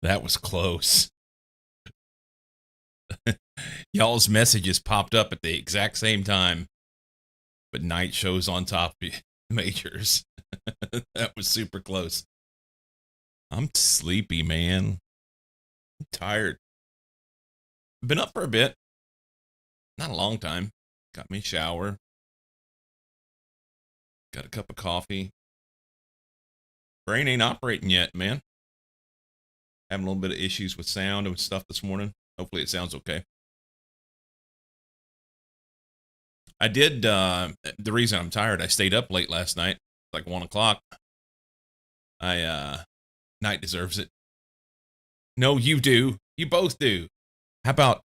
That was close. Y'all's messages popped up at the exact same time, but night shows on top of majors. That was super close. I'm sleepy, man. I'm tired. Been up for a bit. Not a long time. Got me a shower. Got a cup of coffee. Brain ain't operating yet, man. Having a little bit of issues with sound and stuff this morning. Hopefully it sounds okay. I did, the reason I'm tired, I stayed up late last night, like 1 o'clock. Night deserves it. No, you do. You both do. How about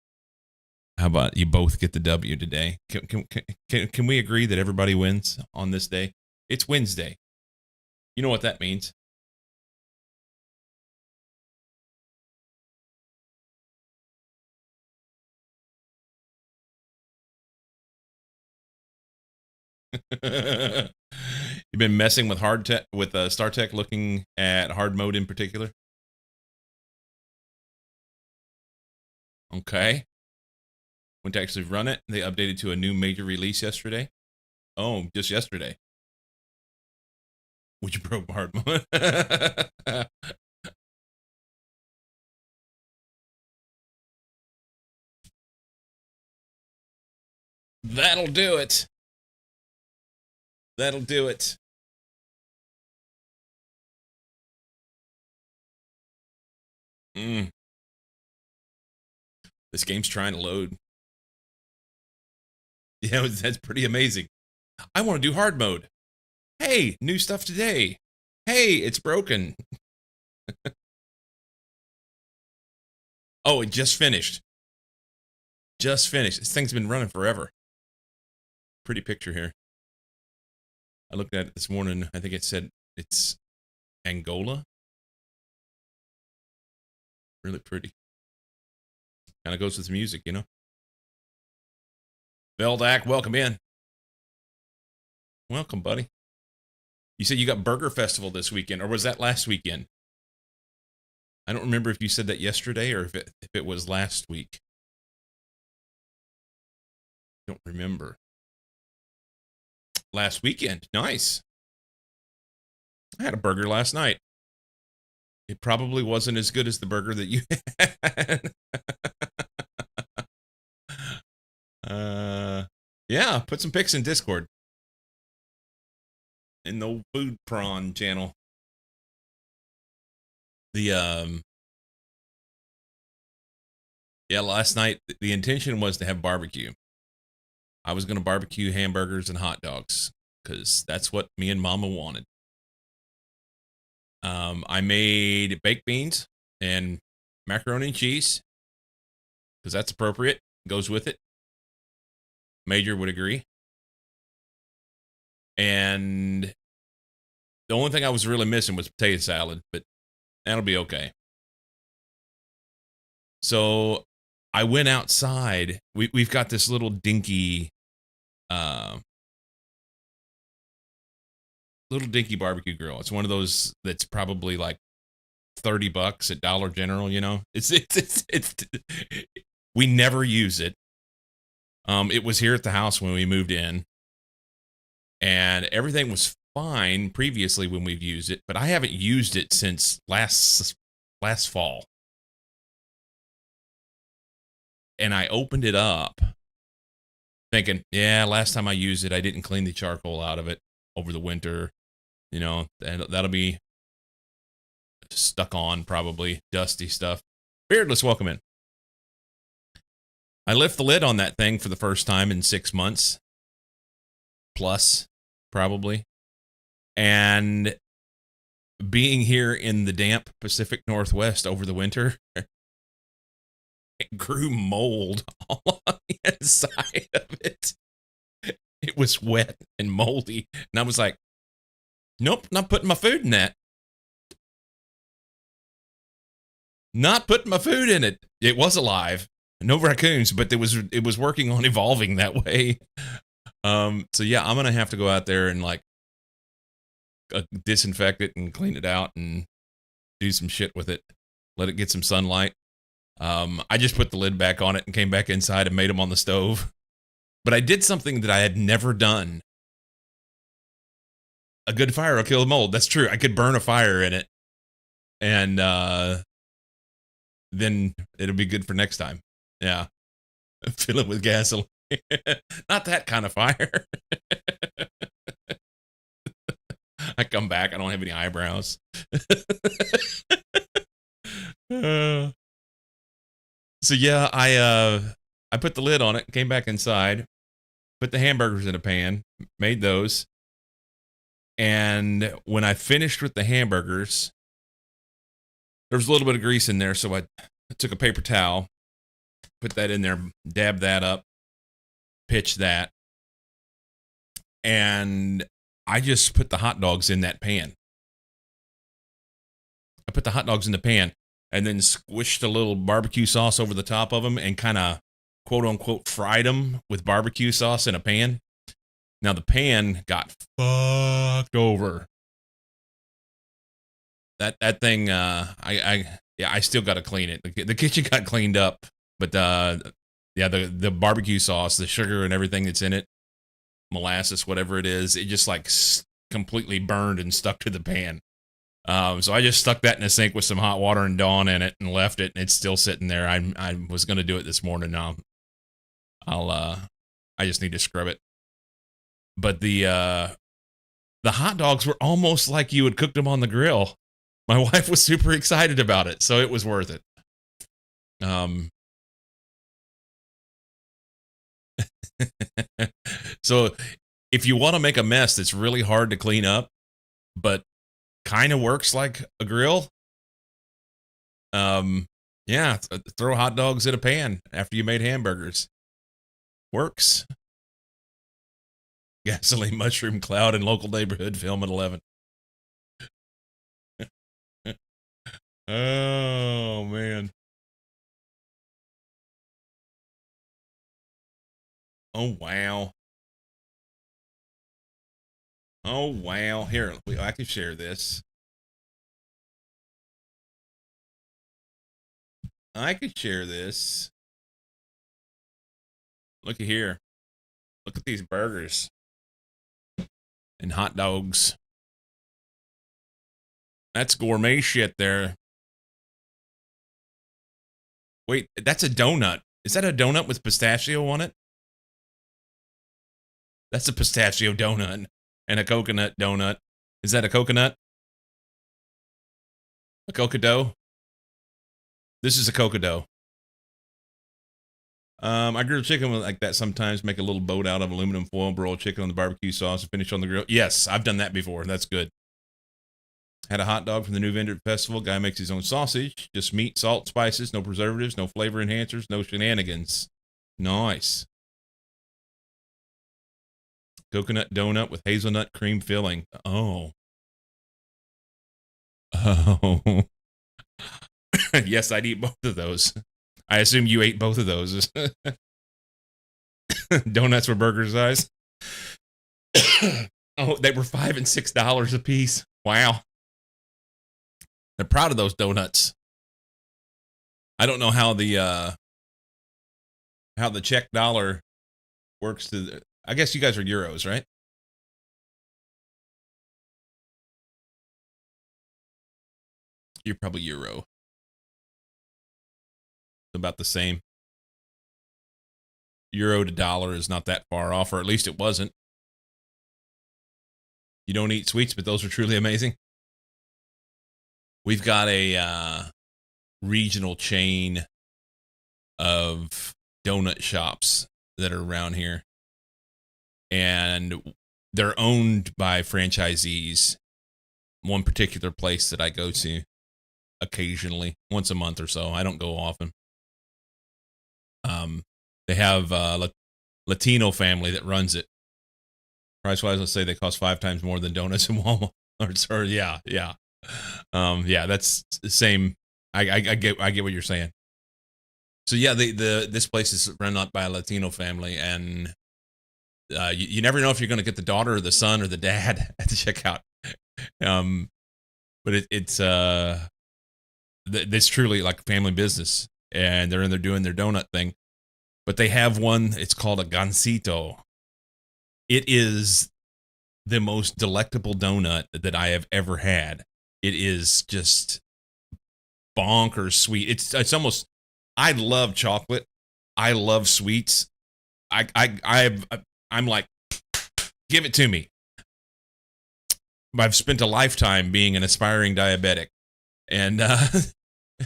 you both get the W today? Can we agree that everybody wins on this day? It's Wednesday. You know what that means. You've been messing with StarTech, looking at hard mode in particular. Okay. Went to actually run it. They updated to a new major release yesterday. Oh, just yesterday. Which broke hard mode. That'll do it. That'll do it. This game's trying to load. Yeah, that's pretty amazing. I want to do hard mode. Hey, new stuff today. Hey, it's broken. Oh, it just finished. Just finished. This thing's been running forever. Pretty picture here. I looked at it this morning. I think it said it's Angola. Really pretty. Kind of goes with the music, you know. Veldak, welcome in. Welcome, buddy. You said you got Burger Festival this weekend, or was that last weekend? I don't remember if you said that yesterday or if it was last week. Don't remember. Last weekend. Nice. I had a burger last night. It probably wasn't as good as the burger that you had. Yeah, put some pics in Discord. In the Food Prawn channel. Yeah, last night the intention was to have barbecue. I was going to barbecue hamburgers and hot dogs because that's what me and Mama wanted. I made baked beans and macaroni and cheese because that's appropriate. Goes with it. Major would agree. And the only thing I was really missing was potato salad, but that'll be okay. So I went outside. We've got this little dinky barbecue grill. It's one of those that's probably like $30 at Dollar General, you know. It's we never use it. It was here at the house when we moved in, and everything was fine previously when we've used it, but I haven't used it since last fall. And I opened it up thinking, yeah, last time I used it, I didn't clean the charcoal out of it over the winter. You know, and that'll be stuck on, probably dusty stuff. Beardless, welcome in. I lift the lid on that thing for the first time in 6 months. Plus, probably. And being here in the damp Pacific Northwest over the winter, it grew mold all on the inside of it. It was wet and moldy. And I was like, nope, not putting my food in that. Not putting my food in it. It was alive. No raccoons, but it was working on evolving that way. So yeah, I'm gonna have to go out there and like disinfect it and clean it out and do some shit with it. let it get some sunlight. I just put the lid back on it and came back inside and made them on the stove. But I did something that I had never done. A good fire will kill the mold. That's true. I could burn a fire in it, and then it'll be good for next time. Yeah. Fill it with gasoline. Not that kind of fire. I come back. I don't have any eyebrows. So yeah, I put the lid on it, came back inside, put the hamburgers in a pan, made those. And when I finished with the hamburgers, there was a little bit of grease in there, so I took a paper towel, put that in there, dabbed that up, pitched that, and I just put the hot dogs in that pan. I put the hot dogs in the pan and then squished a little barbecue sauce over the top of them and kind of quote unquote fried them with barbecue sauce in a pan. Now the pan got fucked over. That thing, I still got to clean it. The kitchen got cleaned up, but the barbecue sauce, the sugar and everything that's in it, molasses, whatever it is, it just like completely burned and stuck to the pan. So I just stuck that in the sink with some hot water and Dawn in it and left it, and it's still sitting there. I was going to do it this morning. Now I just need to scrub it. But the hot dogs were almost like you had cooked them on the grill. My wife was super excited about it, so it was worth it. So if you want to make a mess that's really hard to clean up, but kind of works like a grill, yeah, throw hot dogs in a pan after you made hamburgers. Works. Gasoline mushroom cloud in local neighborhood film at 11. Oh man. Oh wow. Oh wow. Here, I can share this. I could share this. Look at here. Look at these burgers and hot dogs. That's gourmet shit there. Wait, that's a donut. Is that a donut with pistachio on it? That's a pistachio donut and a coconut donut. Is that a coconut? A cocoa? This is a cocoa. I grill chicken like that sometimes. Make a little boat out of aluminum foil, broil chicken on the barbecue sauce, and finish on the grill. Yes, I've done that before. That's good. Had a hot dog from the New Vendor Festival. Guy makes his own sausage. Just meat, salt, spices, no preservatives, no flavor enhancers, no shenanigans. Nice. Coconut donut with hazelnut cream filling. Oh. Oh. Yes, I'd eat both of those. I assume you ate both of those. Donuts were burger size. Oh, they were $5 and $6 a piece. Wow. They're proud of those donuts. I don't know how the Czech dollar works. I guess you guys are euros, right? You're probably euro. About the same. Euro to dollar is not that far off, or at least it wasn't. You don't eat sweets, but those are truly amazing. We've got a regional chain of donut shops that are around here, and they're owned by franchisees. One particular place that I go to occasionally, once a month or so. I don't go often. They have a Latino family that runs it. Price-wise, let's say they cost 5 times more than donuts in Walmart. Or yeah. Yeah, that's the same. I get what you're saying. So yeah, this place is run by a Latino family, and you never know if you're going to get the daughter or the son or the dad at the checkout. But it's That's truly like a family business, and they're in there doing their donut thing. But they have one. It's called a gansito. It is the most delectable donut that I have ever had. It is just bonkers sweet. It's almost. I love chocolate. I love sweets. I'm like, give it to me. I've spent a lifetime being an aspiring diabetic, and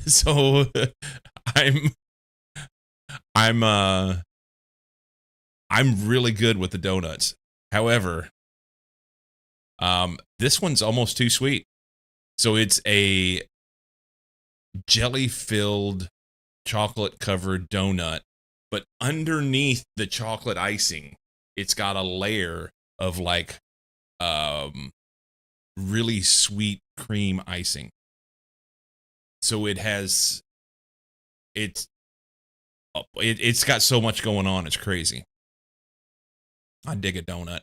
so I'm I'm uh I'm really good with the donuts. However, this one's almost too sweet. So it's a jelly filled chocolate covered donut, but underneath the chocolate icing, it's got a layer of like really sweet cream icing. So it's got so much going on, it's crazy. I dig a donut.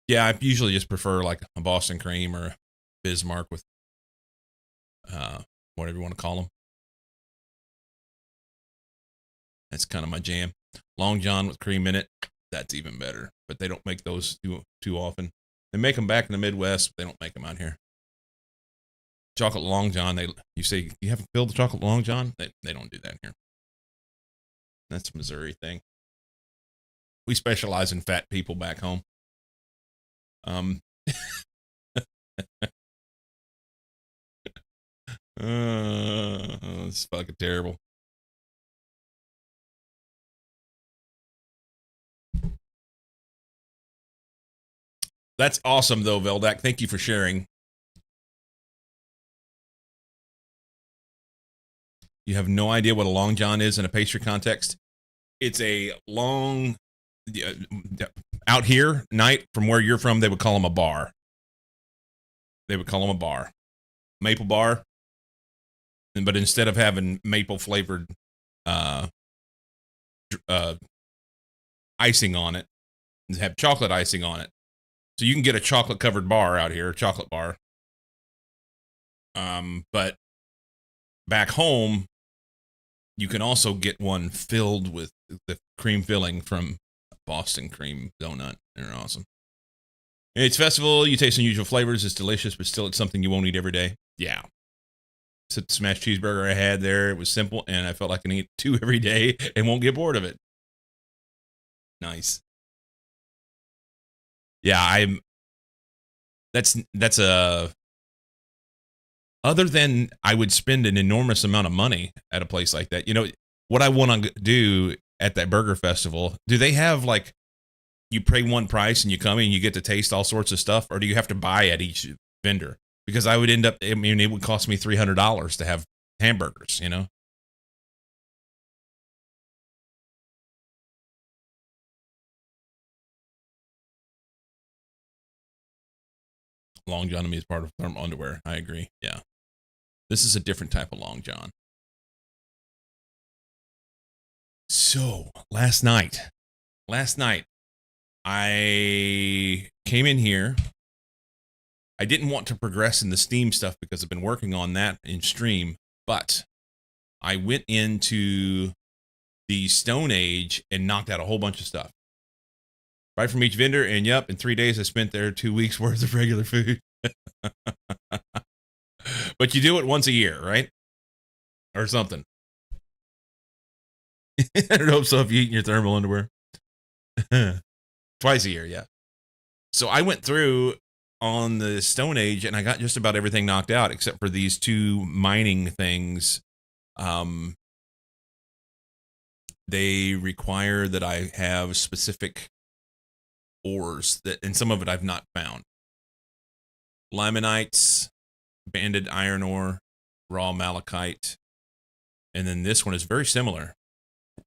Yeah, I usually just prefer like a Boston cream or a Bismarck with whatever you want to call them. That's kind of my jam. Long John with cream in it, that's even better. But they don't make those too often. They make them back in the Midwest, but they don't make them out here. Chocolate Long John, you say you haven't filled the chocolate Long John? They don't do that here. That's a Missouri thing. We specialize in fat people back home. It's fucking terrible. That's awesome, though, Veldak. Thank you for sharing. You have no idea what a Long John is in a pastry context. It's a long, out here, night from where you're from, they would call them a bar. They would call them a bar. Maple bar. But instead of having maple flavored icing on it, have chocolate icing on it. So you can get a chocolate covered bar out here, a chocolate bar. But back home, you can also get one filled with the cream filling from Boston cream donut. They're awesome. It's festival. You taste unusual flavors. It's delicious, but still, it's something you won't eat every day. Yeah. It's a smashed cheeseburger I had there. It was simple, and I felt like I can eat 2 every day and won't get bored of it. Nice. Yeah, that's a. Other than I would spend an enormous amount of money at a place like that. You know, what I want to do at that burger festival, do they have like, you pay one price and you come in and you get to taste all sorts of stuff, or do you have to buy at each vendor? Because I would end up, it would cost me $300 to have hamburgers, you know? Long John to me is part of thermal underwear. I agree. Yeah. This is a different type of Long John. So last night, I came in here. I didn't want to progress in the Steam stuff because I've been working on that in stream, but I went into the Stone Age and knocked out a whole bunch of stuff. Right from each vendor, and yep, in 3 days I spent there 2 weeks worth of regular food. But you do it once a year, right? Or something. I don't know so if you eat in your thermal underwear. Twice a year, yeah. So I went through on the Stone Age and I got just about everything knocked out except for these 2 mining things. They require that I have specific ores that, and some of it I've not found. Limonites, banded iron ore, raw malachite, and then this one is very similar.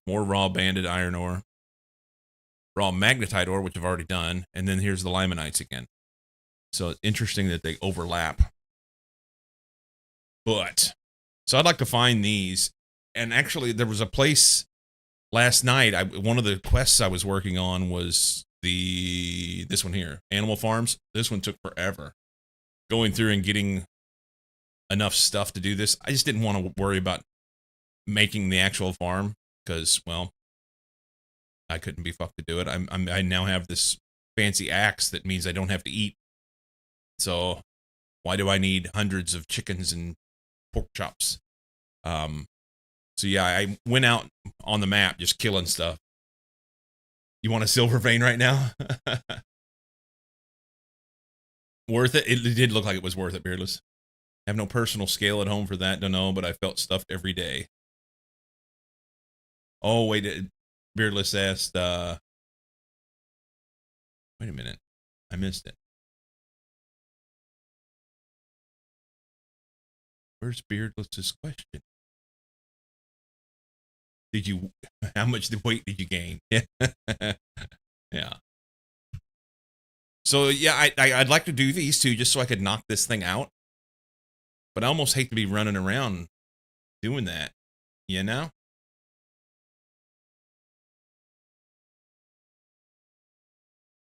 More raw banded iron ore, raw magnetite ore, which I've already done, and then here's the limonites again. So it's interesting that they overlap. But so I'd like to find these, and actually there was a place last night. One of the quests I was working on was this one here, Animal Farms. This one took forever, going through and getting enough stuff to do this. I just didn't want to worry about making the actual farm because, well, I couldn't be fucked to do it. I now have this fancy axe that means I don't have to eat. So why do I need hundreds of chickens and pork chops? So yeah, I went out on the map just killing stuff. You want a silver vein right now? Worth it? It did look like it was worth it, Beardless. I have no personal scale at home for that, don't know, but I felt stuffed every day. Oh, wait, Beardless asked, wait a minute. I missed it. Where's Beardless's question? How much weight did you gain? Yeah. So yeah, I'd like to do these two just so I could knock this thing out. But I almost hate to be running around doing that, you know?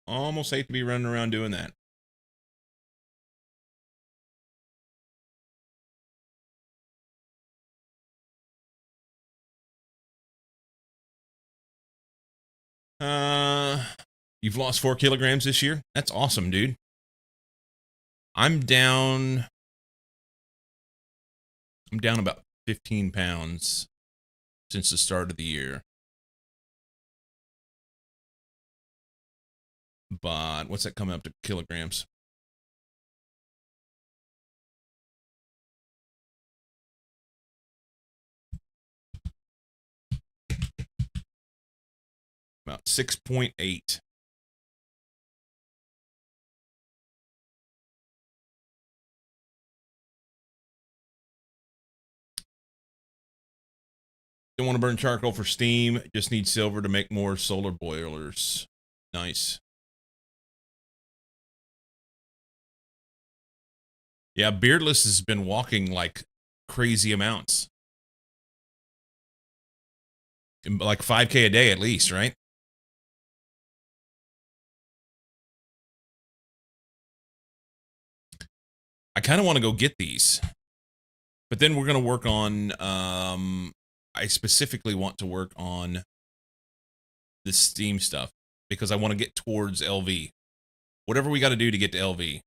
Almost hate to be running around doing that. You've lost 4 kilograms this year? That's awesome, dude. I'm down about 15 pounds since the start of the year. But what's that coming up to kilograms? About 6.8. Don't want to burn charcoal for steam. Just need silver to make more solar boilers. Nice. Yeah, Beardless has been walking like crazy amounts. Like 5K a day at least, right? I kind of want to go get these. But then we're going to work on I specifically want to work on the Steam stuff because I want to get towards LV. Whatever we got to do to get to LV.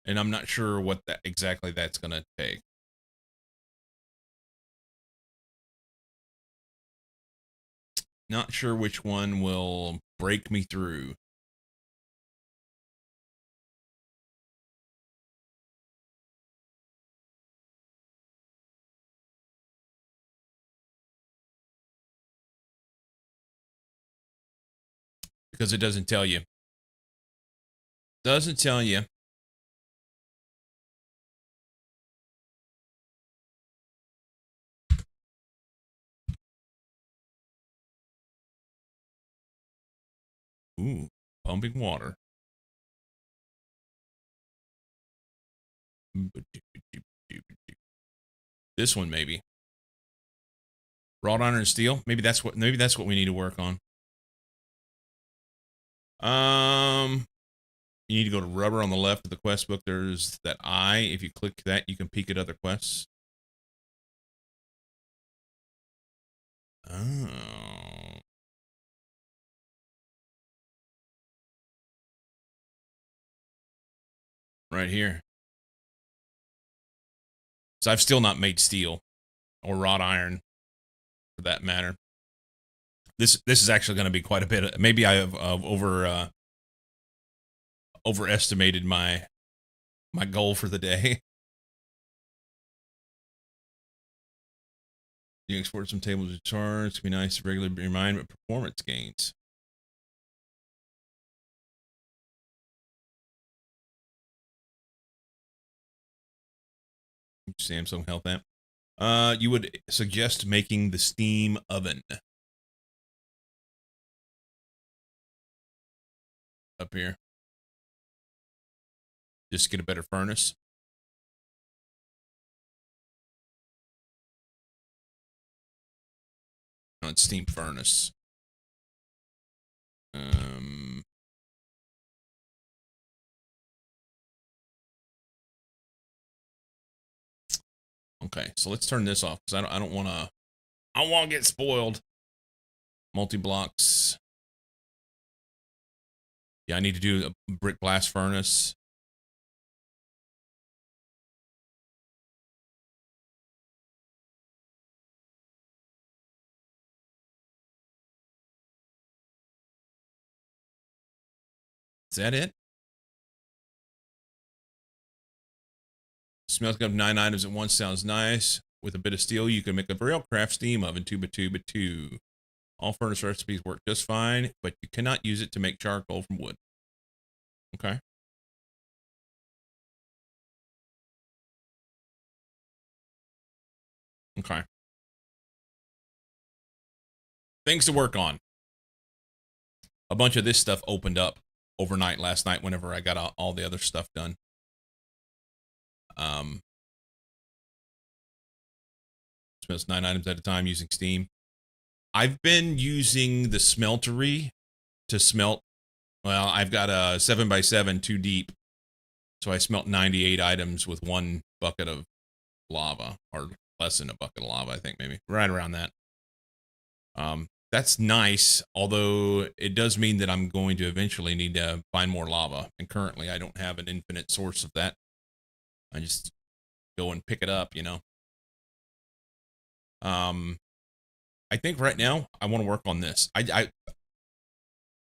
And I'm not sure what that exactly that's going to take. Not sure which one will break me through. Because it doesn't tell you. Doesn't tell you. Ooh, pumping water. This one maybe. Wrought iron and steel. Maybe that's what we need to work on. You need to go to rubber on the left of the quest book. There's that eye. If you click that, you can peek at other quests. Oh. Right here. So I've still not made steel or wrought iron for that matter. This is actually going to be quite a bit. Maybe I have overestimated my goal for the day. You export some tables of charts. It'd be nice to regularly remind of performance gains. Samsung Health app. You would suggest making the steam oven up here. Just get a better furnace. No, it's steam furnace. Okay, so let's turn this off because I don't want to. I don't want to get spoiled. Multi-blocks. Yeah, I need to do a brick blast furnace. Is that it? Smelting up 9 items at once sounds nice. With a bit of steel, you can make a railcraft steam oven 2x2x2. All furnace recipes work just fine, but you cannot use it to make charcoal from wood. Okay. Okay. Things to work on. A bunch of this stuff opened up overnight last night whenever I got all the other stuff done. Smelts 9 items at a time using steam. I've been using the smeltery to smelt. Well, I've got a 7x7 2 deep. So I smelt 98 items with 1 bucket of lava, or less than a bucket of lava, I think, maybe. Right around that. That's nice, although it does mean that I'm going to eventually need to find more lava. And currently I don't have an infinite source of that. I just go and pick it up, you know. I think right now I want to work on this.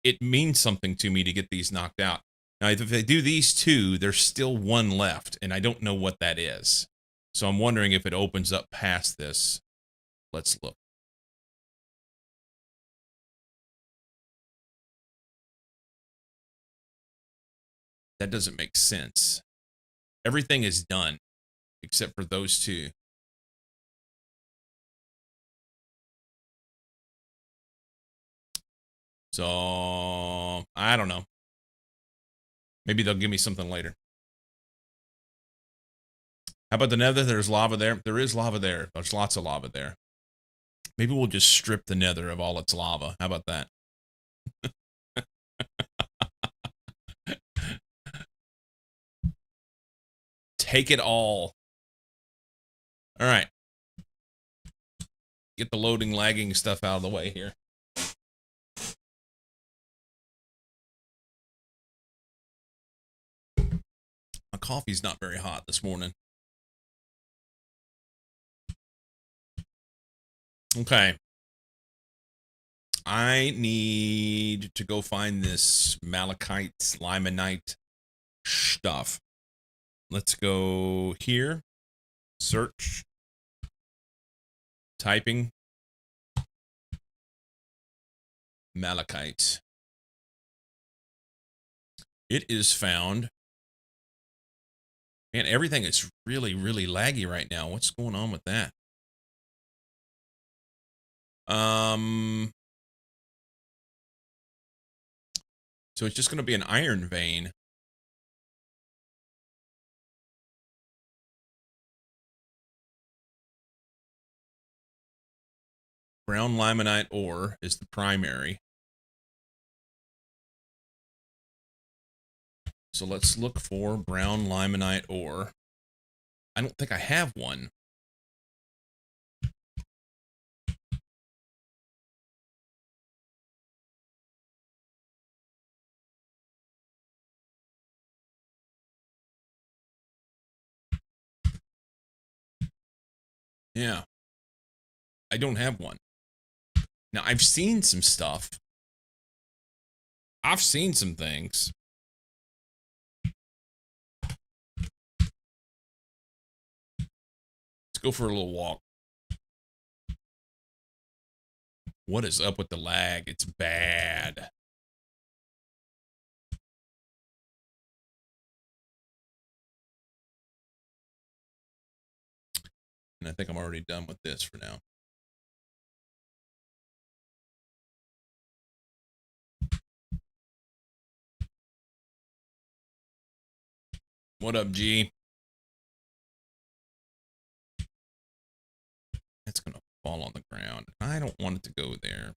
It means something to me to get these knocked out. Now, if I do these 2, there's still 1 left, and I don't know what that is. So I'm wondering if it opens up past this. Let's look. That doesn't make sense. Everything is done except for those 2. So I don't know. Maybe they'll give me something later. How about the nether? There's lava there. There is lava there. There's lots of lava there. Maybe we'll just strip the nether of all its lava. How about that? Take it all. All right. Get the loading, lagging stuff out of the way here. My coffee's not very hot this morning. Okay. I need to go find this malachite, limonite stuff. Let's go here. Search. Typing. Malachite. It is found. Man, everything is really, really laggy right now. What's going on with that? So it's just going to be an iron vein. Brown limonite ore is the primary. So let's look for brown limonite ore. I don't think I have one. Yeah. I don't have one. Now, I've seen some stuff. I've seen some things. Let's go for a little walk. What is up with the lag? It's bad. And I think I'm already done with this for now. What up, G? It's going to fall on the ground. I don't want it to go there.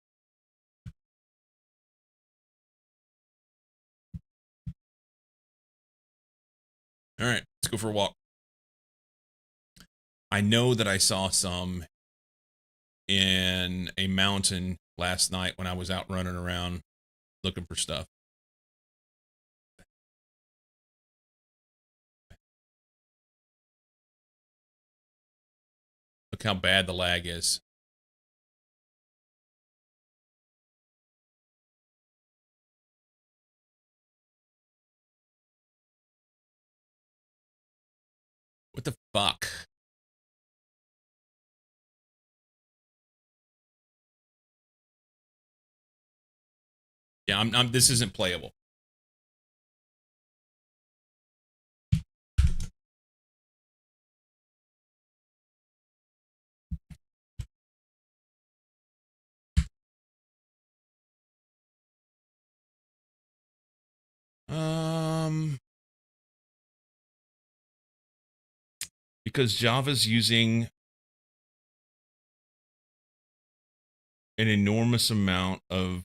All right, let's go for a walk. I know that I saw some in a mountain last night when I was out running around looking for stuff. Look how bad the lag is. What the fuck? Yeah, this isn't playable. Because Java's using an enormous amount of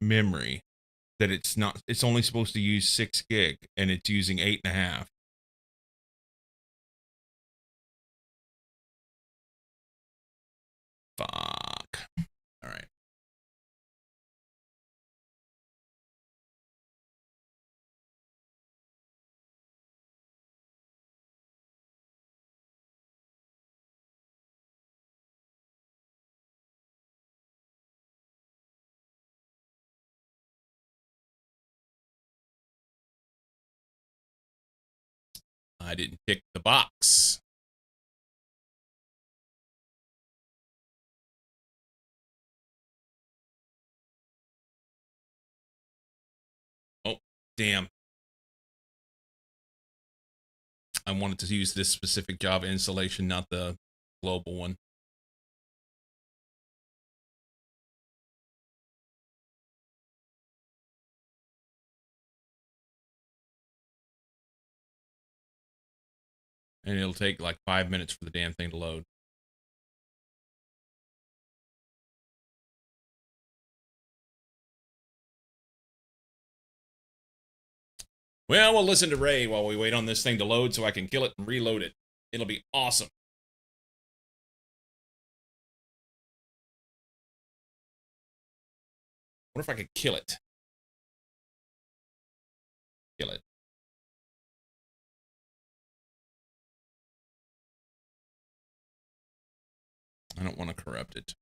memory that it's only supposed to use 6 gig and it's using 8.5. Fuck. All right. I didn't pick the box. Oh, damn. I wanted to use this specific Java installation, not the global one. And it'll take like 5 minutes for the damn thing to load. Well, we'll listen to Ray while we wait on this thing to load so I can kill it and reload it. It'll be awesome. What if I could kill it? Kill it. I don't want to corrupt it.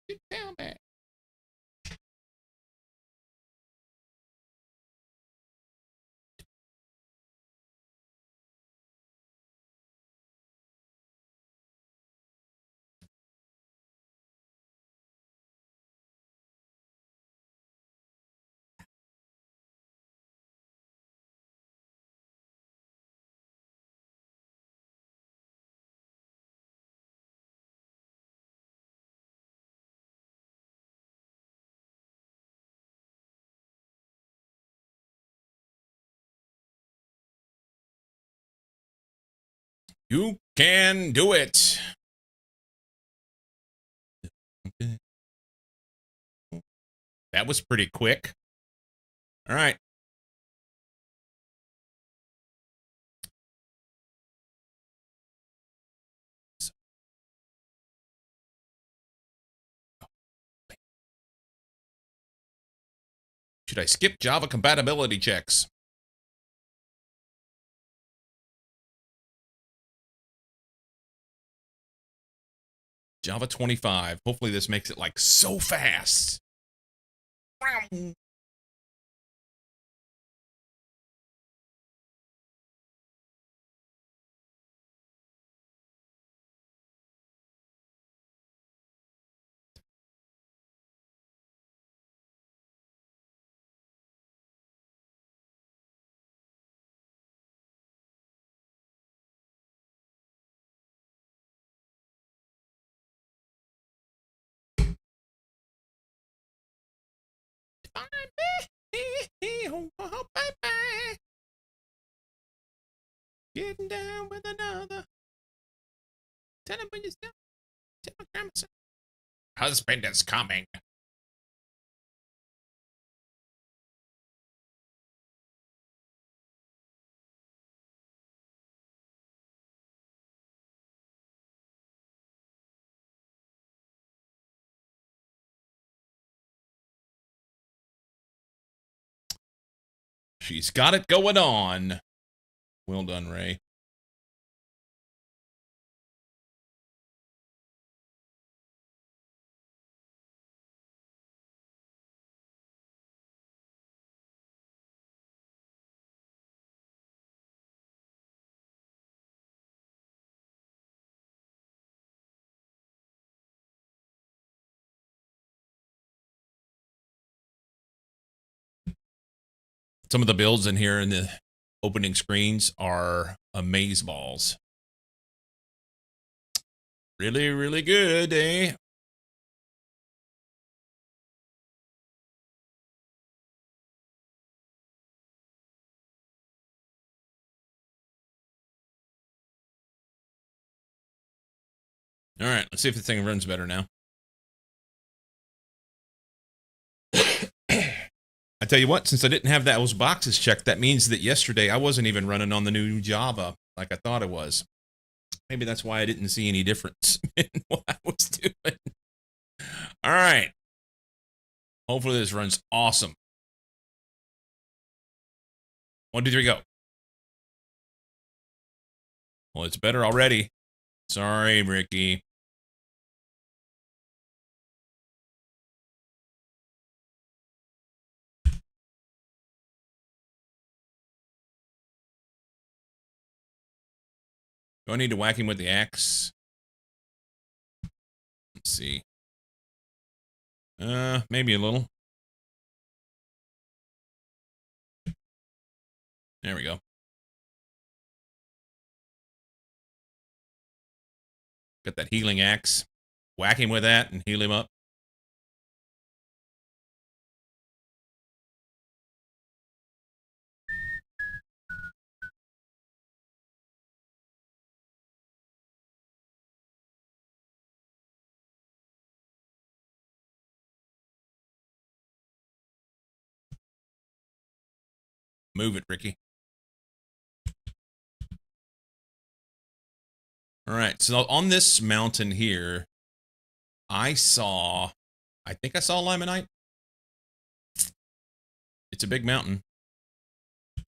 Get down back. You can do it. That was pretty quick. All right. Should I skip Java compatibility checks? Java 25. Hopefully this makes it like so fast. Getting down with another. Tell him when you still. Tell my grandma. Husband is coming. She's got it going on. Well done, Ray. Some of the builds in here in the opening screens are amazeballs. Really, really good, eh? All right, let's see if the thing runs better now. I tell you what, since I didn't have those boxes checked, that means that yesterday I wasn't even running on the new Java like I thought it was. Maybe that's why I didn't see any difference in what I was doing. All right. Hopefully this runs awesome. 1, 2, 3, go. Well, it's better already. Sorry, Ricky. Do I need to whack him with the axe? Let's see. Maybe a little. There we go. Got that healing axe. Whack him with that and heal him up. Move it, Ricky. All right, so on this mountain here, I think I saw limonite. It's a big mountain.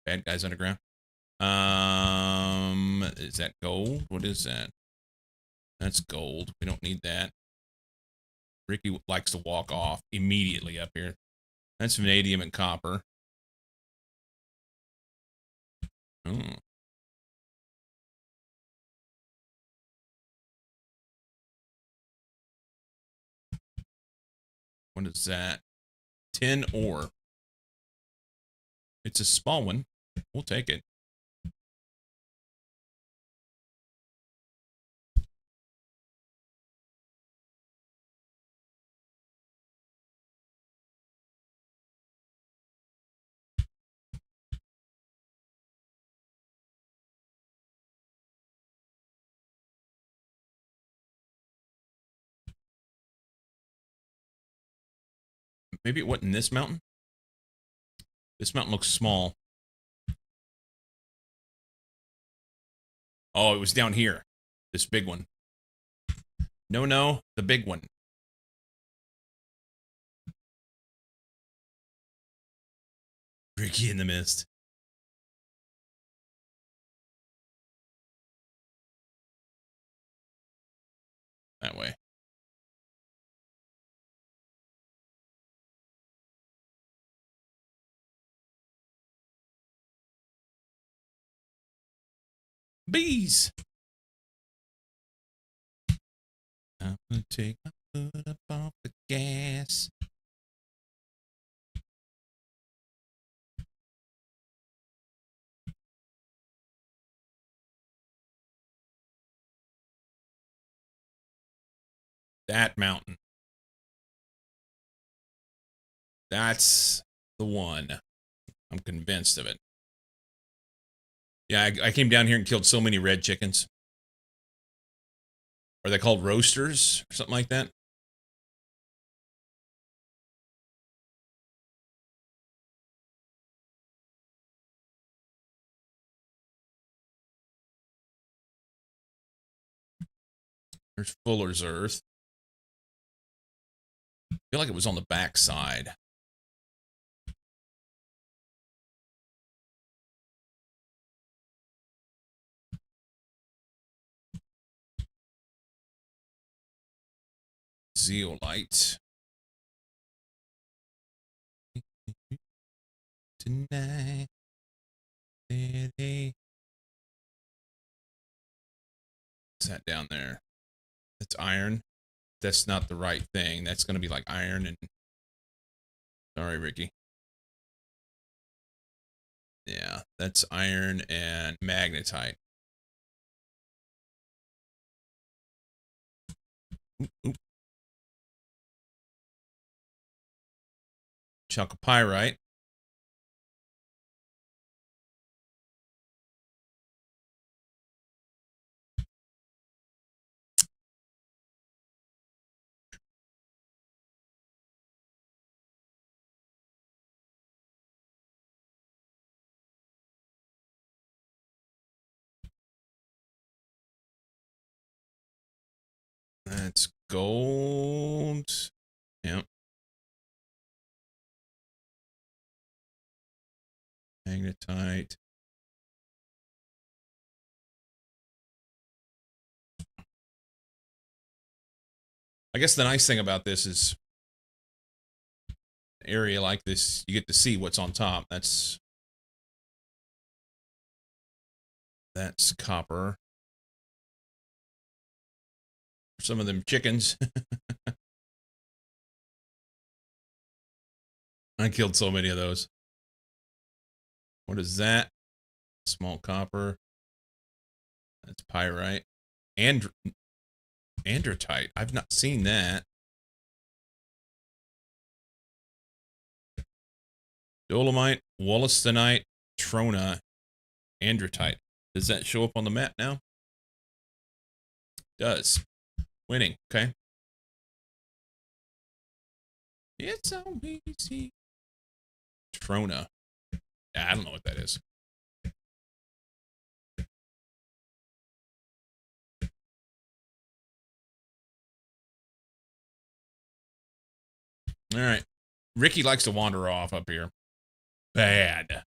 Bad guys underground. Is that gold? What is that? That's gold. We don't need that. Ricky likes to walk off immediately up here. That's vanadium and copper. Oh. What is that? Tin ore. It's a small one. We'll take it. Maybe it wasn't in this mountain. This mountain looks small. Oh, it was down here. This big one. No, the big one. Ricky in the mist. That way. Bees. I'm gonna take my foot up off the gas. That mountain. That's the one. I'm convinced of it. Yeah, I came down here and killed so many red chickens. Are they called roasters or something like that? There's Fuller's Earth. I feel like it was on the back side. Zeolite. Tonight. What's that down there? That's iron. That's not the right thing. That's going to be like iron and... Sorry, Ricky. Yeah, that's iron and magnetite. Oop. Chalcopyrite. That's gold. Yep. Magnetite. I guess the nice thing about this is an area like this, you get to see what's on top. That's copper. Some of them chickens. I killed so many of those. What is that? Small copper. That's pyrite. Androtite. I've not seen that. Dolomite, wollastonite, trona, androtite. Does that show up on the map now? Does. Winning. Okay. It's so easy. Trona. I don't know what that is. All right. Ricky likes to wander off up here. Bad.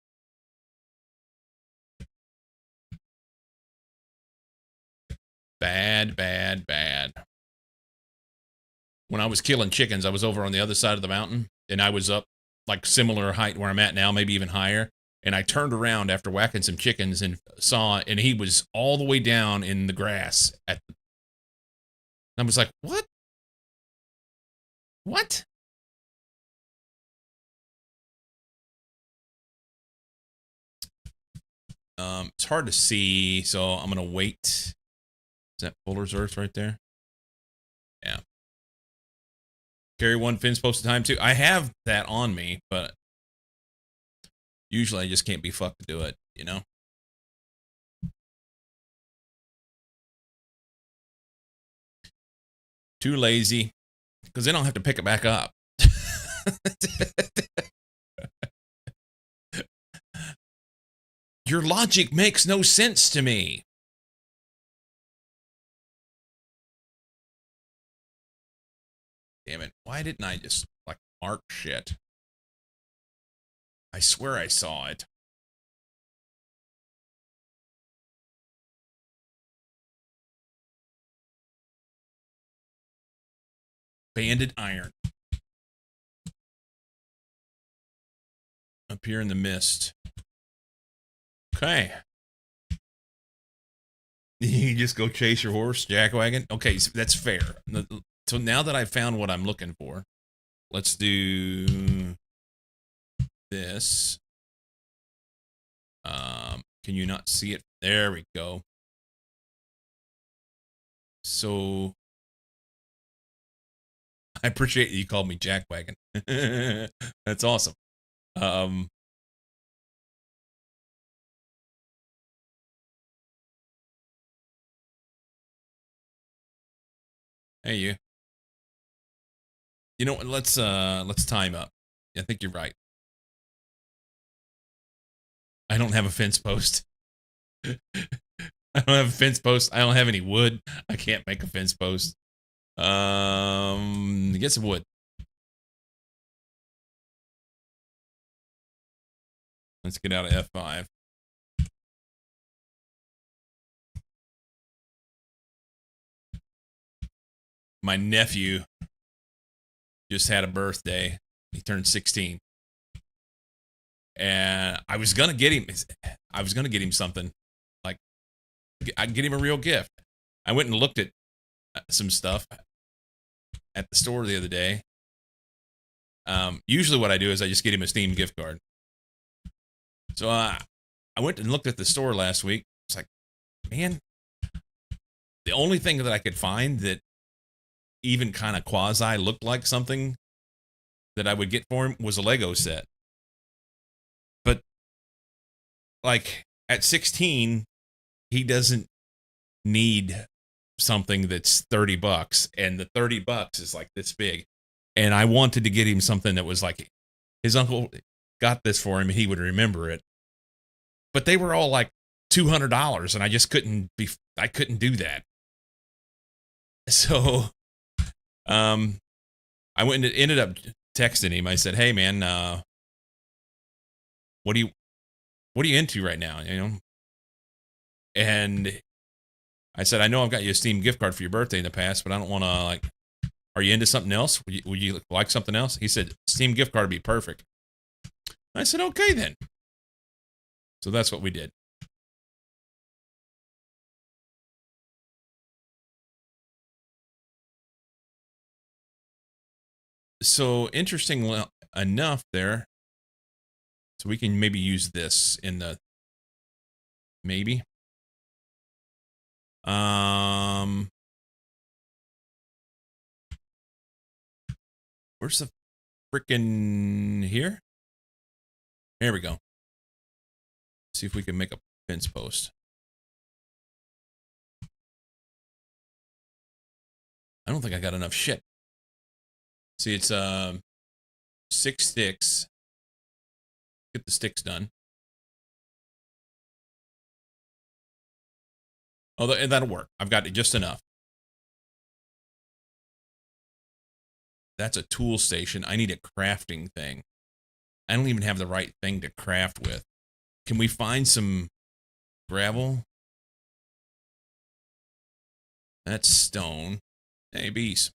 Bad. When I was killing chickens, I was over on the other side of the mountain, and I was up like similar height where I'm at now, maybe even higher. And I turned around after whacking some chickens and saw, and he was all the way down in the grass. I was like, what? What? It's hard to see, so I'm going to wait. Is that Fuller's Earth right there? Yeah. Carry one fins posted time too. I have that on me, but usually I just can't be fucked to do it, you know? Too lazy, because then I'll have to pick it back up. Your logic makes no sense to me. Damn it. Why didn't I just, like, mark shit? I swear I saw it. Banded iron. Up here in the mist. Okay. You just go chase your horse, jackwagon? Okay, so that's fair. So now that I've found what I'm looking for, let's do this. Can you not see it? There we go. So I appreciate you called me jackwagon. That's awesome. Um, hey you. You know what? Let's time up. I think you're right. I don't have a fence post. I don't have a fence post. I don't have any wood. I can't make a fence post. Get some wood. Let's get out of F5. My nephew just had a birthday. He turned 16. And I was gonna get him something. Like I'd get him a real gift. I went and looked at some stuff at the store the other day. Usually what I do is I just get him a Steam gift card. So I went and looked at the store last week. It's like, man, the only thing that I could find that even kind of quasi looked like something that I would get for him was a Lego set. But like at 16, he doesn't need something that's $30, and the $30 is like this big. And I wanted to get him something that was like his uncle got this for him and he would remember it. But they were all like $200, and I just couldn't do that. So I went and ended up texting him. I said, "Hey man, what are you into right now, you know?" And I said, "I know I've got you a Steam gift card for your birthday in the past, but I don't want to like, are you into something else? Would you like something else?" He said, "Steam gift card would be perfect." I said, "Okay then." So that's what we did. So interesting enough there. So we can maybe use this in the maybe. Where's the freaking here? There we go. See if we can make a fence post. I don't think I got enough shit. See, it's 6 sticks. Get the sticks done. Oh, that'll work. I've got just enough. That's a tool station. I need a crafting thing. I don't even have the right thing to craft with. Can we find some gravel? That's stone. Hey, bees.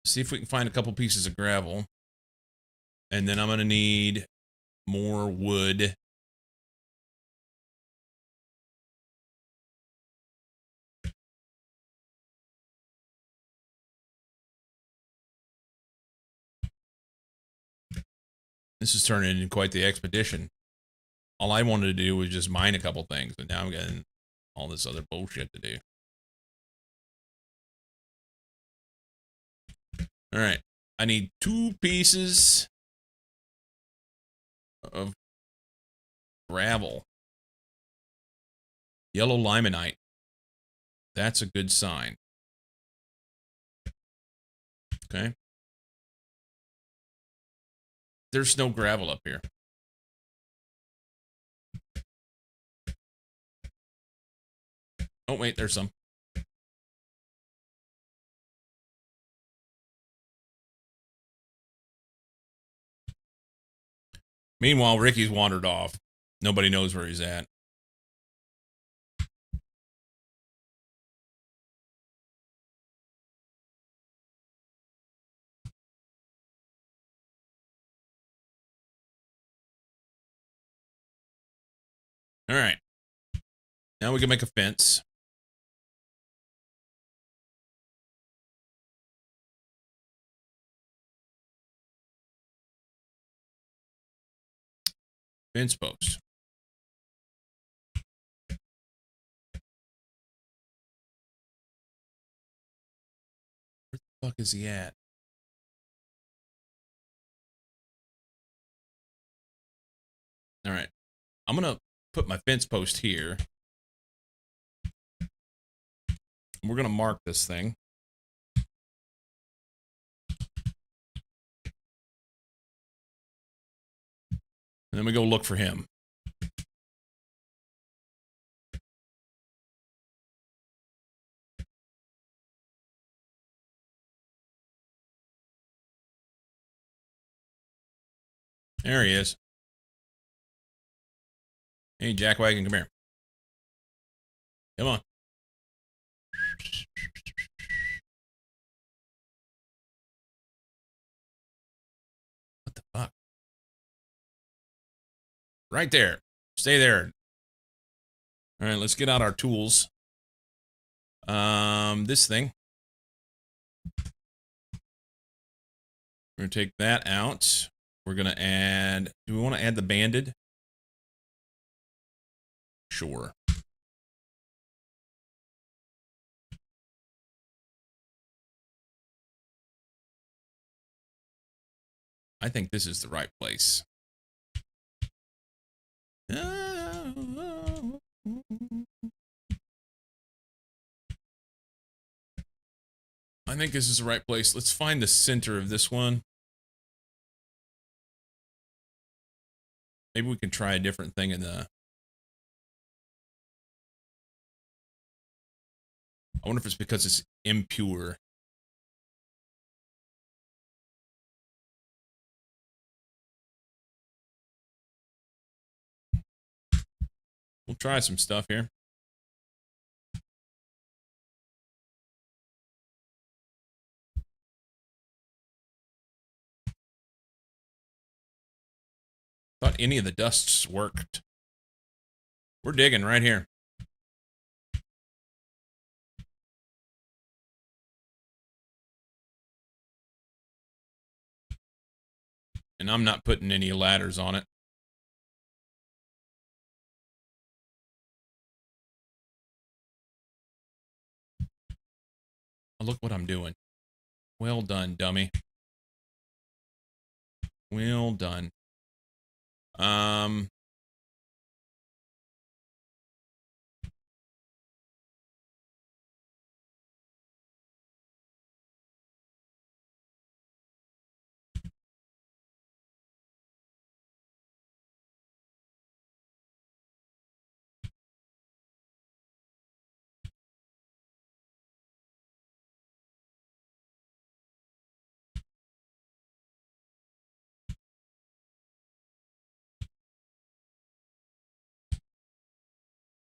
See if we can find a couple pieces of gravel. And then I'm going to need more wood. This is turning into quite the expedition. All I wanted to do was just mine a couple things, but now I'm getting all this other bullshit to do. All right. I need 2 pieces of gravel. Yellow limonite. That's a good sign. Okay. There's no gravel up here. Oh, wait, there's some. Meanwhile, Ricky's wandered off. Nobody knows where he's at. All right. Now we can make a fence. Fence post. fuck is he at? All right. I'm going to put my fence post here. We're going to mark this thing. And then we go look for him. There he is. Hey, Jackwagon, come here. Come on. What the fuck? Right there. Stay there. All right, let's get out our tools. This thing. We're going to take that out. We're going to add... Do we want to add the banded? Sure. I think this is the right place. I think this is the right place. Let's find the center of this one. Maybe we can try a different thing in the... I wonder if it's because it's impure. We'll try some stuff here. Thought any of the dusts worked. We're digging right here. And I'm not putting any ladders on it. Oh, look what I'm doing. Well done, dummy. Well done.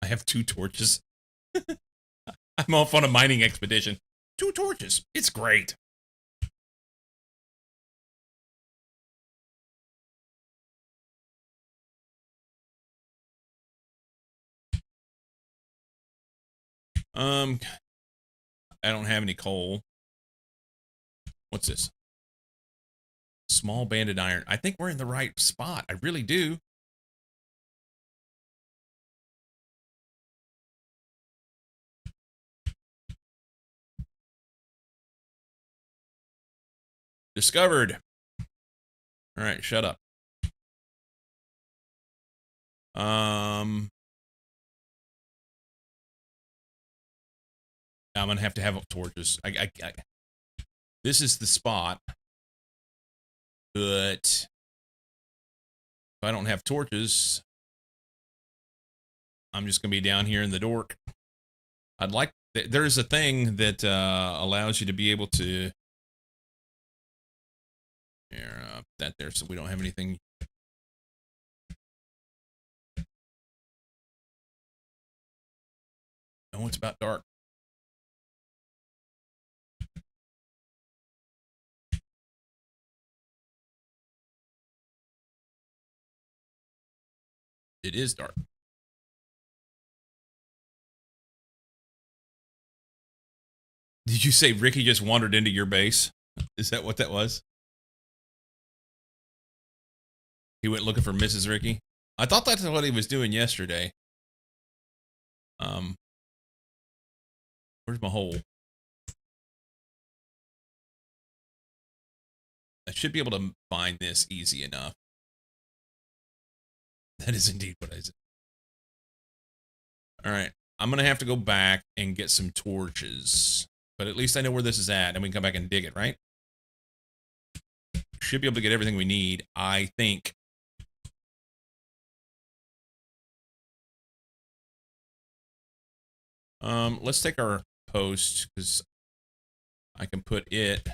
I have 2 torches. I'm off on a mining expedition. 2 torches. It's great. I don't have any coal. What's this? Small banded iron. I think we're in the right spot. I really do. Discovered. All right, shut up. I'm gonna have to have torches. This is the spot, but if I don't have torches, I'm just gonna be down here in the dork. I'd like. There's a thing that allows you to be able to. Here, that there, so we don't have anything. No, it's about dark. It is dark. Did you say Ricky just wandered into your base? Is that what that was? He went looking for Mrs. Ricky? I thought that's what he was doing yesterday. Where's my hole? I should be able to find this easy enough. That is indeed what I said. All right. I'm going to have to go back and get some torches. But at least I know where this is at, and we can come back and dig it, right? Should be able to get everything we need, I think. Let's take our post, because I can put it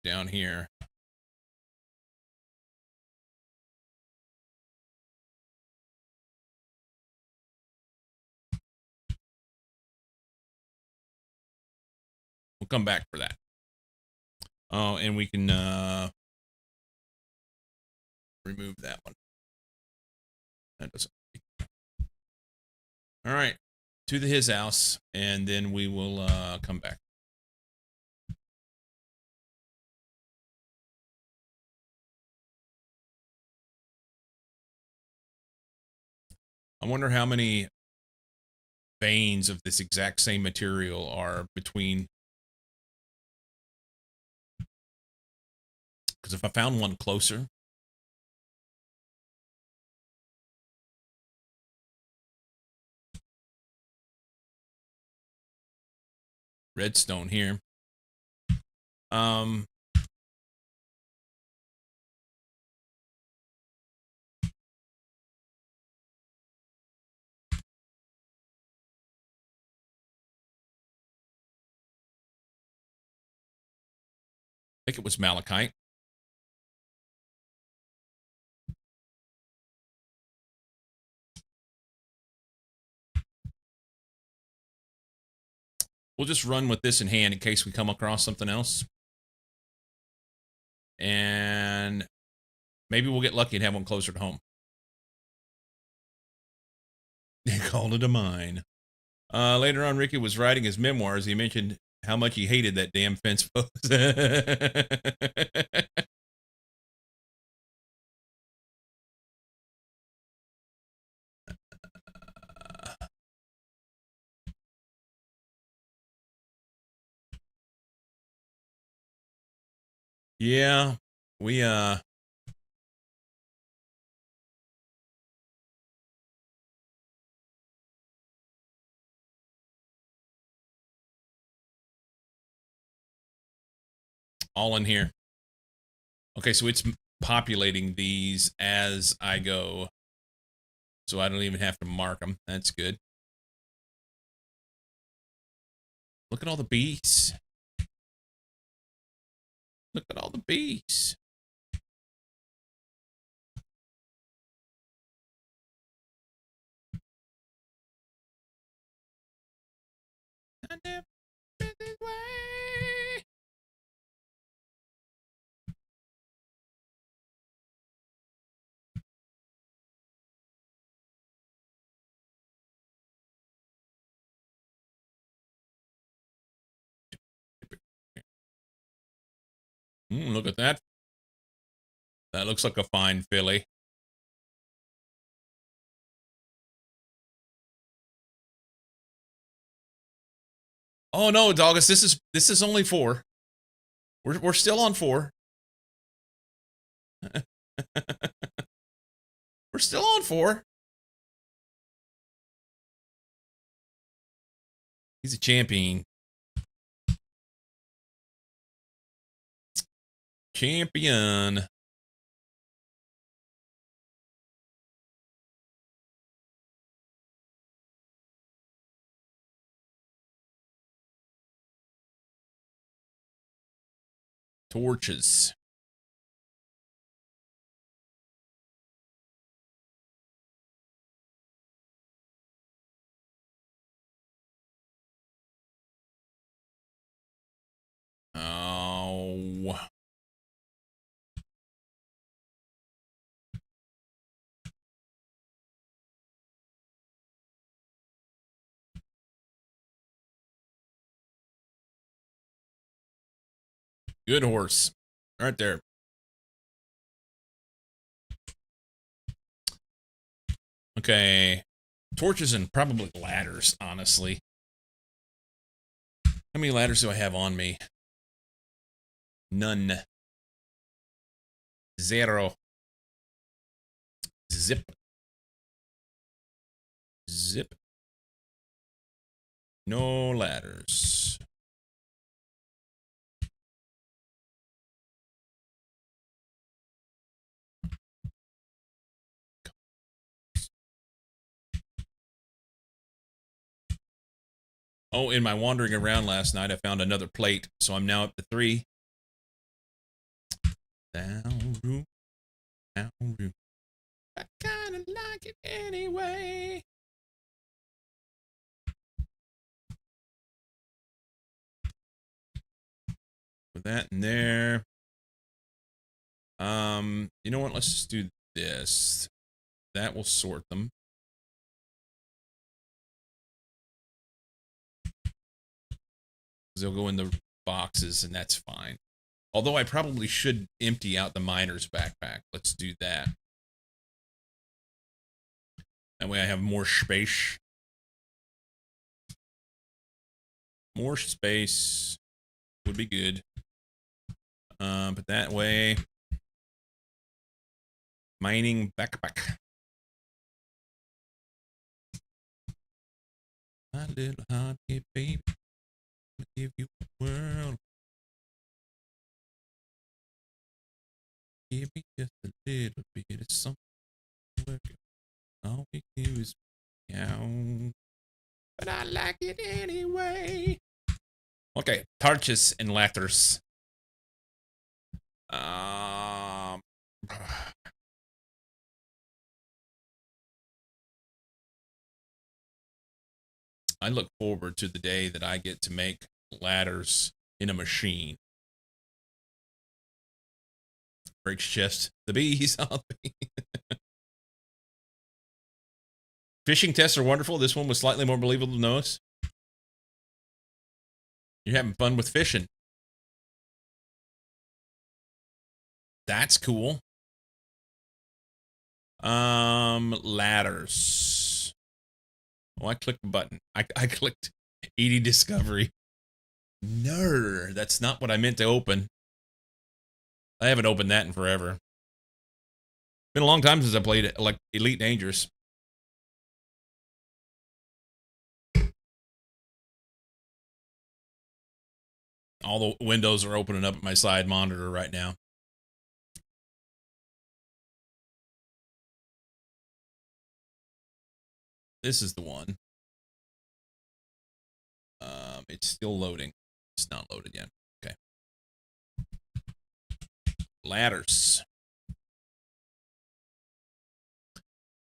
down here. We'll come back for that. Oh, and we can remove that one. That doesn't. All right, to his house, and then we will come back. I wonder how many veins of this exact same material are between. Because if I found one closer. Redstone here. I think it was malachite. We'll just run with this in hand in case we come across something else. And maybe we'll get lucky and have one closer to home. They called it a mine. Later on, Ricky was writing his memoirs. He mentioned how much he hated that damn fence post. Yeah, we all in here. Okay, so it's populating these as I go. So I don't even have to mark them. That's good. Look at all the bees. Look at all the bees. Look at that. That looks like a fine filly. Oh no, Doggus, this is only 4. We're still on 4. We're still on 4. He's a champion. Champion. Torches. Oh. Good horse. Right there. Okay. Torches and probably ladders, honestly. How many ladders do I have on me? None. Zero. Zip. Zip. No ladders. Oh, in my wandering around last night, I found another plate, so I'm now up to 3. Down room. Down room. I kinda like it anyway. Put that in there. You know what? Let's just do this. That will sort them. They'll go in the boxes, and that's fine. Although I probably should empty out the miner's backpack. Let's do that. That way I have more space. More space would be good. But that way, mining backpack. My little hearty baby, I'll give you the world. Give me just a little bit of something. All we do is meow. But I like it anyway. Okay, torches and ladders. I look forward to the day that I get to make ladders in a machine. Breaks chest. The bees. Fishing tests are wonderful. This one was slightly more believable than those. You're having fun with fishing. That's cool. Ladders. Oh, I clicked the button. I clicked ED Discovery. No, that's not what I meant to open. I haven't opened that in forever. Been a long time since I played like Elite Dangerous. All the windows are opening up at my side monitor right now. This is the one. It's still loading. It's not loaded yet. Okay. Ladders.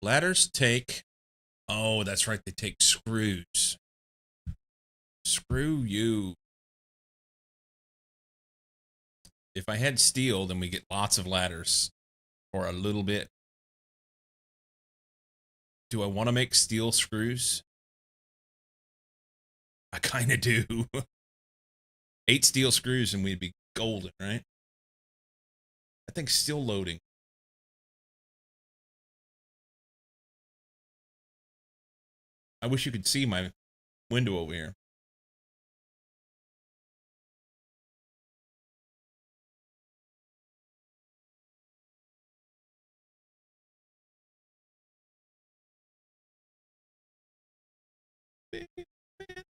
Ladders take... Oh, that's right. They take screws. Screw you. If I had steel, then we get lots of ladders. Or a little bit. Do I want to make steel screws? I kind of do. 8 steel screws and we'd be golden, right? I think still loading. I wish you could see my window over here.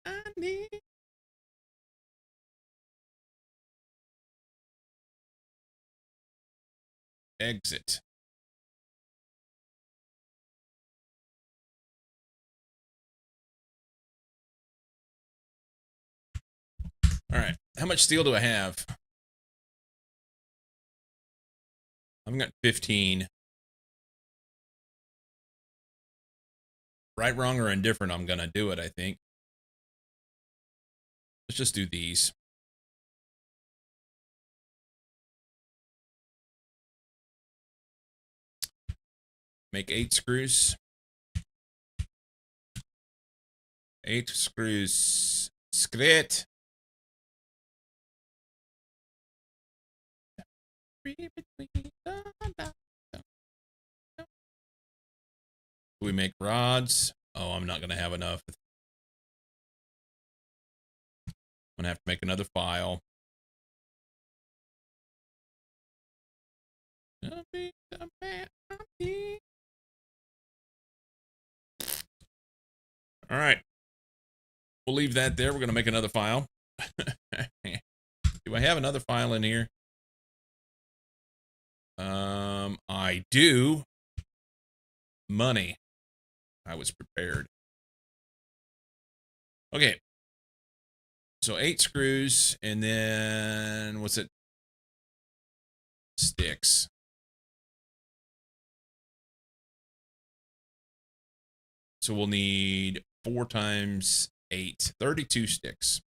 I need. Exit. All right. How much steel do I have? I've got 15. Right, wrong, or indifferent, I'm going to do it, I think. Let's just do these. Make 8 screws. 8 screws. Scrit. We make rods. Oh, I'm not going to have enough. I'm going to have to make another file. All right. We'll leave that there. We're going to make another file. Do I have another file in here? I do. Money. I was prepared. Okay. So 8 screws, and then what's it? Sticks. So we'll need 4 times 8, 32 sticks.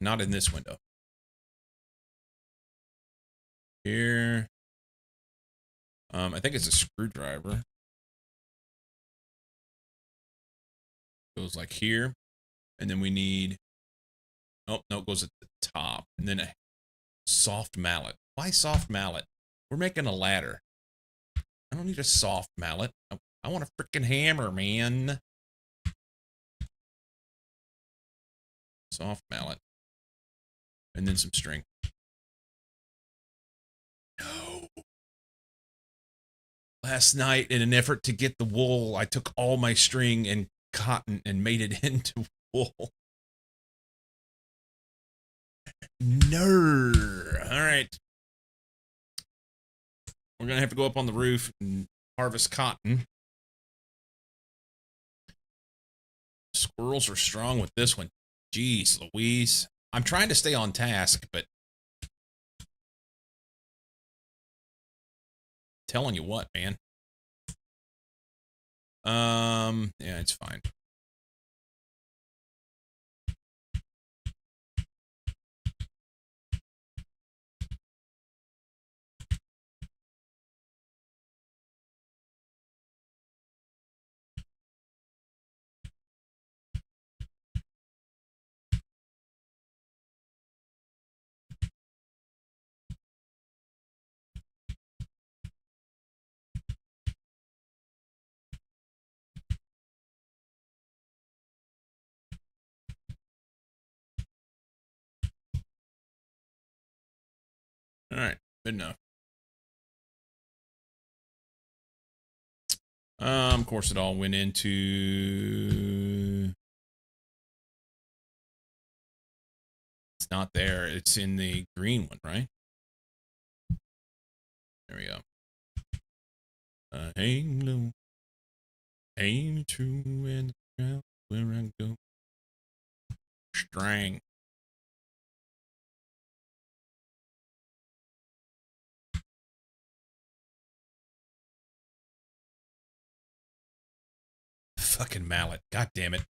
Not in this window. Here. I think it's a screwdriver. Goes like here. And then we need, oh, no, it goes at the top. And then a soft mallet. Why soft mallet? We're making a ladder. I don't need a soft mallet. I want a freaking hammer, man. Soft mallet. And then some string. No. Last night, in an effort to get the wool, I took all my string and cotton and made it into wool. No. All right. We're going to have to go up on the roof and harvest cotton. Squirrels are strong with this one. Jeez Louise. I'm trying to stay on task, but telling you what, man. Yeah, it's fine. All right, good enough. Of course, it all went into. It's not there. It's in the green one, right? There we go. Hang low, aim true, and ground where I go. String. Fucking mallet. God damn it.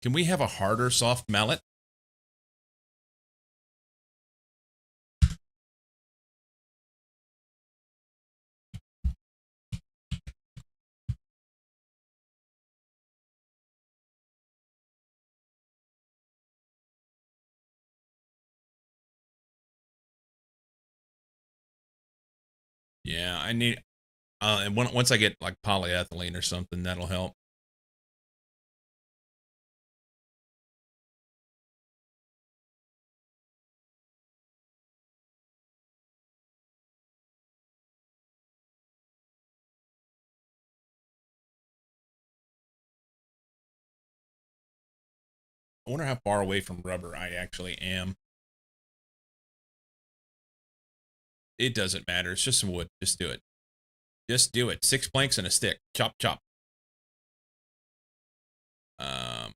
Can we have a harder soft mallet? Yeah, I need. And once I get like polyethylene or something, that'll help. I wonder how far away from rubber I actually am. It doesn't matter. It's just some wood. Just do it. Just do it. 6 planks and a stick. Chop, chop. Um,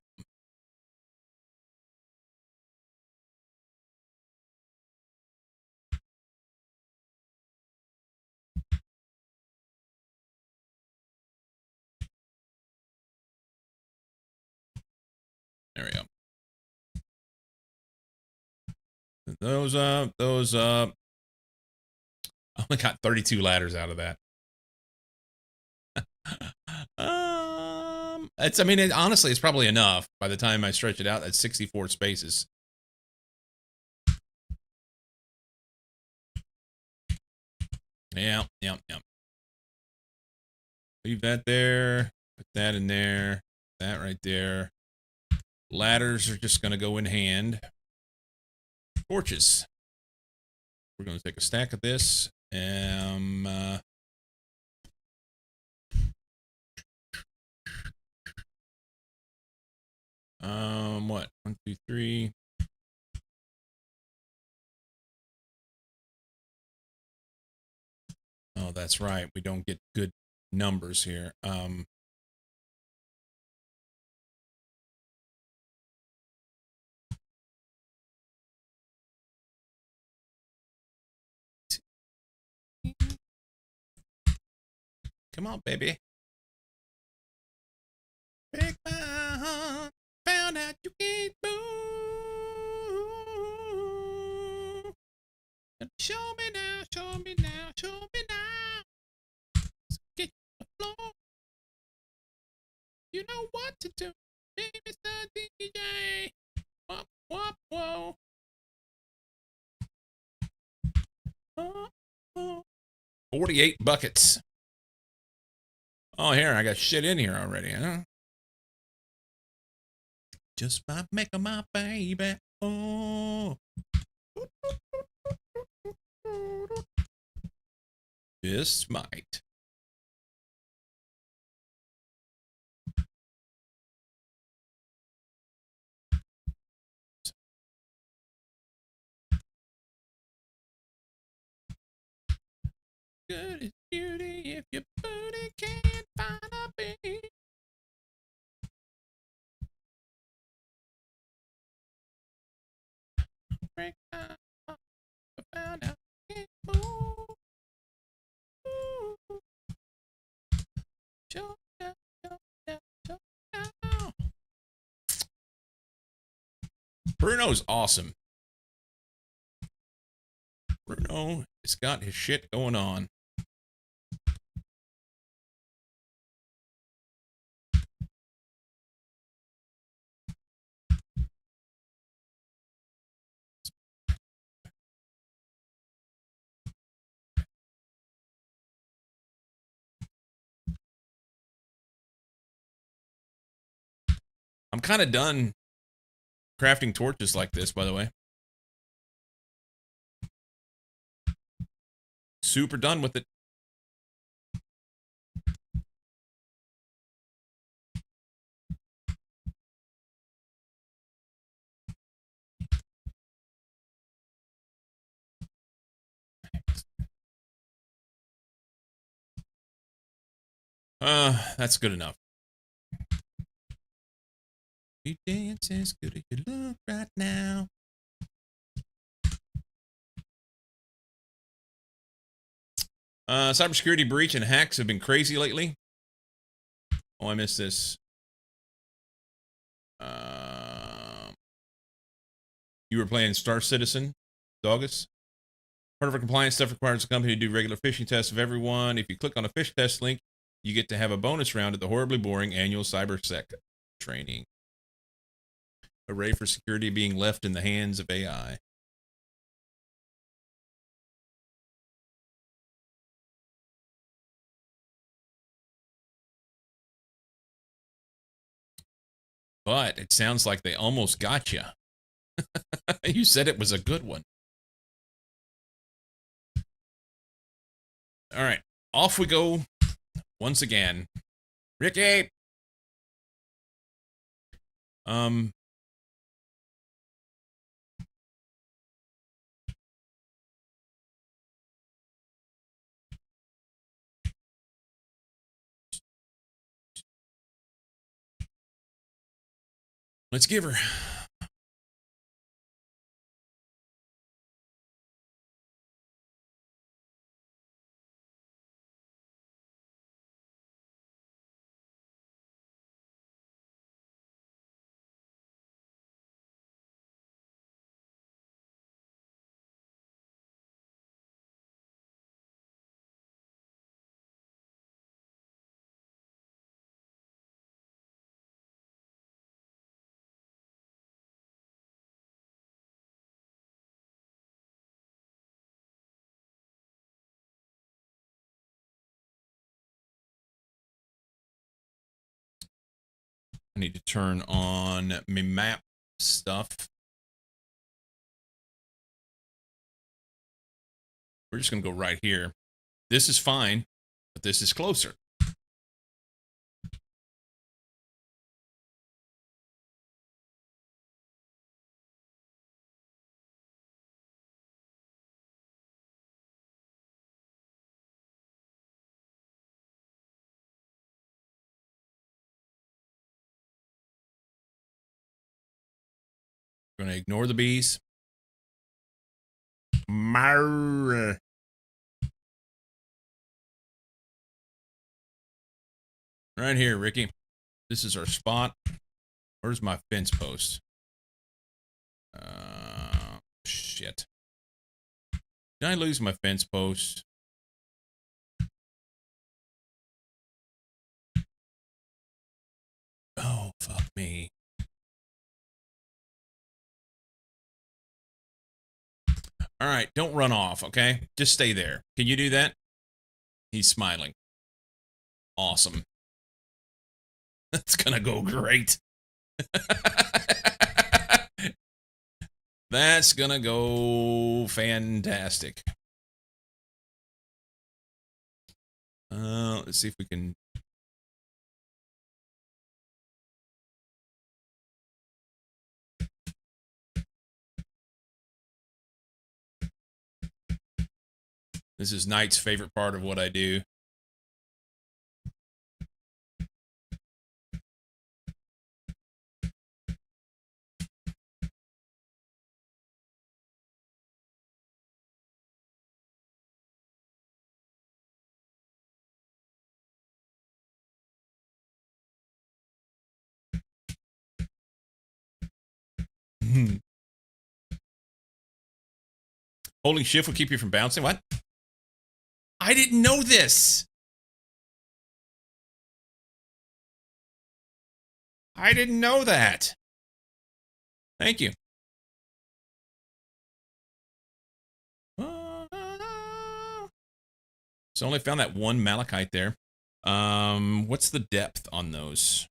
there we go. Those I only got 32 ladders out of that. It's, I mean, honestly, it's probably enough by the time I stretch it out. That's 64 spaces. Yeah, yeah, yeah. Leave that there. Put that in there. That right there. Ladders are just going to go in hand. Torches. We're going to take a stack of this. What? 1, 2, 3. Oh, that's right. We don't get good numbers here. Come on, baby. Break my heart. Found out you can't move. Show me now, show me now, show me now. So get the floor. You know what to do. Hey, Mr. DJ. Whoop, whoop, whoa. Oh, oh. 48 buckets. Oh, here, I got shit in here already, huh? Just by making my baby. Oh. Just might. Good as beauty if your booty can't find a beat. Break my heart, found out it move. Show down, show down, show down. Bruno's awesome. Bruno has got his shit going on. I'm kind of done crafting torches like this, by the way. Super done with it. That's good enough. You dance as good as you look right now. Cybersecurity breach and hacks have been crazy lately. Oh, I missed this. You were playing Star Citizen, Doggus. Part of our compliance stuff requires the company to do regular phishing tests of everyone. If you click on a fish test link, you get to have a bonus round at the horribly boring annual CyberSec training. Hooray for security being left in the hands of AI. But it sounds like they almost got you. You said it was a good one. All right, off we go once again. Ricky! Let's give her. I need to turn on my map stuff. We're just going to go right here. This is fine, but this is closer. We're going to ignore the bees. Marr. Right here, Ricky. This is our spot. Where's my fence post? Shit. Did I lose my fence post? Oh, fuck me. All right, don't run off, okay? Just stay there. Can you do that? He's smiling. Awesome. That's gonna go great. That's gonna go fantastic. Let's see if we can. This is Knight's favorite part of what I do. Holding shift will keep you from bouncing. What? I didn't know this. I didn't know that. Thank you. So I only found that one malachite there. What's the depth on those?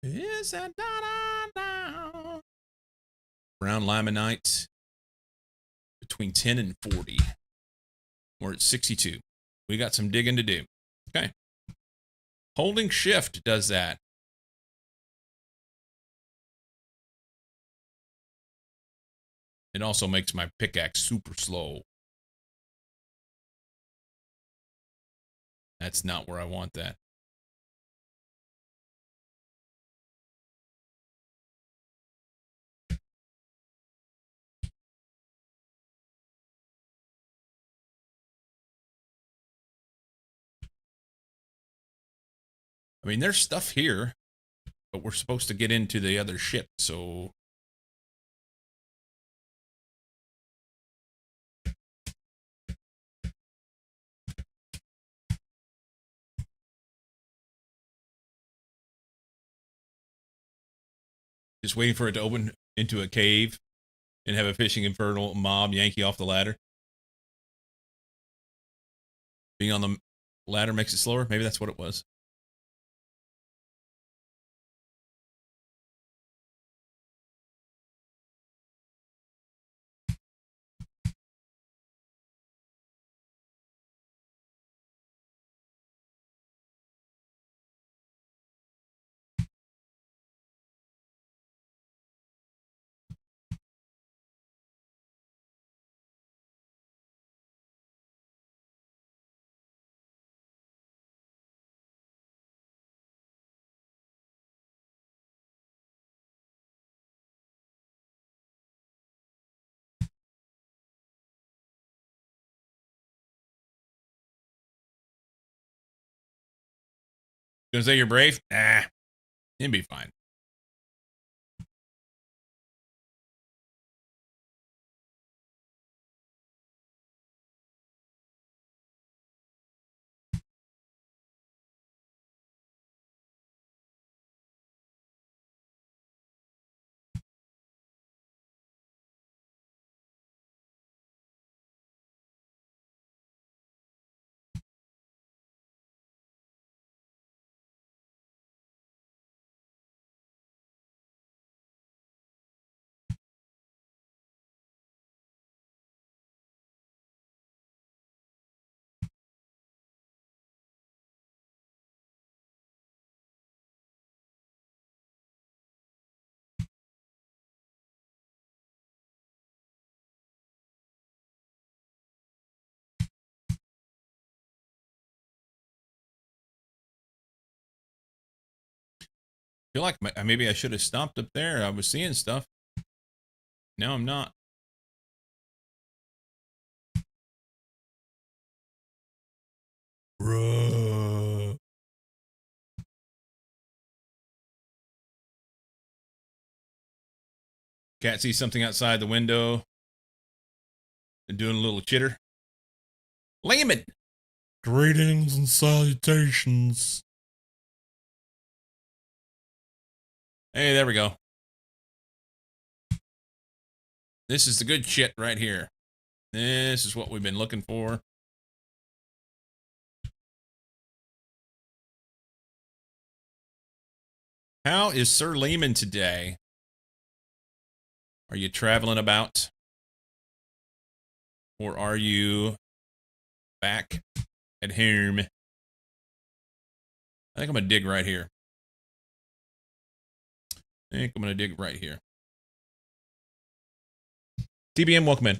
Is that brown limonite between 10 and 40. We're at 62. We got some digging to do. Okay. Holding shift does that. It also makes my pickaxe super slow. That's not where I want that. I mean, there's stuff here, but we're supposed to get into the other ship, so... Just waiting for it to open into a cave and have a fishing infernal mob yank you off the ladder. Being on the ladder makes it slower. Maybe that's what it was. Gonna say you're brave? Nah, you'll be fine. feel like maybe I should have stopped up there. I was seeing stuff. No, I'm not. Bruh. Cat sees something outside the window and doing a little chitter. Layman! Greetings and salutations. Hey, there we go. This is the good shit right here. This is what we've been looking for. How is Sir Lehman today? Are you traveling about? Or are you back at home? I think I'm going to dig right here. TBM, welcome in.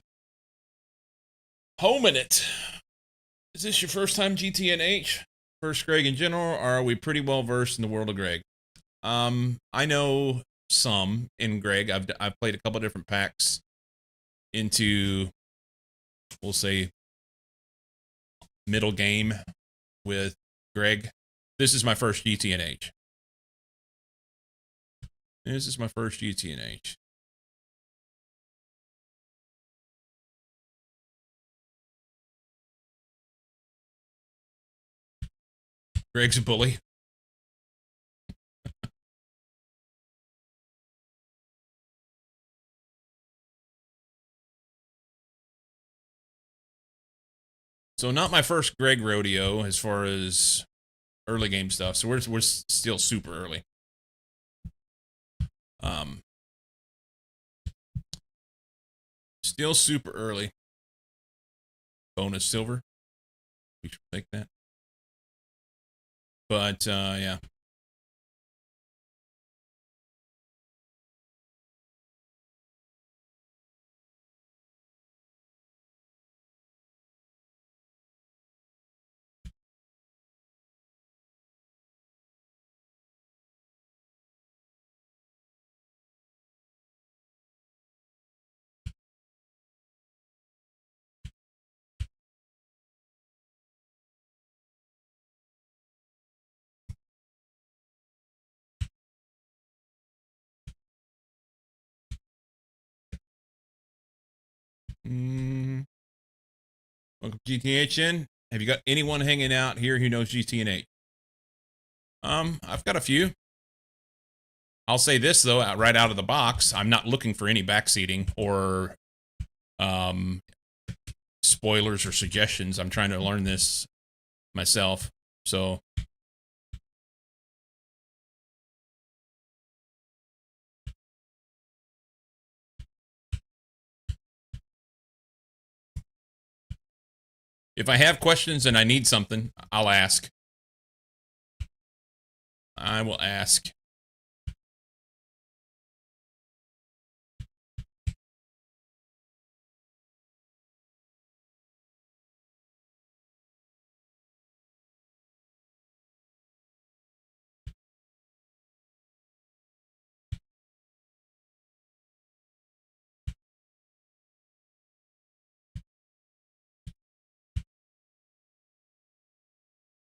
Home in it. Is this your first time GTNH? First Greg in general, or are we pretty well versed in the world of Greg? I know some in Greg. I've played a couple different packs into, we'll say, middle game with Greg. This is my first GTNH. Greg's a bully. So not my first Greg rodeo as far as early game stuff. So we're still super early. Still super early. Bonus silver. We should take that. But yeah. Welcome GTNH in. Have you got anyone hanging out here who knows GTNH? I've got a few. I'll say this though, right out of the box, I'm not looking for any backseating or spoilers or suggestions. I'm trying to learn this myself. So if I have questions and I need something, I'll ask. I will ask.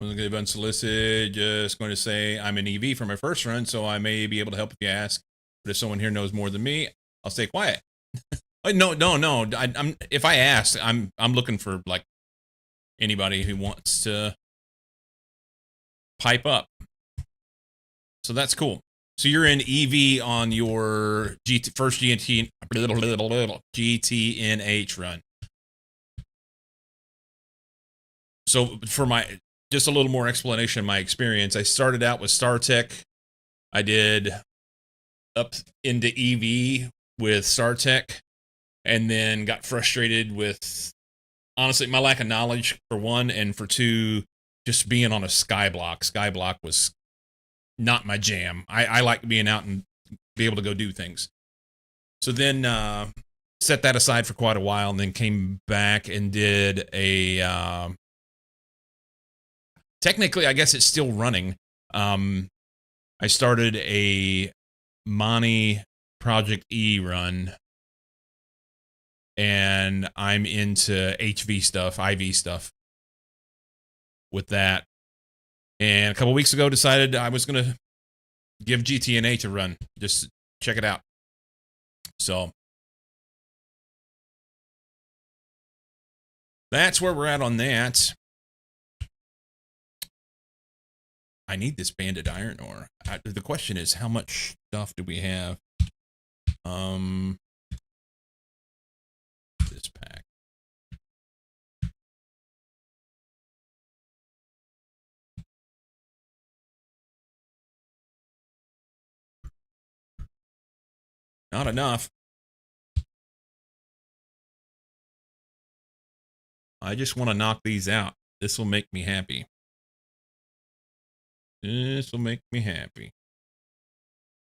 Wasn't going to be unsolicited. Just going to say I'm an EV for my first run, so I may be able to help if you ask. But if someone here knows more than me, I'll stay quiet. No. If I ask, I'm looking for like anybody who wants to pipe up. So that's cool. So you're in EV on your first GTNH run. So for my just a little more explanation of my experience, I started out with StarTech. I did up into EV with StarTech, and then got frustrated with, honestly, my lack of knowledge, for one, and for two, just being on a Skyblock. Skyblock was not my jam. I like being out and be able to go do things. So then set that aside for quite a while, and then came back and did a... technically, I guess it's still running. I started a Monty Project E run, and I'm into HV stuff, IV stuff with that. And a couple weeks ago, decided I was going to give GTNH a run. Just check it out. So that's where we're at on that. I need this banded iron ore. The question is, how much stuff do we have? This pack. Not enough. I just want to knock these out. This will make me happy. This will make me happy.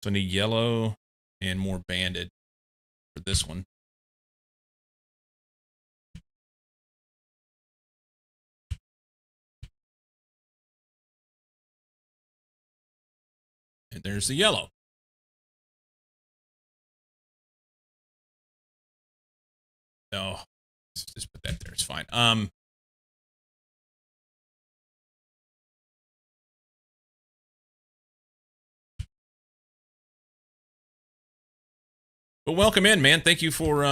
So I need yellow and more banded for this one. And there's the yellow. No, let's just put that there. It's fine. But welcome in, man. Thank you for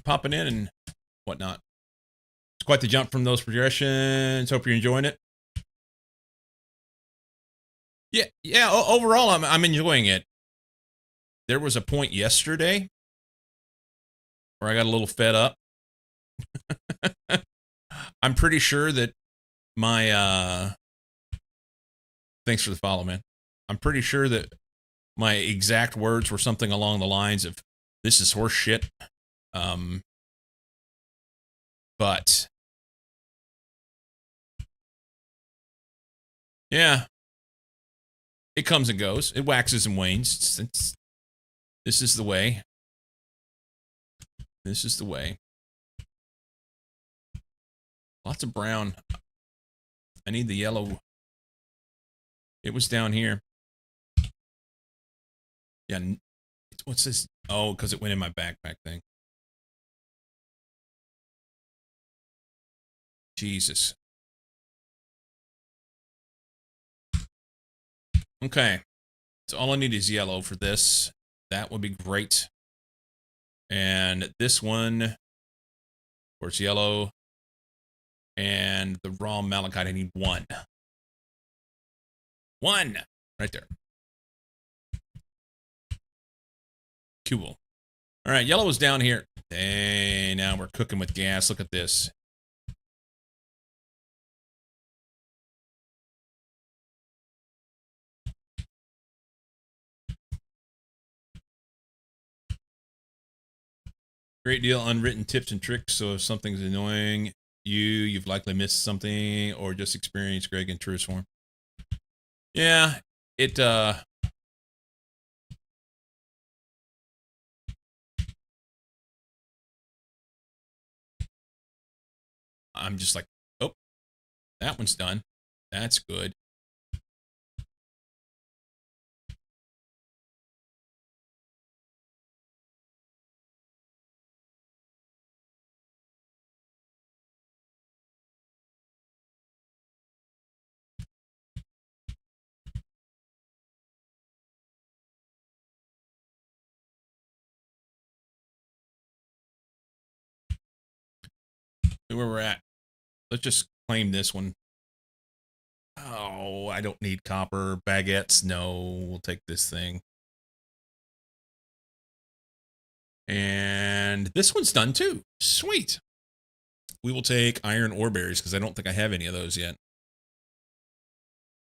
popping in and whatnot. It's quite the jump from those progressions. Hope you're enjoying it. Yeah. Overall, I'm enjoying it. There was a point yesterday where I got a little fed up. I'm pretty sure that my thanks for the follow, man. I'm pretty sure that my exact words were something along the lines of, "This is horse shit." But yeah, it comes and goes. It waxes and wanes. This is the way. This is the way. Lots of brown. I need the yellow. It was down here. Yeah. What's this? Oh, because it went in my backpack thing. Jesus. Okay. So all I need is yellow for this. That would be great. And this one, of course, yellow. And the raw malachite, I need one. One! Right there. Cool. All right, yellow is down here. Hey, now we're cooking with gas. Look at this. Great deal, unwritten tips and tricks. So if something's annoying you've likely missed something or just experienced Greg in truest form. Yeah, it I'm just like, oh, that one's done. That's good. Where we're at. Let's just claim this one. Oh, I don't need copper baguettes. No, we'll take this thing. And this one's done too. Sweet. We will take iron ore berries because I don't think I have any of those yet.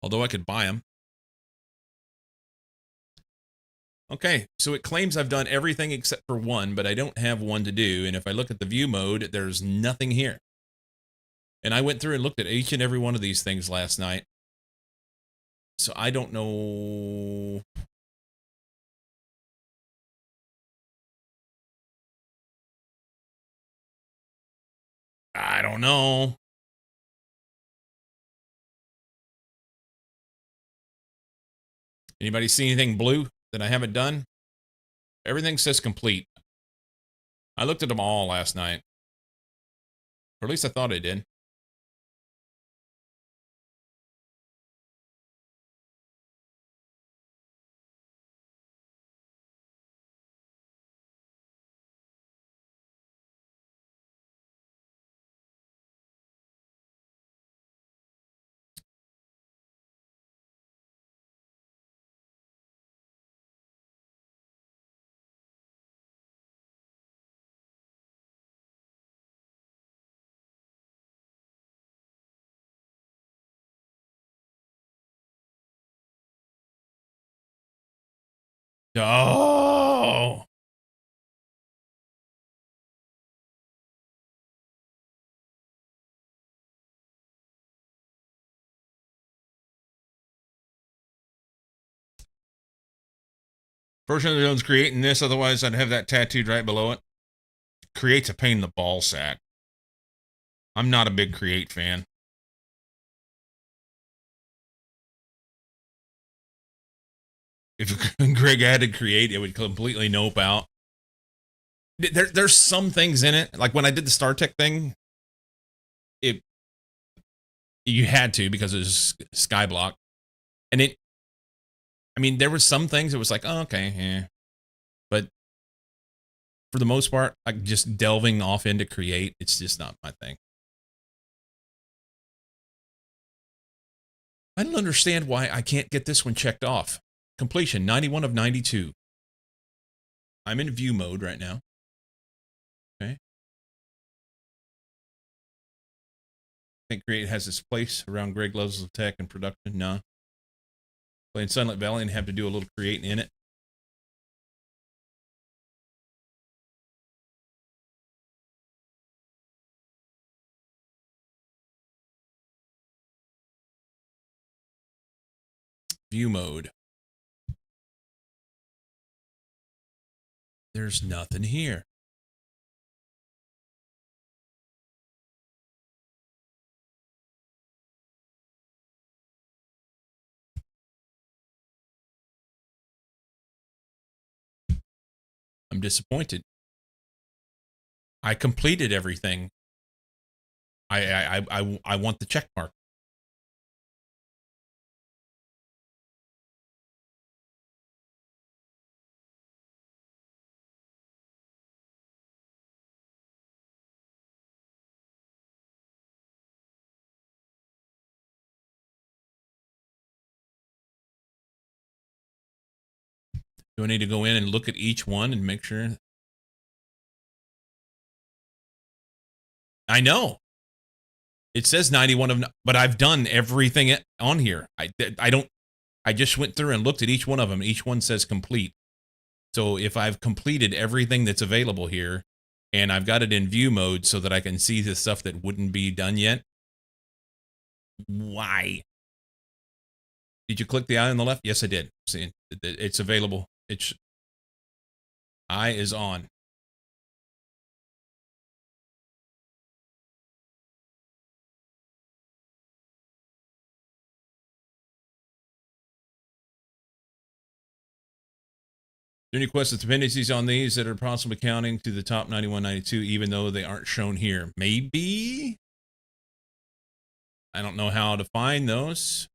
Although I could buy them. Okay, so it claims I've done everything except for one, but I don't have one to do. And if I look at the view mode, there's nothing here. And I went through and looked at each and every one of these things last night. So I don't know. I don't know. Anybody see anything blue that I haven't done? Everything says complete. I looked at them all last night. Or at least I thought I did. Oh! Version of the Jones creating this, otherwise I'd have that tattooed right below it. Create's a pain in the ball sack. I'm not a big Create fan. If Greg added Create, it would completely nope out. There's some things in it, like when I did the StarTech thing, you had to because it was Skyblock, and there was some things it was like, oh, okay, yeah, but for the most part, like just delving off into Create, it's just not my thing. I don't understand why I can't get this one checked off. Completion 91 of 92. I'm in view mode right now. Okay. I think Create has its place around Greg Levels of Tech and production. Nah. Playing Sunlit Valley and have to do a little creating in it. View mode. There's nothing here. I'm disappointed. I completed everything. I want the check mark. Do I need to go in and look at each one and make sure? I know. It says 91 of, but I've done everything on here. I just went through and looked at each one of them. Each one says complete. So if I've completed everything that's available here and I've got it in view mode so that I can see the stuff that wouldn't be done yet, why? Did you click the eye on the left? Yes, I did. See, it's available. Eye is on. Do any questions dependencies on these that are possibly counting to the top 91, 92, even though they aren't shown here? Maybe? I don't know how to find those.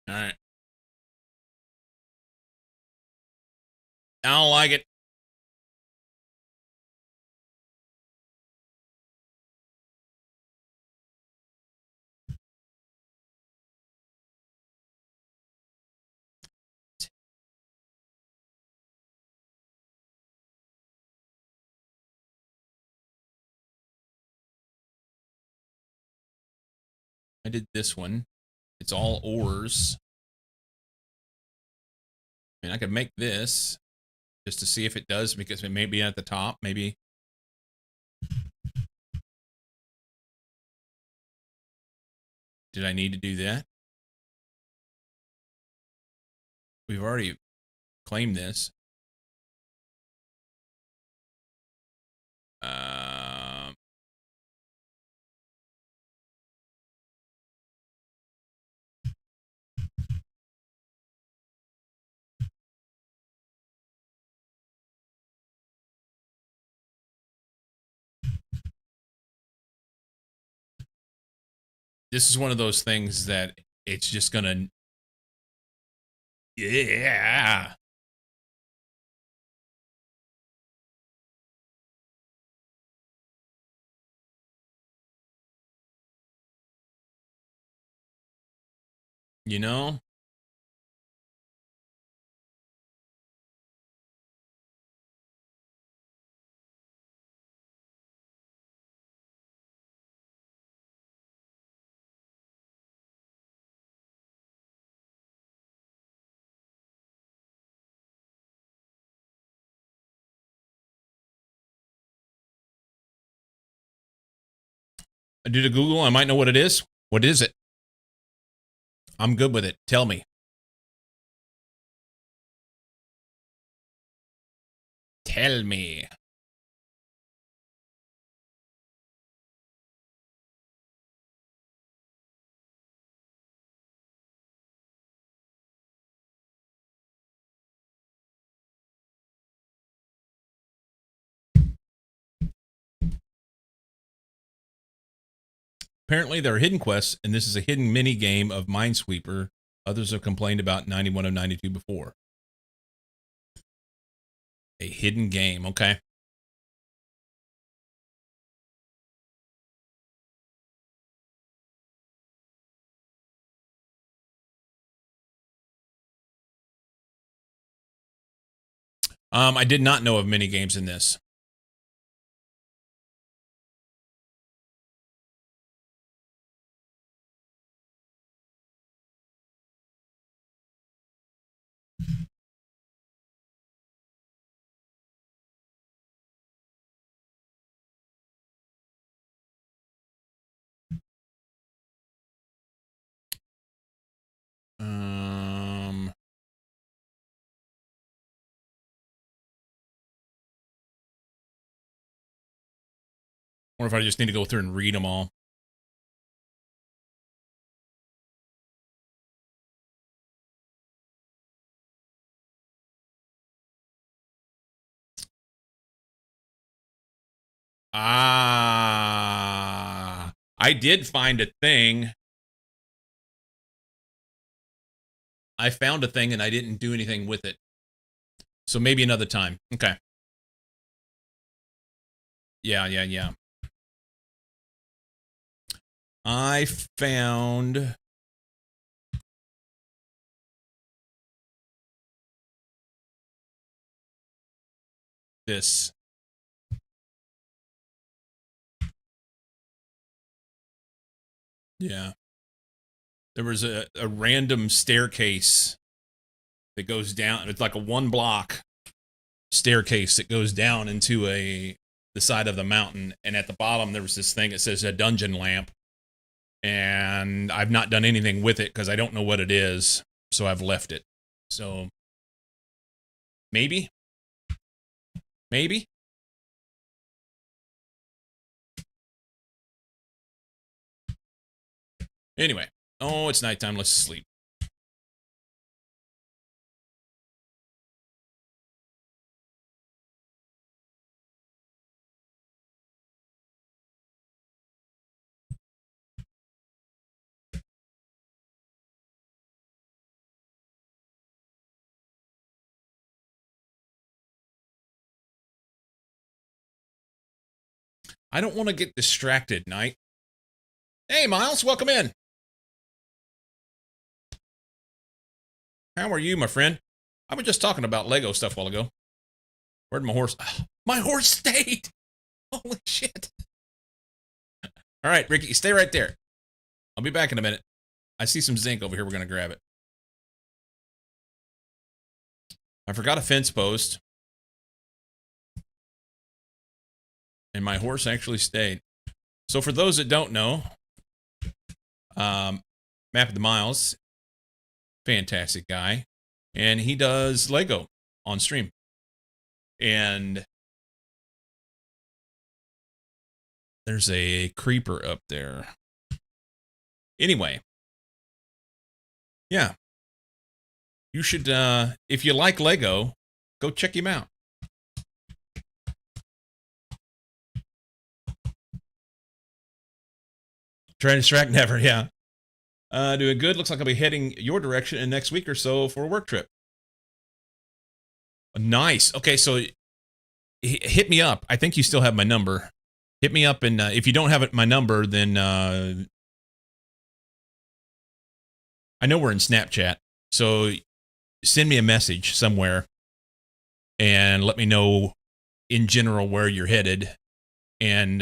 All right. I don't like it. I did this one. It's all ores. And I could make this just to see if it does, because it may be at the top. Maybe. Did I need to do that? We've already claimed this. This is one of those things that it's just gonna, yeah. You know? I did a Google. I might know what it is. What is it? I'm good with it. Tell me. Tell me. Apparently, there are hidden quests, and this is a hidden mini game of Minesweeper. Others have complained about 91 of 92 before. A hidden game. Okay. I did not know of mini games in this. Or if I just need to go through and read them all. I did find a thing. I found a thing and I didn't do anything with it. So maybe another time. Okay. Yeah. I found this. Yeah. There was a random staircase that goes down. It's like a 1-block staircase that goes down into the side of the mountain. And at the bottom, there was this thing that says a dungeon lamp. And I've not done anything with it because I don't know what it is. So I've left it. So maybe. Anyway. Oh, it's nighttime. Let's sleep. I don't want to get distracted, Knight. Hey, Miles, welcome in. How are you, my friend? I was just talking about Lego stuff a while ago. Where'd my horse? Oh, my horse stayed. Holy shit. All right, Ricky, stay right there. I'll be back in a minute. I see some zinc over here. We're going to grab it. I forgot a fence post. And my horse actually stayed. So for those that don't know, Map of the Miles, fantastic guy. And he does Lego on stream. And there's a creeper up there. Anyway. Yeah. You should, if you like Lego, go check him out. Try to distract never, yeah. Doing good. Looks like I'll be heading your direction in next week or so for a work trip. Nice. Okay, so hit me up. I think you still have my number. Hit me up, and if you don't have my number, then I know we're in Snapchat. So send me a message somewhere and let me know in general where you're headed. And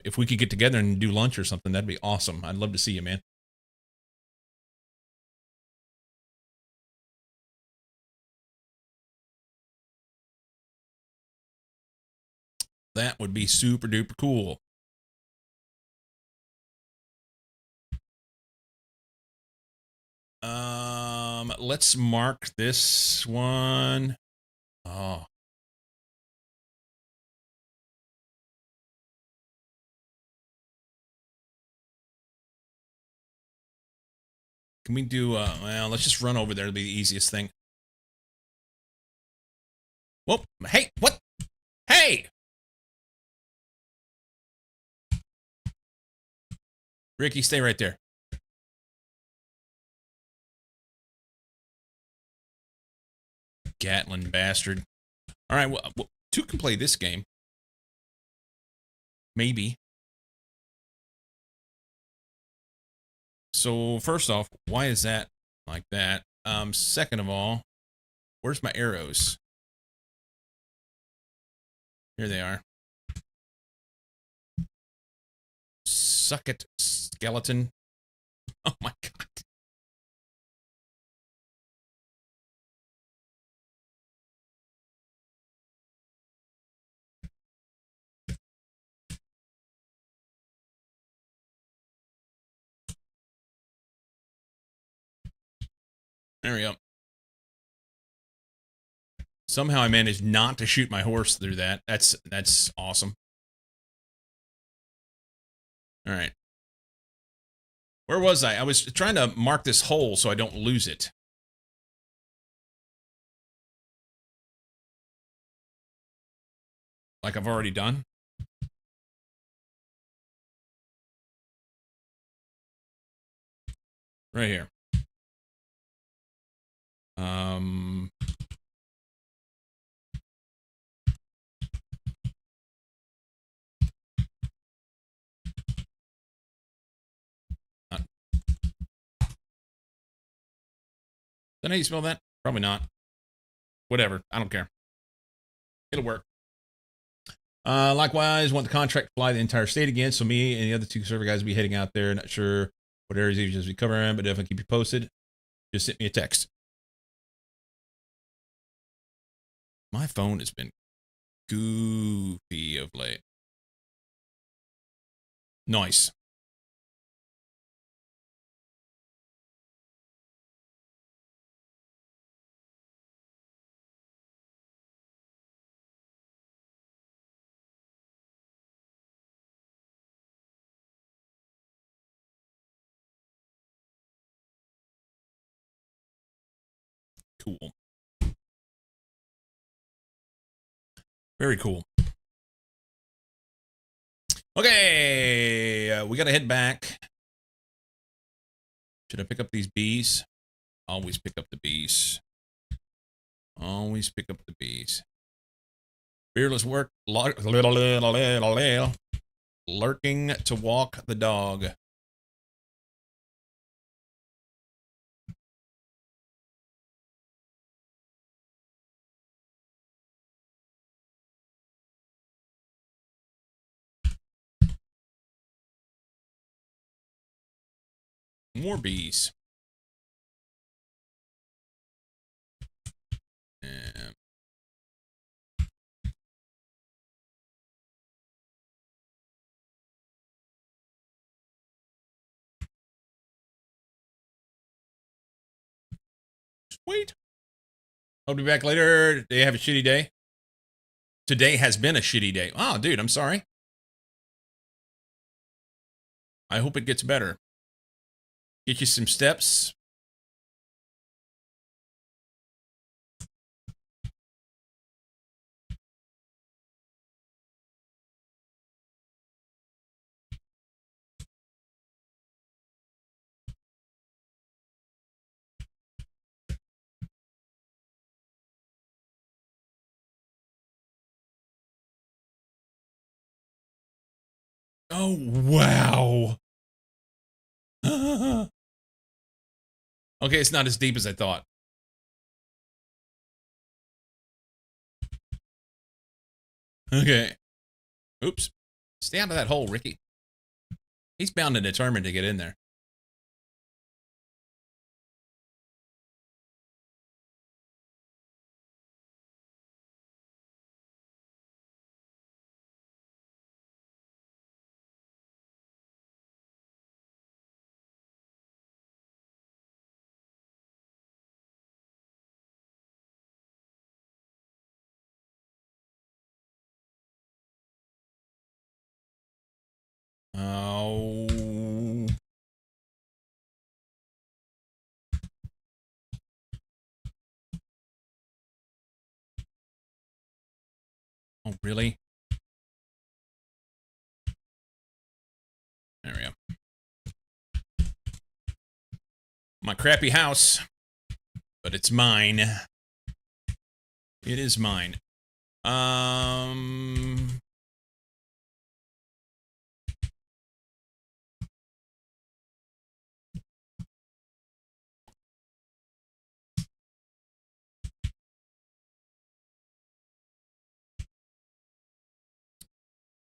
if we could get together and do lunch or something, that'd be awesome. I'd love to see you, man. That would be super duper cool. Let's mark this one. Oh. Can we do, well, let's just run over there. It'll be the easiest thing. Whoop. Hey, what? Hey! Ricky, stay right there. Gatlin bastard. All right, well, two can play this game. Maybe. So, first off, why is that like that? Second of all, where's my arrows? Here they are. Suck it, skeleton. Oh my god. There we go. Somehow I managed not to shoot my horse through that. That's awesome. All right. Where was I? I was trying to mark this hole so I don't lose it. Like I've already done. Right here. Then how you spell that? Probably not. Whatever. I don't care. It'll work. Likewise, want the contract to fly the entire state again. So me and the other two server guys will be heading out there. Not sure what areas you just be covering, but definitely keep you posted. Just send me a text. My phone has been goofy of late. Nice. Cool. Very cool. Okay, we gotta head back. Should I pick up these bees? Always pick up the bees. Always pick up the bees. Fearless work, lurking to walk the dog. More bees. And sweet. I'll be back later. Do you have a shitty day? Today has been a shitty day. Oh, dude, I'm sorry. I hope it gets better. Get you some steps. Oh, wow. Okay, it's not as deep as I thought. Okay. Oops. Stay out of that hole, Ricky. He's bound and determined to get in there. Oh. Oh, really? There we go. My crappy house. But it's mine. It is mine.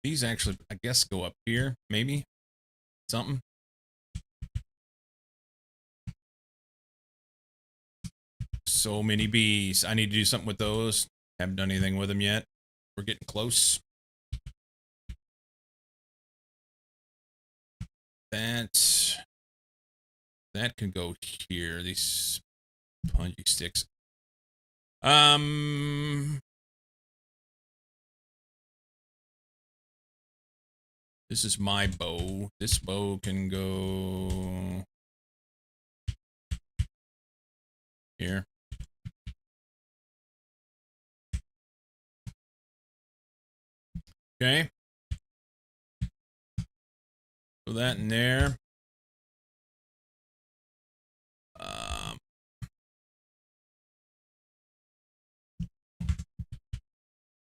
These actually, I guess, go up here, maybe? Something? So many bees. I need to do something with those. Haven't done anything with them yet. We're getting close. That can go here. These punji sticks. This is my bow. This bow can go here. Okay. Put that in there.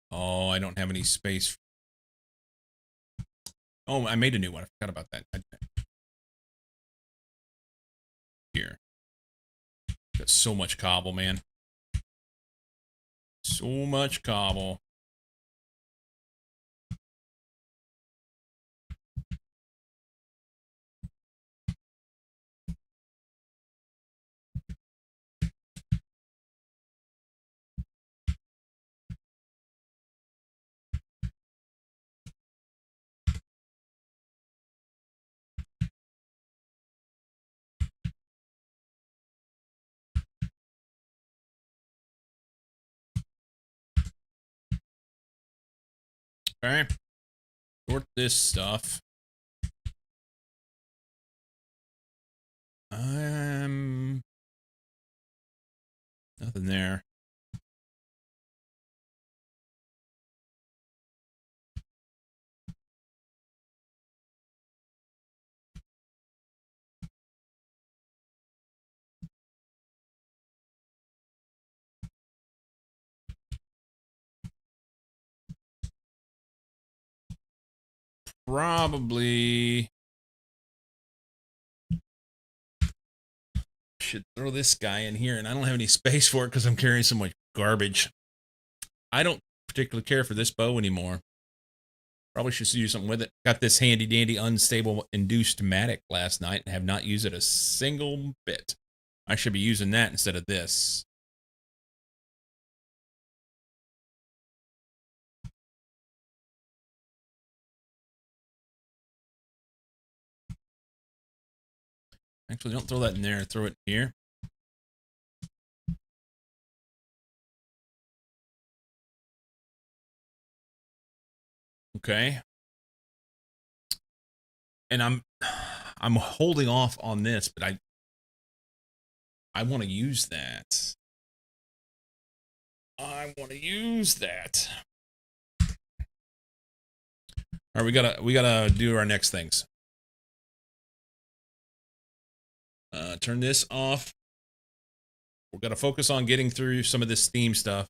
Oh, I don't have any space. Oh, I made a new one. I forgot about that. Here. Got so much cobble, man. So much cobble. Okay. Sort this stuff. Nothing there. Probably should throw this guy in here, and I don't have any space for it because I'm carrying so much garbage. I don't particularly care for this bow anymore. Probably should use something with it. Got this handy dandy unstable induced matic last night and have not used it a single bit. I should be using that instead of this. Actually, don't throw that in there. Throw it here. Okay. And I'm holding off on this, but I want to use that. I want to use that. All right, we gotta do our next things. Turn this off. We're gonna focus on getting through some of this theme stuff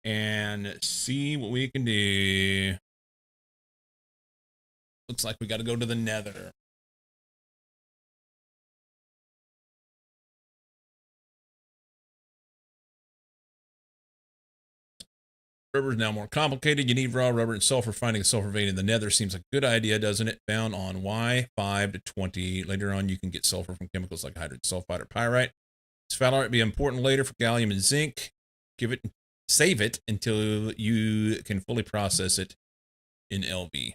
and see what we can do. Looks like we got to go to the Nether. Rubber is now more complicated. You need raw rubber and sulfur. Finding a sulfur vein in the Nether seems a good idea, doesn't it? Found on Y5 to 20. Later on, you can get sulfur from chemicals like hydrogen sulfide or pyrite. This phthalate be important later for gallium and zinc. Save it until you can fully process it in LV.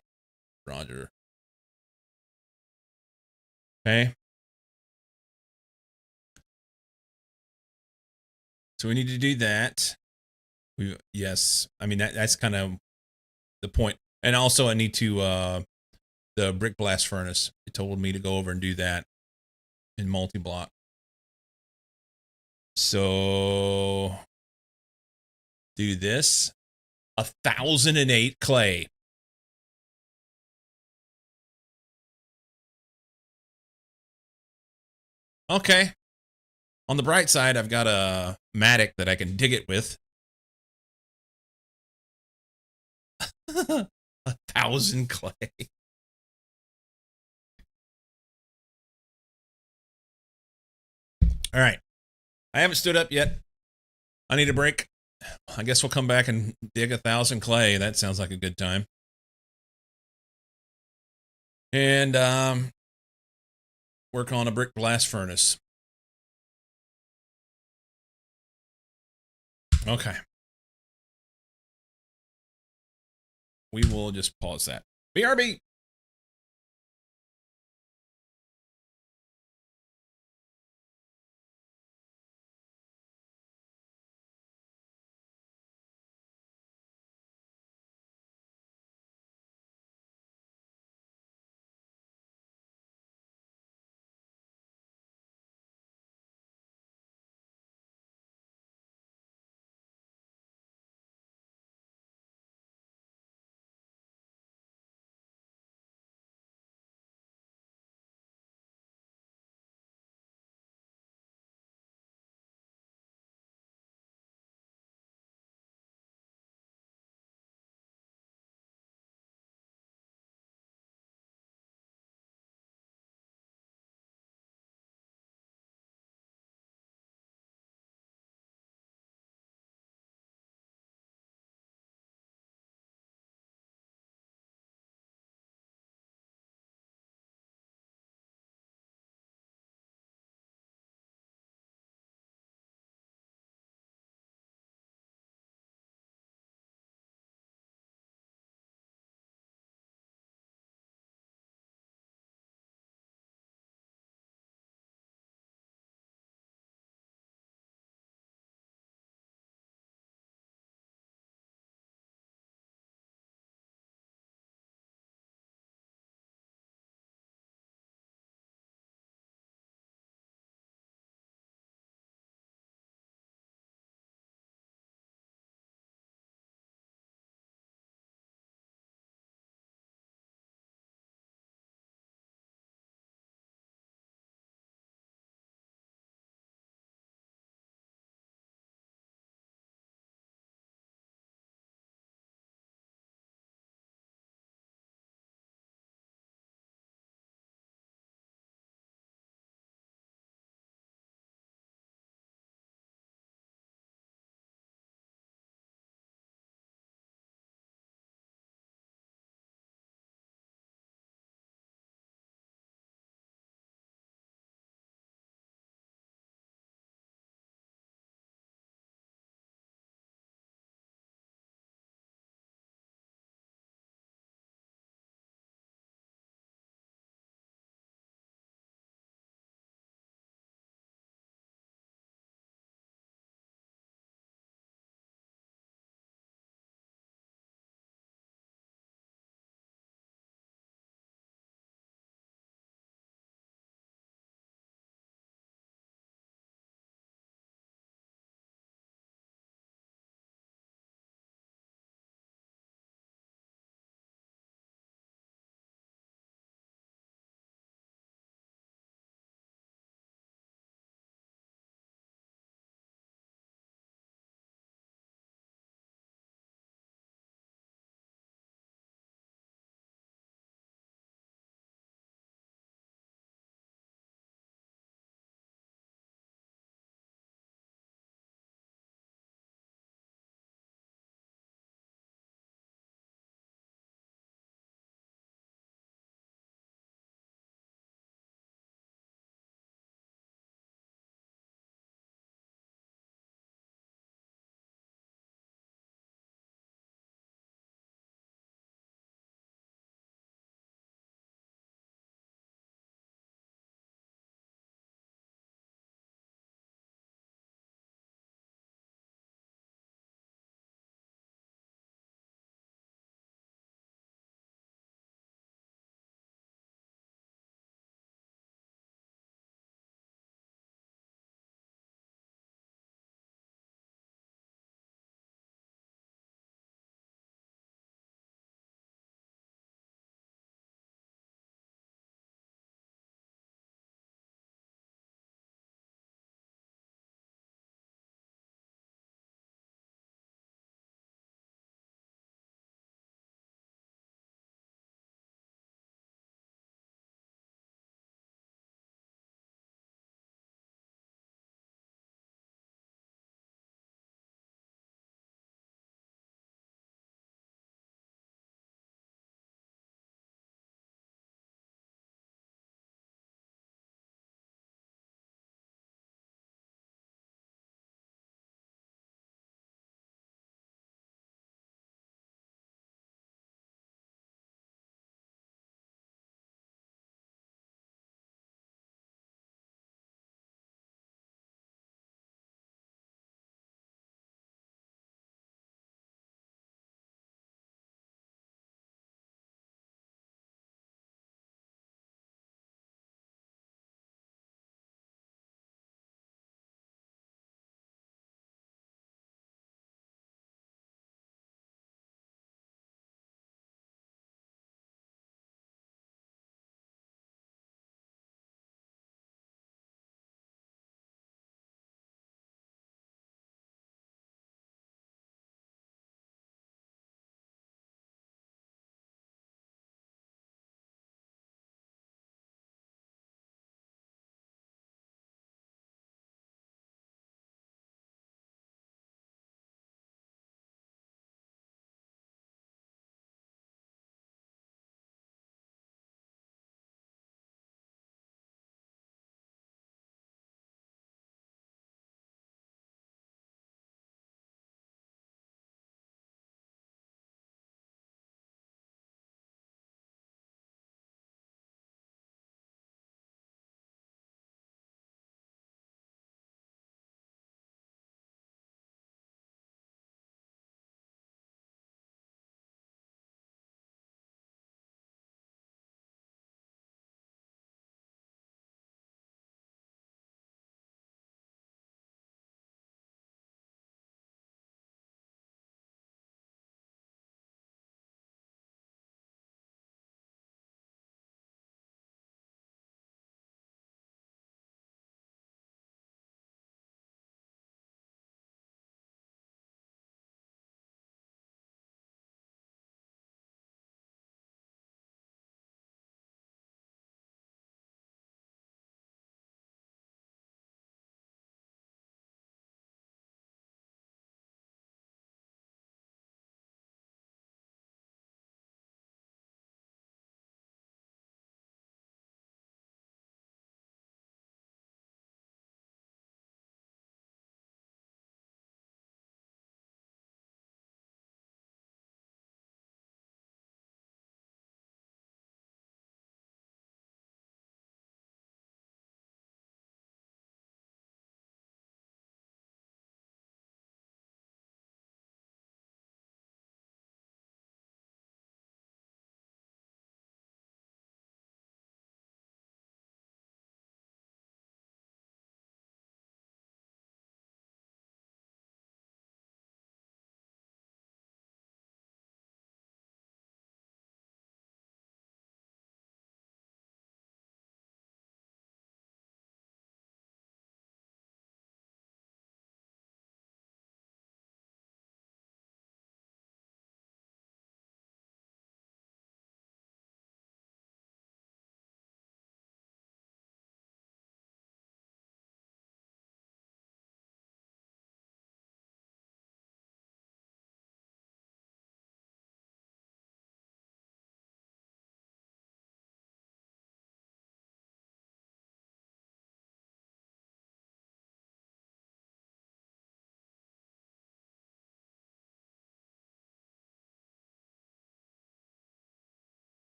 Roger. Okay. So we need to do that. Yes. I mean, that's kind of the point. And also I need to, the brick blast furnace. It told me to go over and do that in multi-block. So do this. 1,008 clay. Okay. On the bright side, I've got a matic that I can dig it with. 1,000 clay. All right. I haven't stood up yet. I need a break. I guess we'll come back and dig 1,000 clay. That sounds like a good time. And work on a brick blast furnace. Okay. We will just pause that. BRB.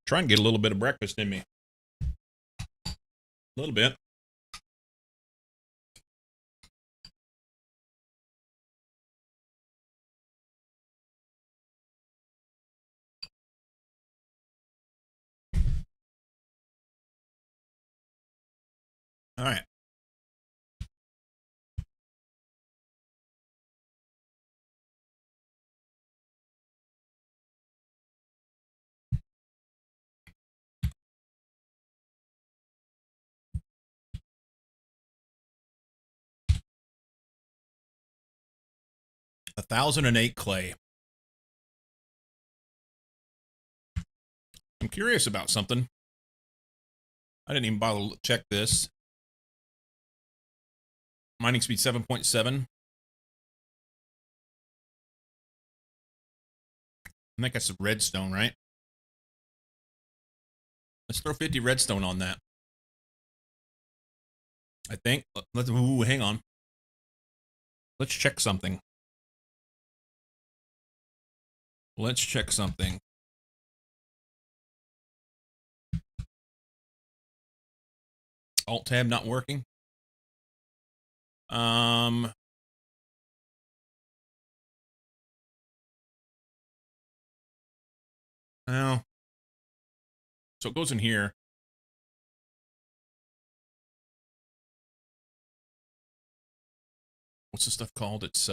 Try and get a little bit of breakfast in me. A little bit. All right. $1,008 clay. I'm curious about something. I didn't even bother to check this. Mining speed 7.7. I think that's the redstone, right? Let's throw 50 redstone on that. I think. Let's. Ooh, hang on. Let's check something. Let's check something. Alt tab not working. Well, so it goes in here. What's this stuff called? It's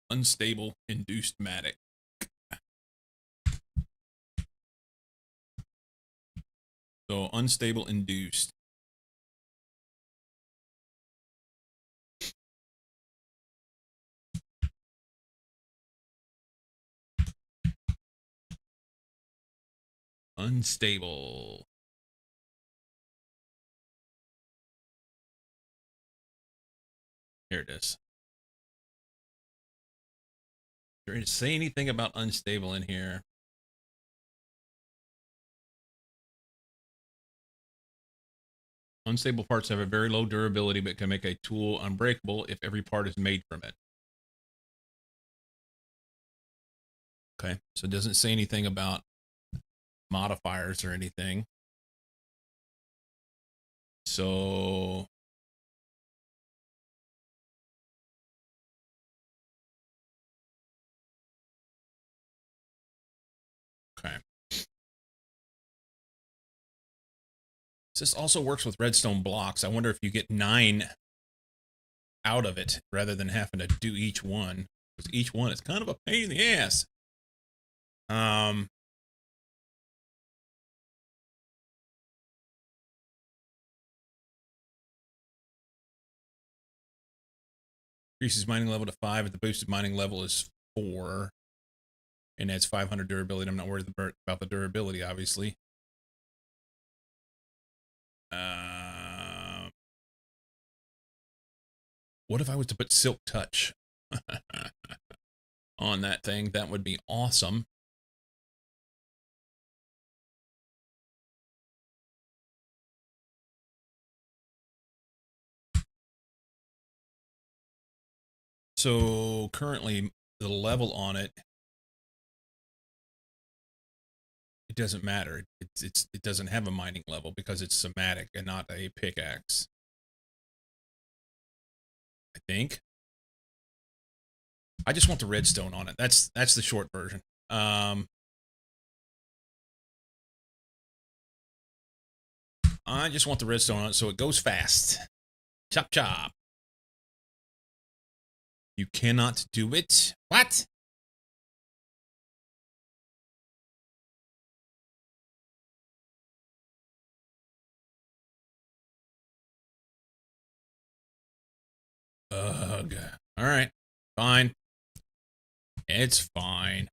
unstable induced matic. So unstable induced. Unstable. Here it is. Did it say anything about unstable in here? Unstable parts have a very low durability, but can make a tool unbreakable if every part is made from it. Okay, so it doesn't say anything about modifiers or anything. So okay. This also works with redstone blocks. I wonder if you get 9 out of it rather than having to do each one. Because each one is kind of a pain in the ass. Increases mining level to 5 if the boosted mining level is 4. And adds 500 durability. I'm not worried about the durability, obviously. What if I was to put Silk Touch on that thing? That would be awesome. So currently the level on it, it doesn't matter. It doesn't have a mining level because it's somatic and not a pickaxe. I think. I just want the redstone on it. That's the short version. I just want the redstone on it so it goes fast. Chop chop. You cannot do it. What? Ugh. All right. Fine. It's fine.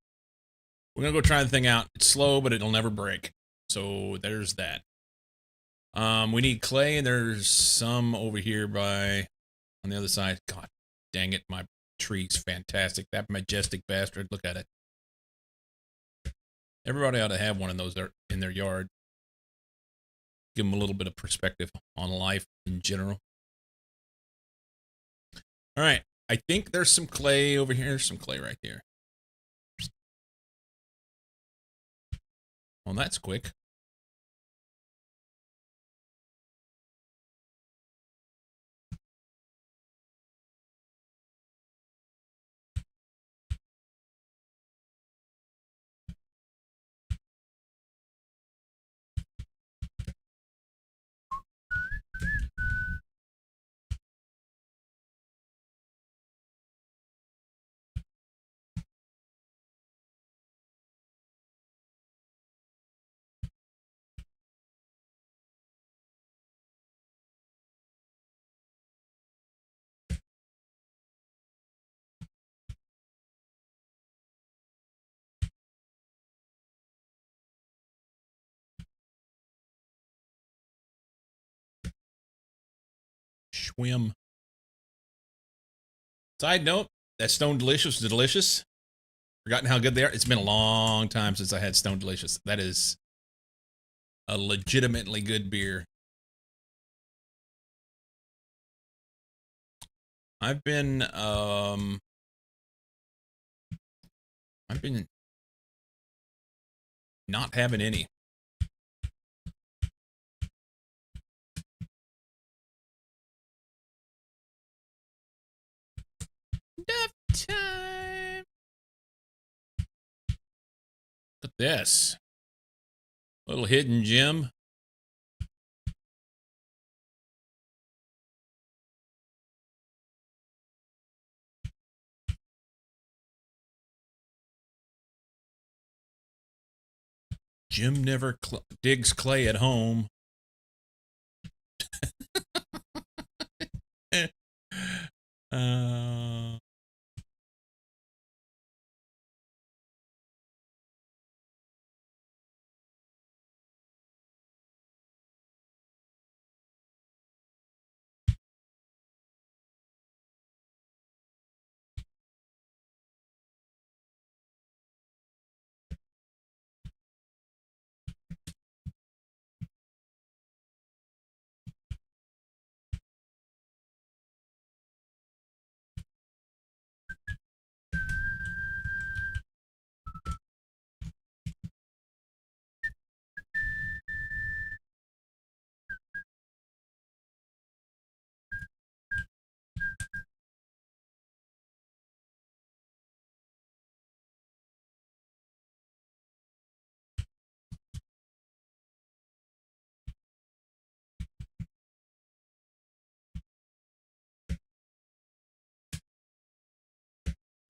We're going to go try the thing out. It's slow, but it'll never break. So there's that. We need clay, and there's some over here by on the other side. God dang it, my tree's fantastic. That majestic bastard. Look at it. Everybody ought to have one of those in their yard. give them a little bit of perspective on life in general. All right. I think there's some clay over here. There's some clay right there. Well, that's quick. Swim. Side note, that Stone Delicious was delicious. Forgotten how good they are. It's been a long time since I had Stone Delicious. That is a legitimately good beer. I've been not having any. Enough time. Look at this. Little hidden gem. Jim never digs clay at home.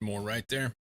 More right there.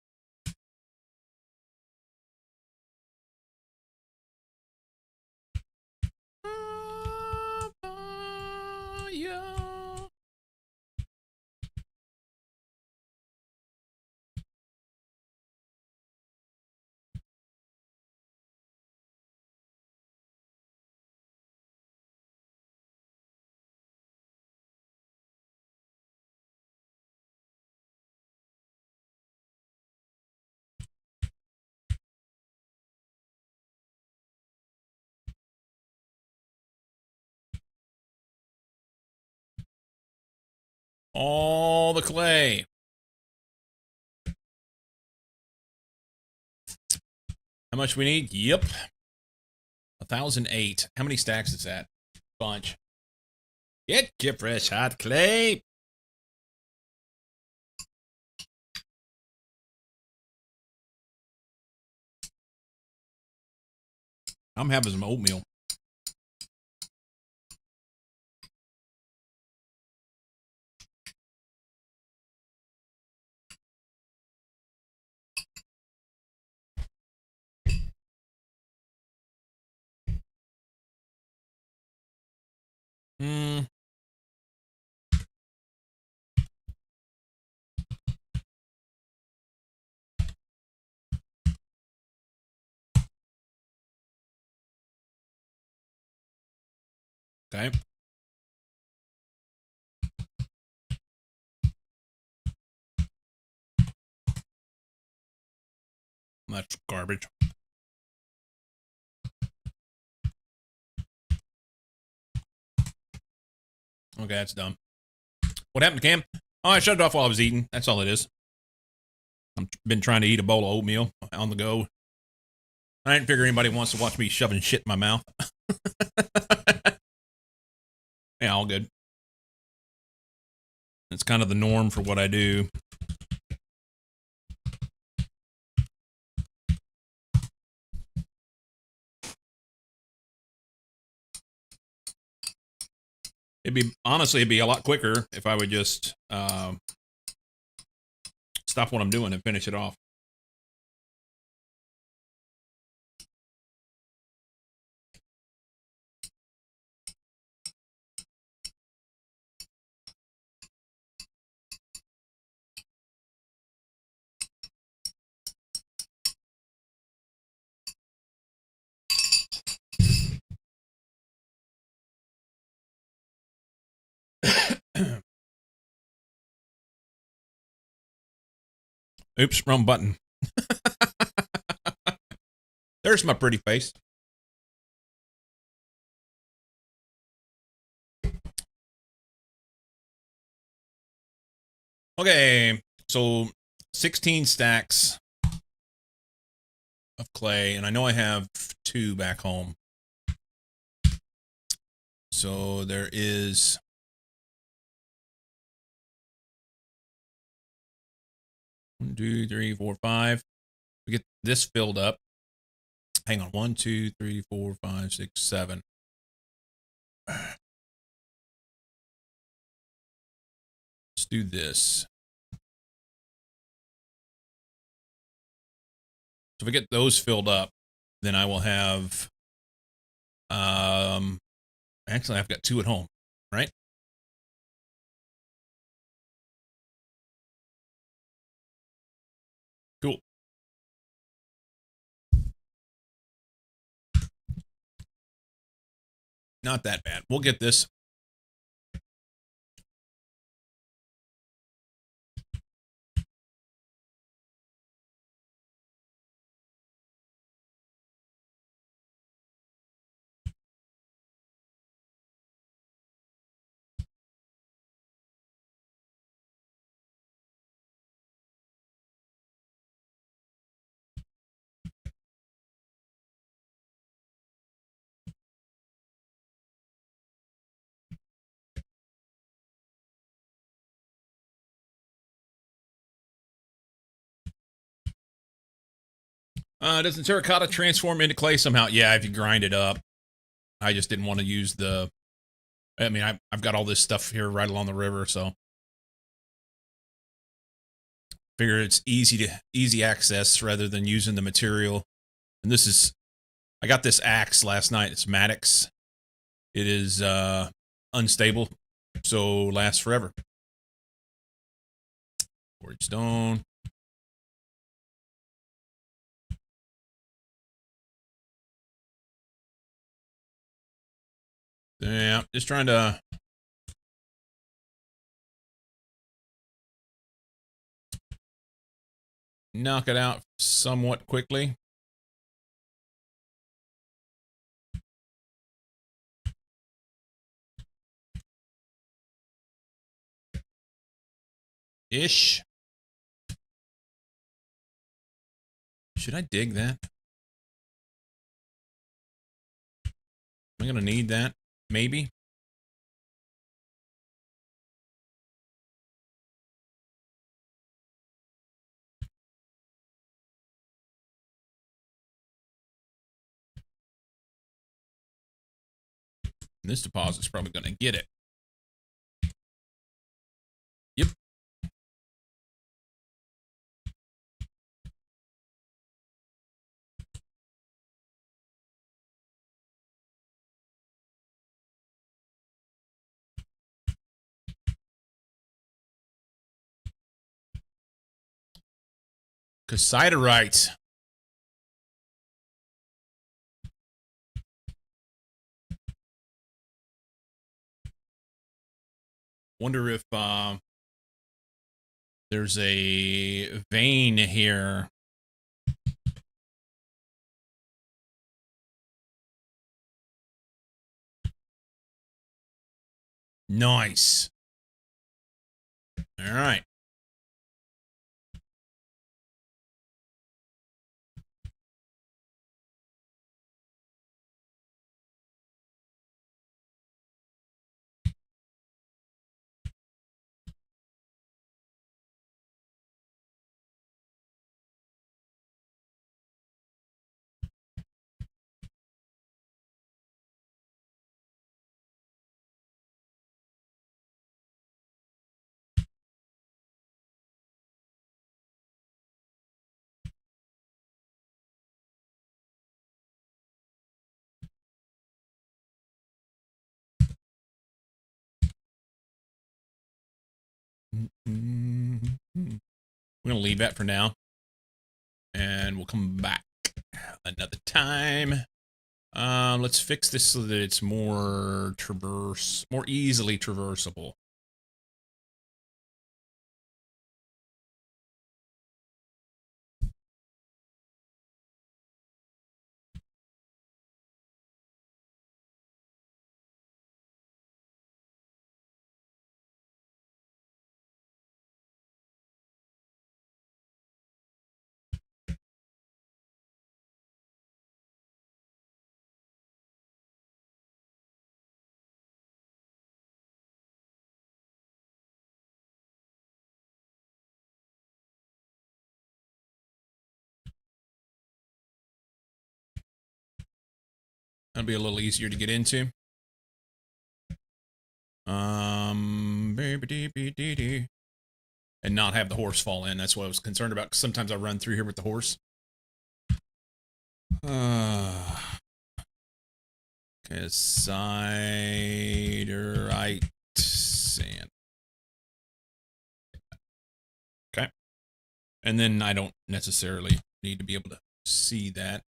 All the clay. How much we need? Yep. 1,008. How many stacks is that? Bunch. Get your fresh hot clay. I'm having some oatmeal. Hmm. Okay. That's garbage. Okay, that's dumb. What happened to Cam? Oh, I shut it off while I was eating. That's all it is. I've been trying to eat a bowl of oatmeal on the go. I didn't figure anybody wants to watch me shoving shit in my mouth. Yeah, all good. It's kind of the norm for what I do. It'd be a lot quicker if I would just stop what I'm doing and finish it off. Oops, wrong button. There's my pretty face. Okay, so 16 stacks of clay, and I know I have 2 back home. So there is 1, 2, 3, 4, 5. We get this filled up. Hang on, 1, 2, 3, 4, 5, 6, 7. Let's do this. So if we get those filled up, then I will have actually I've got 2 at home, right? Cool. Not that bad. We'll get this. Doesn't terracotta transform into clay somehow? Yeah, if you grind it up. I just didn't want to use the. I mean, I've got all this stuff here right along the river, so figure it's easy access rather than using the material. And this is, I got this axe last night. It's Maddox. It is unstable, so lasts forever. Quarried stone. Yeah, just trying to knock it out somewhat quickly. Ish. Should I dig that? Am I going to need that? Maybe. This deposit's probably going to get it. Yep. Cassiterite. Wonder if there's a vein here. Nice. All right. We're going to leave that for now. And we'll come back another time. Let's fix this so that it's more easily traversable. That'll be a little easier to get into. And not have the horse fall in. That's what I was concerned about. Cause sometimes I run through here with the horse. Okay, siderite sand. Okay. And then I don't necessarily need to be able to see that.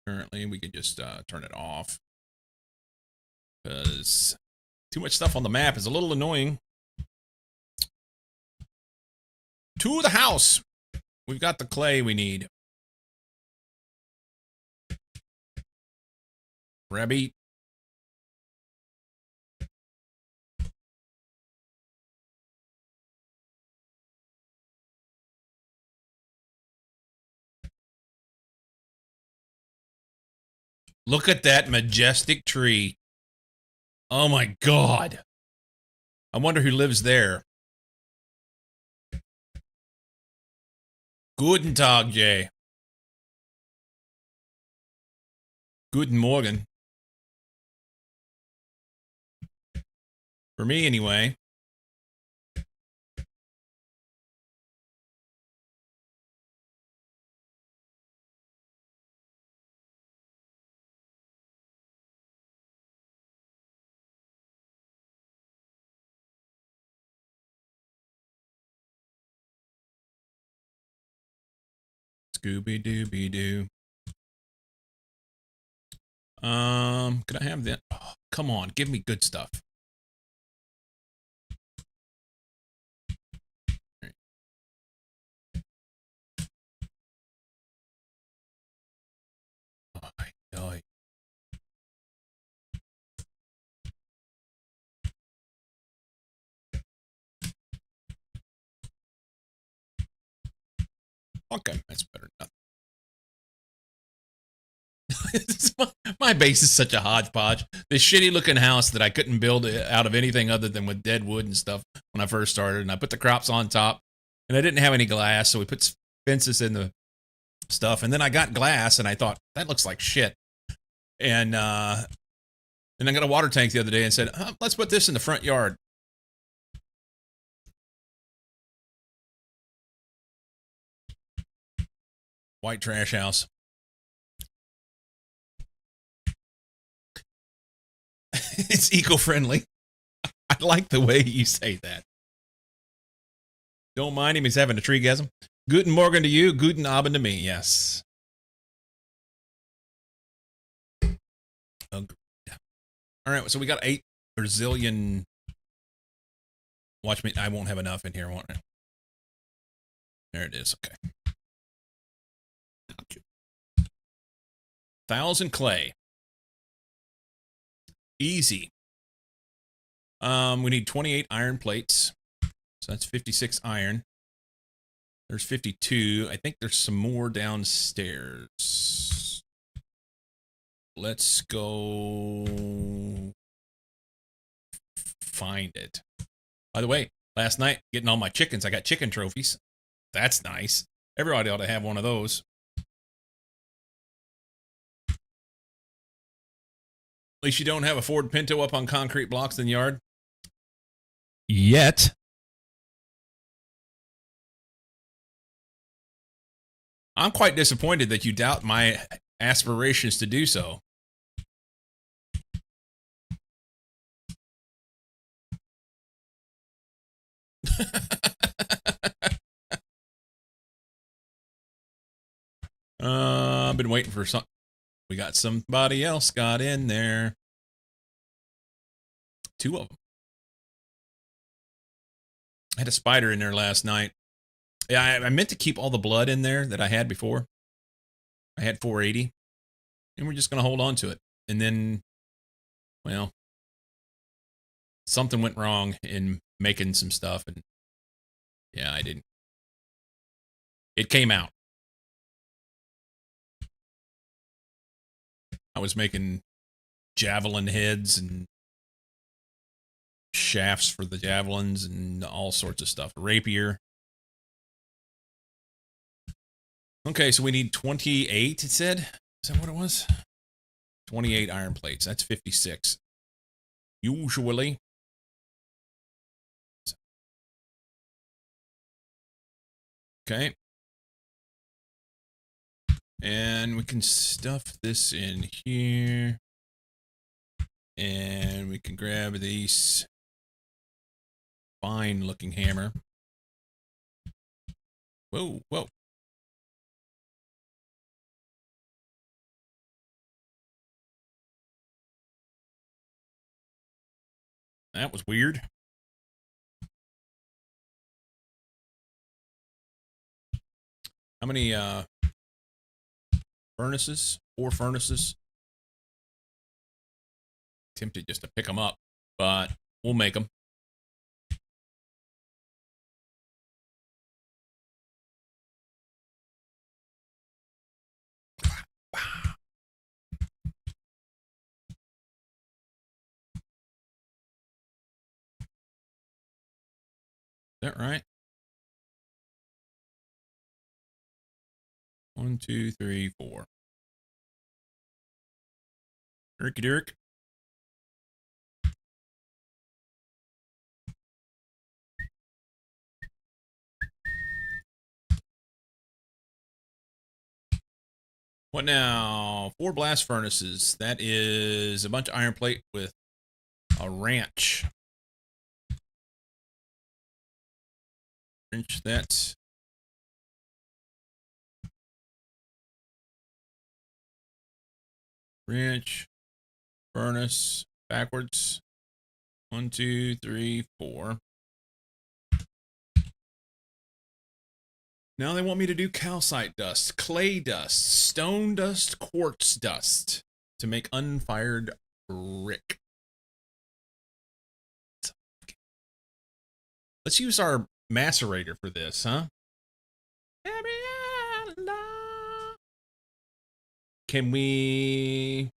Currently, we could just turn it off. Because too much stuff on the map is a little annoying. To the house. We've got the clay we need. Rabbit. Look at that majestic tree. Oh my God. I wonder who lives there. Guten Tag, Jay. Guten Morgen. For me, anyway. Scooby-Dooby-Doo. Could I have that? Oh, come on, give me good stuff. Oh. Okay, that's better than nothing. my base is such a hodgepodge. This shitty looking house that I couldn't build out of anything other than with dead wood and stuff when I first started. And I put the crops on top and I didn't have any glass. So we put fences in the stuff. And then I got glass and I thought that looks like shit. And I got a water tank the other day and said, let's put this in the front yard. White trash house. It's eco-friendly. I like the way you say that. Don't mind him. He's having a treegasm. Guten Morgen to you. Guten Abend to me. Yes. All right. So we got 8 Brazilian. Watch me. I won't have enough in here, won't I? There it is. Okay. 1,000 clay. Easy. We need 28 iron plates. So that's 56 iron. There's 52. I think there's some more downstairs. Let's go find it. By the way, last night, getting all my chickens, I got chicken trophies. That's nice. Everybody ought to have one of those. At least you don't have a Ford Pinto up on concrete blocks in the yard. Yet. I'm quite disappointed that you doubt my aspirations to do so. I've been waiting for some. We got somebody else got in there. 2 of them. I had a spider in there last night. Yeah, I meant to keep all the blood in there that I had before. I had 480. And we're just going to hold on to it. And then, well, something went wrong in making some stuff. And yeah, I didn't. It came out. I was making javelin heads and shafts for the javelins and all sorts of stuff. Rapier. Okay, so we need 28, it said. Is that what it was? 28 iron plates. That's 56. Usually. Okay. And we can stuff this in here. And we can grab these fine looking hammer. Whoa, whoa. That was weird. How many furnaces? 4 furnaces. Tempted just to pick them up, but we'll make them. Is that right? 1, 2, 3, 4. Dirky dirk. What now? 4 blast furnaces. That is a bunch of iron plate with a wrench. Wrench that. Wrench. Furnace. Backwards. 1, 2, 3, 4. Now they want me to do calcite dust, clay dust, stone dust, quartz dust to make unfired brick. Let's use our macerator for this, huh? Can we...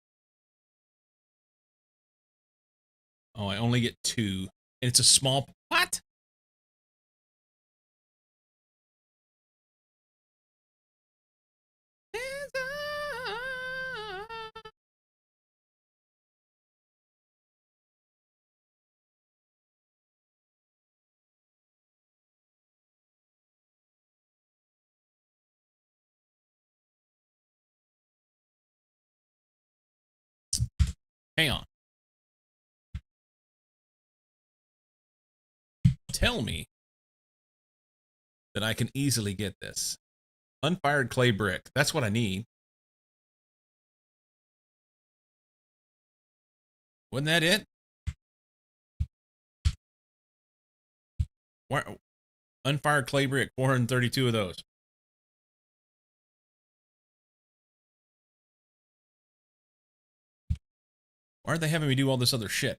Oh, I only get 2. And it's a small... What? Hang on. Tell me that I can easily get this. Unfired clay brick. That's what I need. Wasn't that it? Why, unfired clay brick, 432 of those. Why are they having me do all this other shit?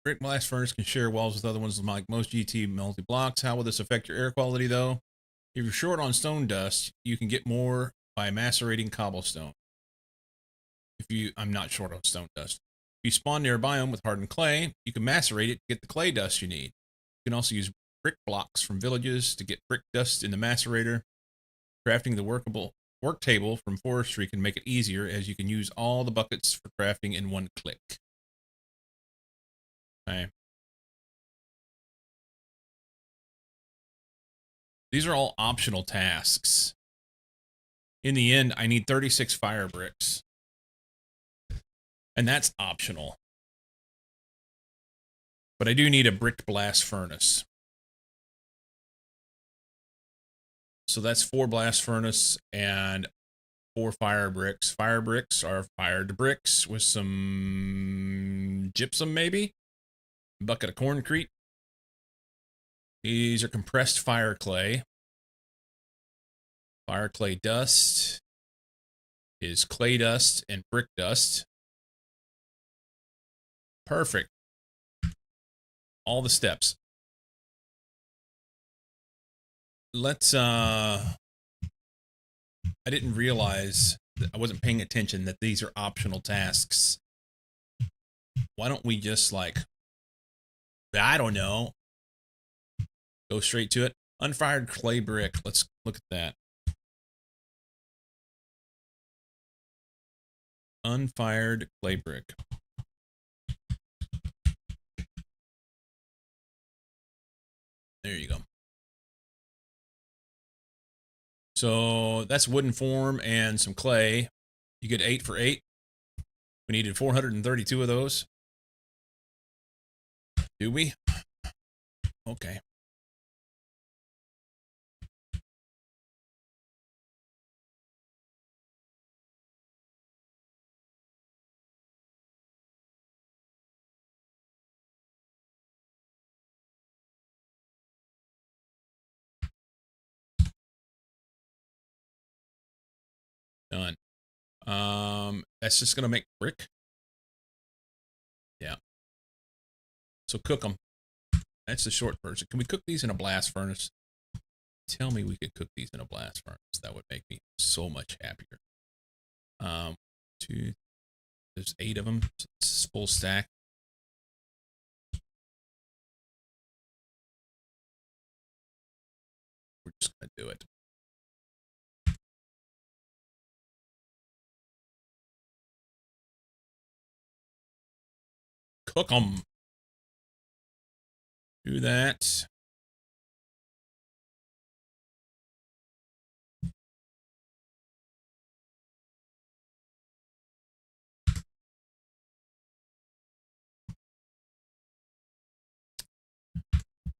Brick blast furnace can share walls with other ones like most GT multi-blocks. How will this affect your air quality, though? If you're short on stone dust, you can get more by macerating cobblestone. I'm not short on stone dust. If you spawn near a biome with hardened clay, you can macerate it to get the clay dust you need. You can also use brick blocks from villages to get brick dust in the macerator. Crafting the workable work table from forestry can make it easier, as you can use all the buckets for crafting in one click. Okay. These are all optional tasks. In the end, I need 36 fire bricks. And that's optional. But I do need a brick blast furnace. So that's 4 blast furnace and 4 fire bricks. Fire bricks are fired bricks with some gypsum, maybe? A bucket of corncrete. These are compressed fire clay. Fire clay dust is clay dust and brick dust. Perfect. All the steps. Let's I didn't realize that I wasn't paying attention that these are optional tasks. Why don't we just, like, I don't know, go straight to it? Unfired clay brick. Let's look at that. Unfired clay brick. There you go. So that's wooden form and some clay. You get 8 for 8. We needed 432 of those. Do we? Okay. Done. That's just gonna make brick. Yeah. So cook them. That's the short version. Can we cook these in a blast furnace? Tell me we could cook these in a blast furnace. That would make me so much happier. 2. There's 8 of them. So it's full stack. We're just gonna do it. Cook them. Do that.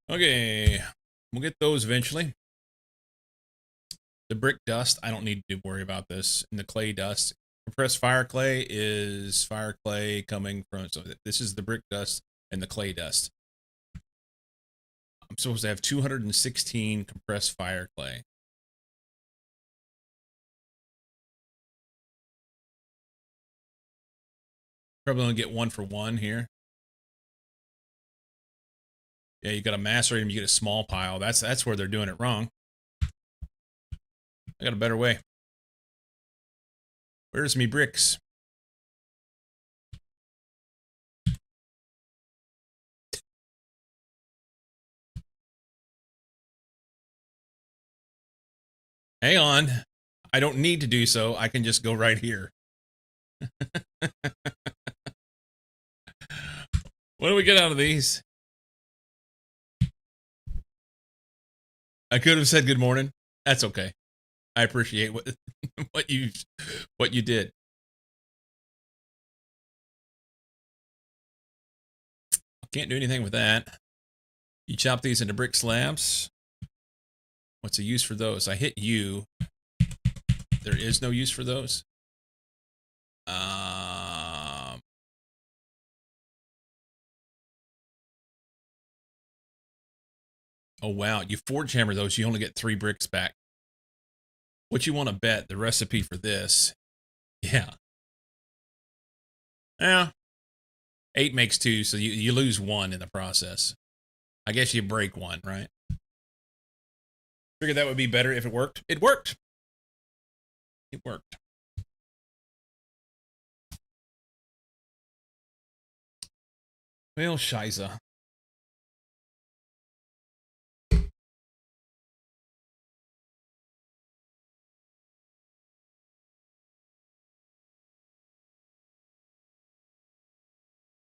Okay. We'll get those eventually. The brick dust, I don't need to worry about this. And the clay dust. Compressed fire clay is fire clay coming from, so this is the brick dust and the clay dust. I'm supposed to have 216 compressed fire clay. Probably only get 1 for 1 here. Yeah, you got to macerate them, you get a small pile. That's where they're doing it wrong. I got a better way. Where's me bricks? Hang on. I don't need to do so. I can just go right here. What do we get out of these? I could have said good morning. That's okay. I appreciate what you did. Can't do anything with that. You chop these into brick slabs. What's the use for those? I hit U. There is no use for those. Oh, wow. You forge hammer those, you only get 3 bricks back. What you want to bet, the recipe for this. Yeah. Yeah. 8 makes 2, so you lose 1 in the process. I guess you break 1, right? Figured that would be better if it worked. It worked. It worked. Well, Shiza.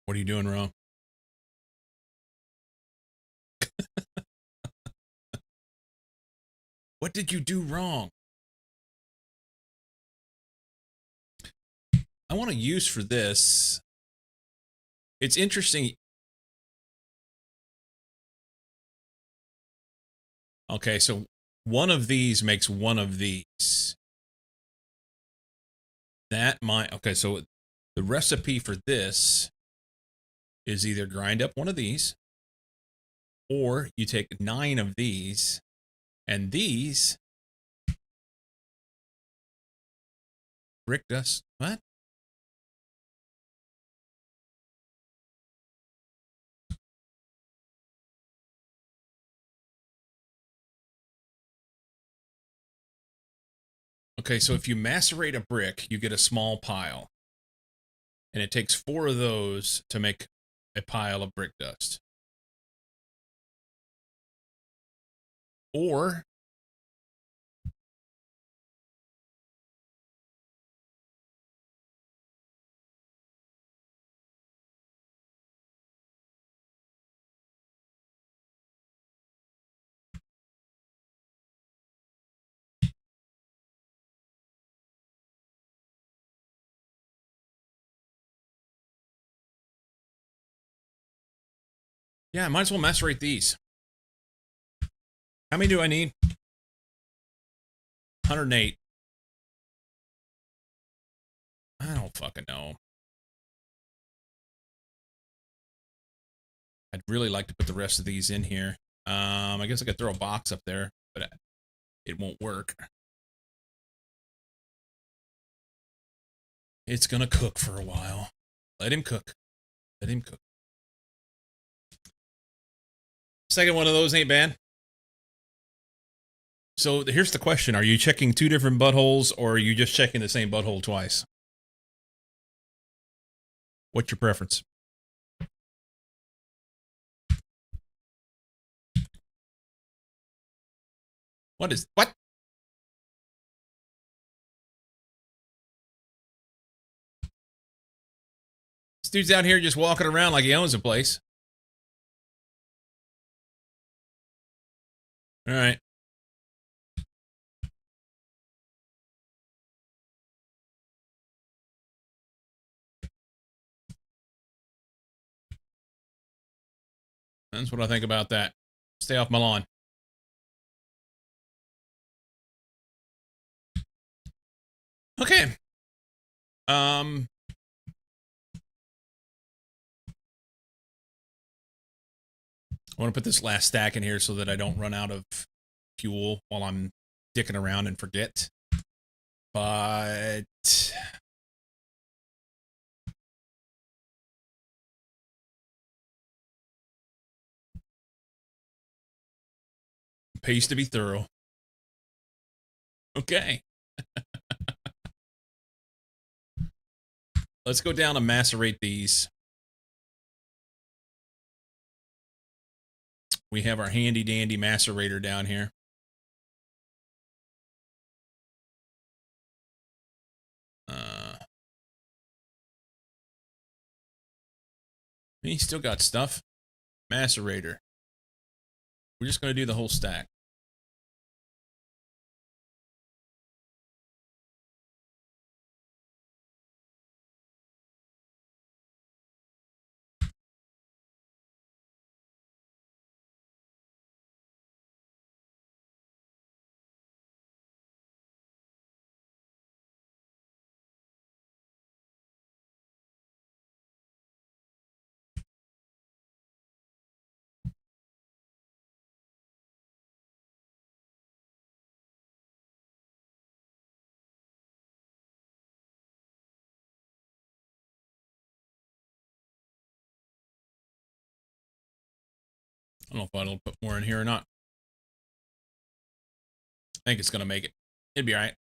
What are you doing wrong? What did you do wrong? I want to use for this. It's interesting. Okay, so one of these makes one of these. That might. Okay, so the recipe for this is either grind up one of these, or you take 9 of these, and these brick dust. What? Okay, so if you macerate a brick, you get a small pile. And it takes 4 of those to make a pile of brick dust. Or yeah, I might as well macerate these. How many do I need? 108. I don't fucking know. I'd really like to put the rest of these in here. I guess I could throw a box up there, but it won't work. It's gonna cook for a while. Let him cook. Let him cook. Second one of those ain't bad. So here's the question. Are you checking 2 different buttholes, or are you just checking the same butthole twice? What's your preference? What? This dude's out here just walking around like he owns the place. All right. That's what I think about that. Stay off my lawn. Okay. I want to put this last stack in here so that I don't run out of fuel while I'm dicking around and forget. But pays to be thorough. Okay. Let's go down and macerate these. We have our handy dandy macerator down here. He still got stuff. Macerator. We're just going to do the whole stack. I don't know if I'll put more in here or not. I think it's going to make it. It'd be all right.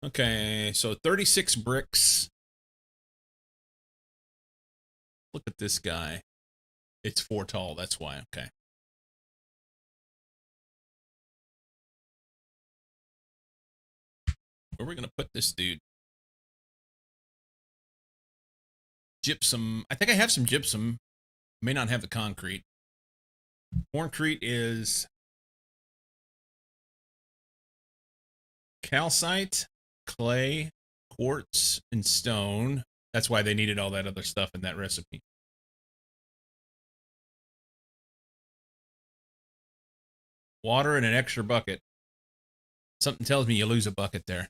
Okay, so 36 bricks. Look at this guy. It's 4 tall, that's why. Okay. Where are we going to put this dude? Gypsum. I think I have some gypsum. May not have the concrete. Concrete is calcite, clay, quartz, and stone. That's why they needed all that other stuff in that recipe. Water and an extra bucket. Something tells me you lose a bucket there.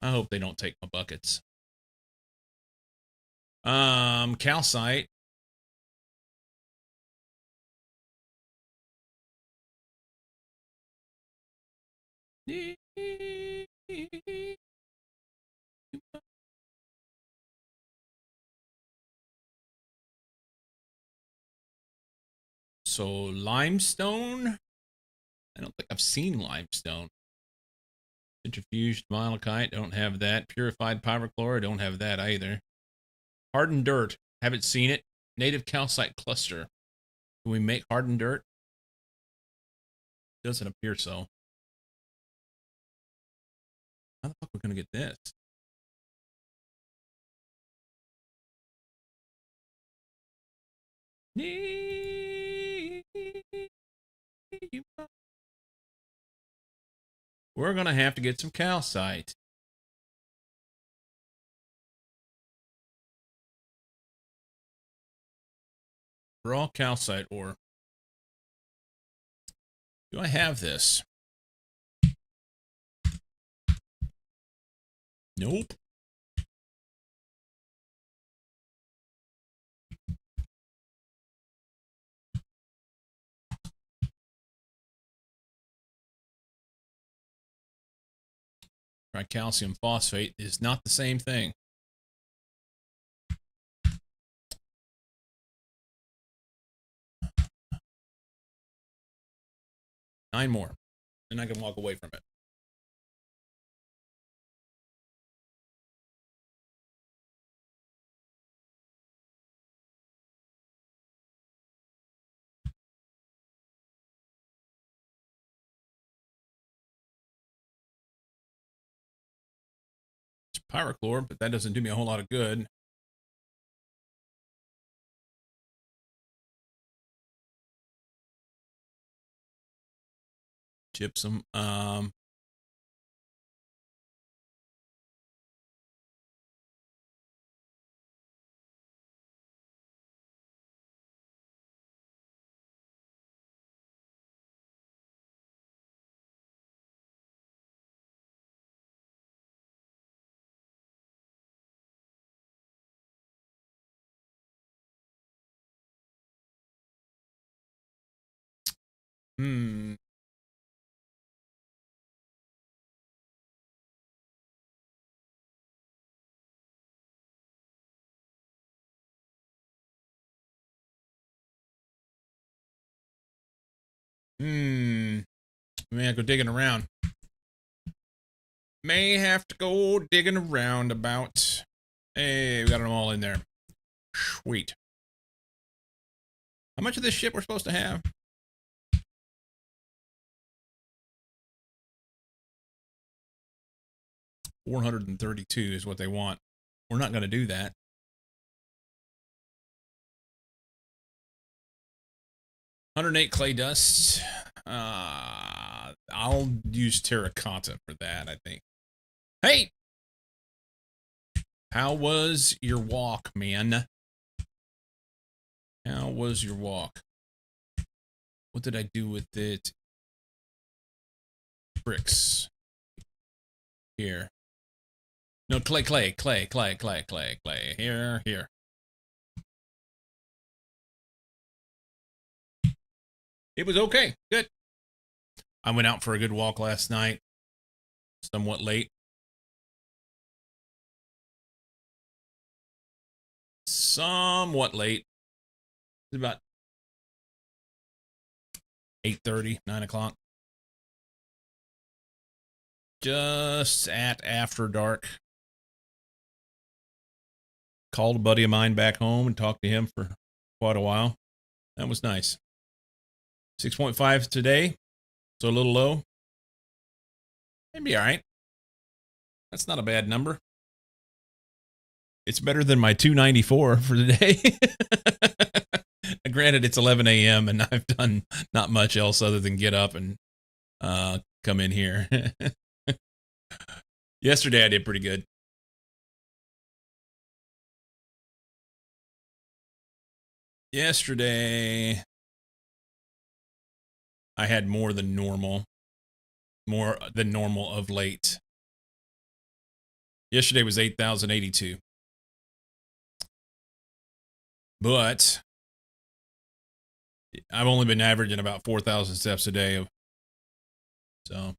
I hope they don't take my buckets. Calcite. So limestone. I don't think I've seen limestone. Centrifuged malachite, don't have that. Purified pyrochlorite, don't have that either. Hardened dirt, haven't seen it. Native calcite cluster. Can we make hardened dirt? Doesn't appear so. How the fuck are we gonna get this? We're gonna have to get some calcite. Raw calcite ore. Do I have this? Nope. Tricalcium phosphate is not the same thing. Nine more. Then I can walk away from it. It's pyrochlore, but that doesn't do me a whole lot of good. Gypsum. Hmm. Hmm. May I go digging around? May have to go digging around about. Hey, we got them all in there. Sweet. How much of this shit we're supposed to have? 432 is what they want. We're not going to do that. 108 clay dust. I'll use terracotta for that, I think. Hey! How was your walk, man? How was your walk? What did I do with it? Bricks. Here. No, Clay. Here. It was okay. Good. I went out for a good walk last night. Somewhat late. Somewhat late. It was about 8:30, 9 o'clock. Just at after dark. Called a buddy of mine back home and talked to him for quite a while. That was nice. 6.5 today, so a little low. Maybe all right. That's not a bad number. It's better than my 294 for the day. Granted, it's 11 a.m. and I've done not much else other than get up and come in here. Yesterday, I did pretty good. Yesterday, I had more than normal of late. Yesterday was 8,082. But I've only been averaging about 4,000 steps a day. So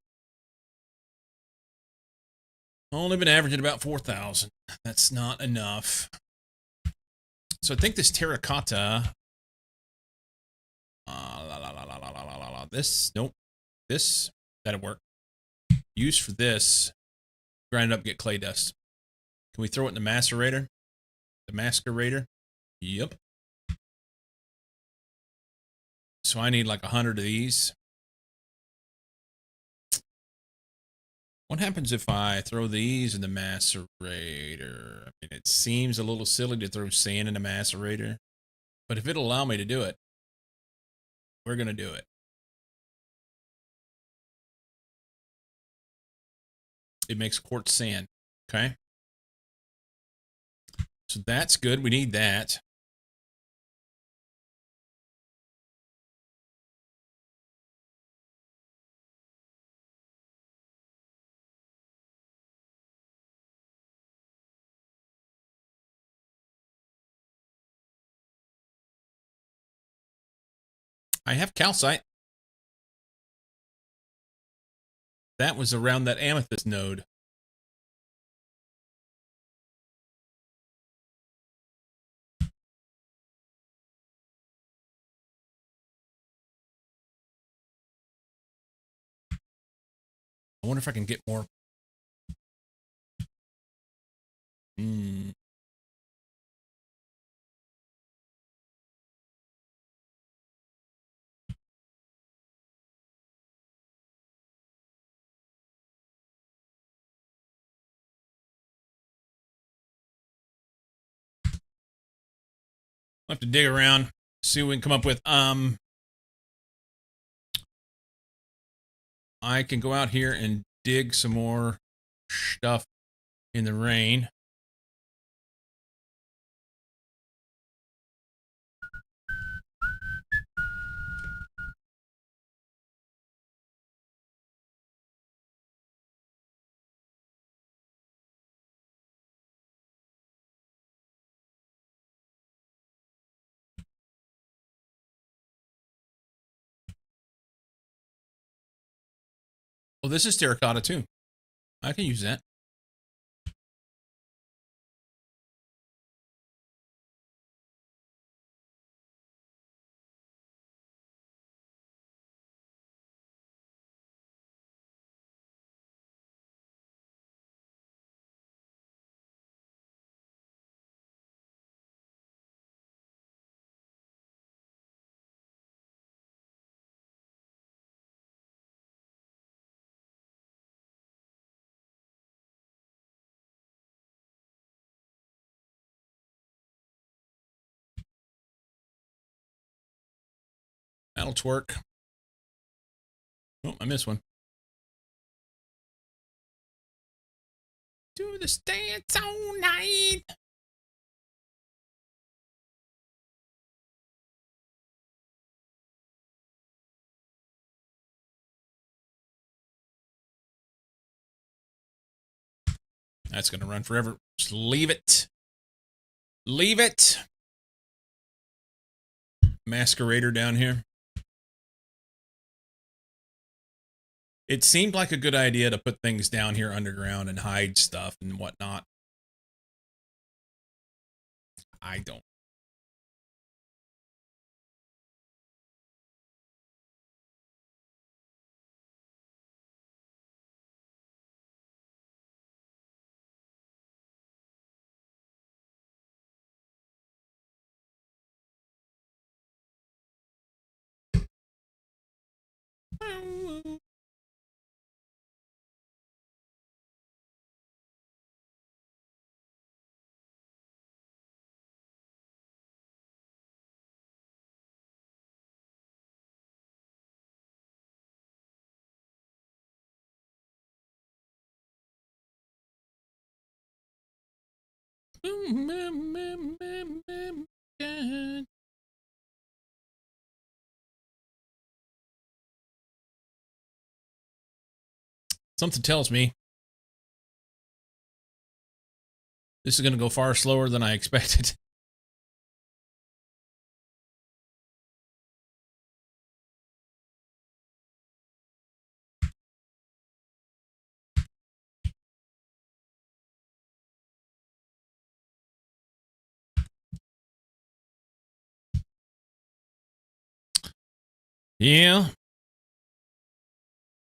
only been averaging about 4,000. That's not enough. So I think this terracotta. This that'll work. Use for this. Grind it up, get clay dust. Can we throw it in the macerator? The masquerator? Yep. So I need like 100 of these. What happens if I throw these in the macerator? I mean, it seems a little silly to throw sand in the macerator, but if it'll allow me to do it, we're going to do it. It makes quartz sand. Okay. So that's good. We need that. I have calcite. That was around that amethyst node. I wonder if I can get more. I'll have to dig around, see what we can come up with. I can go out here and dig some more stuff in the rain. Well, this is terracotta too. I can use that. That'll twerk. Oh, I missed one. Do the dance all night. That's going to run forever. Just leave it. Leave it. Masquerader down here. It seemed like a good idea to put things down here underground and hide stuff and whatnot. I don't. Something tells me this is going to go far slower than I expected. Yeah.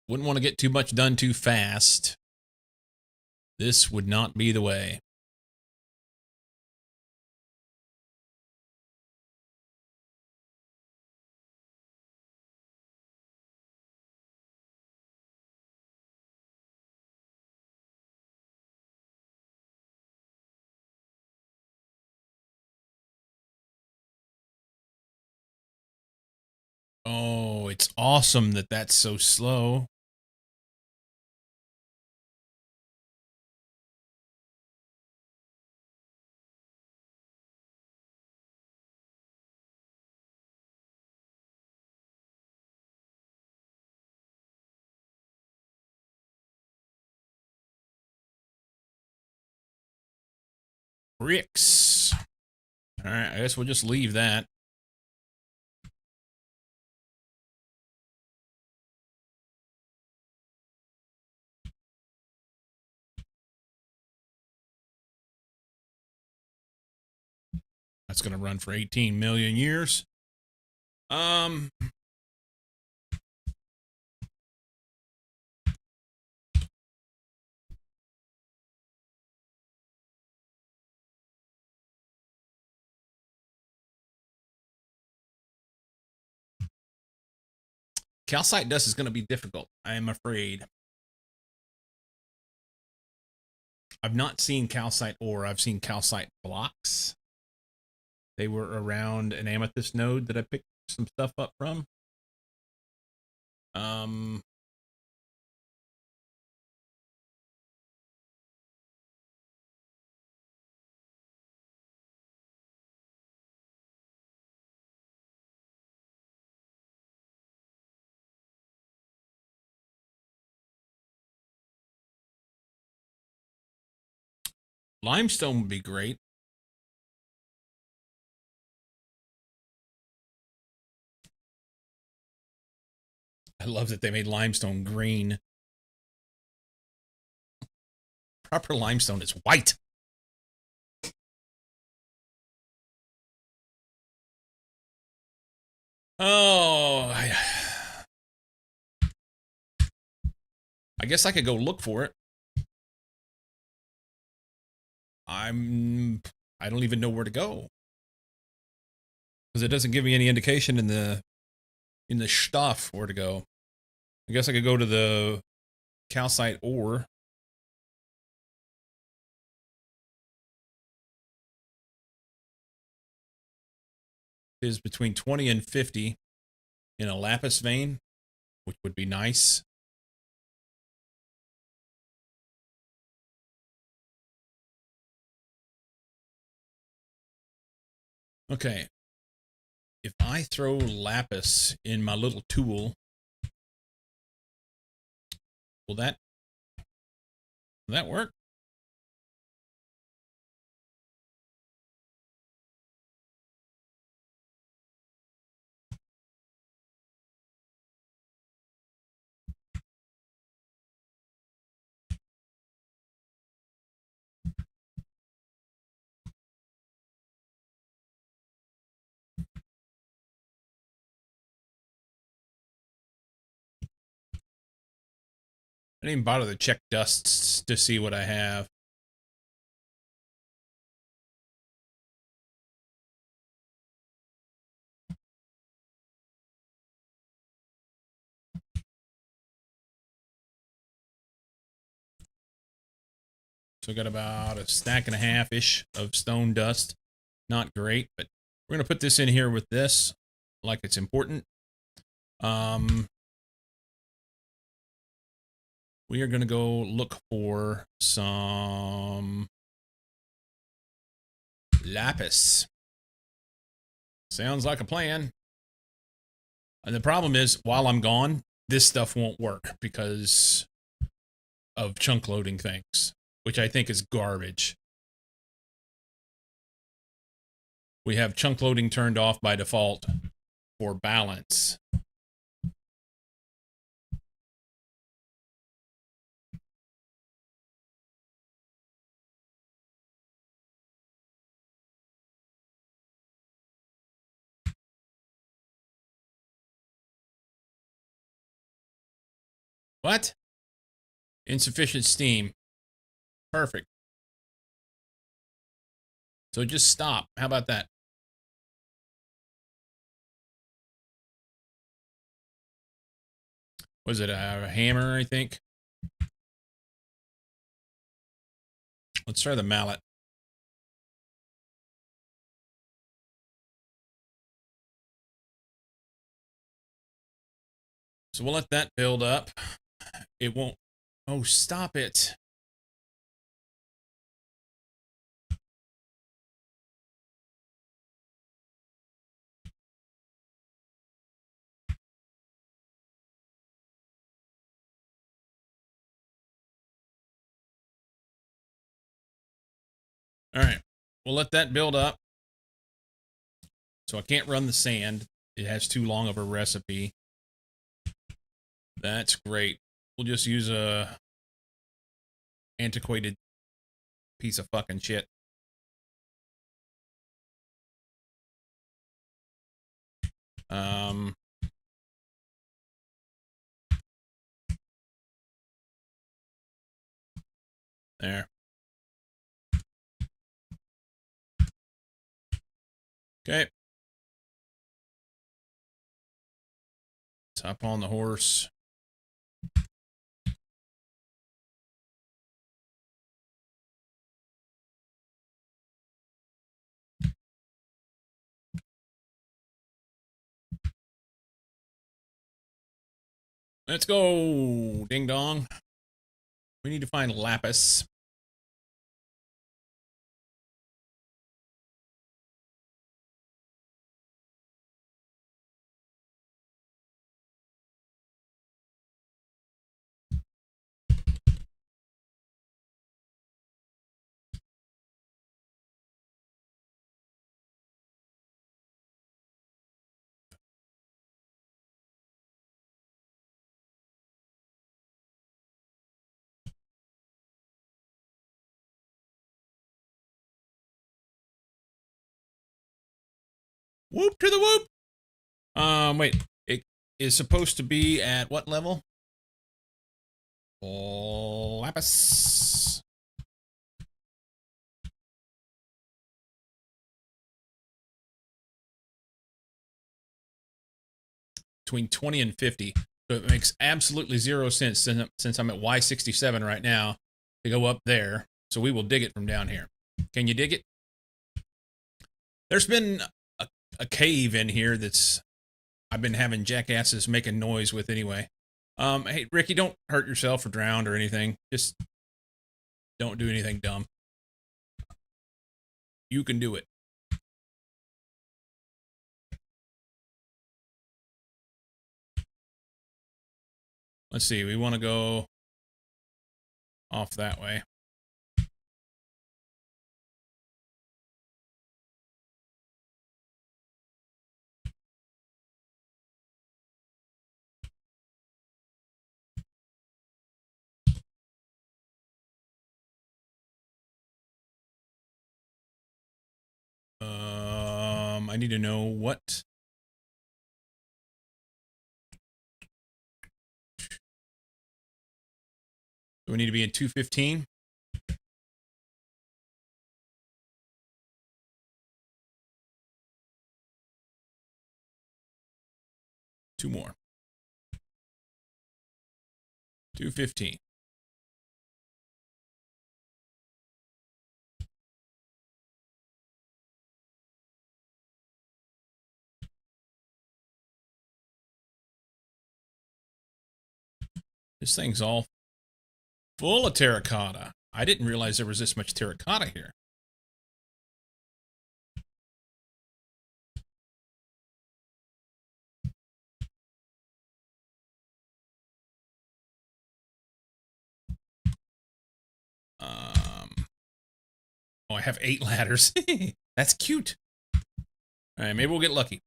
Wouldn't want to get too much done too fast. This would not be the way. Oh, it's awesome that that's so slow. Bricks. All right, I guess we'll just leave that. That's going to run for 18 million years. Calcite dust is going to be difficult, I am afraid. I've not seen calcite ore. I've seen calcite blocks. They were around an amethyst node that I picked some stuff up from. Limestone would be great. I love that they made limestone green. Proper limestone is white. Oh, I guess I could go look for it. I don't even know where to go because it doesn't give me any indication in the stuff where to go. I guess I could go to the calcite ore. It is between 20 and 50 in a lapis vein, which would be nice. Okay. If I throw lapis in my little tool, will that work? I didn't even bother to check dusts to see what I have. So I got about a stack and a half-ish of stone dust. Not great, but we're going to put this in here with this like it's important. We are going to go look for some lapis. Sounds like a plan. And the problem is, while I'm gone, this stuff won't work because of chunk loading things, which I think is garbage. We have chunk loading turned off by default for balance. What? Insufficient steam. Perfect. So just stop. How about that? Was it a hammer, I think? Let's try the mallet. So we'll let that build up. It won't. Oh, stop it. All right. We'll let that build up. So I can't run the sand. It has too long of a recipe. That's great. We'll just use a antiquated piece of fucking shit. There. Okay. Let's hop on the horse. Let's go. Ding dong. We need to find lapis. Whoop to the whoop. Wait. It is supposed to be at what level? Lapis. Between 20 and 50. So it makes absolutely zero sense since I'm at Y67 right now to go up there. So we will dig it from down here. Can you dig it? There's been a cave in here that's I've been having jackasses making noise with anyway. Hey, Ricky, don't hurt yourself or drown or anything. Just don't do anything dumb. You can do it. Let's see. We want to go off that way. I need to know what. Do we need to be in 215? Two more. 215. This thing's all full of terracotta. I didn't realize there was this much terracotta here. Oh, I have 8 ladders. That's cute. All right, maybe we'll get lucky.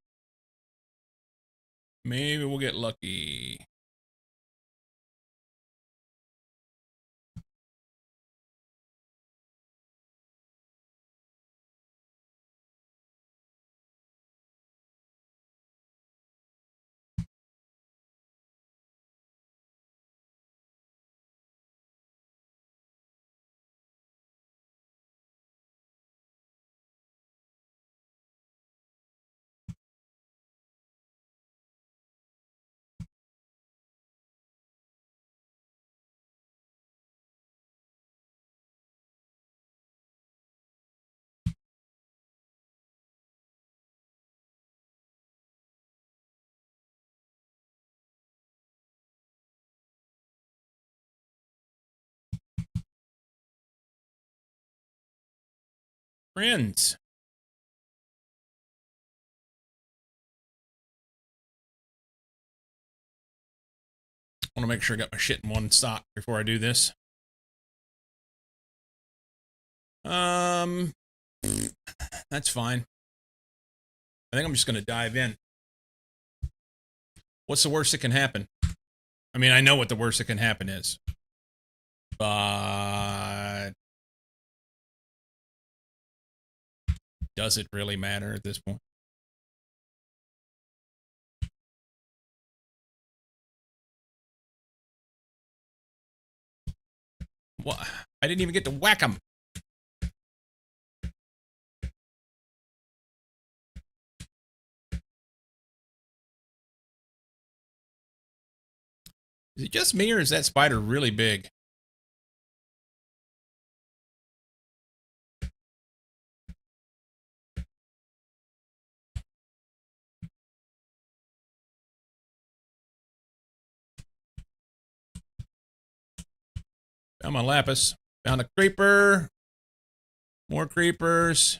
Maybe we'll get lucky. Friends. I want to make sure I got my shit in one stock before I do this. That's fine. I think I'm just going to dive in. What's the worst that can happen? I mean, I know what the worst that can happen is. But does it really matter at this point? What? I didn't even get to whack him. Is it just me or is that spider really big? Found my lapis. Found a creeper. More creepers.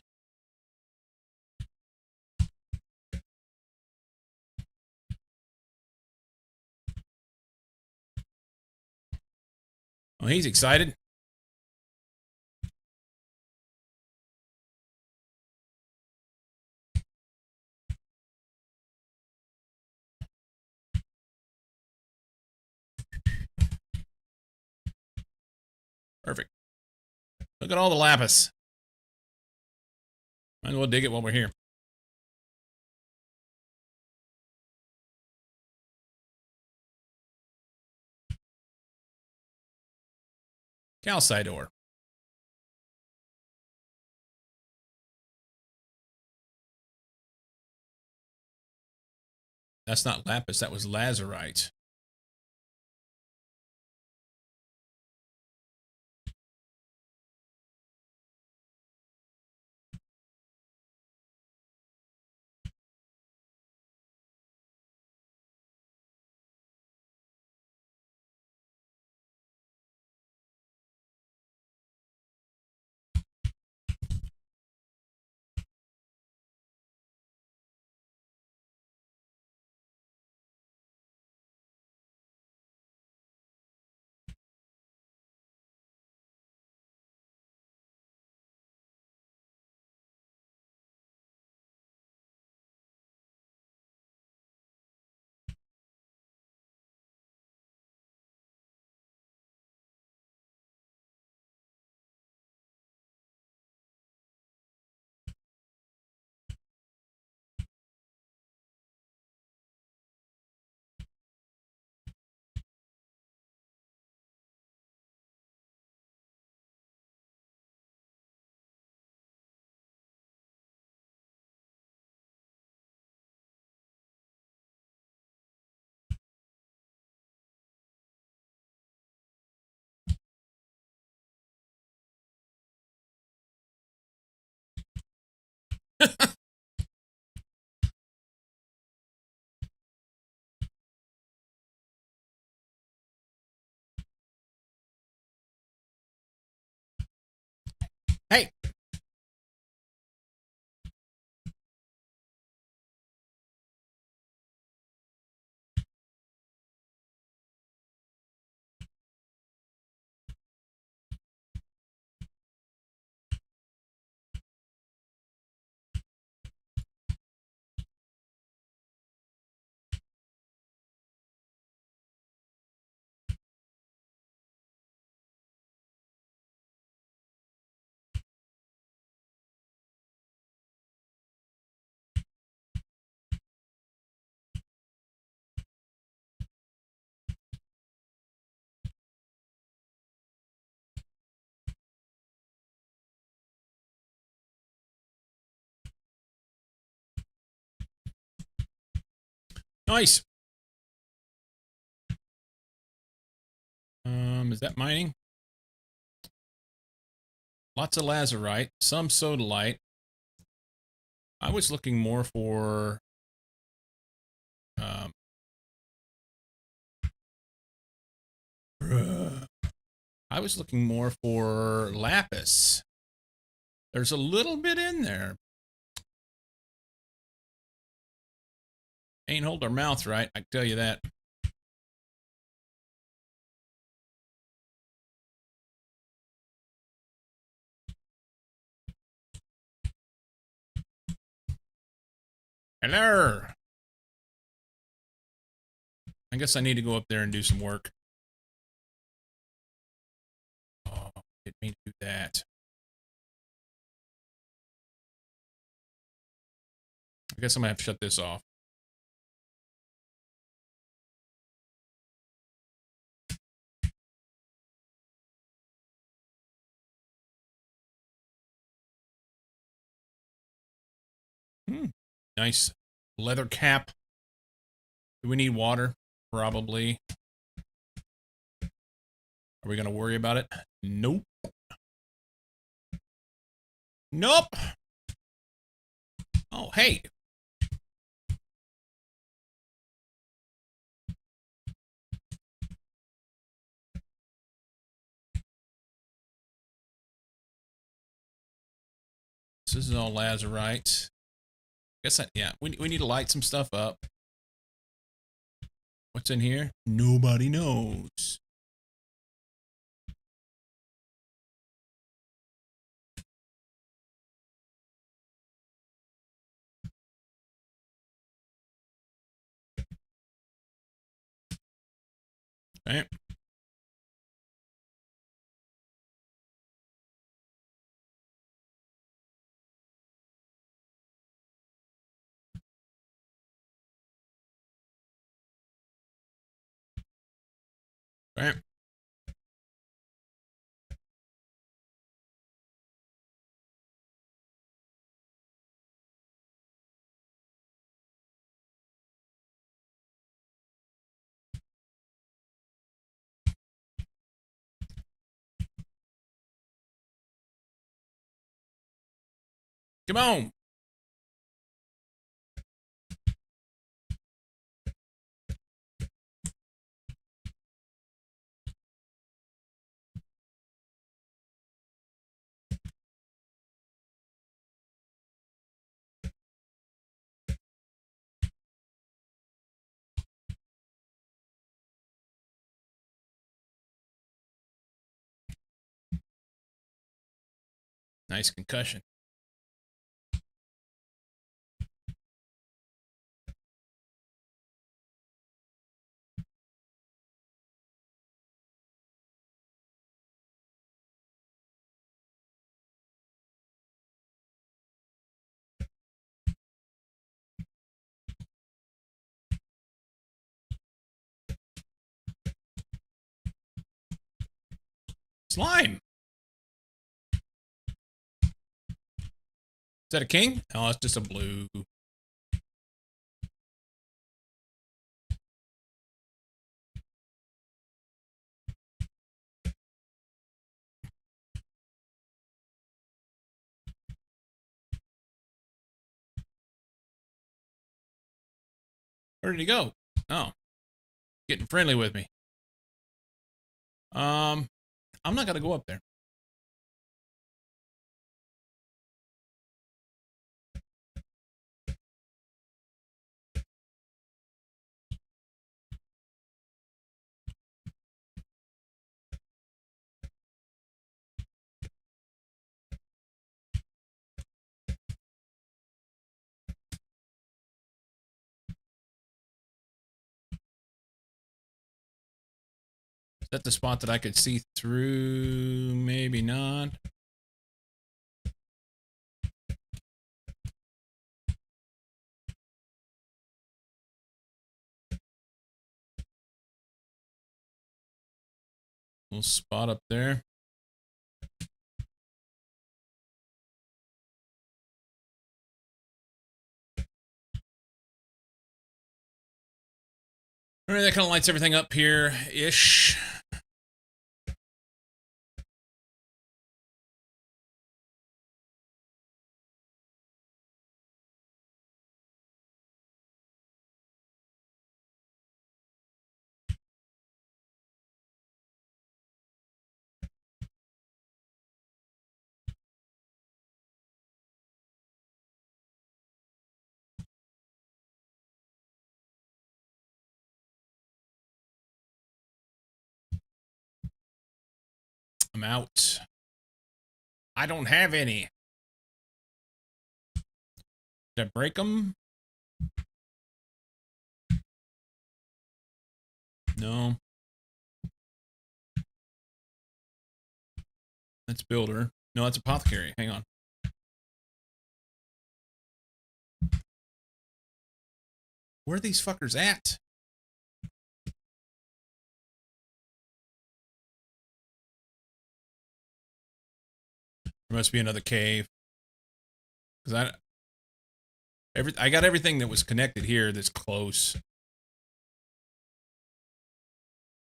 Oh, he's excited. Perfect. Look at all the lapis. Might as well dig it while we're here. Calcite ore. That's not lapis, that was lazurite. Hey. Nice. Is that mining? Lots of lazurite, some sodalite. I was looking more for I was looking more for lapis. There's a little bit in there. Ain't hold our mouth right, I can tell you that. Hello. I guess I need to go up there and do some work. Oh, didn't mean to do that. I guess I'm gonna have to shut this off. Nice leather cap. Do we need water? Probably. Are we gonna worry about it? Nope. Nope. Oh, hey. This is all lazurite. Guess that, yeah, we need to light some stuff up. What's in here? Nobody knows. Okay. Okay. Come on. Nice concussion. Slime. Is that a king? Oh, it's just a blue. Where did he go? Oh, getting friendly with me. I'm not gonna go up there. Is that the spot that I could see through? Maybe not. Little spot up there. All right, that kind of lights everything up here-ish. I'm out. I don't have any. Did I break them? No. That's builder. No, that's apothecary. Hang on. Where are these fuckers at? There must be another cave. Because I got everything that was connected here that's close.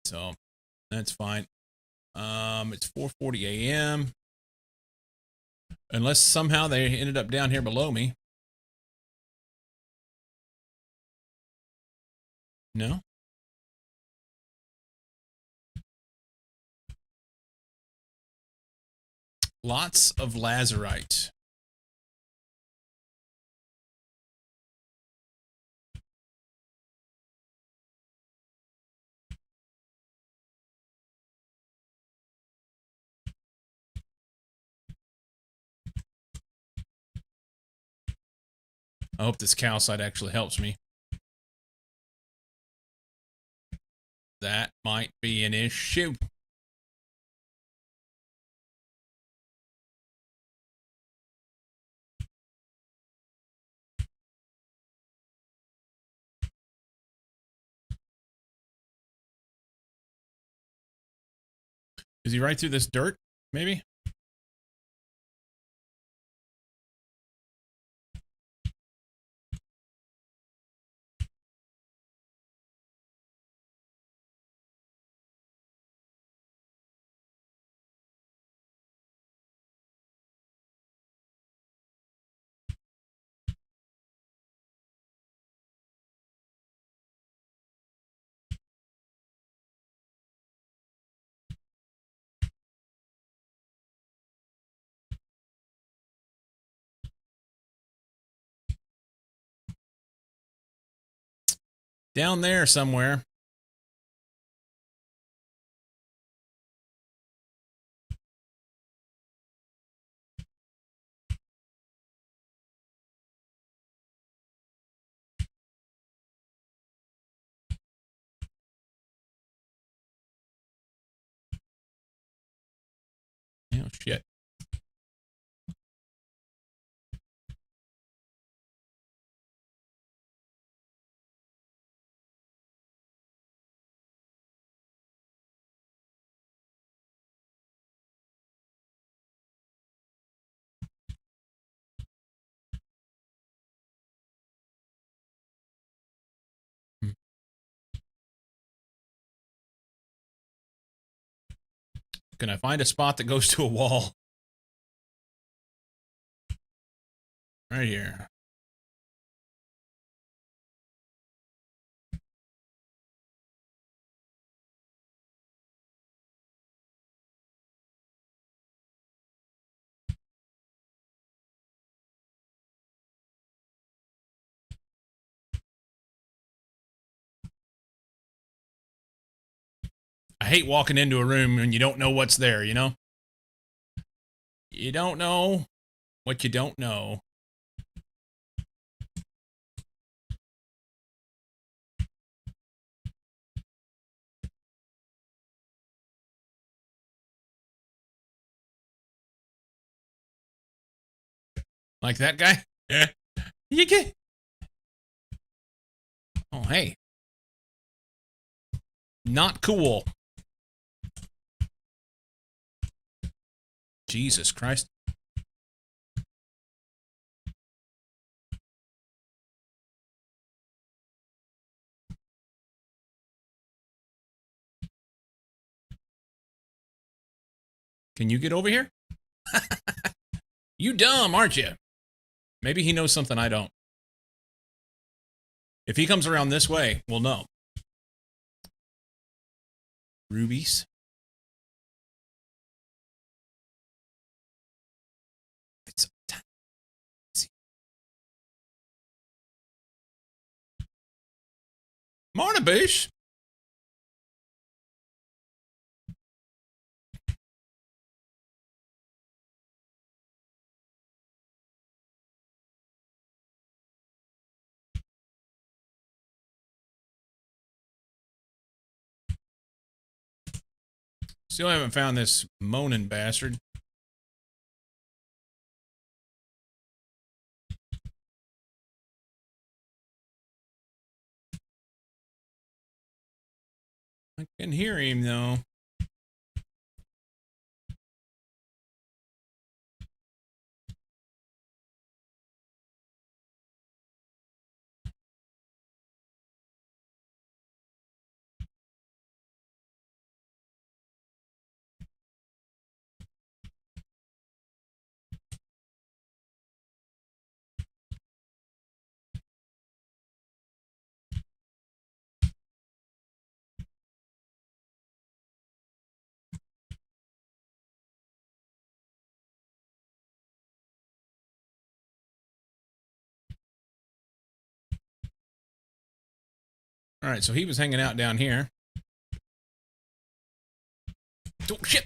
So that's fine. It's 4:40 a.m. Unless somehow they ended up down here below me. No? Lots of lazurite. I hope this calcite actually helps me. That might be an issue. Is he right through this dirt? Maybe? Down there somewhere. Oh, shit. Can I find a spot that goes to a wall? Right here. hate walking into a room and you don't know what's there, you know? You don't know what you don't know. Like that guy? Yeah. You get. Oh, hey. Not cool. Jesus Christ. Can you get over here? You dumb, aren't you? Maybe he knows something I don't. If he comes around this way, we'll know. Rubies. It's Morning, Boosh. Still haven't found this moaning bastard. I can hear him, though. All right, so he was hanging out down here. Oh, shit.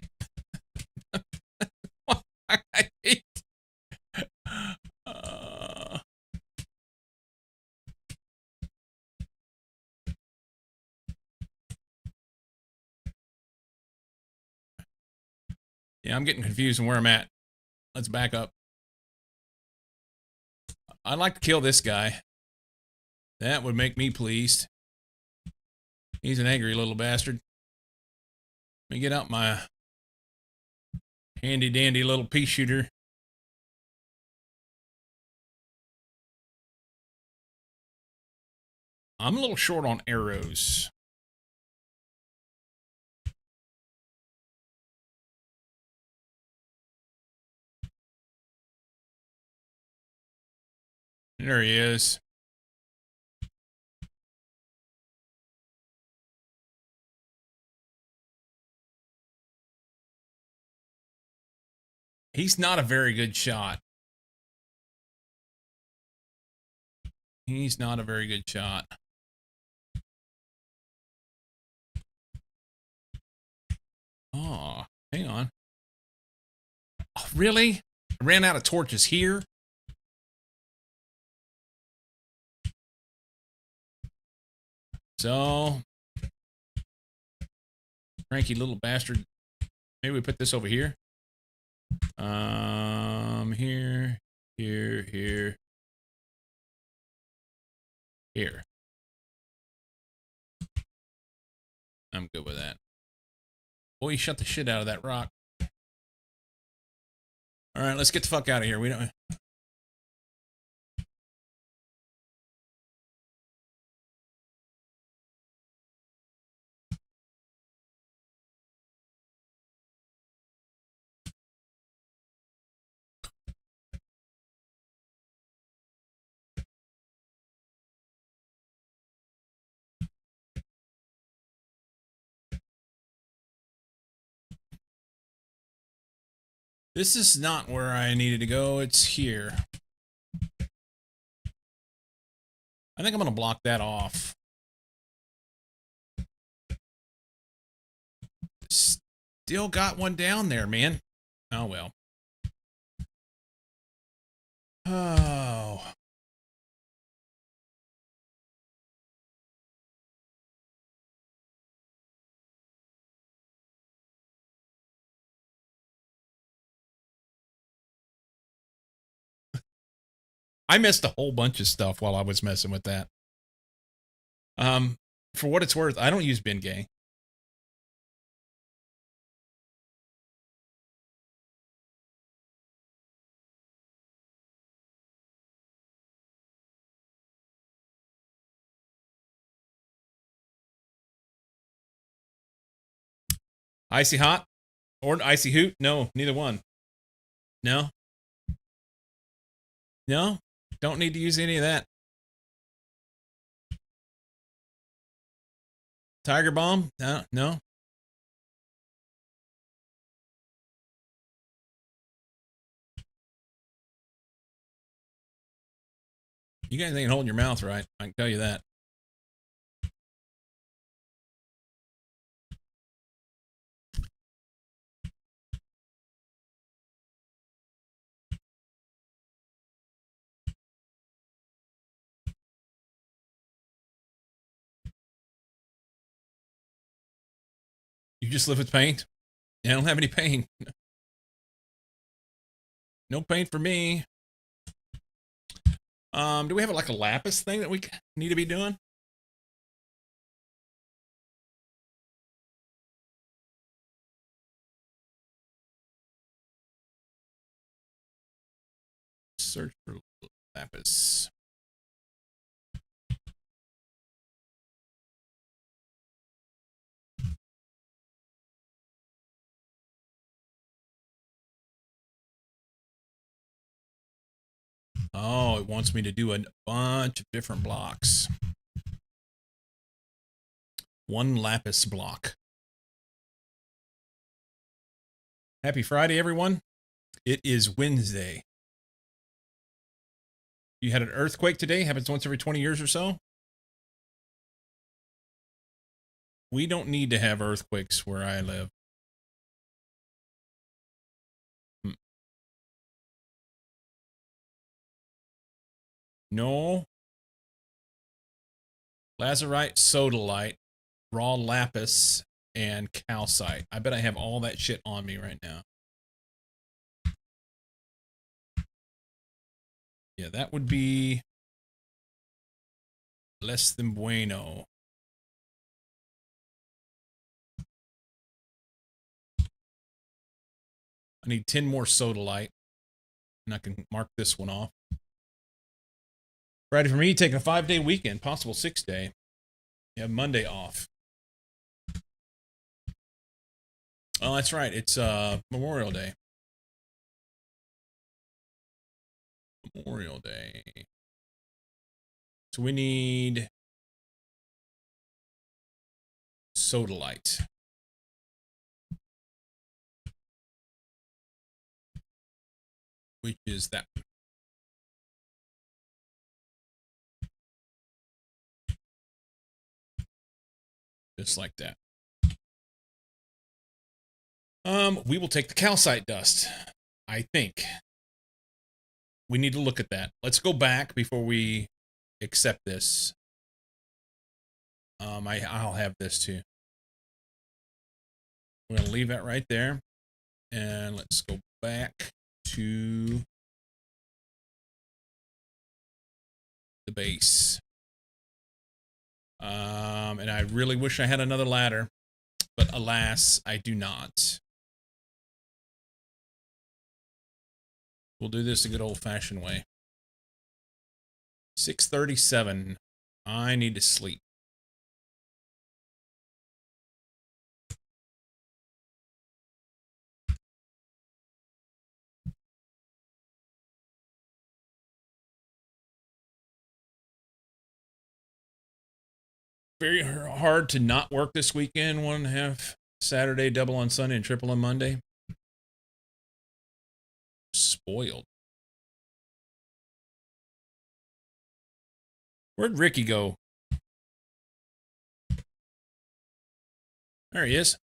Yeah, I'm getting confused on where I'm at. Let's back up. I'd like to kill this guy. That would make me pleased. He's an angry little bastard. Let me get out my handy dandy little pea shooter. I'm a little short on arrows. There he is. He's not a very good shot. He's not a very good shot. Oh, hang on. Oh, really? I ran out of torches here? So, cranky little bastard. Maybe we put this over here. Here, here, here, here. I'm good with that. Boy, you shut the shit out of that rock. All right, let's get the fuck out of here. We don't. This is not where I needed to go. It's here. I think I'm going to block that off. Still got one down there, man. Oh, well. Oh. I missed a whole bunch of stuff while I was messing with that. For what it's worth, I don't use Bengay. Icy hot or icy hoot? No, neither one. No, no, don't need to use any of that. Tiger Balm? No, no. You guys ain't holding your mouth right. I can tell you that. You just live with pain? I don't have any pain. No pain for me. Do we have like a lapis thing that we need to be doing? Search for lapis. Oh, it wants me to do a bunch of different blocks. One lapis block. Happy Friday, everyone. It is Wednesday. You had an earthquake today? Happens once every 20 years or so? We don't need to have earthquakes where I live. No. Lazurite, sodalite, raw lapis, and calcite. I bet I have all that shit on me right now. Yeah, that would be less than bueno. I need 10 more sodalite, and I can mark this one off. Friday for me, taking a 5-day weekend, possible 6-day. You have Monday off. Oh, that's right. It's Memorial Day. Memorial Day. So we need sodalite. Which is that one. Just like that. We will take the calcite dust. I think. We need to look at that. Let's go back before we accept this. I'll have this too. We're gonna leave that right there. And let's go back to the base. And I really wish I had another ladder, but alas, I do not. We'll do this a good old-fashioned way. 6:37. I need to sleep. Very hard to not work this weekend. 1.5 Saturday, double on Sunday, and triple on Monday. Spoiled. Where'd Ricky go? There he is.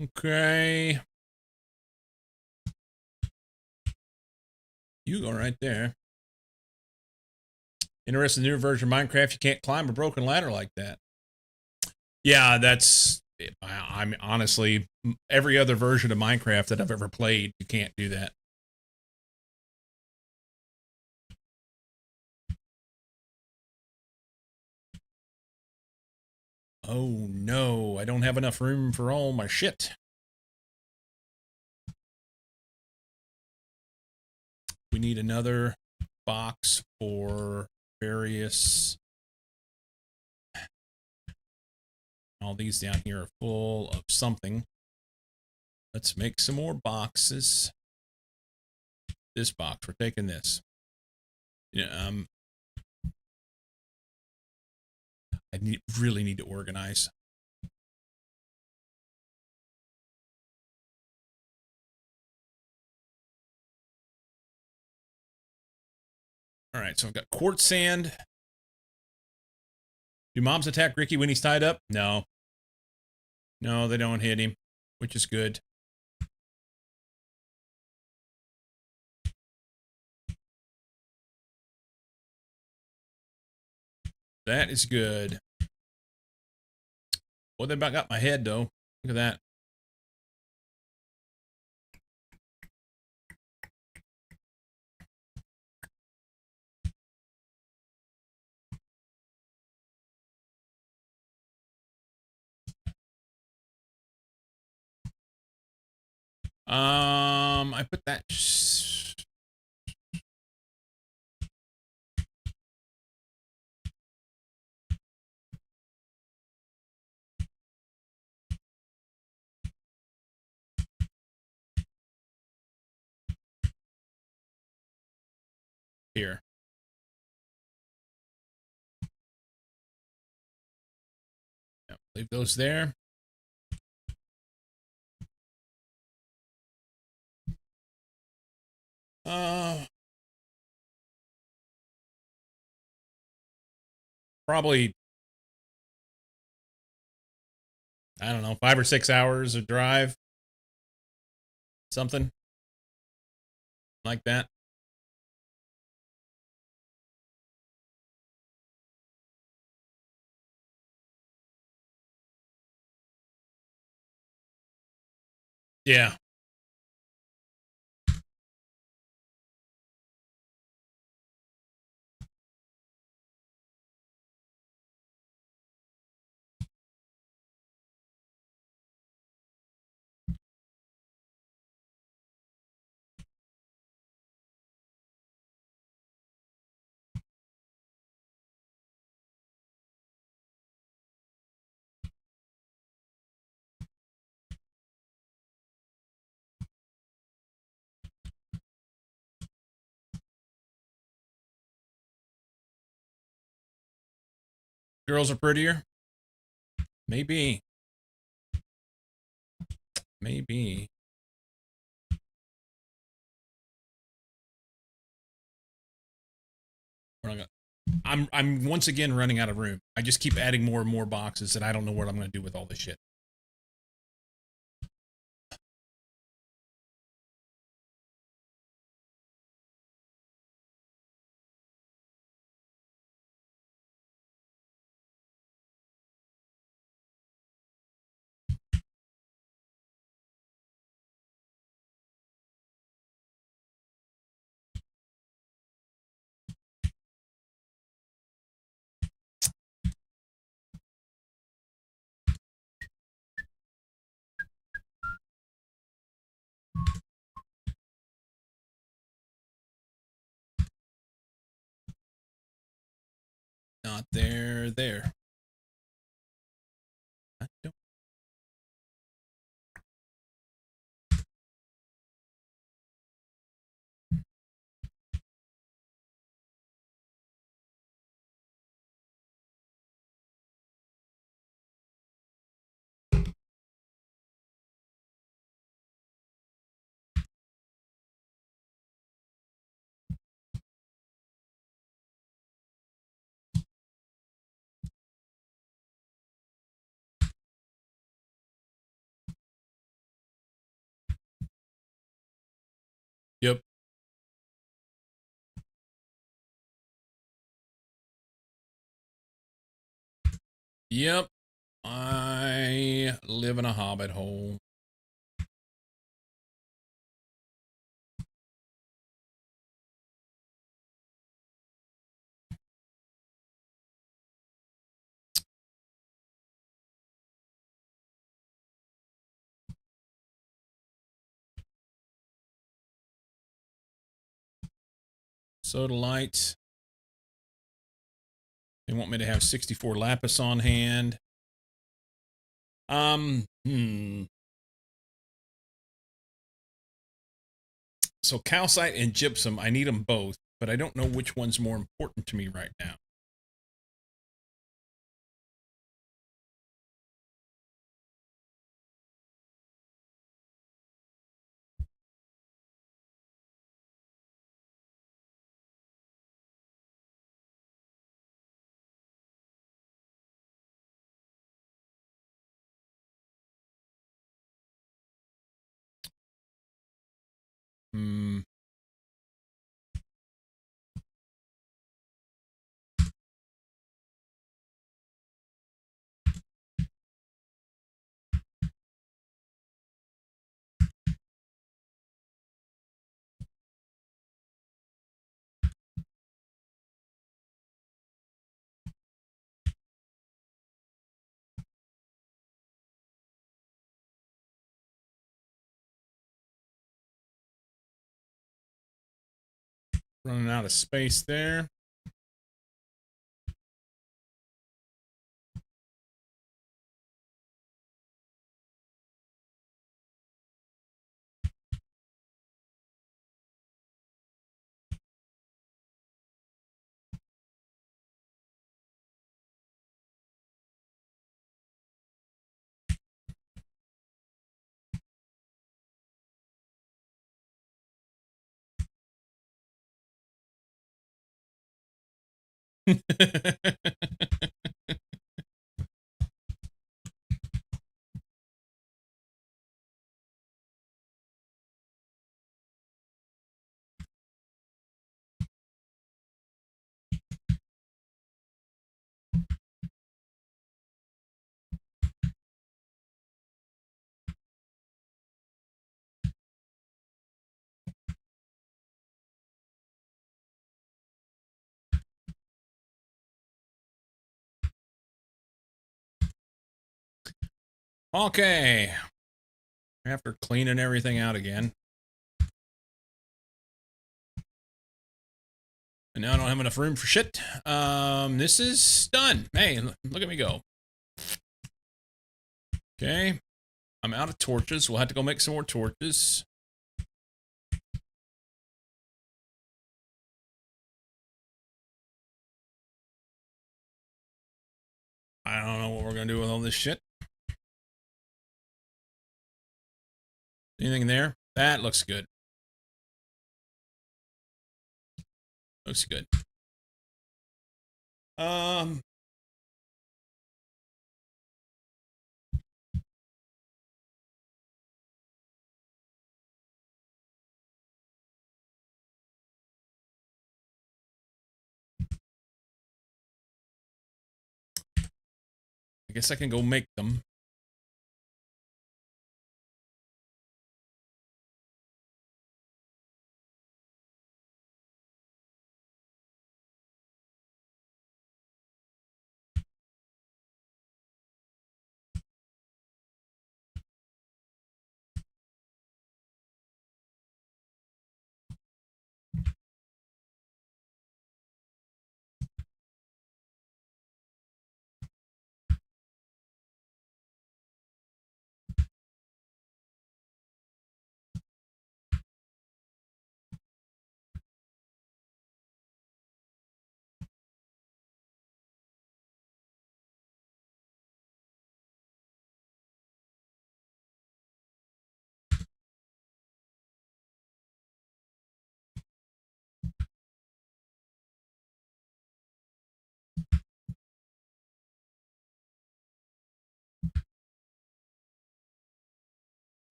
Okay. You go right there. Interesting new version of Minecraft. You can't climb a broken ladder like that. Yeah, that's. I'm honestly every other version of Minecraft that I've ever played, you can't do that. Oh no, I don't have enough room for all my shit. We need another box for various. All these down here are full of something. Let's make some more boxes. This box, we're taking this. Yeah, I really need to organize. All right, so I've got quartz sand. Do mobs attack Ricky when he's tied up? No. No, they don't hit him, which is good. That is good. Well, they about got my head, though. Look at that. I put that here. Yep, leave those there. Probably, I don't know, 5 or 6 hours of drive. Something like that. Yeah. Girls are prettier? Maybe. Maybe. I'm once again running out of room. I just keep adding more and more boxes, and I don't know what I'm going to do with all this shit. Not there, there. I don't. Yep. I live in a hobbit hole. Soda lights. They want me to have 64 lapis on hand. So calcite and gypsum, I need them both, but I don't know which one's more important to me right now. Hmm. Running out of space there. Okay. After cleaning everything out again. And now I don't have enough room for shit. This is done. Hey, look at me go. Okay. I'm out of torches. We'll have to go make some more torches. I don't know what we're going to do with all this shit. Anything there? That looks good. Looks good. I guess I can go make them.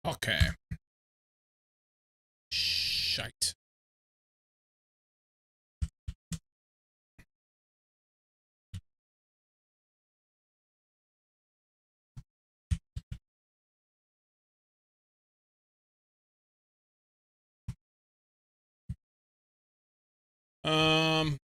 Okay. Shite. Um.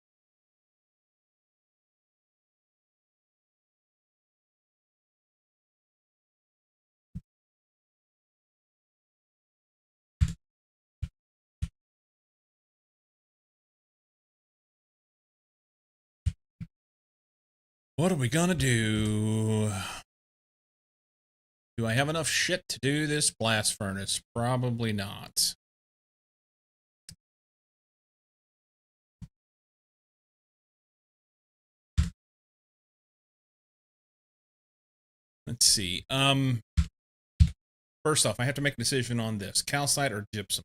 What are we gonna do? Do I have enough shit to do this blast furnace? Probably not. Let's see. First off, I have to make a decision on this: calcite or gypsum.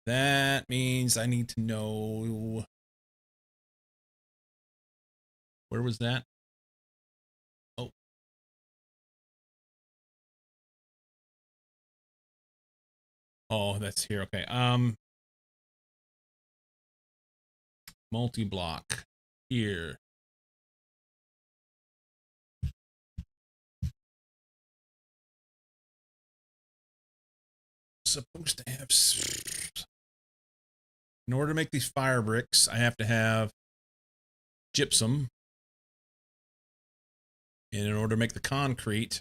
That means I need to know, where was that? Oh. Oh, that's here. Okay. Multi-block here. Supposed to have. In order to make these fire bricks, I have to have gypsum. And in order to make the concrete,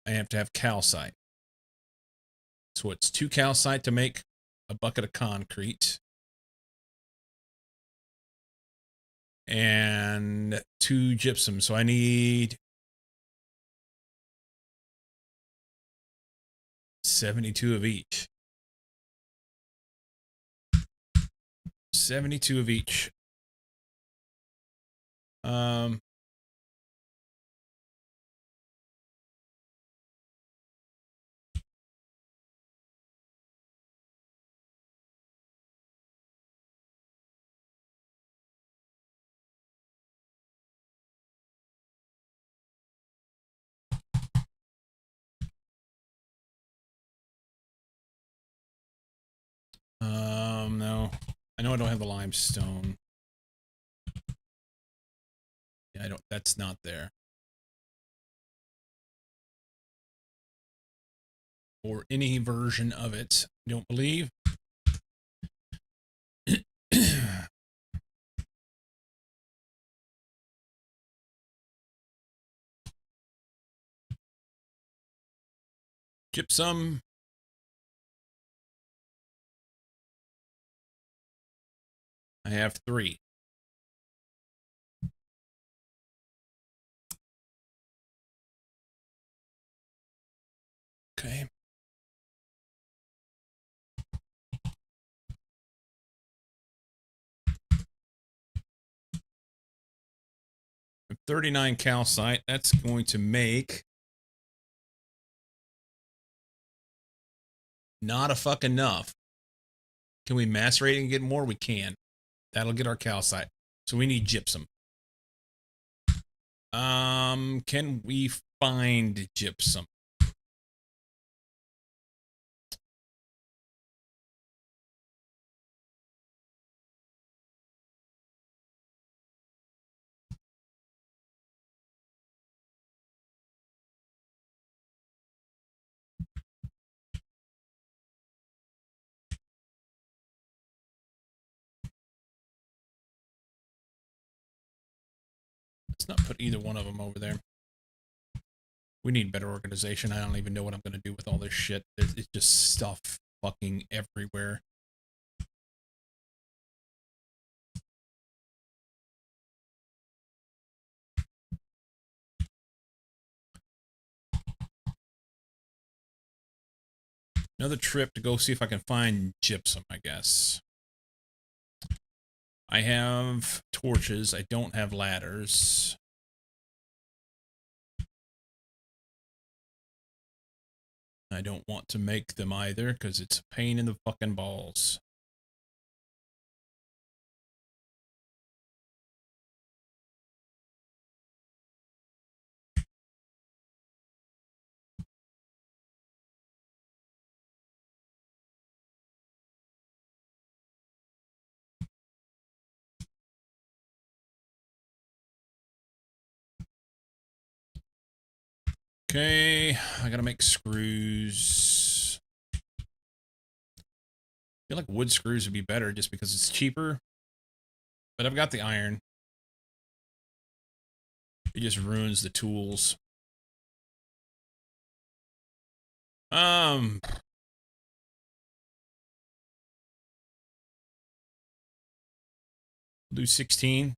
I have to have calcite. So it's 2 calcite to make a bucket of concrete. And 2 gypsum. So I need 72 of each. 72 of each. Um, no. I know I don't have the limestone. Yeah, I don't, that's not there. Or any version of it. I don't believe. Gypsum. I have 3. Okay. 39 calcite. That's going to make not a fuck enough. Can we macerate and get more? We can. That'll get our calcite. So we need gypsum. Can we find gypsum? Let's not put either one of them over there. We need better organization. I don't even know what I'm going to do with all this shit. It's just stuff fucking everywhere. Another trip to go see if I can find gypsum, I guess. I have torches. I don't have ladders. I don't want to make them either because it's a pain in the fucking balls. Okay, I gotta make screws. I feel like wood screws would be better just because it's cheaper. But I've got the iron. It just ruins the tools. Do 16.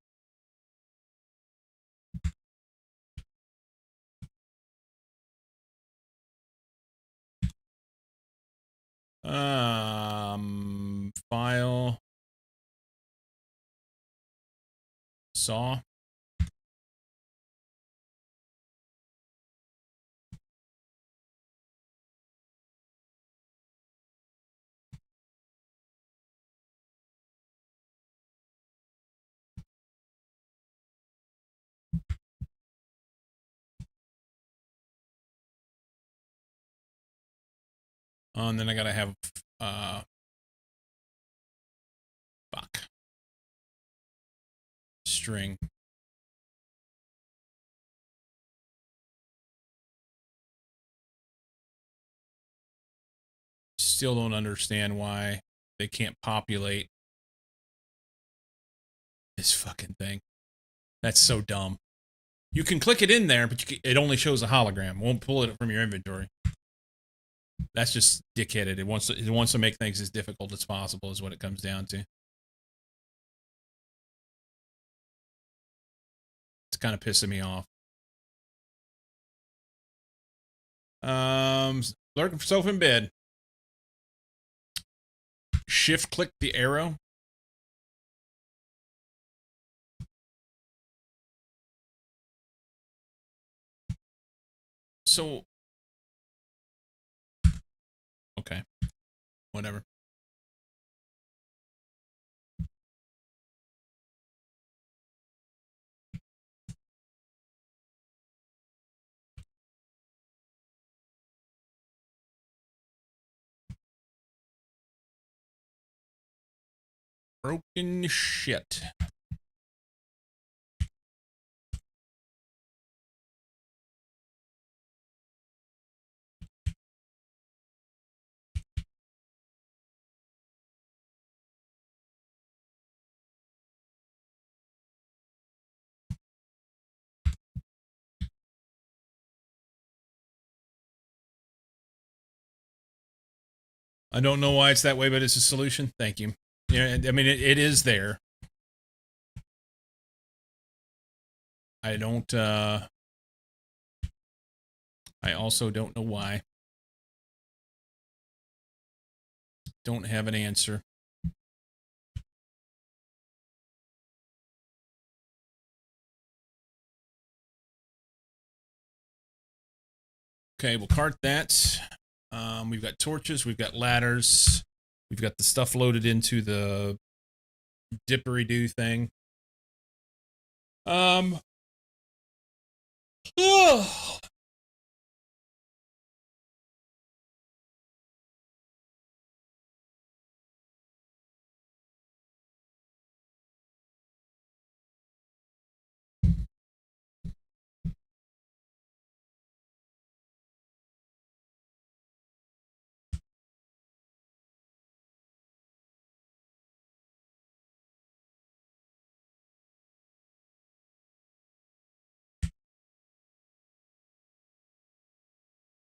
File. Saw. And then I gotta have, fuck. String. Still don't understand why they can't populate this fucking thing. That's so dumb. You can click it in there, but it only shows a hologram. Won't pull it from your inventory. That's just dickheaded. It wants to make things as difficult as possible is what it comes down to. It's kind of pissing me off. Lurking for self in bed. Shift click the arrow. So, okay, whatever. Broken shit. I don't know why it's that way, but it's a solution. Thank you. Yeah, I mean, it is there. I don't, I also don't know why. Don't have an answer. Okay, we'll cart that. We've got torches, we've got ladders, we've got the stuff loaded into the dippery-doo thing. Ugh.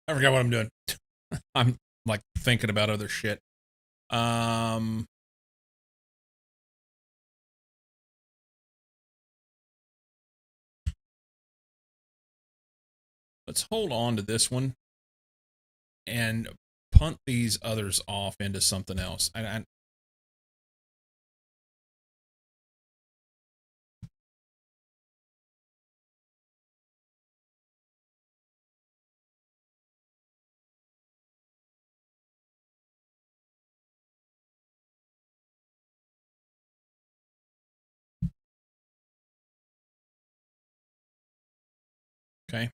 I forgot what I'm doing. I'm like thinking about other shit. Let's hold on to this one and punt these others off into something else. Okay.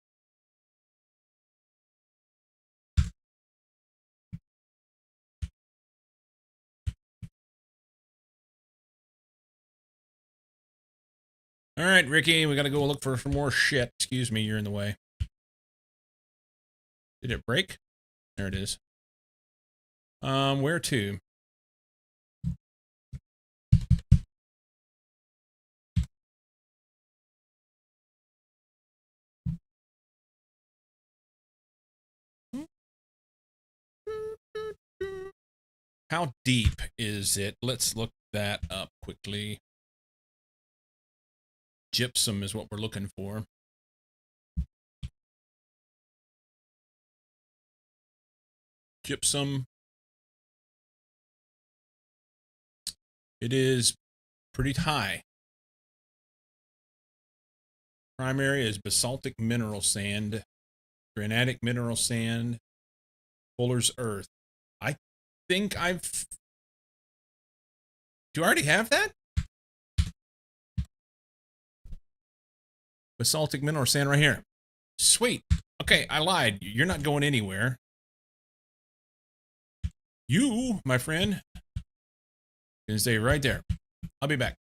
All right, Ricky, we got to go look for some more shit. Excuse me, you're in the way. Did it break? There it is. Where to? How deep is it? Let's look that up quickly. Gypsum is what we're looking for. Gypsum. It is pretty high. Primary is basaltic mineral sand, granitic mineral sand, Fuller's earth. I think I've. Do you already have that? Basaltic mineral sand right here. Sweet. Okay, I lied. You're not going anywhere. You, my friend, can stay right there. I'll be back.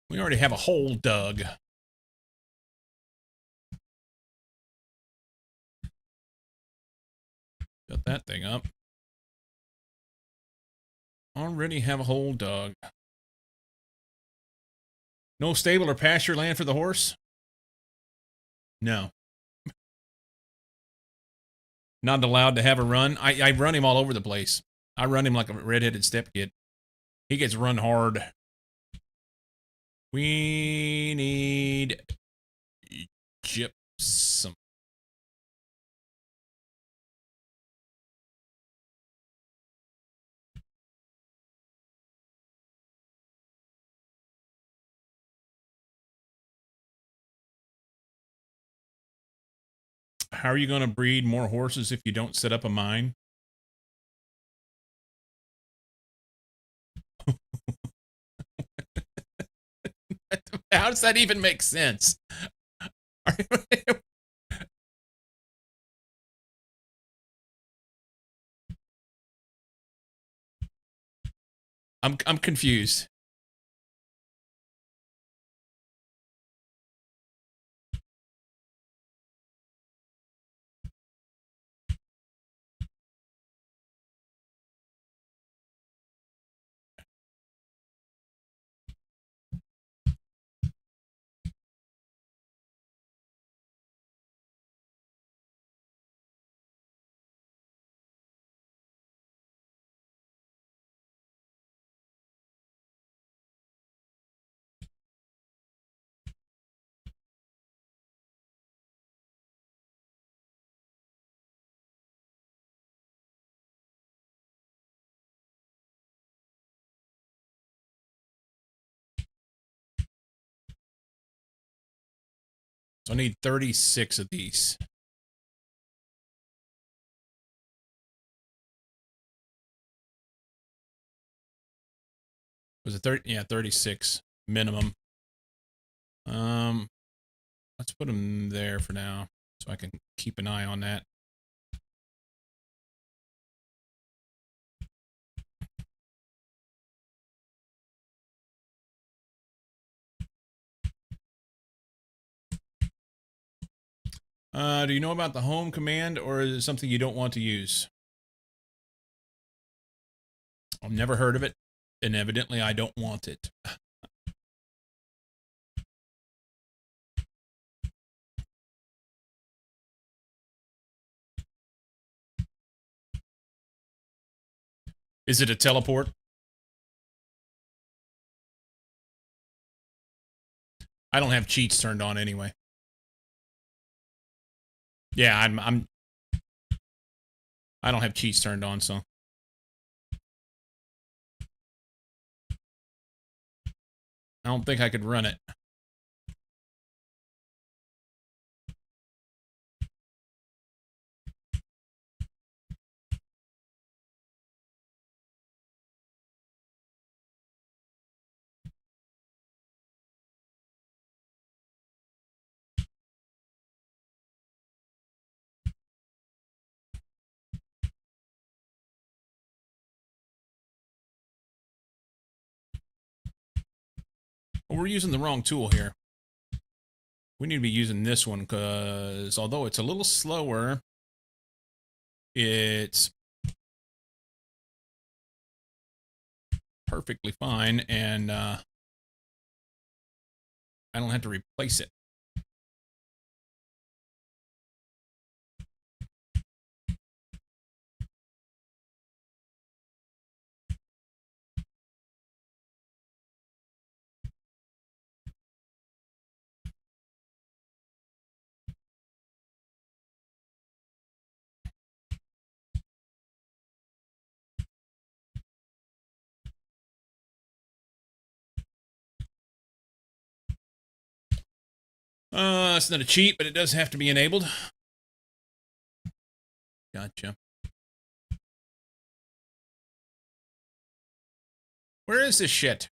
We already have a hole dug. Got that thing up. Already have a hole dug. No stable or pasture land for the horse? No. Not allowed to have a run. I run him all over the place. I run him like a redheaded step kid. He gets run hard. We need gypsum. How are you going to breed more horses if you don't set up a mine? How does that even make sense? I'm confused. So I need 36 of these. Was it 30? Yeah, 36 minimum. Let's put them there for now so I can keep an eye on that. Do you know about the home command, or is it something you don't want to use? I've never heard of it, and evidently I don't want it. Is it a teleport? I don't have cheats turned on anyway. Yeah, I don't have cheats turned on, so I don't think I could run it. Well, we're using the wrong tool here. We need to be using this one because although it's a little slower, it's perfectly fine, and I don't have to replace it. It's not a cheat, but it does have to be enabled. Gotcha. Where is this shit?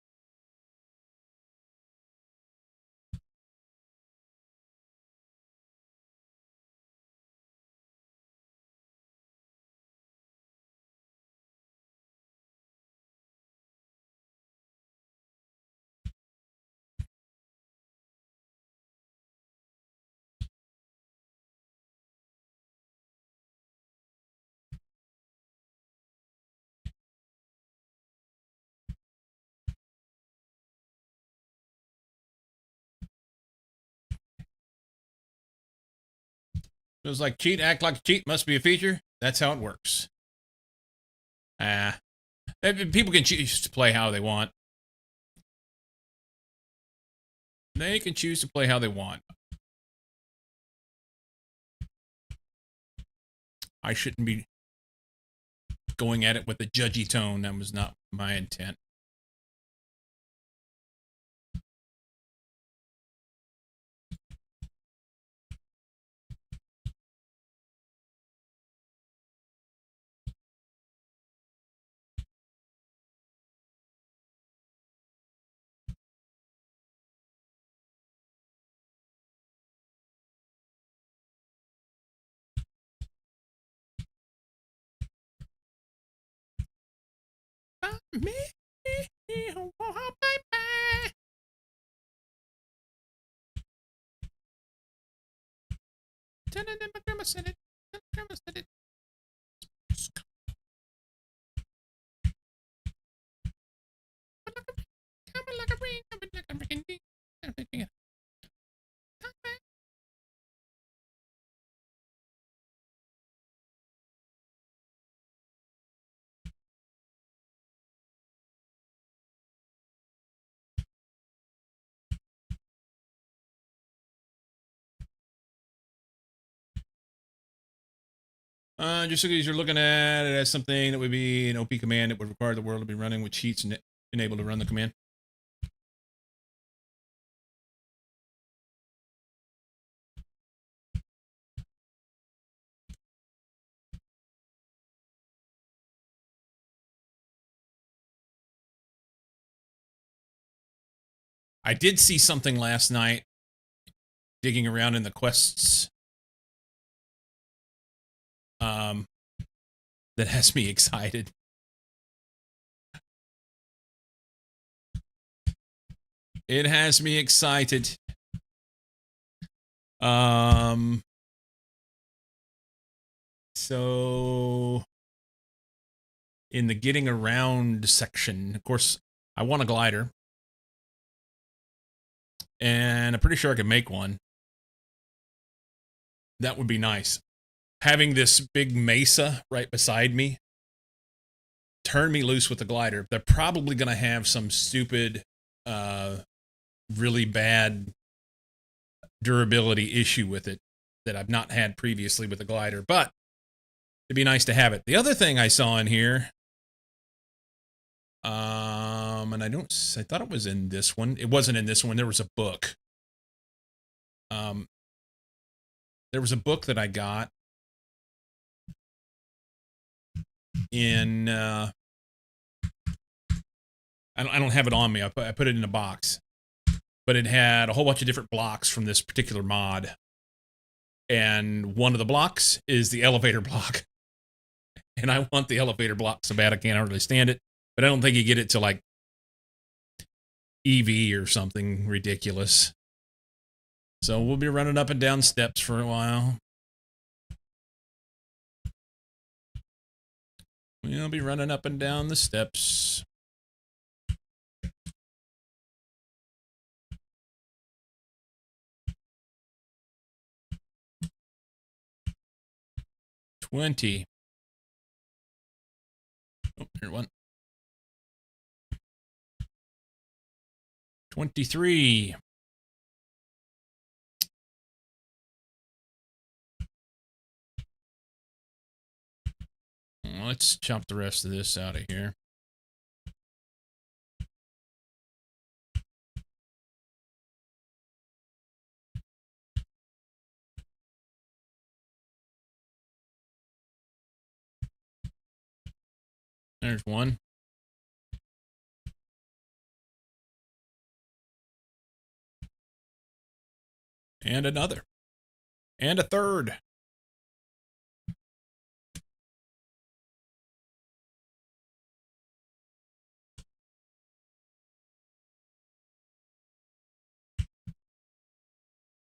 Feels like cheat, act like a cheat, must be a feature. That's how it works. People can choose to play how they want. They can choose to play how they want. I shouldn't be going at it with a judgy tone. That was not my intent. Just so you're looking at it as something that would be an OP command that would require the world to be running with cheats and enable to run the command. I did see something last night digging around in the quests that has me excited. It has me excited. So in the getting around section, of course, I want a glider. And I'm pretty sure I could make one. That would be nice. Having this big mesa right beside me, turn me loose with the glider. They're probably going to have some stupid, really bad durability issue with it that I've not had previously with the glider, but it'd be nice to have it. The other thing I saw in here, and I thought it was in this one. It wasn't in this one. There was a book. There was a book that I got in, I don't have it on me. I put it in a box, but it had a whole bunch of different blocks from this particular mod. And one of the blocks is the elevator block. And I want the elevator block so bad I can't hardly stand it. But I don't think you get it to like EV or something ridiculous. So we'll be running up and down steps for a while. We'll be running up and down the steps. $20. Oh, here one. 23. Let's chop the rest of this out of here. There's one. And another. And a third.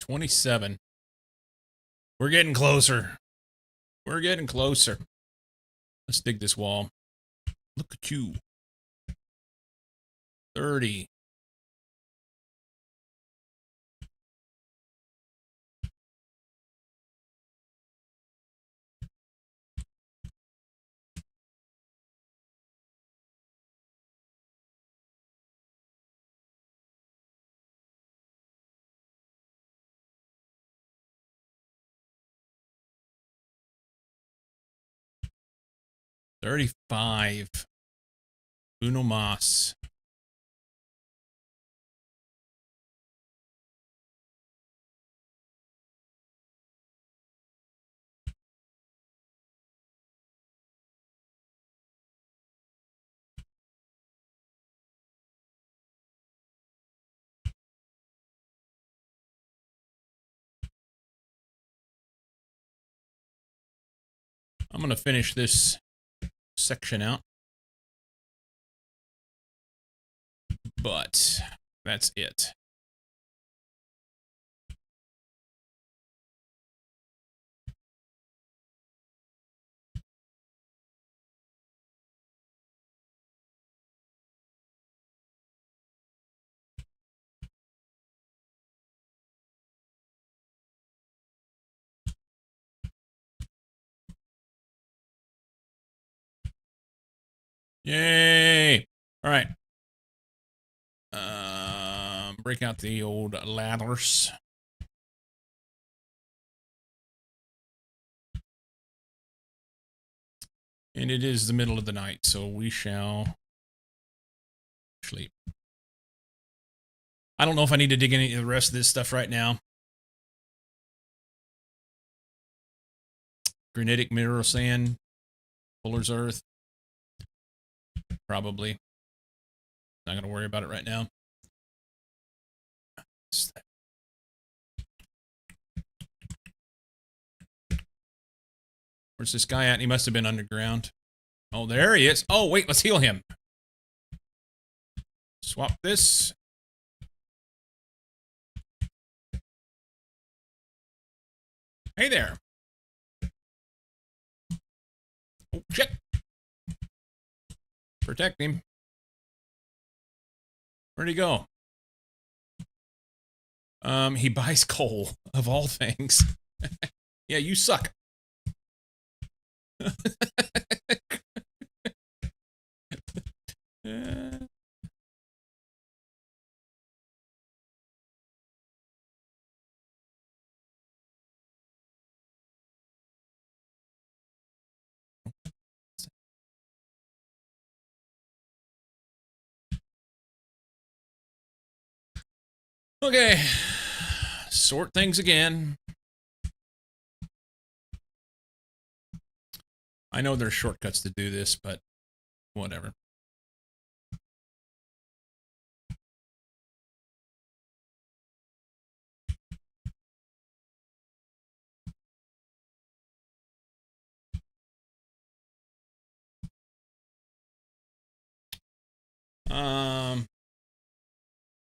$27. We're getting closer. We're getting closer. Let's dig this wall. Look at you. 30. $35. Uno mas. I'm going to finish this section out. But that's it. Yay! All right. Break out the old ladders. And it is the middle of the night, so we shall sleep. I don't know if I need to dig any of the rest of this stuff right now. Granitic mineral sand, Fuller's earth. Probably. Not going to worry about it right now. Where's this guy at? He must have been underground. Oh, there he is. Oh, wait, let's heal him. Swap this. Hey there. Oh, shit. Protect him. Where'd he go? He buys coal, of all things. Yeah, you suck. Okay. Sort things again. I know there's shortcuts to do this, but whatever.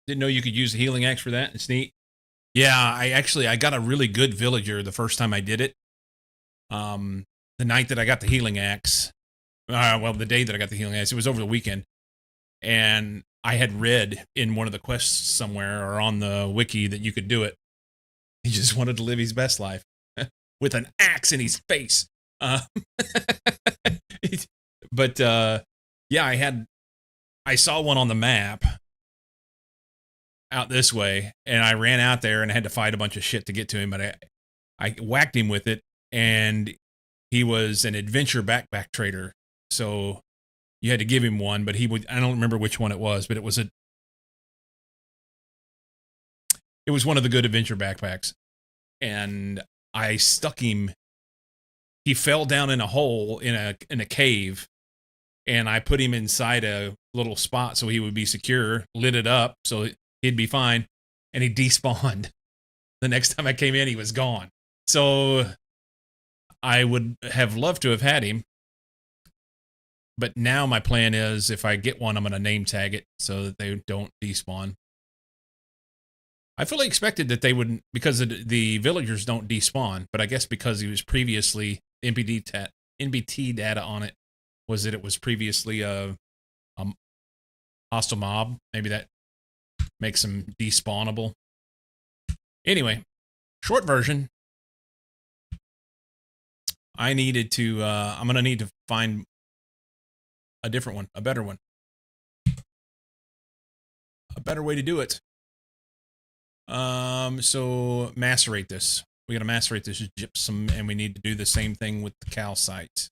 Didn't know you could use the healing axe for that. It's neat. Yeah, I got a really good villager the first time I did it. The night that I got the healing axe, well, the day that I got the healing axe, it was over the weekend, and I had read in one of the quests somewhere or on the wiki that you could do it. He just wanted to live his best life with an axe in his face. Uh, but yeah, I saw one on the map out this way, and I ran out there and I had to fight a bunch of shit to get to him, but I whacked him with it, and he was an adventure backpack trader. So you had to give him one, but I don't remember which one it was, but it was one of the good adventure backpacks. And I stuck him. He fell down in a hole in a cave, and I put him inside a little spot so he would be secure, lit it up so he'd be fine, and he despawned. The next time I came in, he was gone. So I would have loved to have had him, but now my plan is if I get one, I'm going to name tag it so that they don't despawn. I fully expected that they wouldn't, because the villagers don't despawn, but I guess because he was previously NBT data on it was that it was previously a hostile mob. Maybe that makes them despawnable. Anyway, short version. I'm going to need to find a different one, a better one. A better way to do it. So macerate this. We got to macerate this gypsum, and we need to do the same thing with the calcite.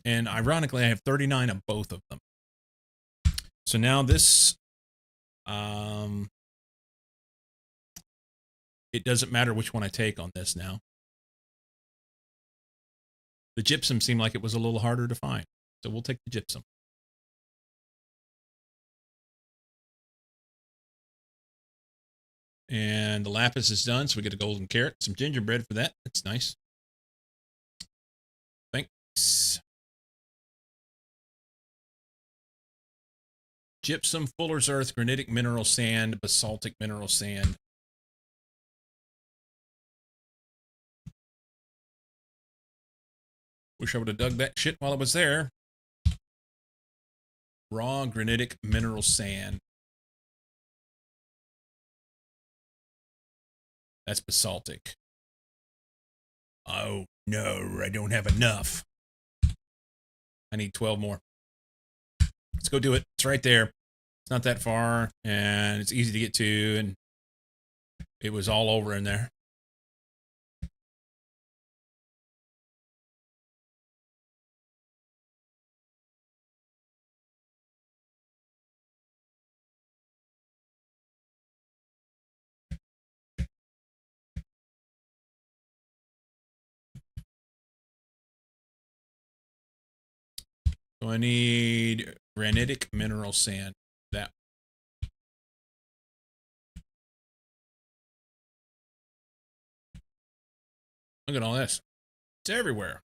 And ironically, I have 39 of both of them. So now this, it doesn't matter which one I take on this now. The gypsum seemed like it was a little harder to find, so we'll take the gypsum. And the lapis is done, so we get a golden carrot, some gingerbread for that. That's nice. Thanks. Gypsum, fuller's earth, granitic mineral sand, basaltic mineral sand. Wish I would have dug that shit while I was there. Raw granitic mineral sand. That's basaltic. Oh, no, I don't have enough. I need 12 more. Let's go do it. It's right there. It's not that far, and it's easy to get to, and it was all over in there. So I need granitic mineral sand. That. Look at all this. It's everywhere.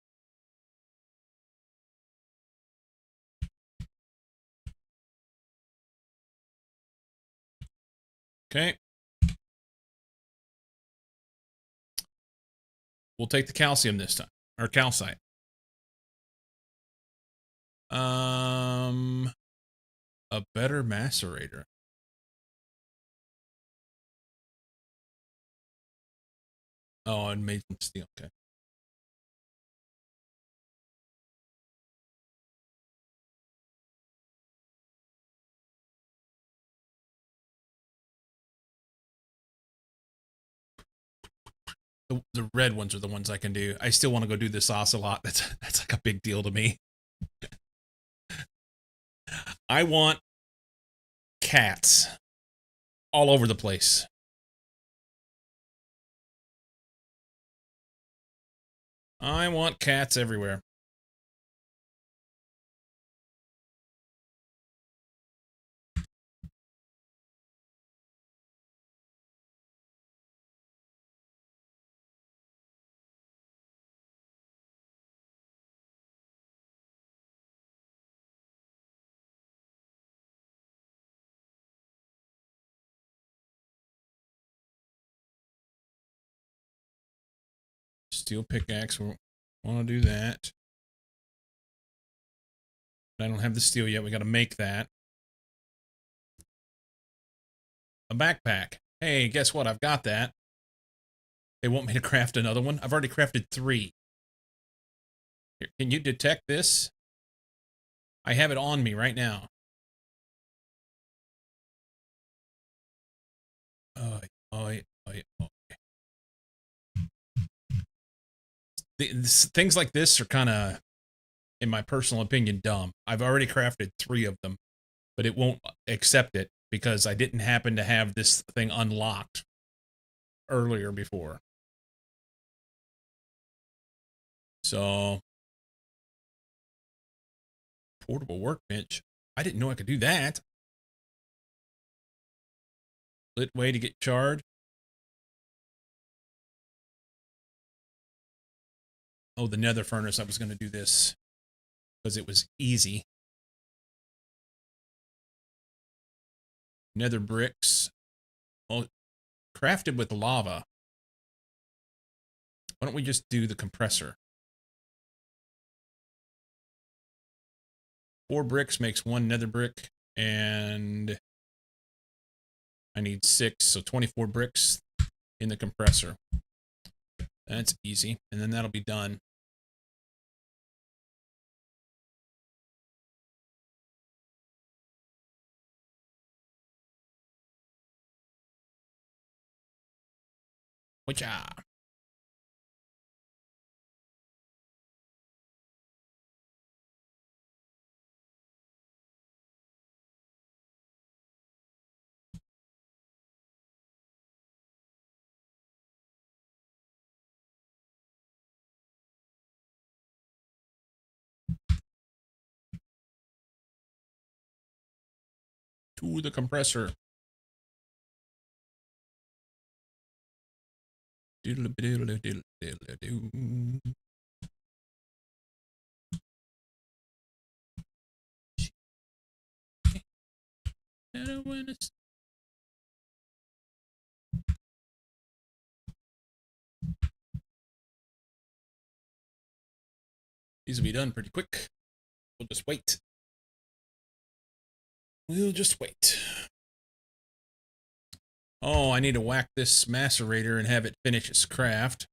Okay. We'll take the calcium this time, or calcite. A better macerator. Oh, and made from steel. Okay. The red ones are the ones I can do. I still want to go do this ocelot. That's like a big deal to me. I want cats all over the place. I want cats everywhere. steel pickaxe. We want to do that. I don't have the steel yet. We got to make that. A backpack. Hey, guess what? I've got that. They want me to craft another one. I've already crafted 3. Here, can you detect this? I have it on me right now. Things like this are kind of, in my personal opinion, dumb. I've already crafted 3 of them, but it won't accept it because I didn't happen to have this thing unlocked earlier before. So, portable workbench. I didn't know I could do that. Lit way to get charred. Oh, the nether furnace. I was going to do this because it was easy. Nether bricks. Oh, crafted with lava. Why don't we just do the compressor? 4 bricks makes 1 nether brick, and I need 6, so 24 bricks in the compressor. That's easy, and then that'll be done. Whatcha? To the compressor. These will be done pretty quick. We'll just wait. We'll just wait. Oh, I need to whack this macerator and have it finish its craft.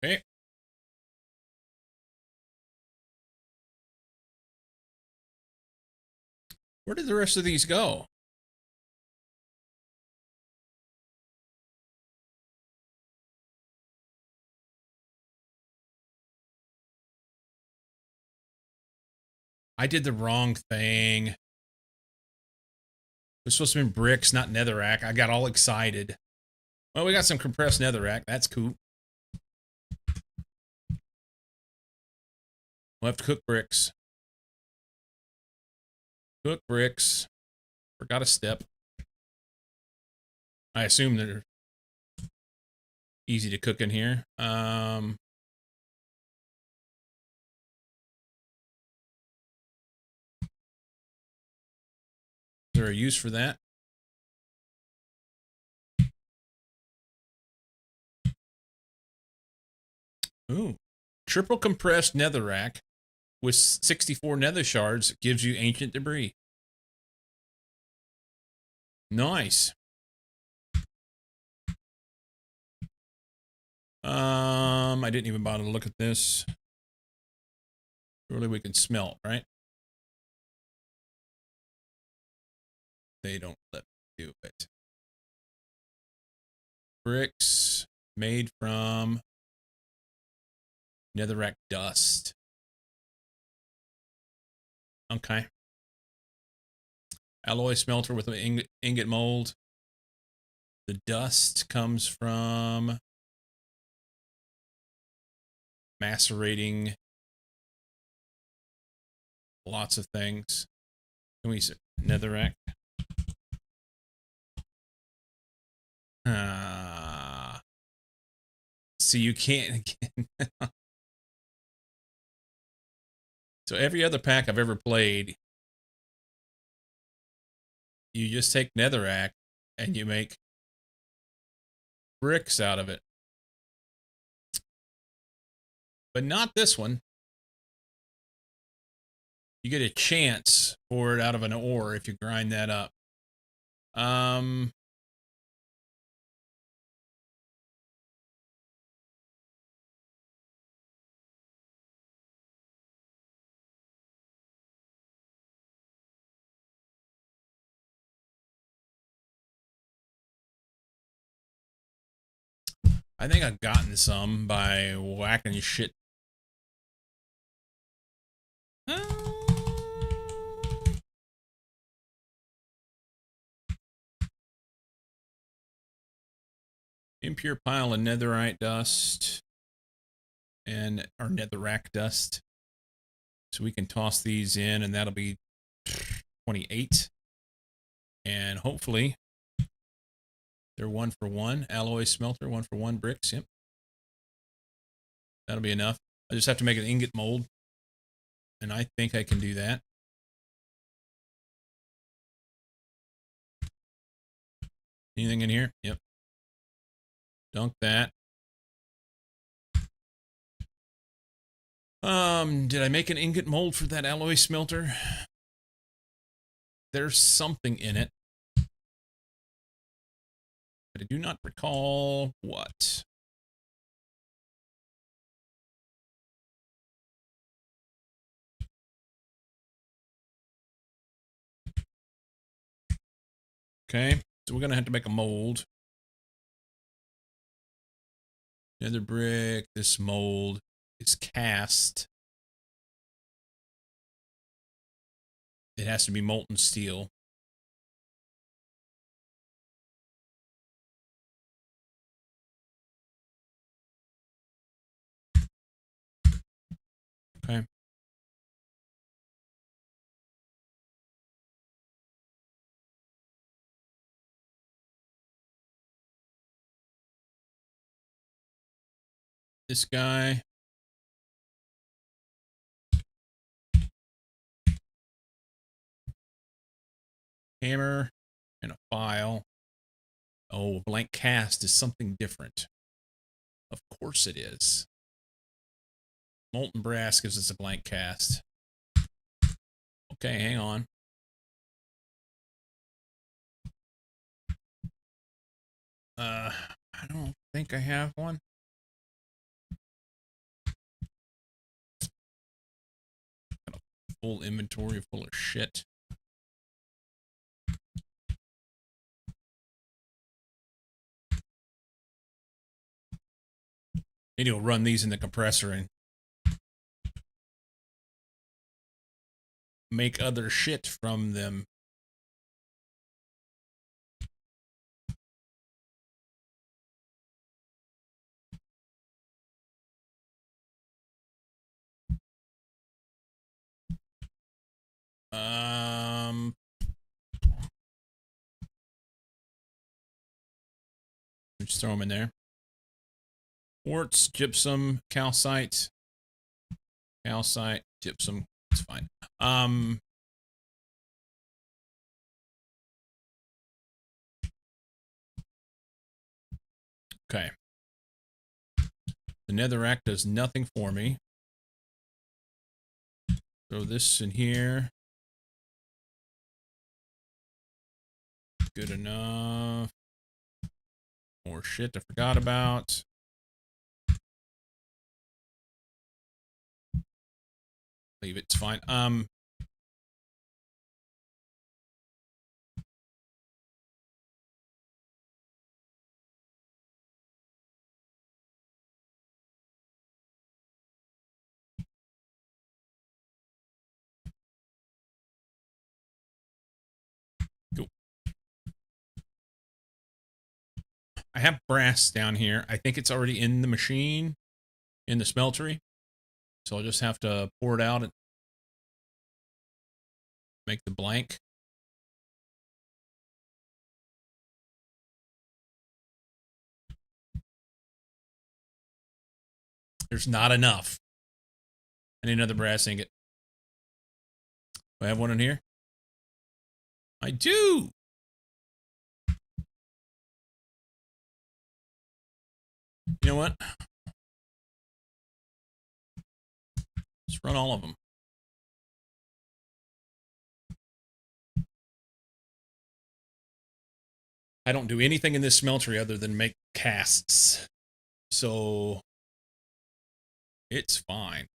Okay. Where did the rest of these go? I did the wrong thing. It was supposed to be bricks, not netherrack. I got all excited. Well, we got some compressed netherrack. That's cool. We'll have to cook bricks. Cook bricks. Forgot a step. I assume they're easy to cook in here. Is there a use for that? Ooh. Triple compressed netherrack with 64 nether shards gives you ancient debris. Nice. I didn't even bother to look at this. Surely we can smelt, right? They don't let me do it. Bricks made from netherrack dust. Okay. Alloy smelter with an ingot mold. The dust comes from macerating lots of things. Can we say netherrack? See, you can't. So every other pack I've ever played, you just take netherrack and you make bricks out of it. But not this one. You get a chance for it out of an ore if you grind that up. I think I've gotten some by whacking shit. Impure pile of netherite dust and our netherrack dust. So we can toss these in, and that'll be 28. And hopefully they're 1 for 1. Alloy smelter, 1 for 1 bricks. Yep. That'll be enough. I just have to make an ingot mold, and I think I can do that. Anything in here? Yep. Dunk that. Did I make an ingot mold for that alloy smelter? There's something in it, but I do not recall what. Okay, so we're gonna have to make a mold. Nether brick. This mold is cast. It has to be molten steel. Okay. This guy. Hammer and a file. Oh, blank cast is something different. Of course it is. Molten brass gives us a blank cast. Okay, hang on. I don't think I have one. Got a full inventory full of shit. Maybe we'll run these in the compressor and make other shit from them. Just throw them in there. Quartz, gypsum, calcite, gypsum. It's fine. Okay. The netherrack does nothing for me. Throw this in here. Good enough. More shit I forgot about. Leave it, it's fine. Cool. I have brass down here. I think it's already in the machine, in the smeltery. So I'll just have to pour it out and make the blank. There's not enough. I need another brass ingot. Do I have one in here? I do. You know what? Let's run all of them. I don't do anything in this smeltery other than make casts. So it's fine.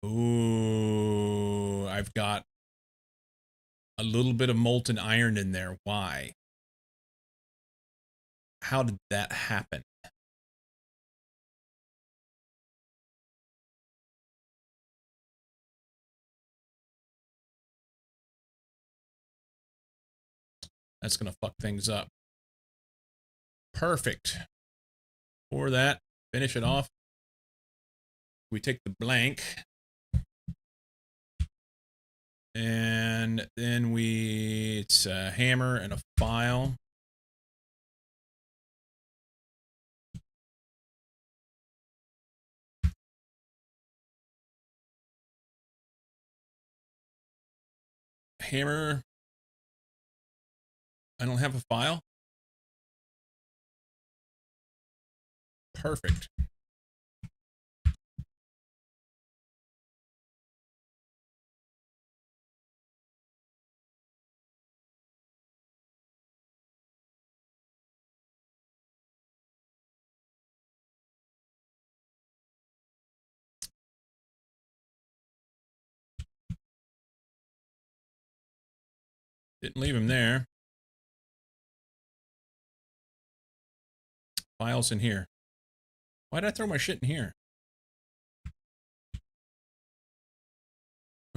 Ooh, I've got a little bit of molten iron in there. Why? How did that happen? That's going to fuck things up. Perfect. Pour that, finish it off. We take the blank. And then it's a hammer and a file. Hammer. I don't have a file. Perfect. Didn't leave him there. Files in here. Why did I throw my shit in here?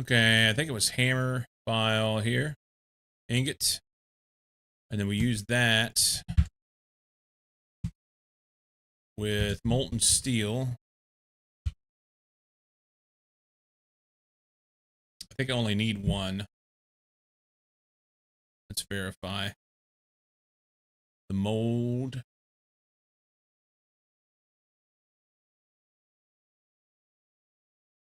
Okay, I think it was hammer, file here. Ingot. And then we use that with molten steel. I think I only need one. Let's verify. The mold.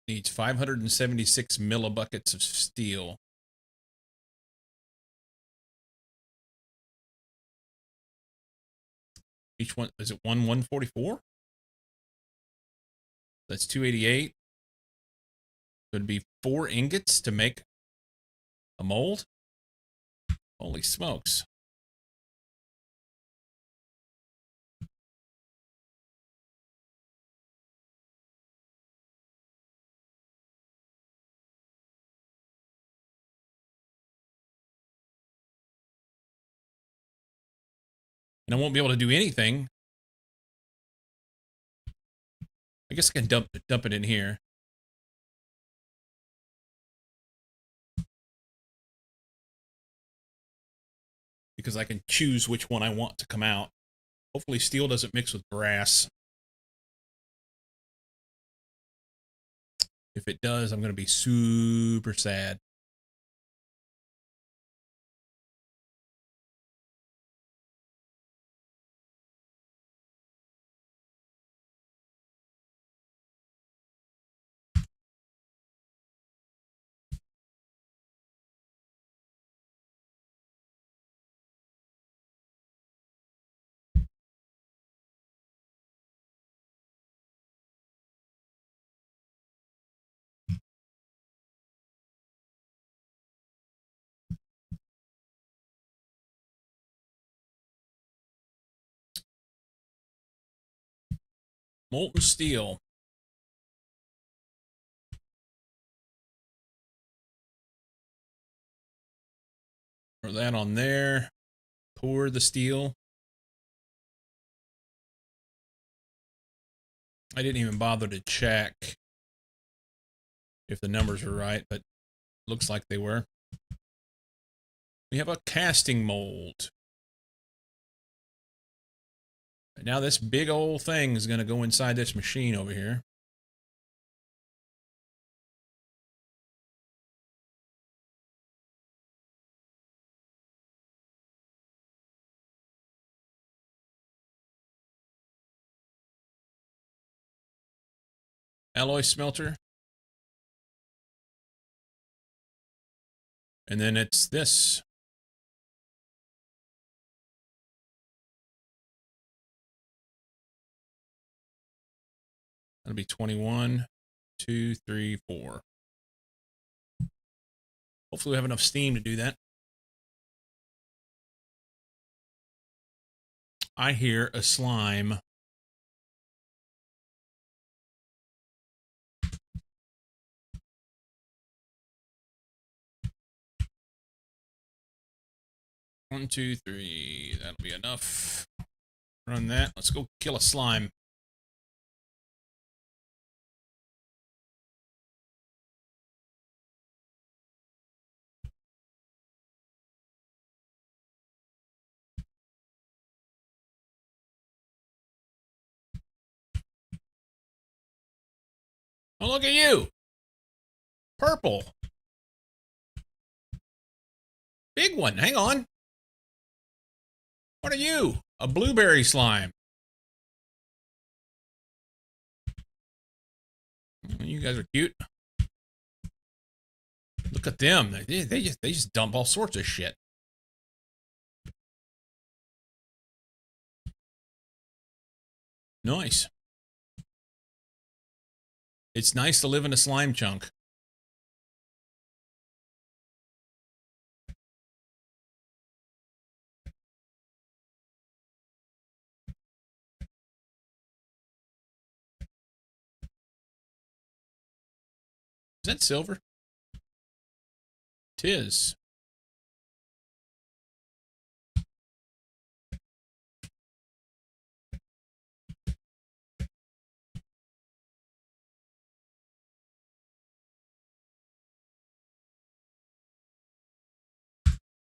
Needs 576 millibuckets of steel. Each one, is it 144? That's 288. So it'd be 4 ingots to make a mold? Holy smokes. And I won't be able to do anything. I guess I can dump it in here. Because I can choose which one I want to come out. Hopefully steel doesn't mix with brass. If it does, I'm going to be super sad. Molten steel. Throw that on there. Pour the steel. I didn't even bother to check if the numbers were right, but looks like they were. We have a casting mold. Now this big old thing is going to go inside this machine over here. alloy smelter. And then it's this. That'll be 21, 2, 3, 4. Hopefully we have enough steam to do that. I hear a slime. One, two, three. That'll be enough. Run that. Let's go kill a slime. Oh, look at you. Purple. Big one. Hang on. What are you? A blueberry slime. You guys are cute. Look at them. They just dump all sorts of shit. Nice. It's nice to live in a slime chunk. Is that silver? Tis.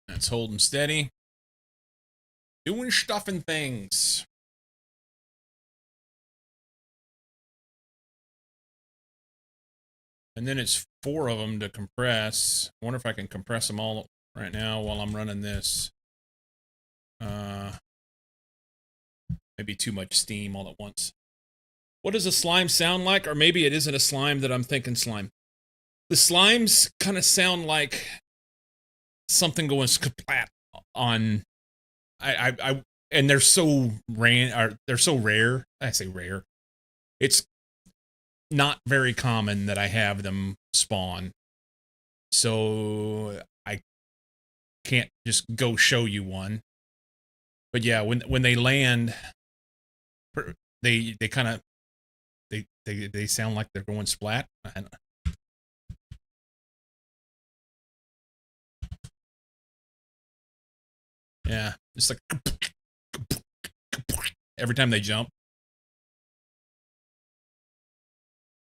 That's holding steady. Doing stuff and things. And then it's 4 of them to compress. I wonder if I can compress them all right now while I'm running this. Maybe too much steam all at once. What does a slime sound like? Or maybe it isn't a slime that I'm thinking slime. The slimes kind of sound like something going splat on. And they're so they're so rare. I say rare. It's not very common that I have them spawn. So I can't just go show you one. But yeah, when they land, they kind of they sound like they're going splat. Yeah, it's like every time they jump.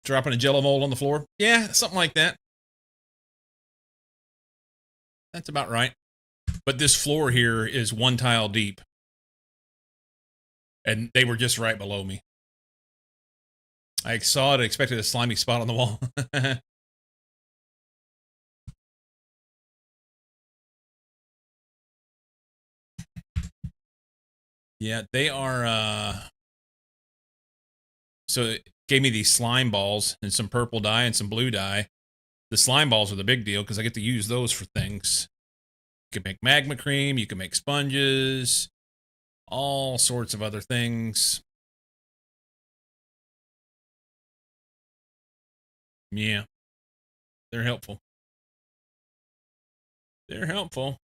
Dropping a jello mold on the floor. Yeah, something like that. That's about right. But this floor here is 1 tile deep. And they were just right below me. I saw it, expected a slimy spot on the wall. Yeah, they are so it gave me these slime balls and some purple dye and some blue dye. The slime balls are the big deal because I get to use those for things. You can make magma cream, you can make sponges, all sorts of other things. Yeah, they're helpful. They're helpful.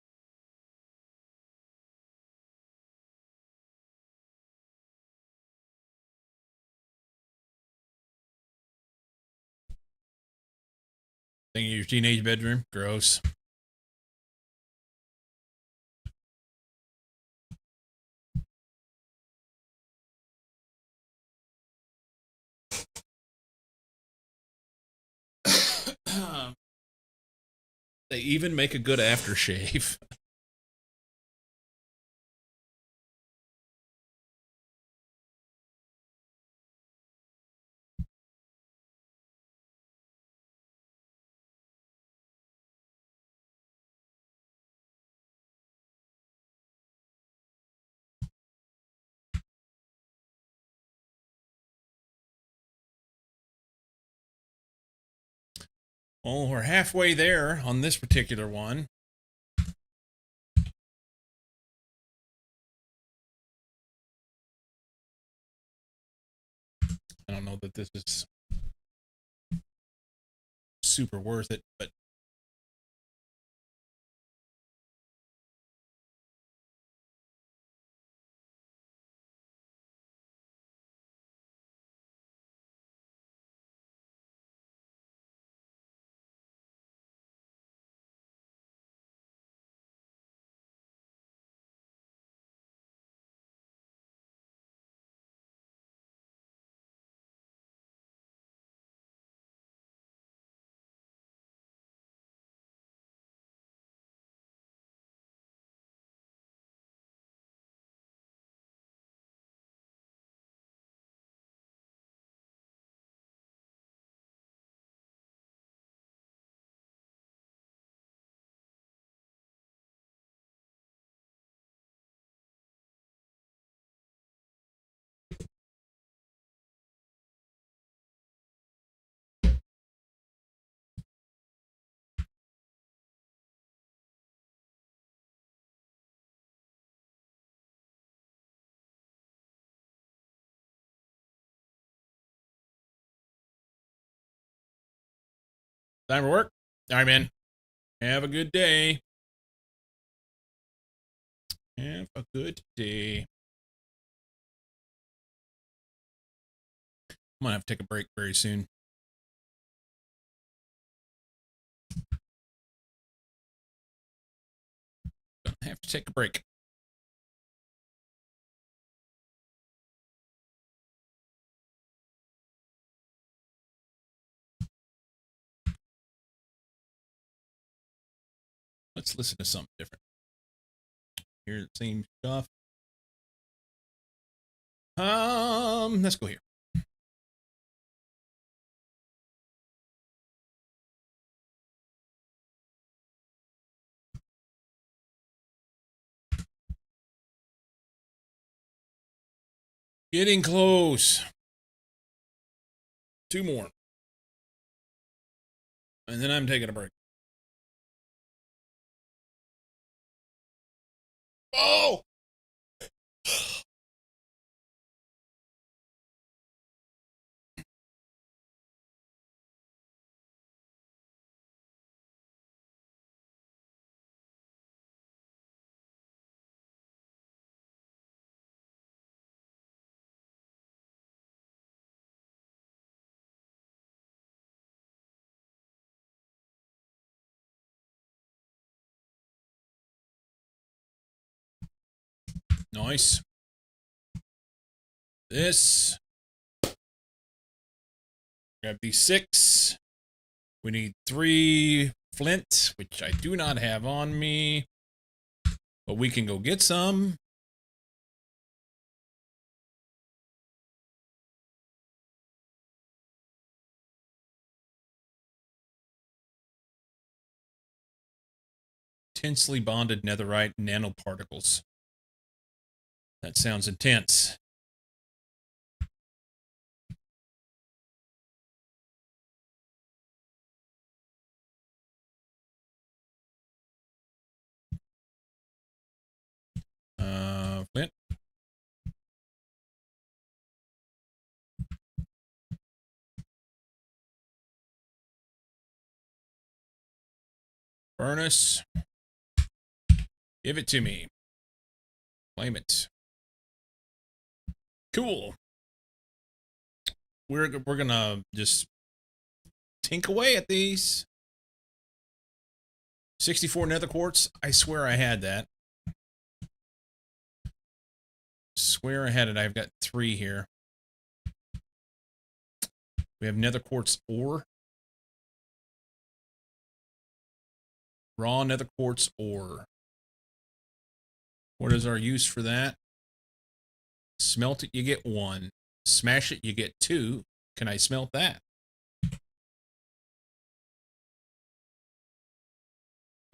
Thing in your teenage bedroom, gross. They even make a good aftershave. Well, we're halfway there on this particular one. I don't know that this is super worth it, but time for work. All right, man. Have a good day. Have a good day. I'm gonna have to take a break very soon. Gonna have to take a break. Let's listen to something different. Hear the same stuff. Let's go here. Getting close. 2 more. And then I'm taking a break. Oh! Nice. This. Grab these 6. We need 3 flint, which I do not have on me. But we can go get some. Tensely bonded netherite nanoparticles. That sounds intense. Flint. Furnace. Give it to me. Claim it. Cool. We're gonna just tink away at these. 64 nether quartz. I swear I had that. Swear I had it. I've got 3 here. We have nether quartz ore. Raw nether quartz ore. What is our use for that? Smelt it, you get 1. Smash it, you get 2. Can I smelt that?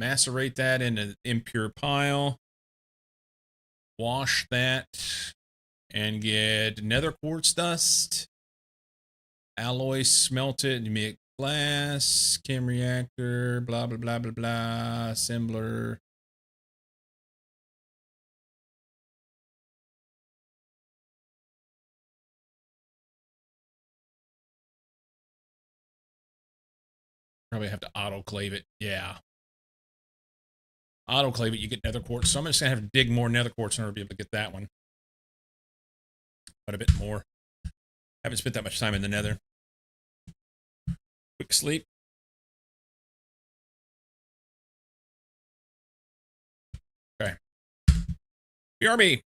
Macerate that in an impure pile. Wash that. And get nether quartz dust. Alloy, smelt it, and Glass, chem reactor, blah, blah, blah, blah, blah, assembler. Probably have to autoclave it. Yeah. Autoclave it, you get nether quartz. So I'm just going to have to dig more nether quartz in order to be able to get that one. Quite a bit more. Haven't spent that much time in the nether. Quick sleep. Okay. BRB.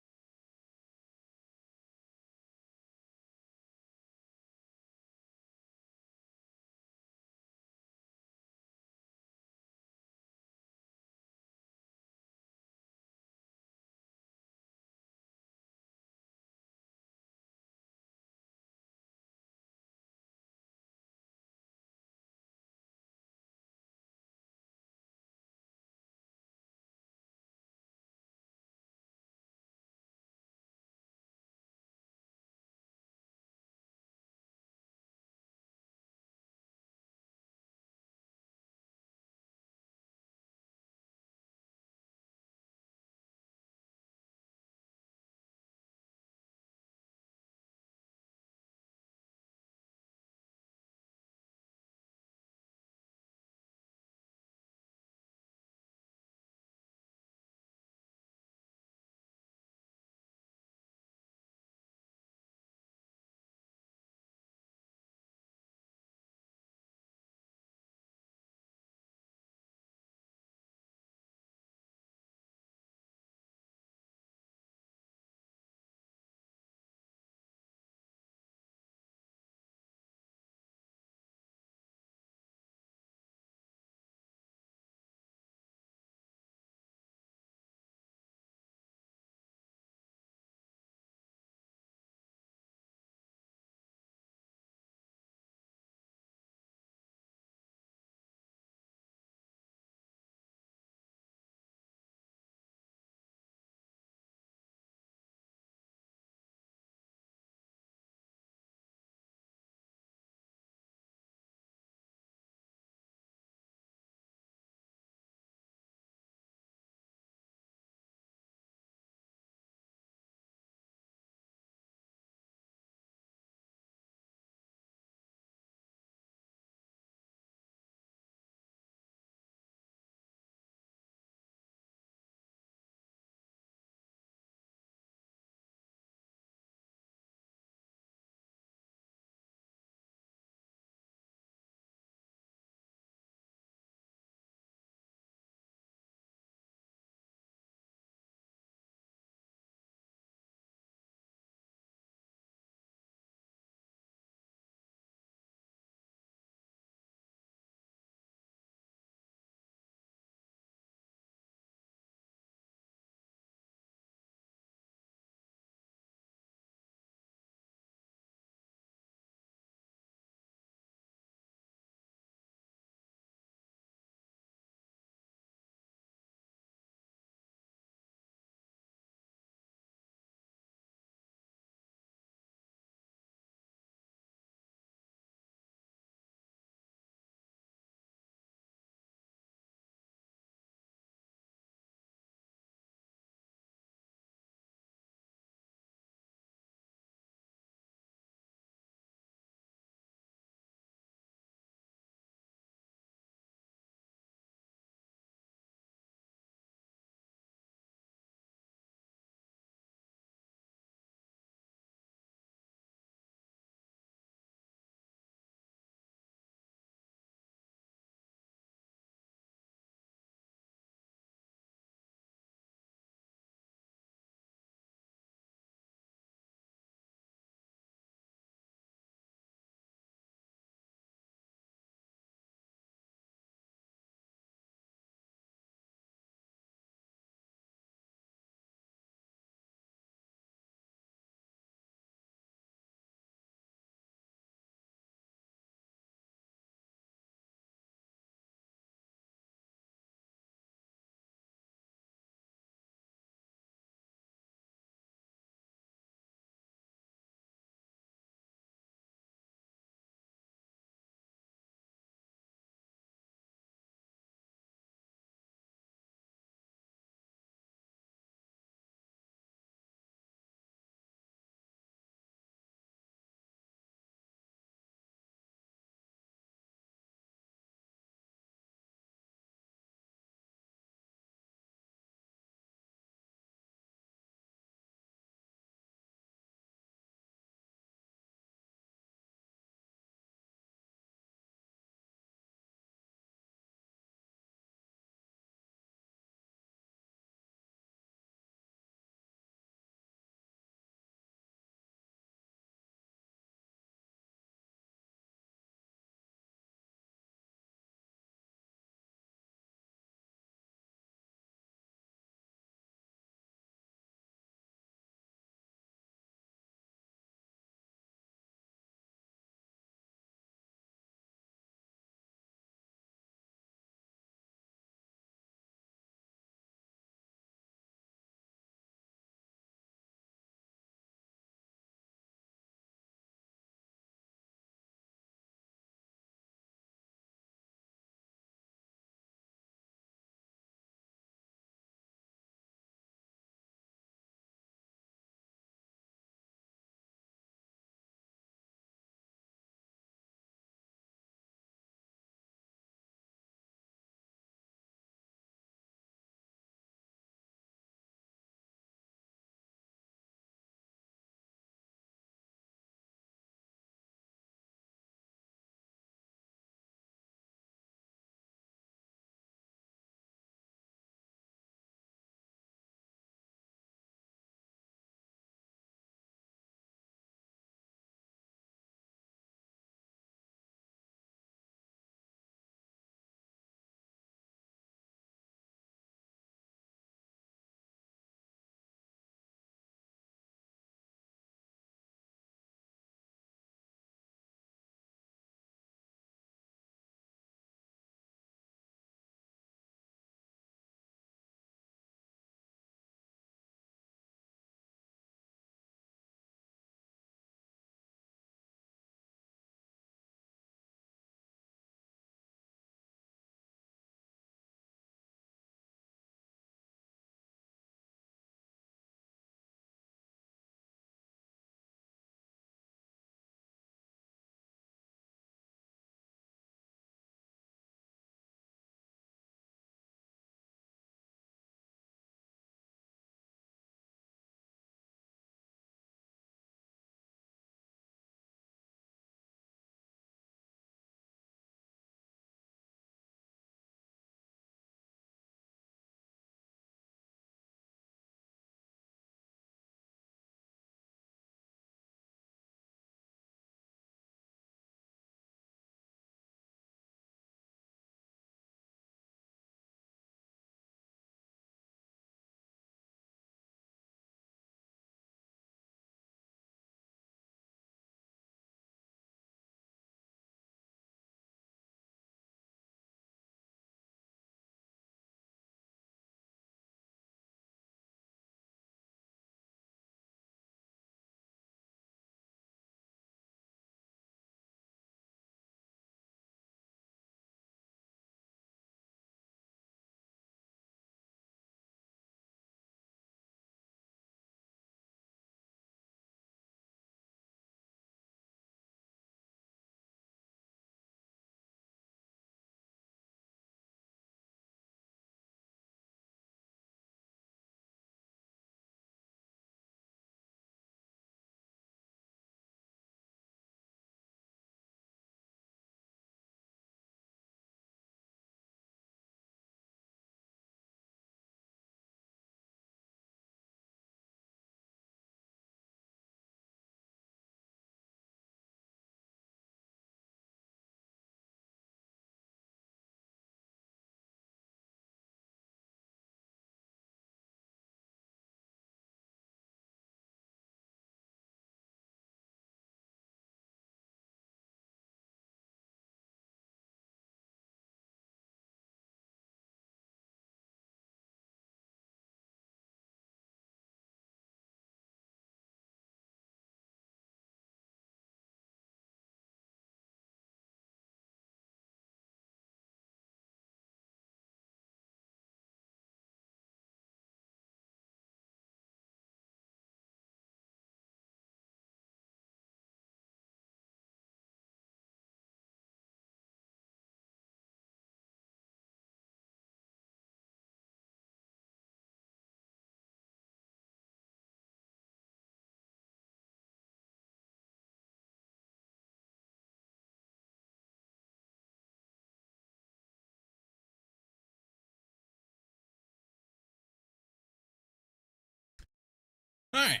All right.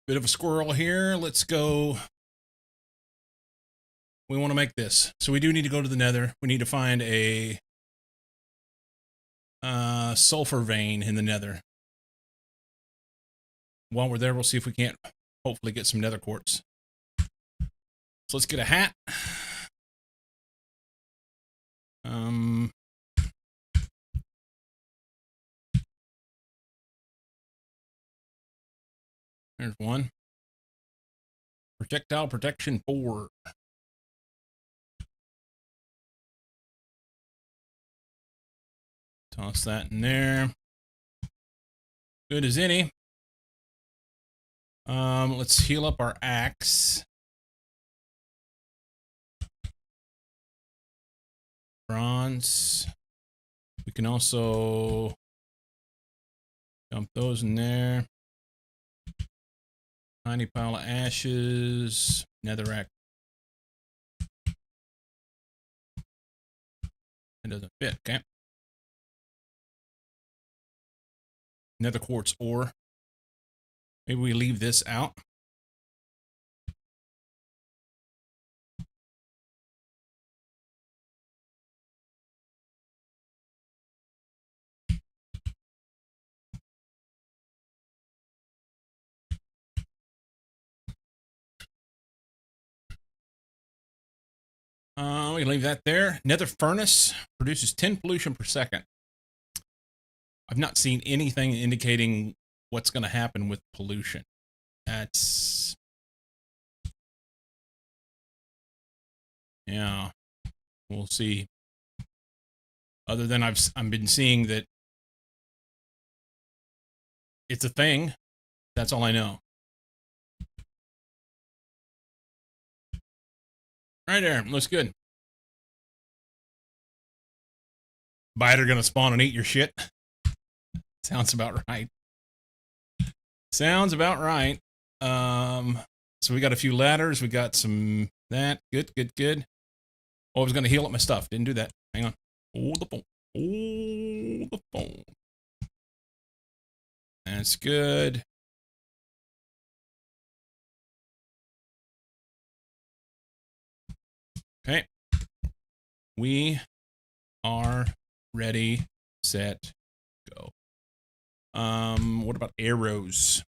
Bit of a squirrel here. Let's go. We want to make this. So we do need to go to the nether. We need to find a sulfur vein in the nether. While we're there, we'll see if we can't hopefully get some nether quartz. So let's get a hat. There's one. Projectile protection 4. Toss that in there. Good as any. Let's heal up our axe. Bronze. We can also dump those in there. Tiny pile of ashes. Netherrack. It doesn't fit, okay. Nether quartz ore. Maybe we leave this out. We can leave that there. Nether furnace produces 10 pollution per second. I've not seen anything indicating what's going to happen with pollution. That's... yeah, we'll see. Other than I've been seeing that it's a thing. That's all I know. Right there. Looks good. Biter gonna spawn and eat your shit. Sounds about right. Sounds about right. So we got a few ladders. We got some that. Good, good, good. Oh, I was gonna heal up my stuff. Didn't do that. Hang on. Oh, the phone. Oh, the phone. That's good. Okay. We are ready, set, go. What about arrows?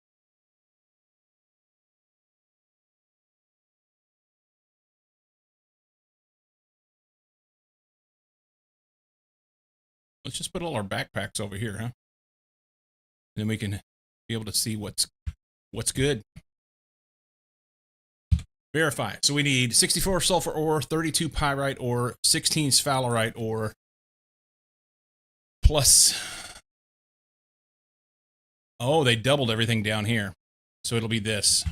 Let's just put all our backpacks over here, huh? Then we can be able to see what's good. Verify. So we need 64 sulfur ore, 32 pyrite ore, 16 sphalerite ore, plus... oh, they doubled everything down here. So it'll be this.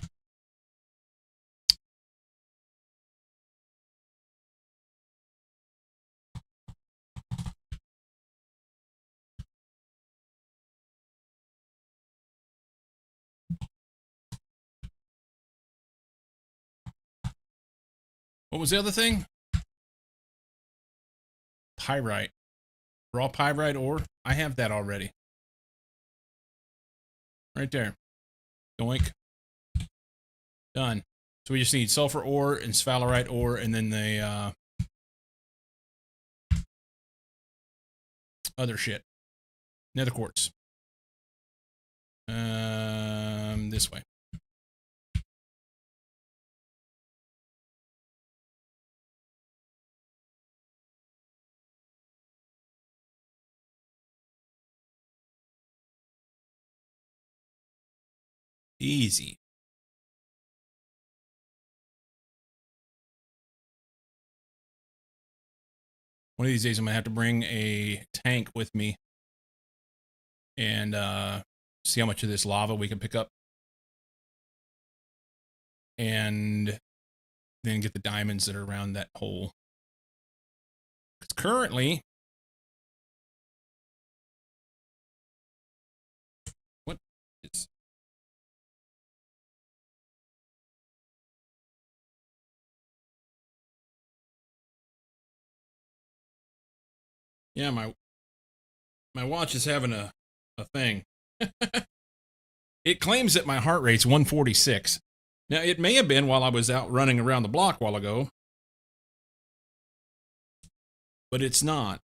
What was the other thing? Pyrite. Raw pyrite ore. I have that already. Right there. Doink. Done. So we just need sulfur ore and sphalerite ore, and then the other shit. Nether quartz. This way. Easy. One of these days I'm gonna have to bring a tank with me and see how much of this lava we can pick up. And then get the diamonds that are around that hole. Because currently... what is... Yeah, my watch is having a thing. It claims that my heart rate's 146. Now, it may have been while I was out running around the block a while ago, but it's not.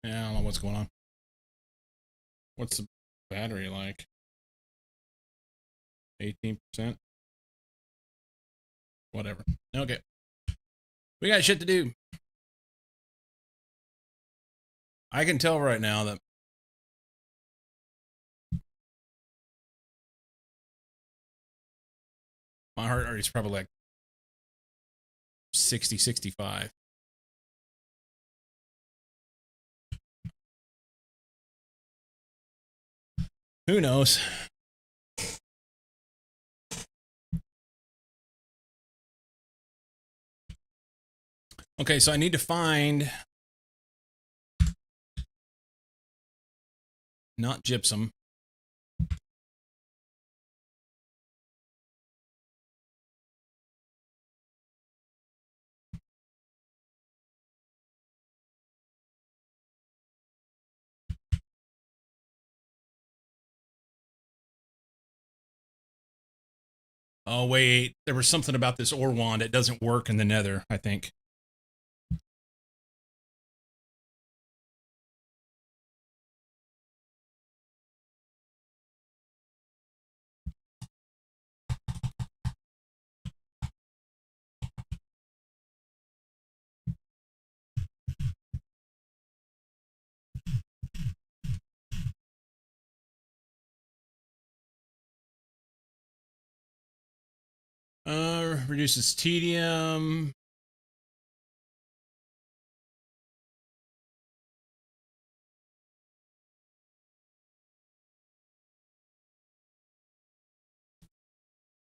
Yeah, I don't know what's going on. What's the battery like? 18%? Whatever. Okay. We got shit to do. I can tell right now that my heart rate is probably like 60, 65. Who knows? Okay, so I need to find not gypsum. Oh, wait. There was something about this ore wand. It doesn't work in the nether, I think. Reduces tedium.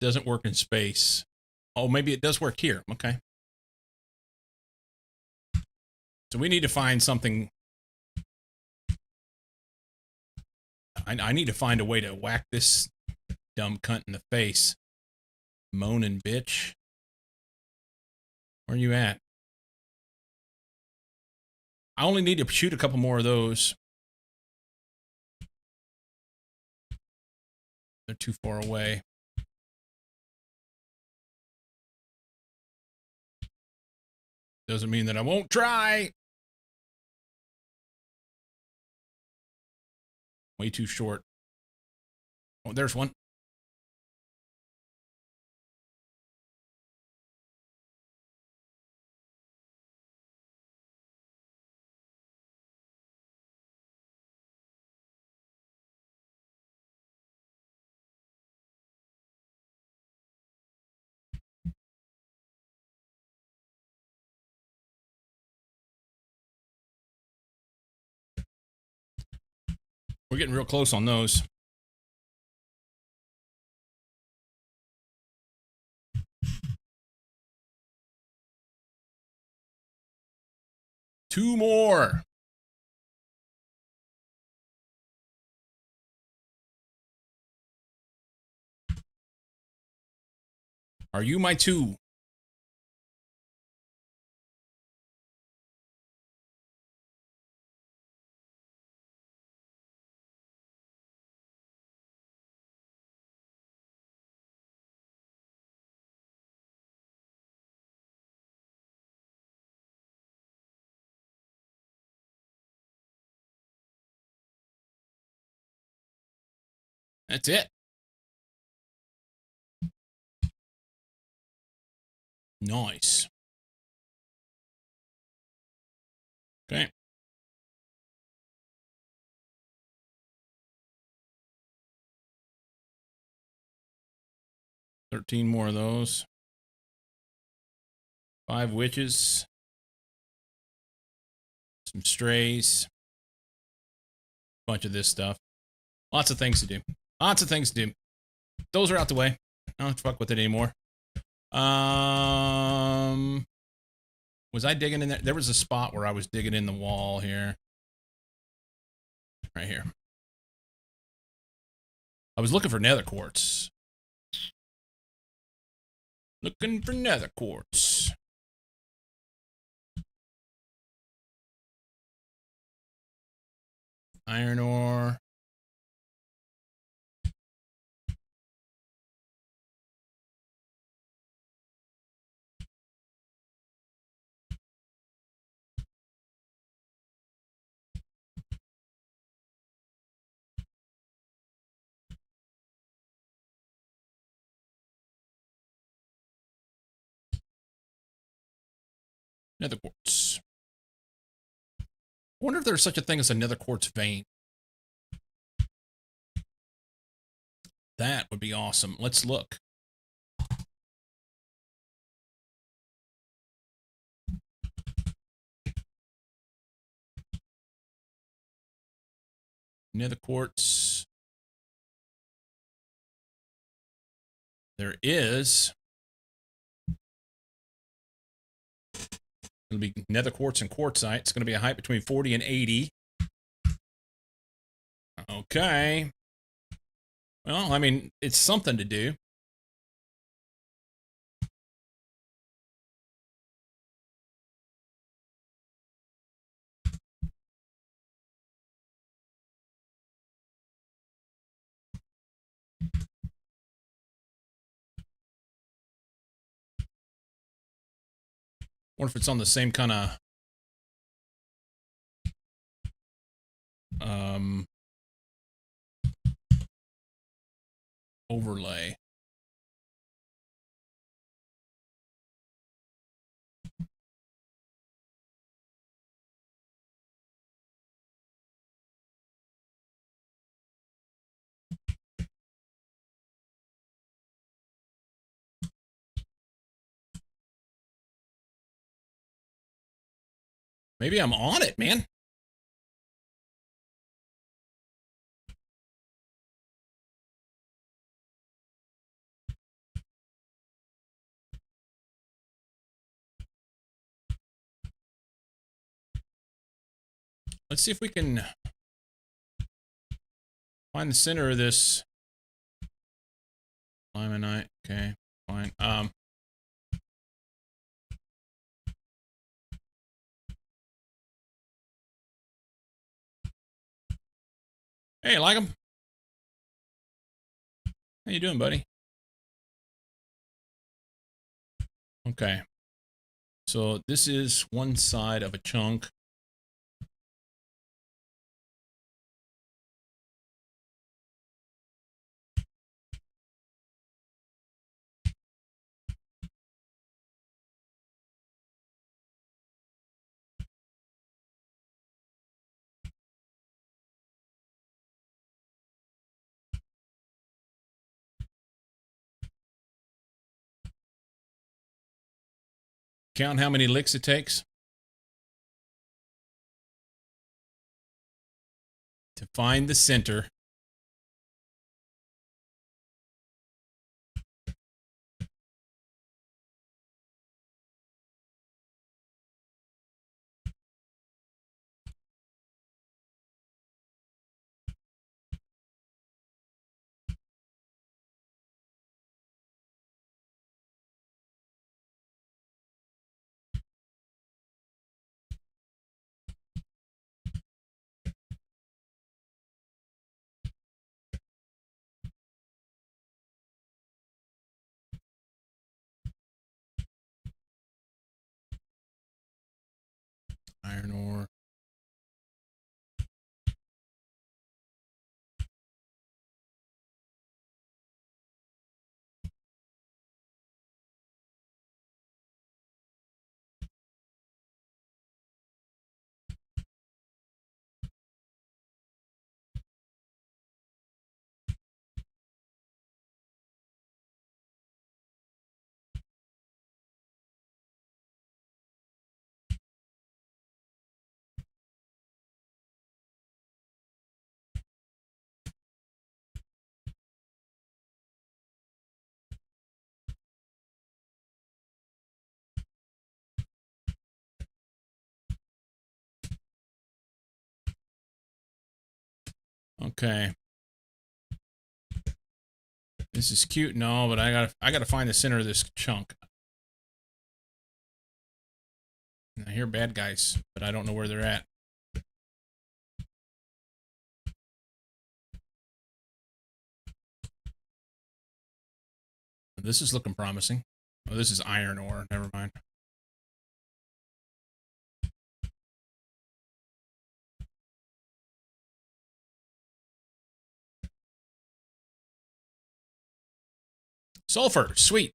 Doesn't work in space. Oh, maybe it does work here. Okay. So we need to find something. I need to find a way to whack this dumb cunt in the face. Moaning bitch. Where are you at? I only need to shoot a couple more of those. They're too far away. Doesn't mean that I won't try. Way too short. Oh, there's one. We're getting real close on those. Two more. Are you my two? That's it. Nice. Okay. $13 more of those. 5 witches. Some strays. Bunch of this stuff. Lots of things to do. Lots of things to do. Those are out the way. I don't fuck with it anymore. Was I digging in there? There was a spot where I was digging in the wall here. Right here. I was looking for nether quartz. Looking for nether quartz. Iron ore. Nether quartz. I wonder if there's such a thing as a nether quartz vein. That would be awesome. Let's look. Nether quartz. There is. It'll be nether quartz and quartzite. It's going to be a height between 40 and 80. Okay. Well, I mean, it's something to do. Wonder if it's on the same kind of overlay. Maybe I'm on it, man. Let's see if we can find the center of this limonite. Okay, fine. Hey, like him? How you doing, buddy? Okay. So this is one side of a chunk. Count how many licks it takes to find the center. Iron ore. Okay. This is cute and all, but I gotta find the center of this chunk. I hear bad guys, but I don't know where they're at. This is looking promising. Oh, this is iron ore. Never mind. Sulfur. Sweet.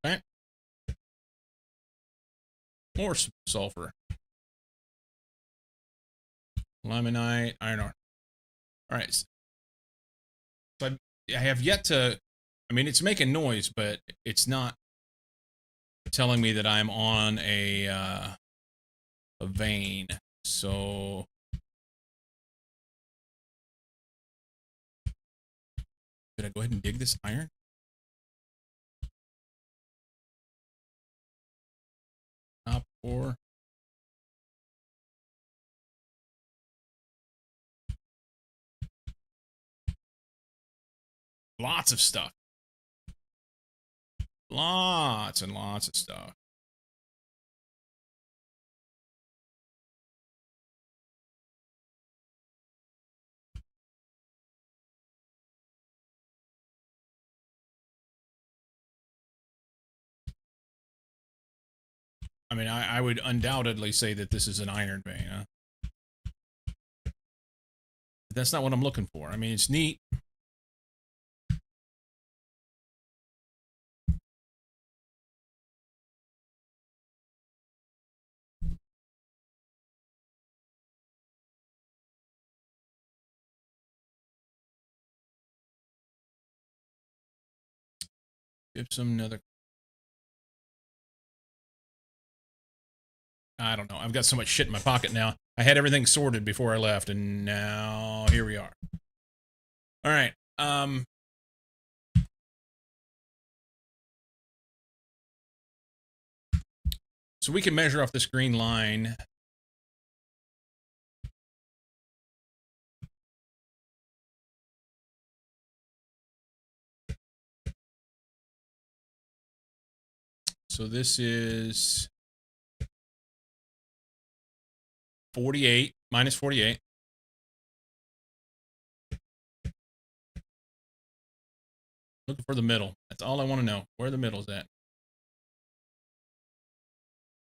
Okay. More sulfur. Limonite. Iron ore. All right. So I have yet to. I mean, it's making noise, but it's not telling me that I'm on a vein. So did I go ahead and dig this iron? Top 4. Lots of stuff. Lots and lots of stuff. I mean, I would undoubtedly say that this is an iron vein. Huh? But that's not what I'm looking for. I mean, it's neat. Give some another. I don't know. I've got so much shit in my pocket now. I had everything sorted before I left, and now here we are. All right. So we can measure off this green line. So this is 48 minus 48. Looking for the middle. That's all I want to know. Where the middle's at.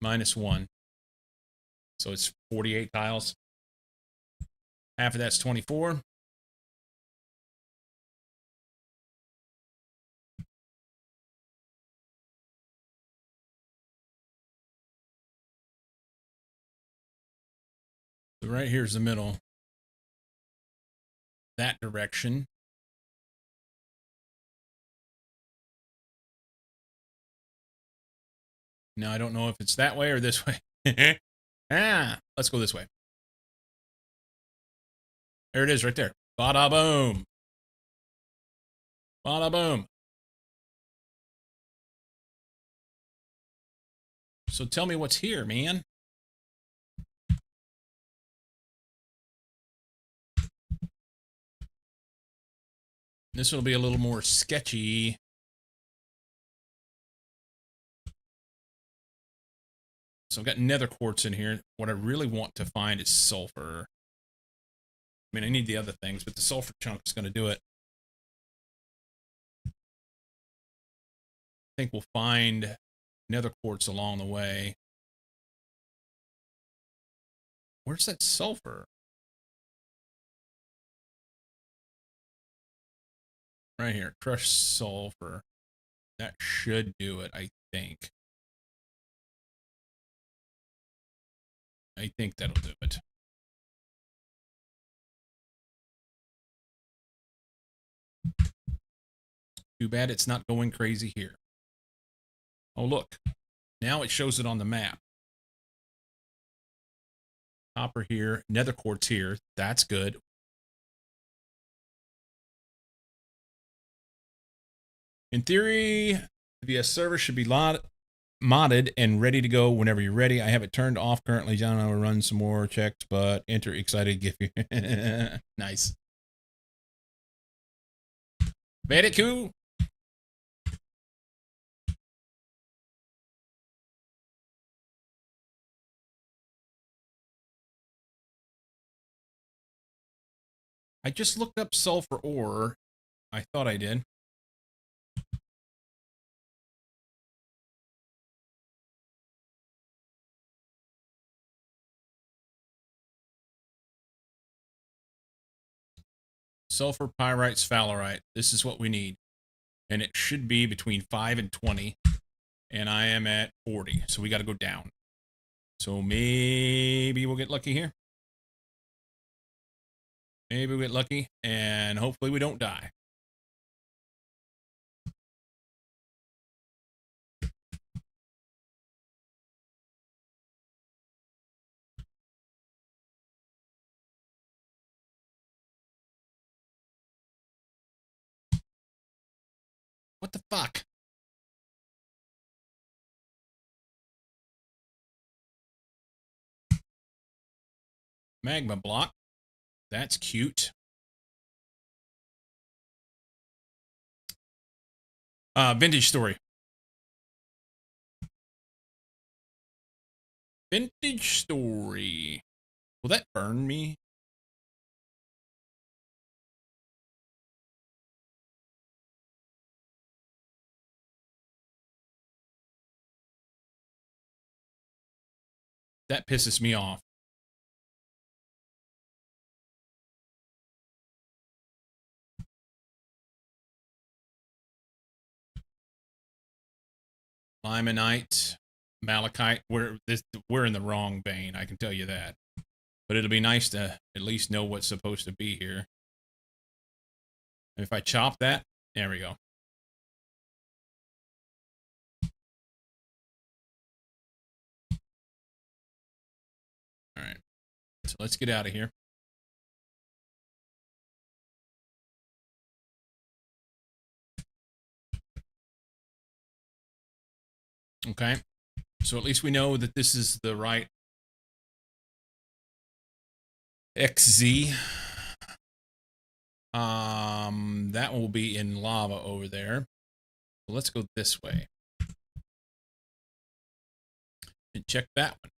Minus 1. So it's 48 tiles. Half of that's 24. So right here's the middle. That direction. Now I don't know if it's that way or this way. Let's go this way. There it is right there. Bada boom. Bada boom. So tell me what's here, man. This will be a little more sketchy. So I've got nether quartz in here. What I really want to find is sulfur. I mean, I need the other things, but the sulfur chunk is going to do it. I think we'll find nether quartz along the way. Where's that sulfur? Right here. Crushed sulfur. That should do it, I think. I think that'll do it. Too bad it's not going crazy here. Oh, look. Now it shows it on the map. Copper here. Nether quartz here. That's good. In theory, the VS server should be modded and ready to go whenever you're ready. I have it turned off currently. John and I will run some more checks, but enter excited gif. Nice. Very cool. I just looked up sulfur ore. I thought I did. Sulfur, pyrite, sphalerite. This is what we need. And it should be between 5 and 20. And I am at 40. So we got to go down. So maybe we'll get lucky here. Maybe we'll get lucky. And hopefully we don't die. What the fuck? Magma block. That's cute. Vintage story. Vintage story. Will that burn me? That pisses me off. Limonite, malachite. We're in the wrong vein. I can tell you that. But it'll be nice to at least know what's supposed to be here. If I chop that, there we go. All right. So let's get out of here. Okay. So at least we know that this is the right XZ. That will be in lava over there. So let's go this way. And check that one.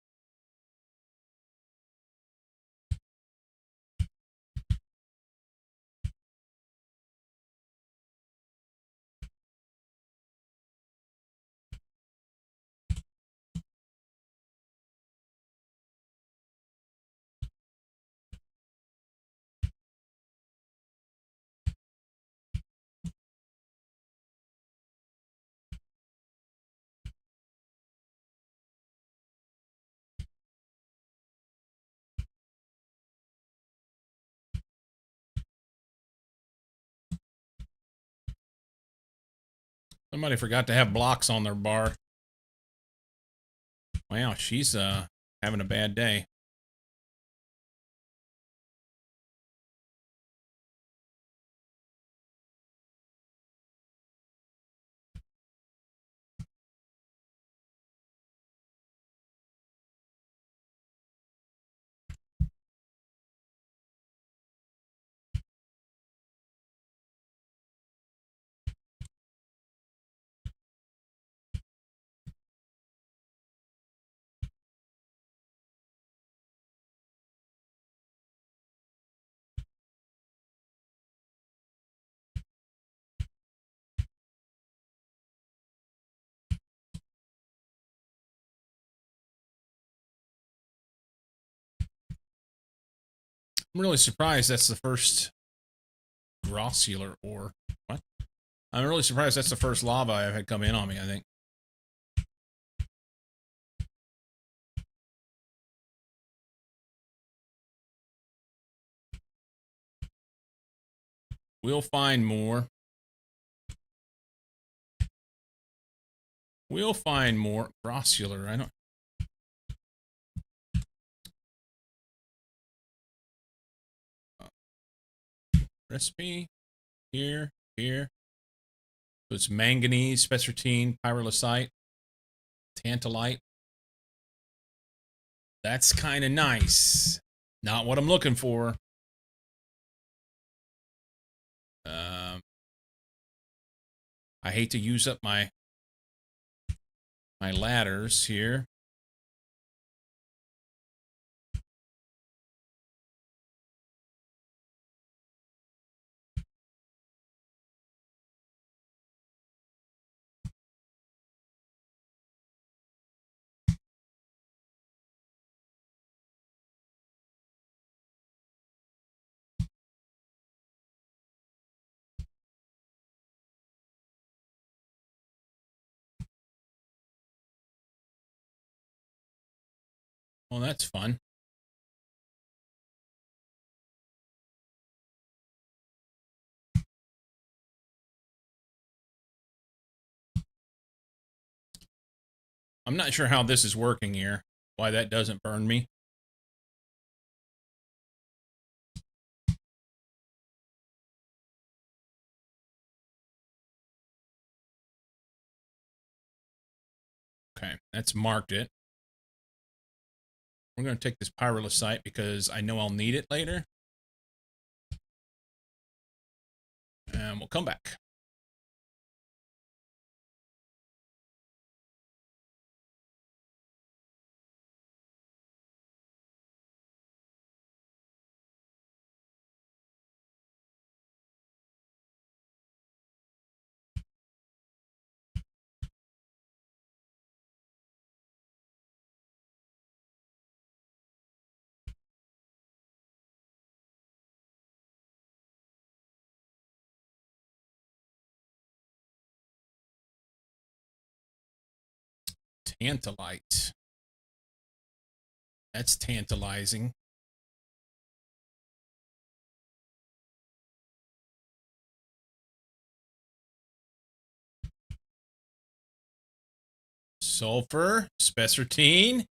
Somebody forgot to have blocks on their bar. Wow, she's having a bad day. I'm really surprised that's the first grossular ore. What? I'm really surprised that's the first lava I've had come in on me, I think. We'll find more. We'll find more. Grossular, I don't... Recipe. Here. So it's manganese, spessartine, pyrolusite. Tantalite. That's kind of nice. Not what I'm looking for. I hate to use up my ladders here. Well, that's fun. I'm not sure how this is working here. Why that doesn't burn me. Okay, that's marked it. We're going to take this pyrrolysite because I know I'll need it later. And we'll come back. Tantalite. That's tantalizing. Sulfur, spessartine.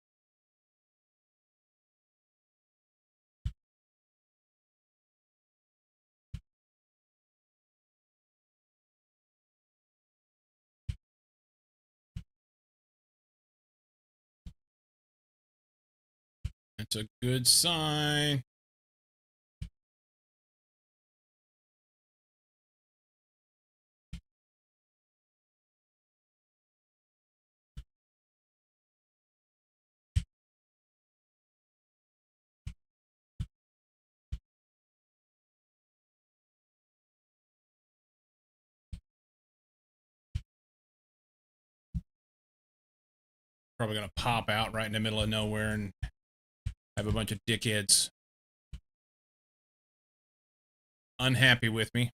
That's a good sign. Probably going to pop out right in the middle of nowhere and have a bunch of dickheads unhappy with me.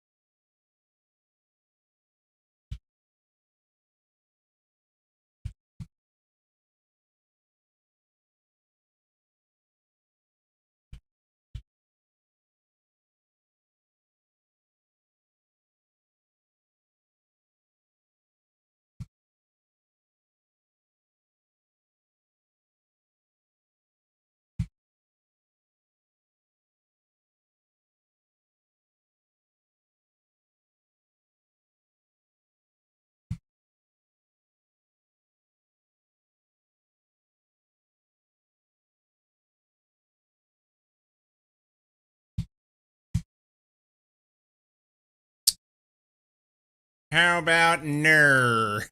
How about ner?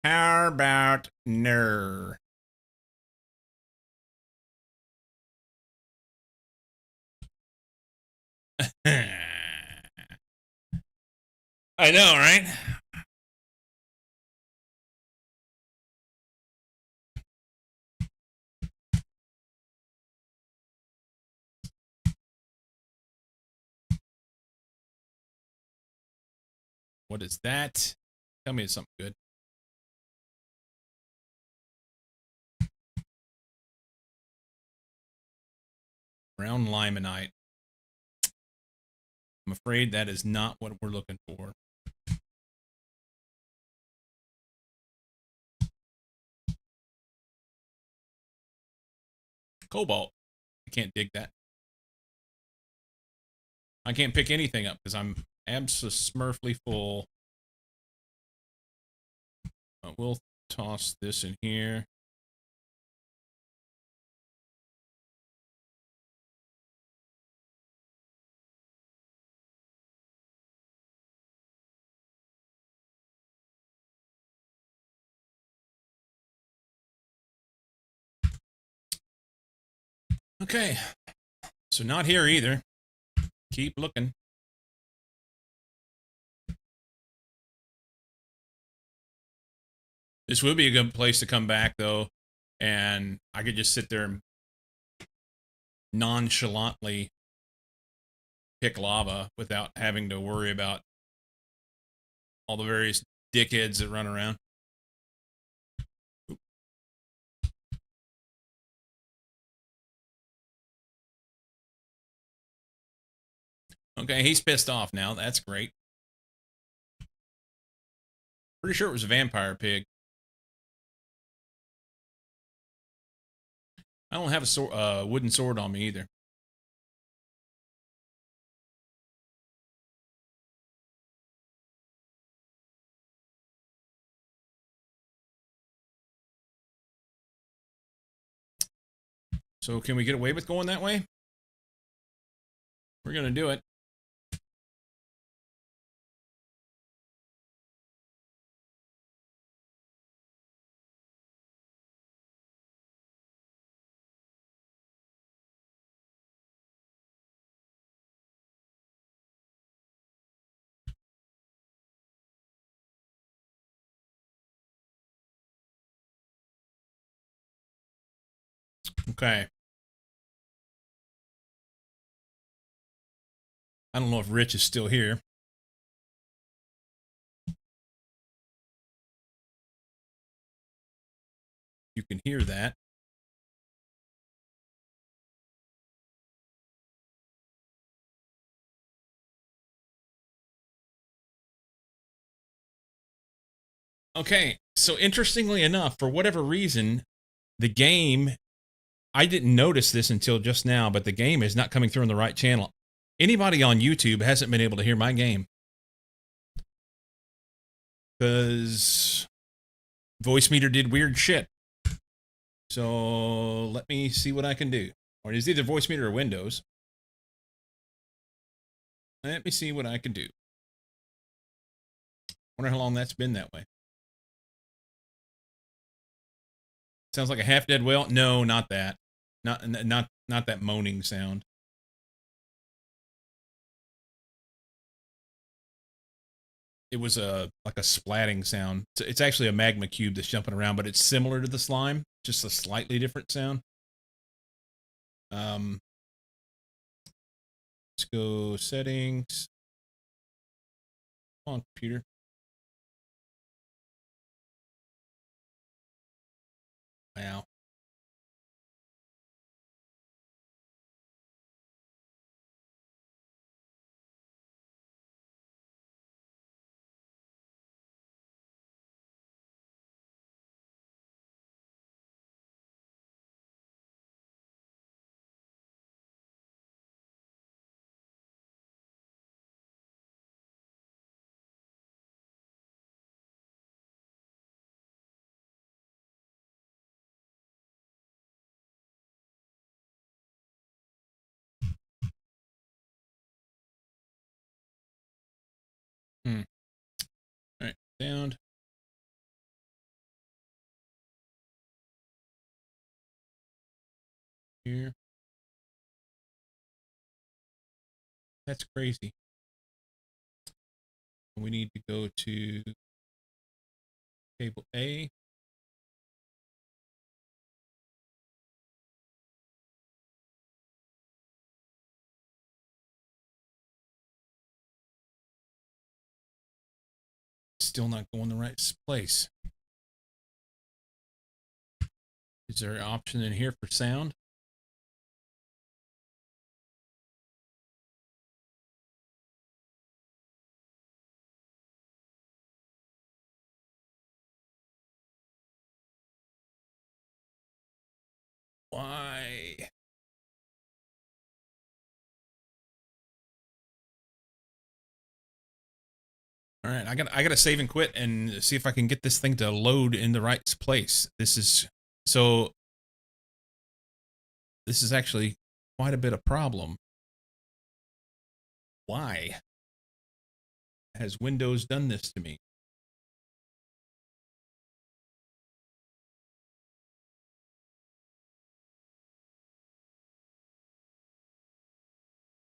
How about ner? I know, right? What is that? Tell me it's something good. Brown limonite. I'm afraid that is not what we're looking for. Cobalt. I can't dig that. I can't pick anything up because I'm absolutely full. We'll toss this in here. Okay, so not here either. Keep looking. This would be a good place to come back, though, and I could just sit there and nonchalantly pick lava without having to worry about all the various dickheads that run around. Okay, he's pissed off now. That's great. Pretty sure it was a vampire pig. I don't have a wooden sword on me either. So can we get away with going that way? We're going to do it. Okay. I don't know if Rich is still here. You can hear that. Okay, so interestingly enough, for whatever reason, the game, I didn't notice this until just now, but the game is not coming through on the right channel. Anybody on YouTube hasn't been able to hear my game. Because voice meter did weird shit. So let me see what I can do. Or it's either voice meter or Windows. Let me see what I can do. Wonder how long that's been that way. Sounds like a half-dead whale. No, not that. Not that moaning sound. It was like a splatting sound. It's actually a magma cube that's jumping around, but it's similar to the slime, just a slightly different sound. Let's go settings. Come on, computer. Wow. All right, sound. Here. That's crazy. We need to go to table A. Still not going the right place. Is there an option in here for sound? Why? All right, I got to save and quit and see if I can get this thing to load in the right place. This is so. This is actually quite a bit of problem. Why has Windows done this to me?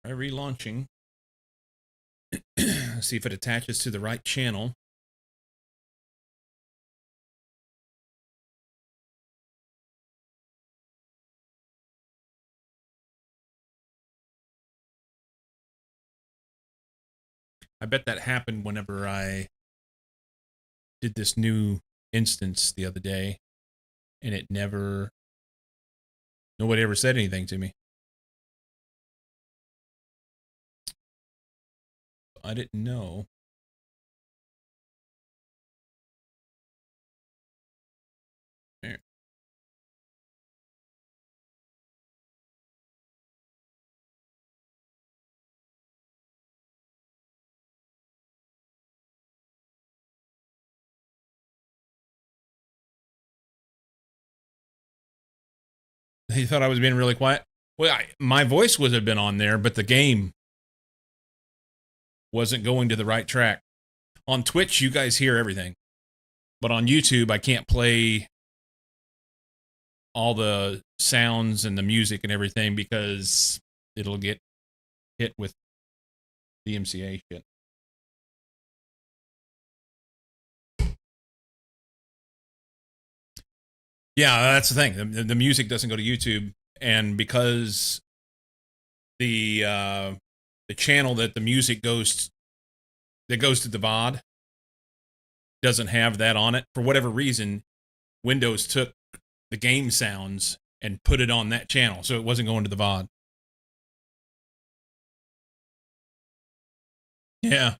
Try relaunching. See if it attaches to the right channel. I bet that happened whenever I did this new instance the other day, and it never, nobody ever said anything to me. I didn't know. There. He thought I was being really quiet. Well, my voice would have been on there, but the game wasn't going to the right track. On Twitch, you guys hear everything. But on YouTube, I can't play all the sounds and the music and everything because it'll get hit with DMCA shit. Yeah, that's the thing. The music doesn't go to YouTube, and because the channel that the music goes to the VOD doesn't have that on it for whatever reason, Windows took the game sounds and put it on that channel, so it wasn't going to the VOD. Yeah.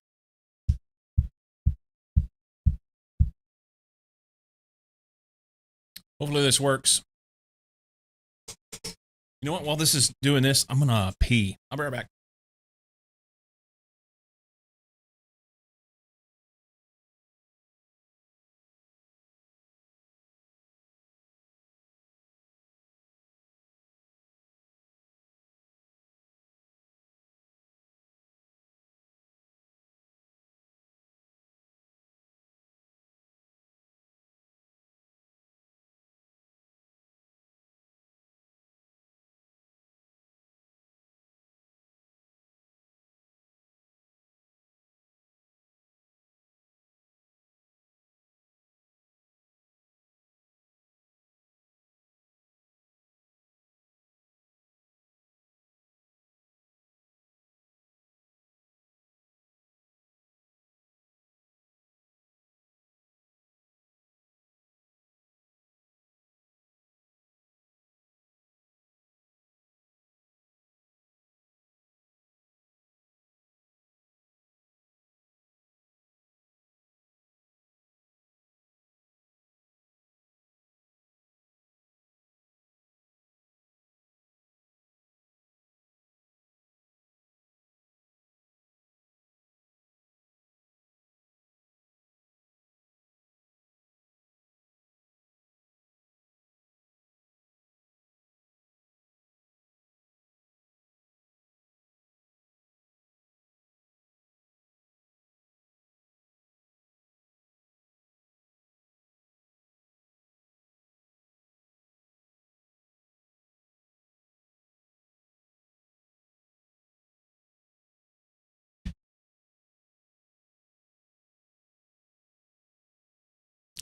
Hopefully this works. You know what? While this is doing this, I'm gonna pee. I'll be right back.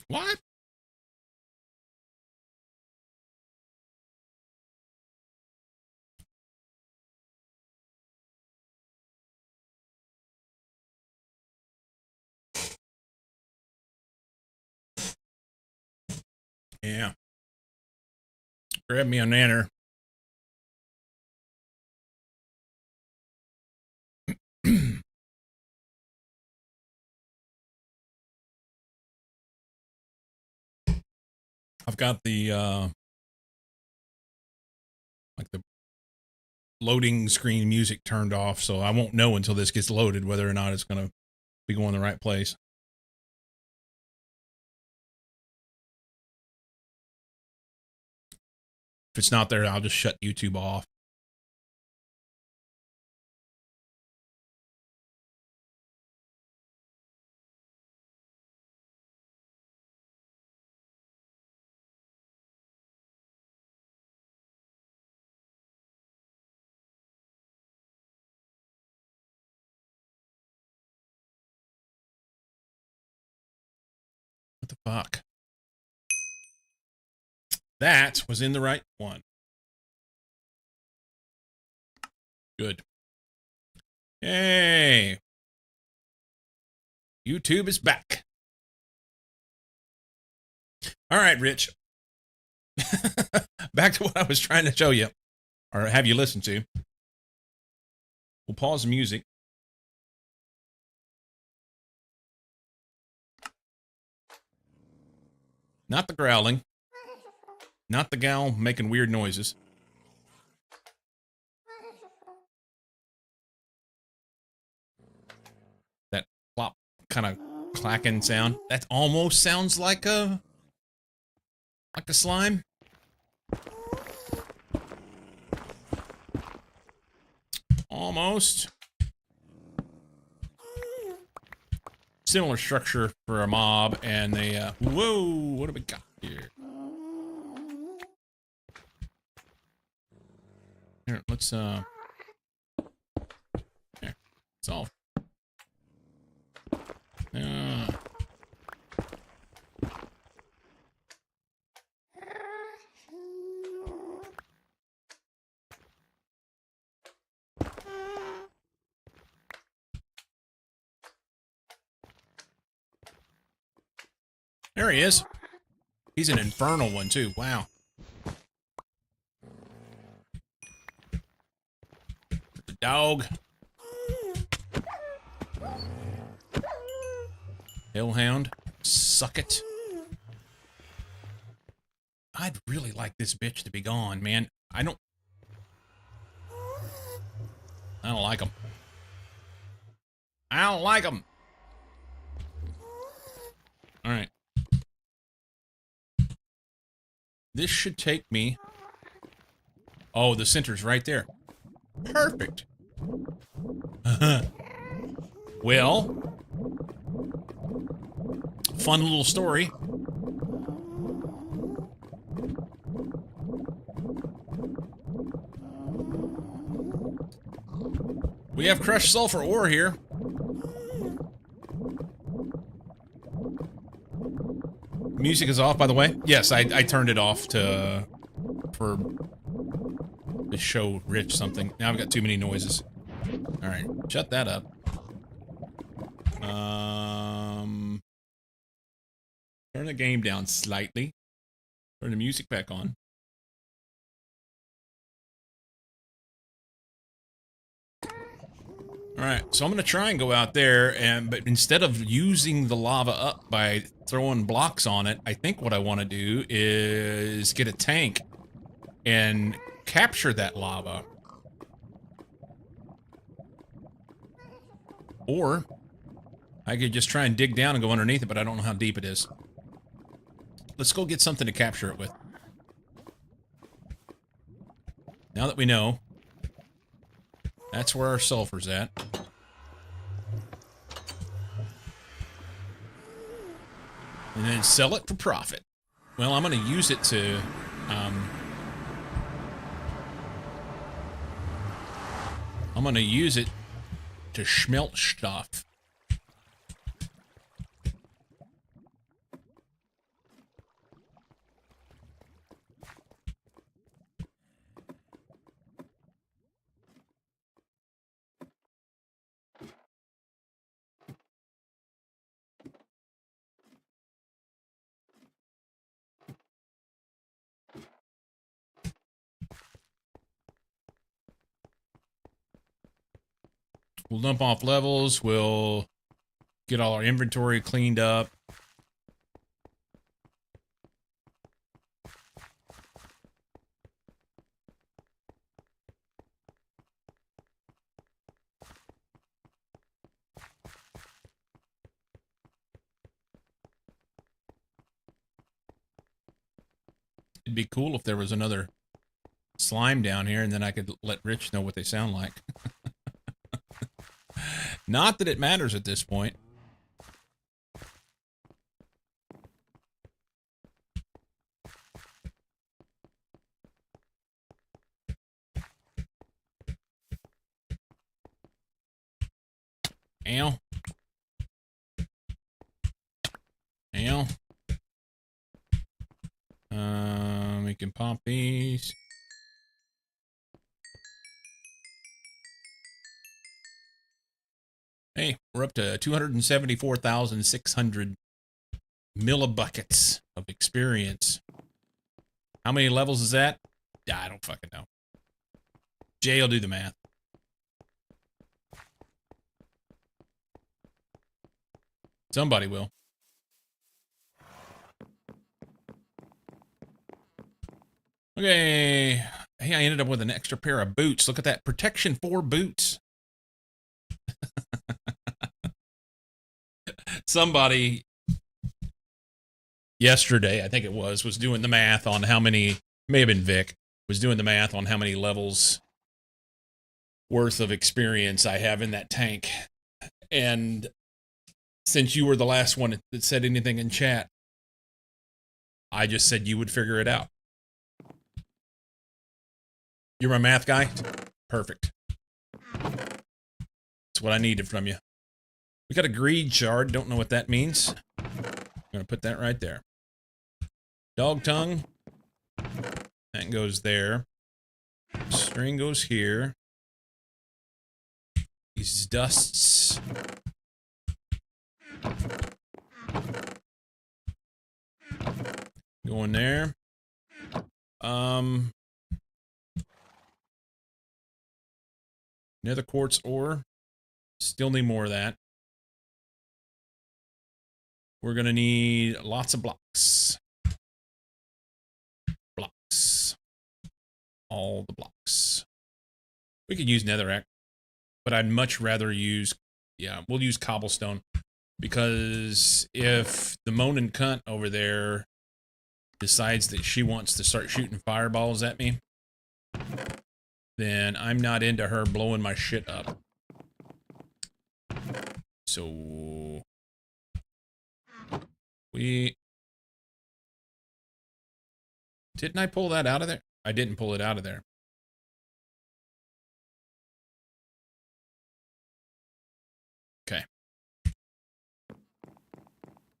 What? Yeah. Grab me a nanner. I've got the like the loading screen music turned off, so I won't know until this gets loaded whether or not it's gonna We go in the right place. If it's not there, I'll just shut YouTube off. What the fuck? That was in the right one. Good. Yay. YouTube is back. All right, Rich. Back to what I was trying to show you, or have you listen to. We'll pause the music. Not the growling. Not the gal making weird noises. That plop kind of clacking sound. That almost sounds like a slime. Almost. Similar structure for a mob, and they, whoa, what do we got here? Here, let's, here, solve. There he is. He's an infernal one, too. Wow. The dog. Hellhound. Suck it. I'd really like this bitch to be gone, man. I don't like him. I don't like him. All right. This should take me. Oh, the center's right there. Perfect. Well, fun little story. We have crushed sulfur ore here. Music is off, by the way. Yes, I turned it off to show Rich something. Now I've got too many noises. All right, shut that up. Turn the game down slightly. Turn the music back on. All right, so I'm gonna try and go out there, but instead of using the lava up by throwing blocks on it, I think what I want to do is get a tank and capture that lava. Or I could just try and dig down and go underneath it, but I don't know how deep it is. Let's go get something to capture it with. Now that we know, that's where our sulfur's at. And then sell it for profit. Well, I'm going to use it to, I'm going to use it to smelt stuff. We'll dump off levels. We'll get all our inventory cleaned up. It'd be cool if there was another slime down here, and then I could let Rich know what they sound like. Not that it matters at this point. Ow. Ow. We can pop these. Hey, we're up to 274,600 millibuckets of experience. How many levels is that? I don't fucking know. Jay will do the math. Somebody will. Okay. Hey, I ended up with an extra pair of boots. Look at that. Protection 4 boots. Somebody yesterday, I think it was doing the math on how many, may have been Vic, was doing the math on how many levels worth of experience I have in that tank. And since you were the last one that said anything in chat, I just said you would figure it out. You're my math guy? Perfect. That's what I needed from you. We got a greed shard. Don't know what that means. I'm going to put that right there. Dog tongue. That goes there. String goes here. These dusts. Go in there. Nether quartz ore. Still need more of that. We're going to need lots of blocks. Blocks. All the blocks. We could use netherrack, but I'd much rather use, yeah, we'll use cobblestone. Because if the moaning cunt over there decides that she wants to start shooting fireballs at me, then I'm not into her blowing my shit up. So didn't I pull that out of there? I didn't pull it out of there. Okay.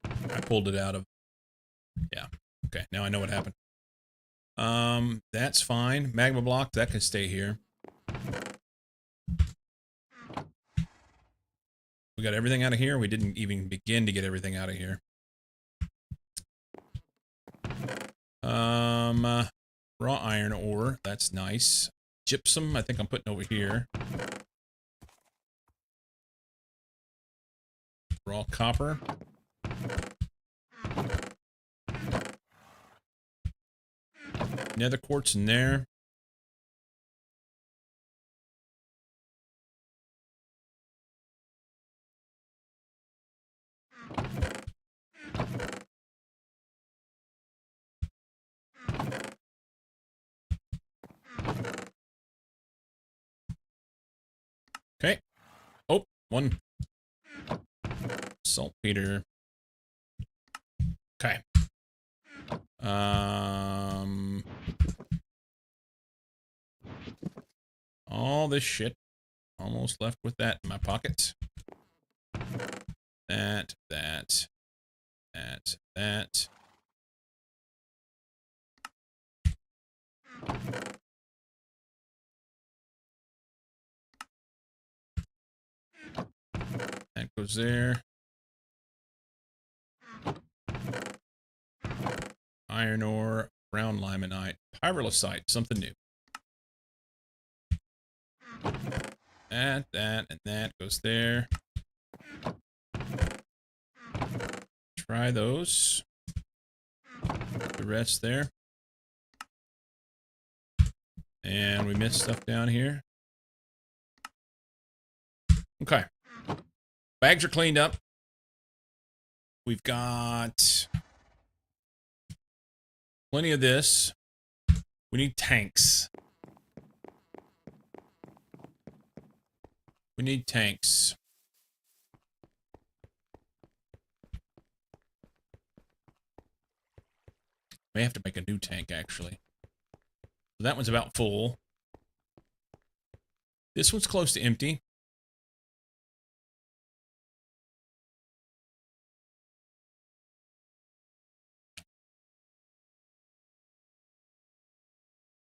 I pulled it out of, yeah. Okay, now I know what happened. That's fine. Magma block, that can stay here. We got everything out of here. We didn't even begin to get everything out of here. Raw iron ore, that's nice. Gypsum, I think I'm putting over here. Raw copper. Nether quartz in there. Okay. Oh, one. Saltpeter. Okay. All this shit. Almost left with that in my pocket. That. That goes there. Iron ore, brown limonite, pyrolusite, something new. That, and that goes there. Try those. The rest there. And we missed stuff down here. Okay. Bags are cleaned up. We've got plenty of this. We need tanks. We need tanks. May have to make a new tank, actually. So that one's about full. This one's close to empty.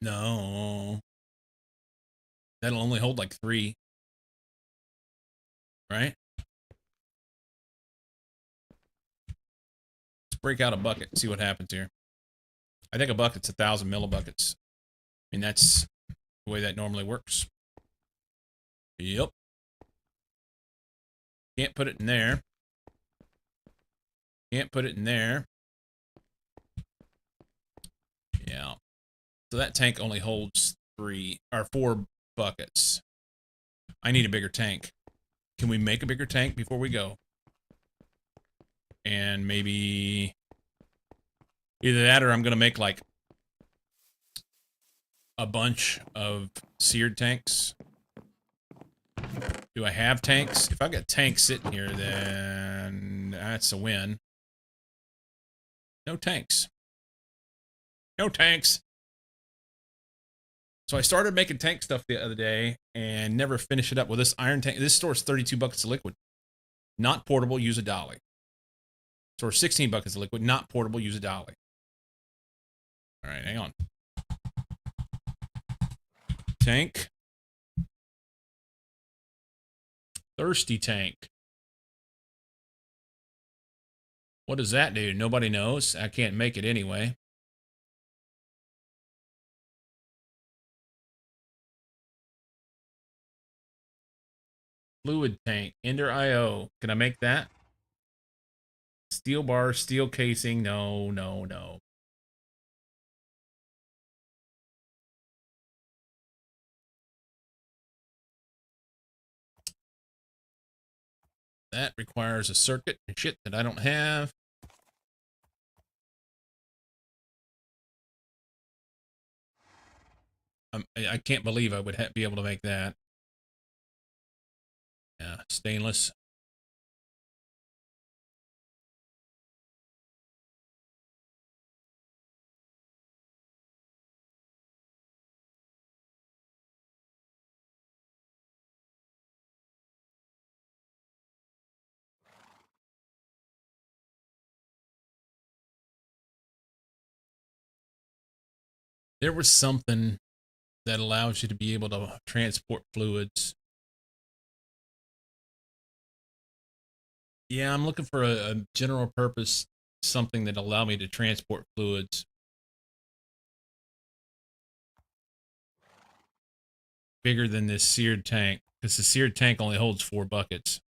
No. That'll only hold like 3. Right? Let's break out a bucket and see what happens here. I think a bucket's 1,000 millibuckets. I mean, that's the way that normally works. Yep. Can't put it in there. Can't put it in there. Yeah. So that tank only holds 4 buckets. I need a bigger tank. Can we make a bigger tank before we go? And maybe either that or I'm going to make like a bunch of seared tanks. Do I have tanks? If I've got tanks sitting here, then that's a win. No tanks. No tanks. So I started making tank stuff the other day and never finished it up. Well, this iron tank, this stores 32 buckets of liquid. Not portable, use a dolly. Stores 16 buckets of liquid, not portable, use a dolly. All right, hang on. Tank. Thirsty tank. What does that do? Nobody knows. I can't make it anyway. Fluid tank. Ender IO. Can I make that? Steel bar, steel casing. No, no, no. That requires a circuit and shit that I don't have. I can't believe I would be able to make that. Yeah, stainless. There was something that allows you to be able to transport fluids. Yeah, I'm looking for a general purpose, something that allow me to transport fluids. Bigger than this seared tank, because the seared tank only holds 4 buckets.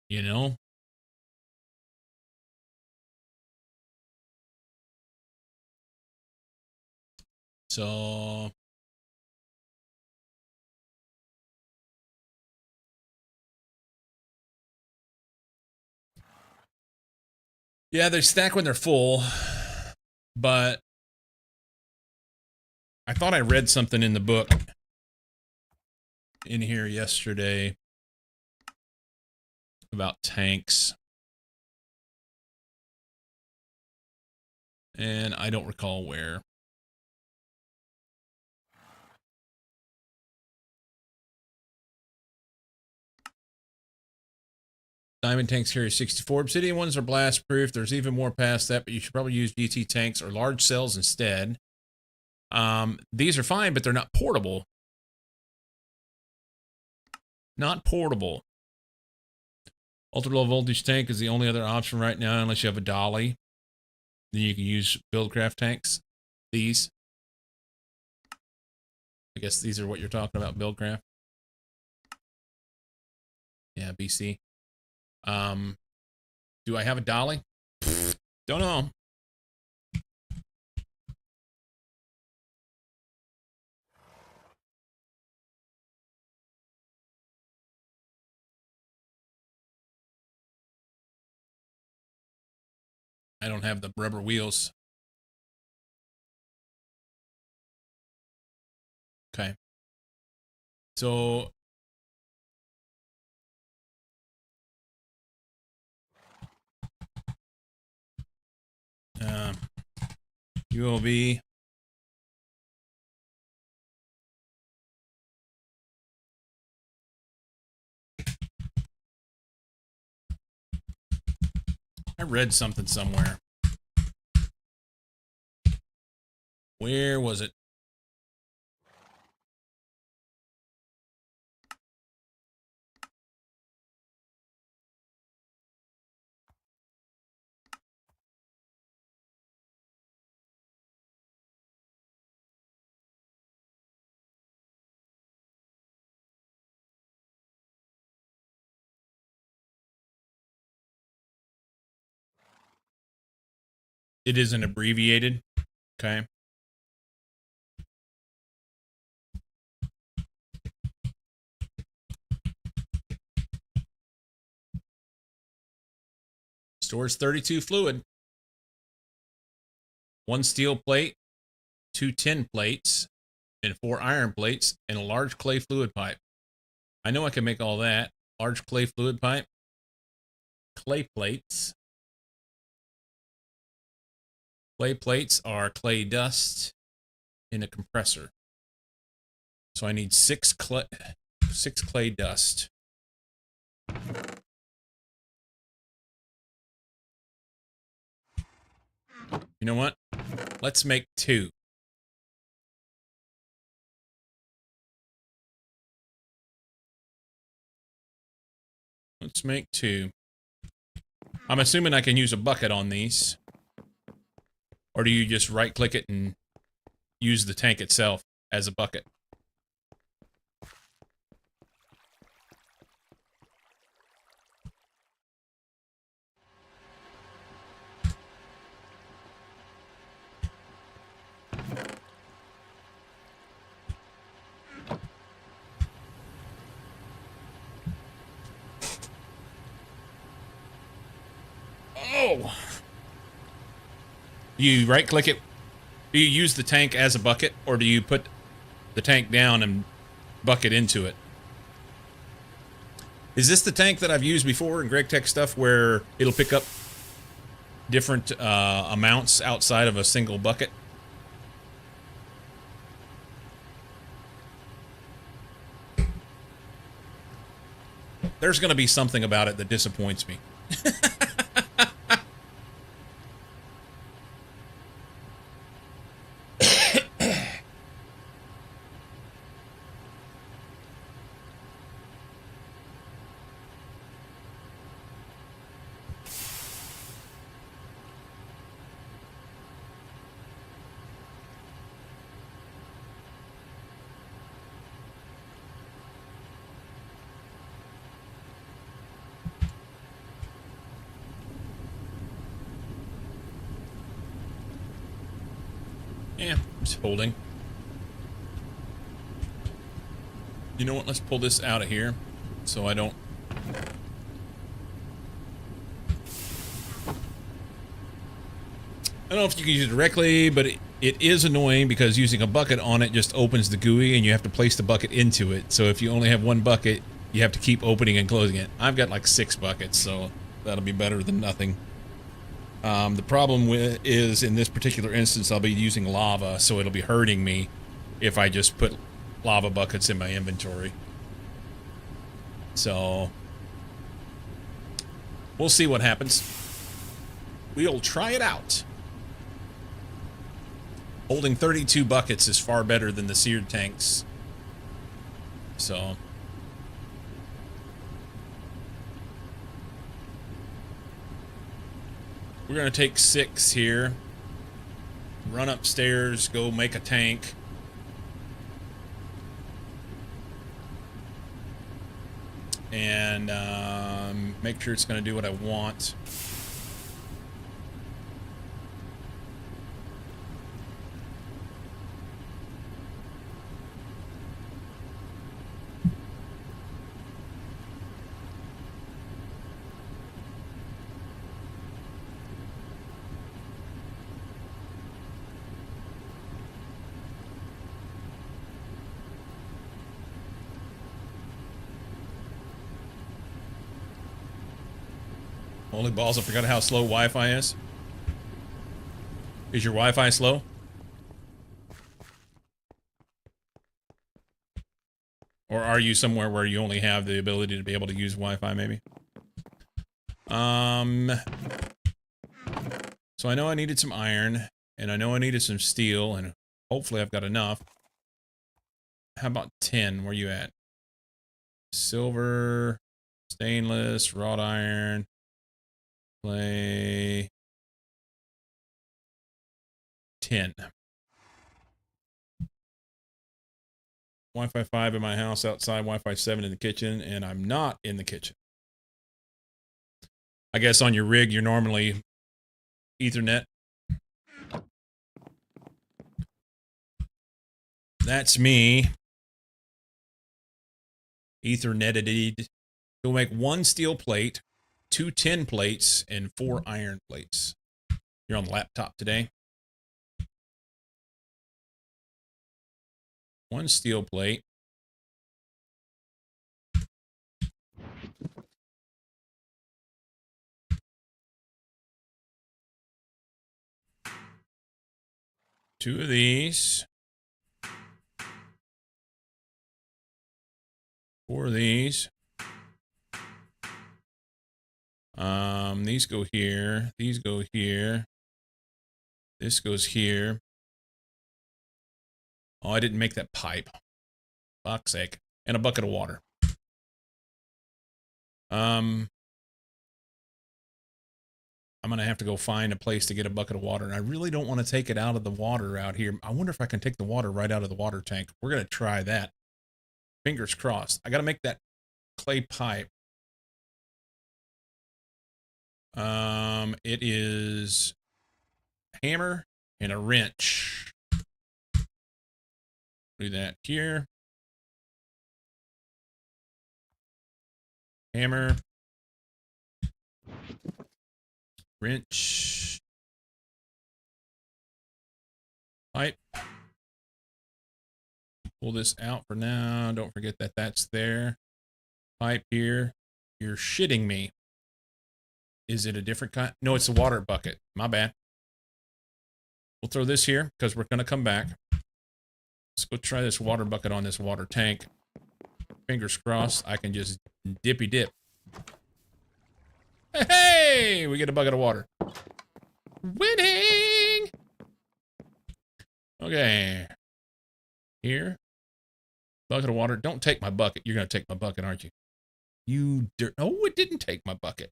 You know? So yeah, they stack when they're full, but I thought I read something in the book in here yesterday about tanks. And I don't recall where. Diamond tanks carry 64. Obsidian ones are blast proof. There's even more past that, but you should probably use GT tanks or large cells instead. These are fine, but they're not portable. Not portable. Ultra low voltage tank is the only other option right now, unless you have a dolly. Then you can use Buildcraft tanks. These. I guess these are what you're talking about, Buildcraft. Yeah, BC. Do I have a dolly? Don't know. I don't have the rubber wheels. Okay. So ULB. I read something somewhere. Where was it? It isn't abbreviated. Okay. Stores 32 fluid. 1 steel plate, 2 tin plates, and 4 iron plates, and a large clay fluid pipe. I know I can make all that. Large clay fluid pipe. Clay plates. Clay plates are clay dust in a compressor. So I need 6 clay dust. You know what? Let's make 2. Let's make 2. I'm assuming I can use a bucket on these. Or do you just right click it and use the tank itself as a bucket? Oh! Do you right click it? Do you use the tank as a bucket, or do you put the tank down and bucket into it? Is this the tank that I've used before in Greg Tech stuff where it'll pick up different amounts outside of a single bucket? There's going to be something about it that disappoints me. Yeah, just holding. You know what? Let's pull this out of here so I don't... I don't know if you can use it directly, but it is annoying because using a bucket on it just opens the GUI and you have to place the bucket into it. So if you only have 1 bucket, you have to keep opening and closing it. I've got like 6 buckets, so that'll be better than nothing. The problem is in this particular instance, I'll be using lava, so it'll be hurting me if I just put lava buckets in my inventory. So we'll see what happens. We'll try it out. Holding 32 buckets is far better than the seared tanks. So we're going to take 6 here. Run upstairs, go make a tank. And make sure it's going to do what I want. Holy balls, I forgot how slow Wi-Fi is. Is your Wi-Fi slow? Or are you somewhere where you only have the ability to be able to use Wi-Fi, maybe? So I know I needed some iron, and I know I needed some steel, and hopefully I've got enough. How about 10? Where you at? Silver, stainless, wrought iron, clay. 10. Wi-Fi 5 in my house outside, Wi-Fi 7 in the kitchen, and I'm not in the kitchen. I guess on your rig, you're normally Ethernet. That's me. Etherneted. You'll make 1 steel plate, 2 tin plates, and 4 iron plates. You're on the laptop today. 1 steel plate. Two of these. 4 of these. These go here. These go here. This goes here. Oh, I didn't make that pipe. Fuck's sake. And a bucket of water. I'm gonna have to go find a place to get a bucket of water, and I really don't want to take it out of the water out here. I wonder if I can take the water right out of the water tank. We're gonna try that. Fingers crossed. I gotta make that clay pipe. It is a hammer and a wrench. Do that here. Hammer. Wrench. Pipe. Pull this out for now. Don't forget that that's there. Pipe here. You're shitting me. Is it a different kind? No, it's a water bucket. My bad. We'll throw this here because we're going to come back. Let's go try this water bucket on this water tank. Fingers crossed, I can just dippy dip. Hey! We get a bucket of water. Winning! Okay. Here. Bucket of water. Don't take my bucket. You're going to take my bucket, aren't you? You dirt. Oh, it didn't take my bucket.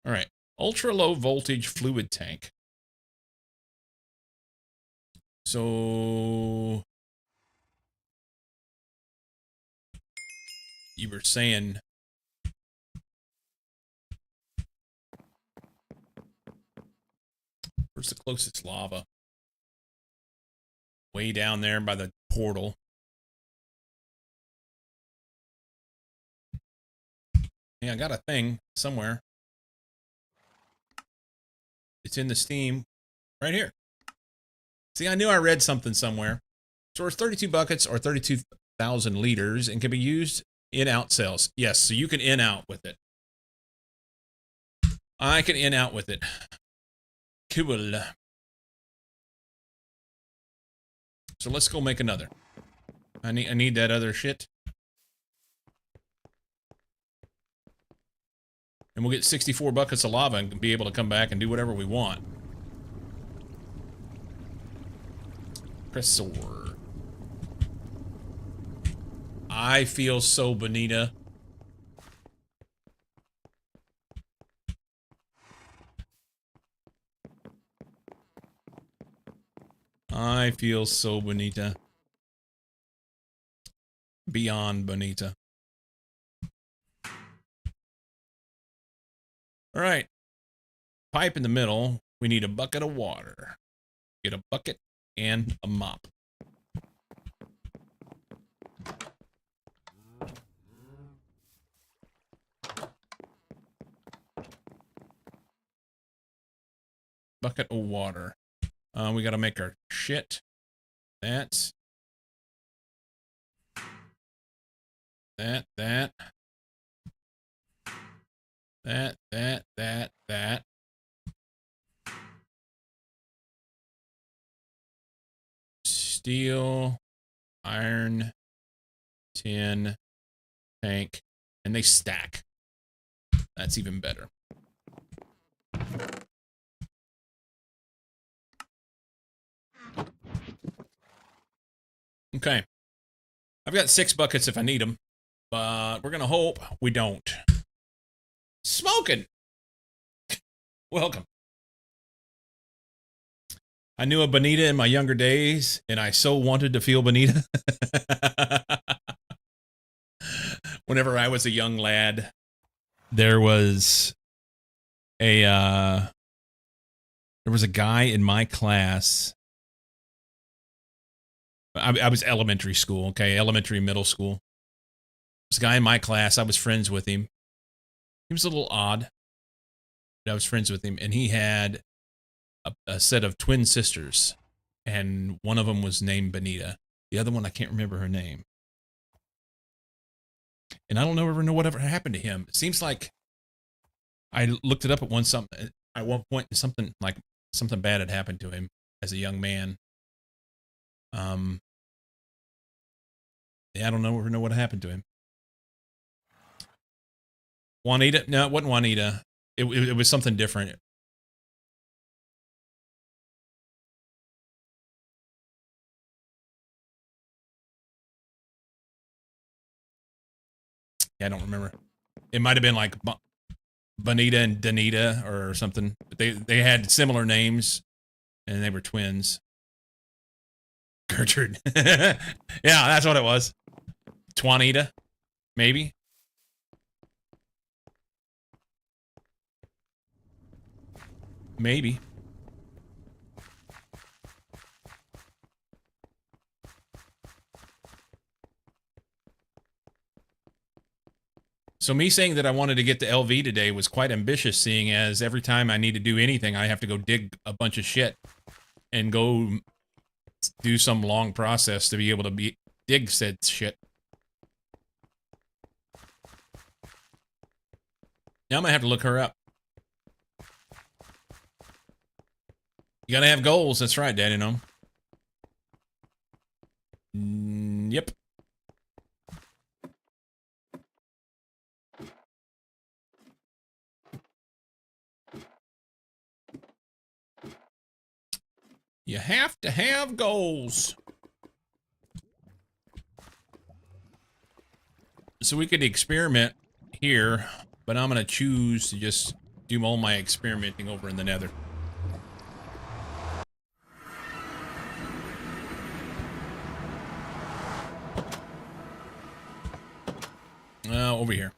All right. Ultra low voltage fluid tank. So you were saying where's the closest lava? Way down there by the portal. Yeah, I got a thing somewhere. It's in the Steam right here. See, I knew I read something somewhere. Stores 32 buckets or 32,000 liters and can be used in-out cells. Yes, so you can in-out with it. I can in-out with it. Cool. So let's go make another. I need that other shit. And we'll get 64 buckets of lava and be able to come back and do whatever we want. Pressor. I feel so bonita. I feel so bonita. Beyond bonita. All right. Pipe in the middle. We need a bucket of water. Get a bucket and a mop. Bucket of water. We got to make our shit. That. That. Steel, iron, tin, tank, and they stack. That's even better. Okay. I've got 6 buckets if I need them, but we're going to hope we don't. Smoking! Welcome. I knew a bonita in my younger days, and I so wanted to feel bonita. Whenever I was a young lad, there was a guy in my class. I was elementary school, okay, elementary, middle school. This guy in my class, I was friends with him. He was a little odd, but I was friends with him, and he had a set of twin sisters, and one of them was named Benita. The other one, I can't remember her name. And I don't ever know whatever happened to him. It seems like I looked it up at one point, something bad had happened to him as a young man. Yeah, I don't ever know what happened to him. Juanita? No, it wasn't Juanita. It was something different. Yeah, I don't remember. It might have been like Bonita and Danita or something. But they had similar names, and they were twins. Gertrude. Yeah, that's what it was. Twanita, maybe. Maybe. So me saying that I wanted to get to LV today was quite ambitious, seeing as every time I need to do anything, I have to go dig a bunch of shit and go do some long process to be able to dig said shit. Now I'm gonna have to look her up. You gotta have goals. That's right, Daddy. No. Yep. You have to have goals. So we could experiment here, but I'm gonna choose to just do all my experimenting over in the Nether. Over here.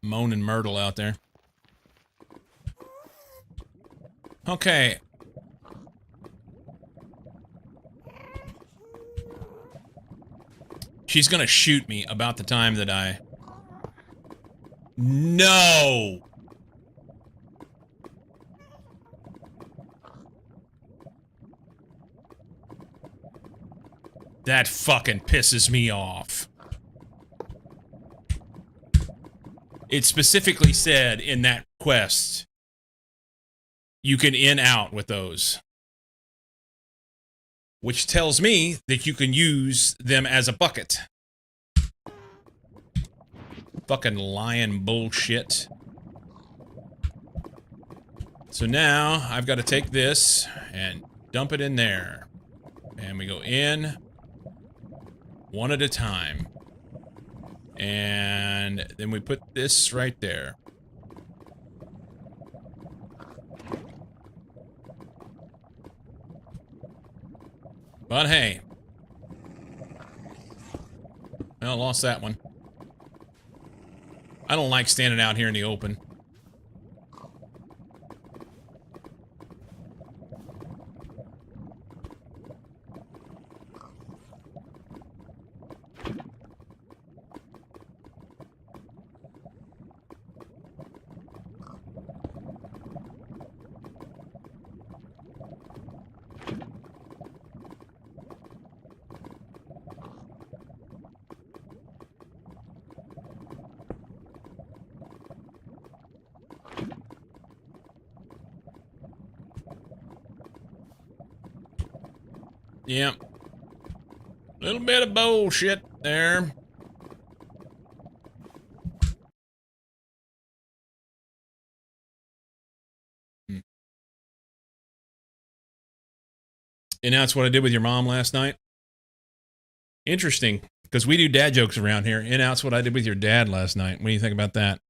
Moan and Myrtle out there. Okay. She's gonna shoot me about the time that I... No! That fucking pisses me off. It specifically said in that quest, you can in-out with those. Which tells me that you can use them as a bucket. Fucking lying bullshit. So now, I've got to take this and dump it in there. And we go in one at a time. And then we put this right there. But hey. Well, I lost that one. I don't like standing out here in the open. Yep. Little bit of bullshit there. And that's what I did with your mom last night. Interesting, because we do dad jokes around here. And that's what I did with your dad last night. What do you think about that?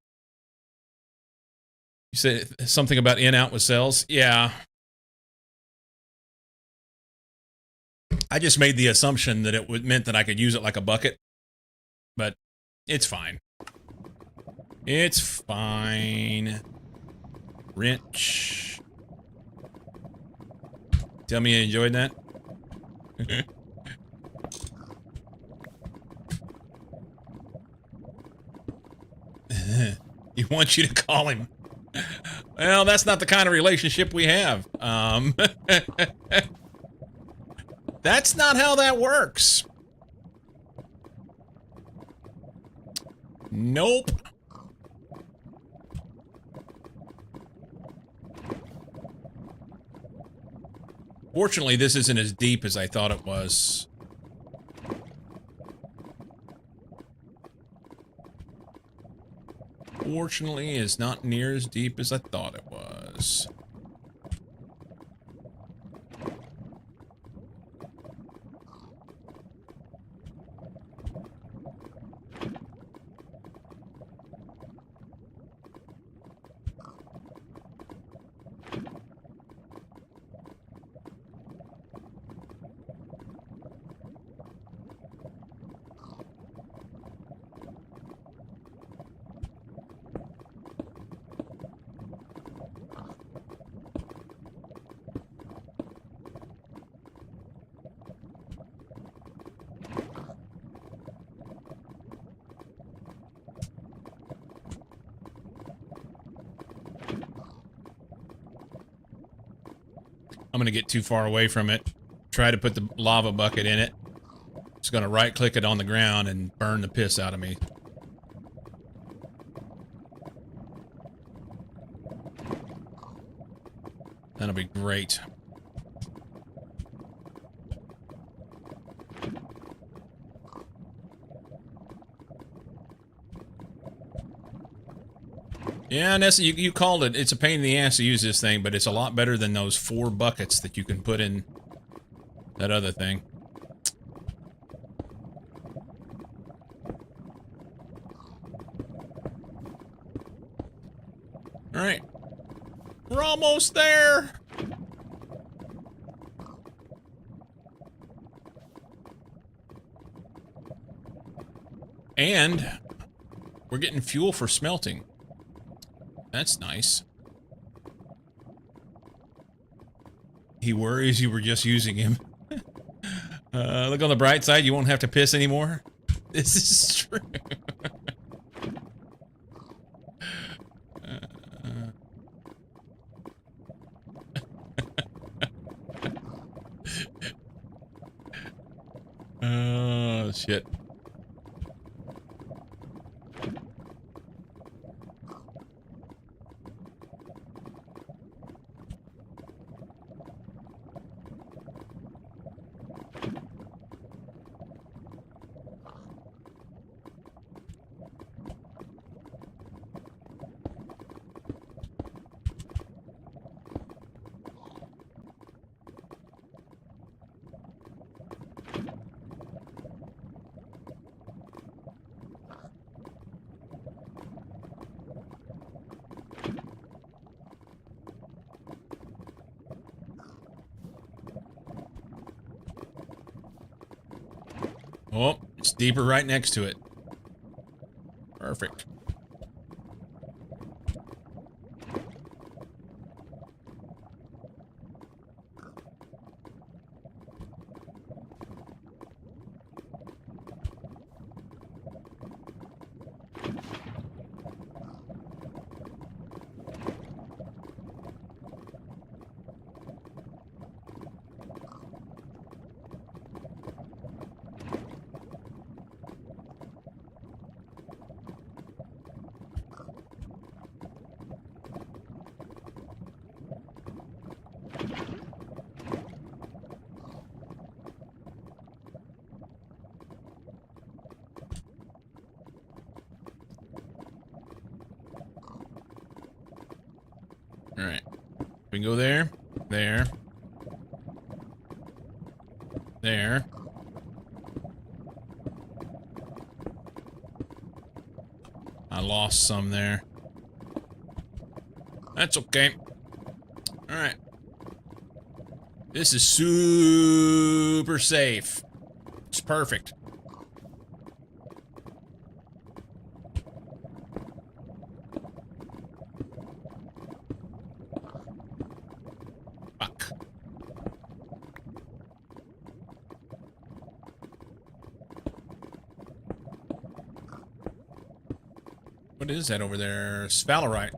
You said something about in out with cells? Yeah. I just made the assumption that it meant that I could use it like a bucket. But it's fine. It's fine. Wrench. Tell me you enjoyed that? He wants you to call him. Well, that's not the kind of relationship we have. That's not how that works. Nope. Fortunately, this isn't as deep as I thought it was. Fortunately, it's not near as deep as I thought it was. I'm gonna get too far away from it. Try to put the lava bucket in it. It's gonna right click it on the ground and burn the piss out of me. That'll be great. Yeah, Nessa, you called it. It's a pain in the ass to use this thing, but it's a lot better than those 4 buckets that you can put in that other thing. Alright. We're almost there! And we're getting fuel for smelting. That's nice. He worries you were just using him. Look on the bright side, you won't have to piss anymore. This is true. Oh, shit. Oh, it's deeper right next to it. Perfect. We go there. There. There. I lost some there. That's okay. Alright. This is super safe. It's perfect. Fuck. What is that over there? Sphalerite.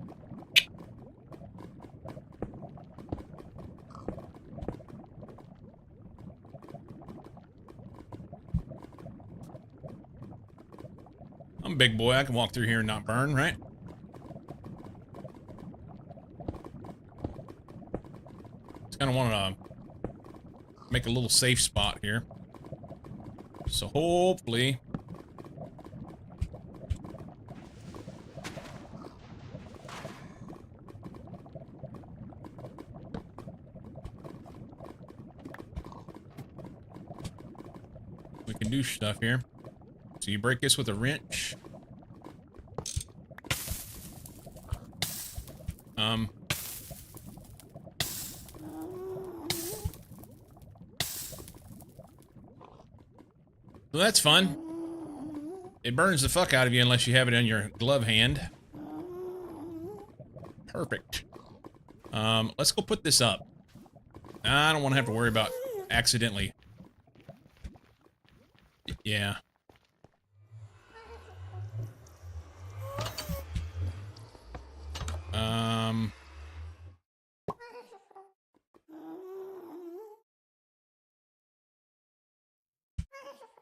I'm a big boy. I can walk through here and not burn, right? Just kind of want to make a little safe spot here. So hopefully... we can do stuff here. So you break this with a wrench. So that's fun. It burns the fuck out of you unless you have it in your glove hand. Perfect. Let's go put this up. I don't want to have to worry about accidentally. Yeah.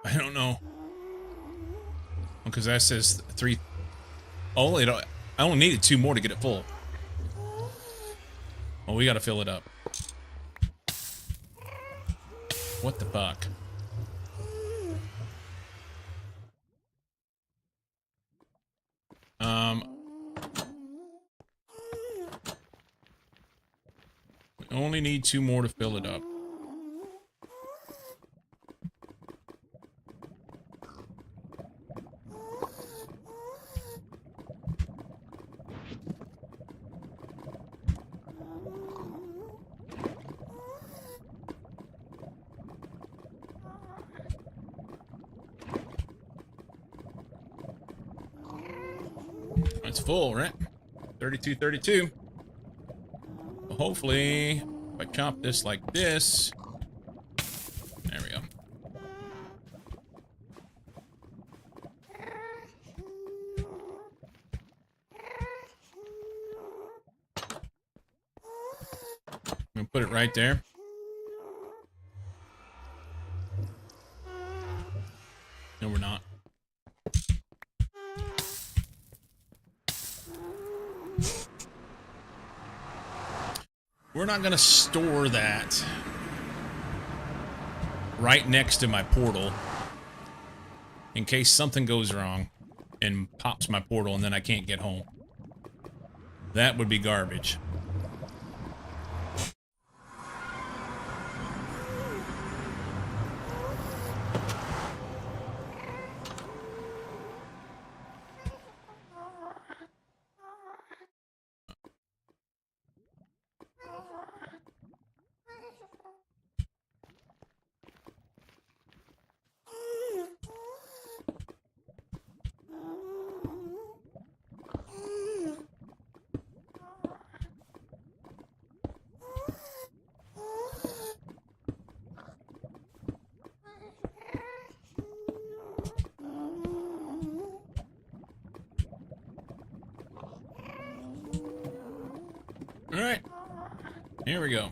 I don't know. Because that says 3. Oh, I only needed 2 more to get it full. Oh, we gotta fill it up. What the fuck? We only need 2 more to fill it up. It's full, right? 32, 32. Well, hopefully, if I chop this like this... There we go. I'm gonna put it right there. No, we're not. We're not gonna store that right next to my portal in case something goes wrong and pops my portal and then I can't get home. That would be garbage. All right, here we go.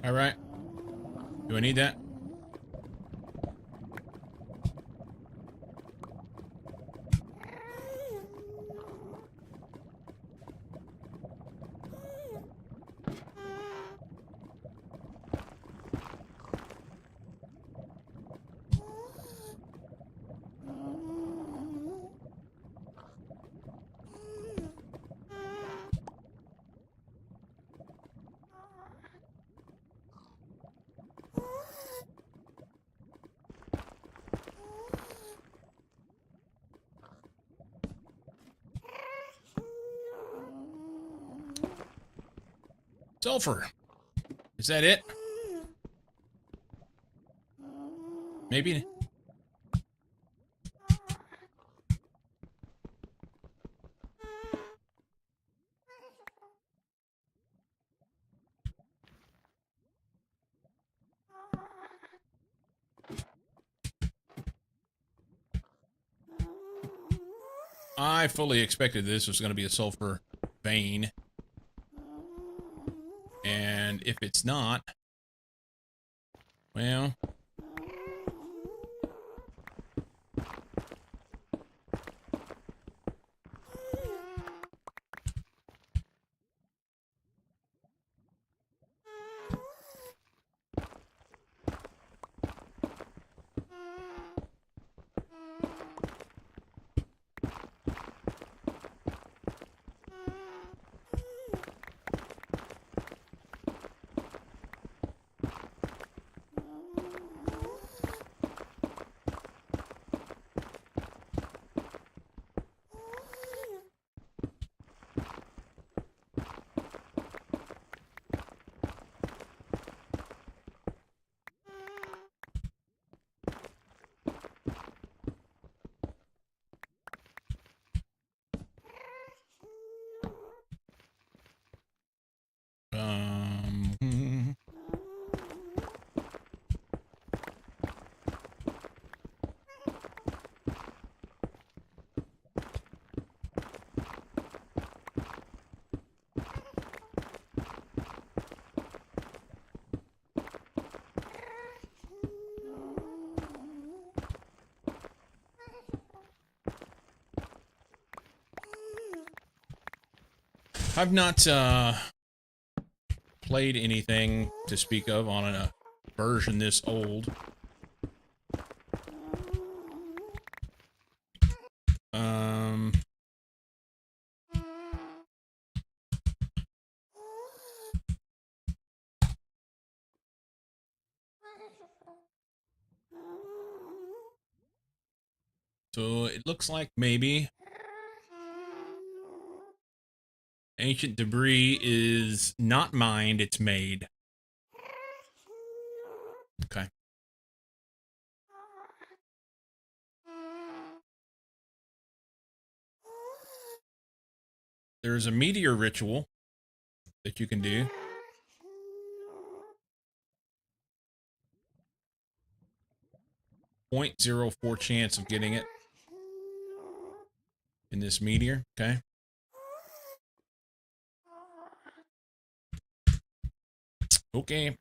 All right. Do I need that? Sulfur. Is that it? Maybe. I fully expected this was going to be a sulfur vein. And if it's not, well, hmm. I've not played anything to speak of on a version this old. Um, so it looks like maybe ancient debris is not mined, it's made. Okay. There's a meteor ritual that you can do. .04 chance of getting it in this meteor. Okay. Okay.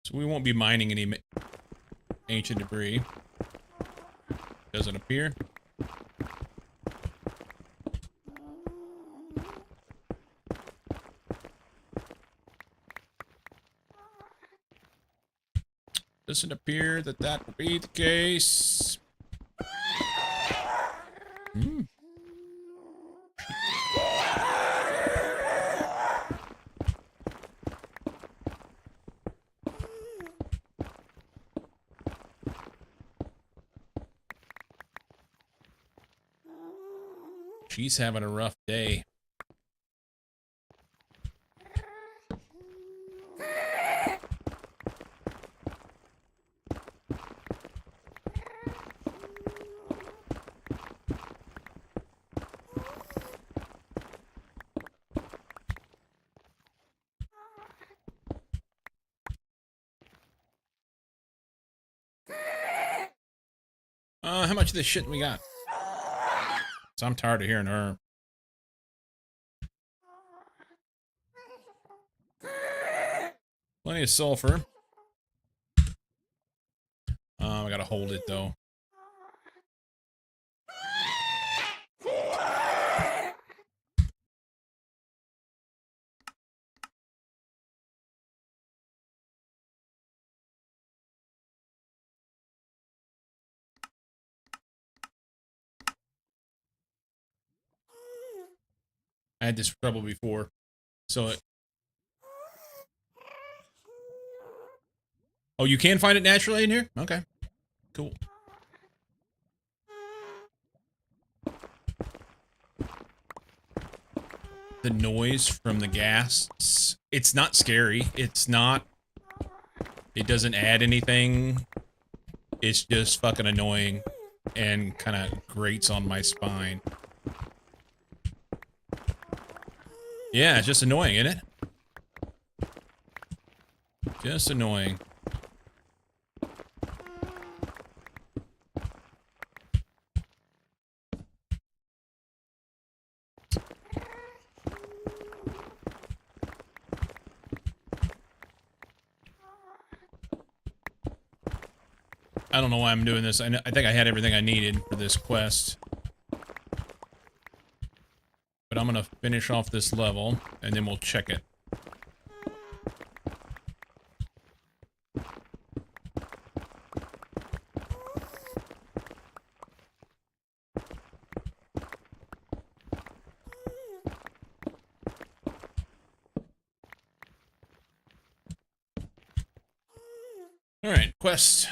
So we won't be mining any ancient debris. Doesn't appear. Doesn't appear that that will be the case. Hmm. She's having a rough day. How much of this shit we got? So I'm tired of hearing her. Plenty of sulfur. I gotta hold it though. I had this trouble before. So it... Oh, you can find it naturally in here? Okay. Cool. The noise from the gas, it's not scary. It's not... It doesn't add anything. It's just fucking annoying and kind of grates on my spine. Yeah, it's just annoying, isn't it? Just annoying. I don't know why I'm doing this. I think I had everything I needed for this quest. But I'm gonna finish off this level, and then we'll check it. Alright, quest.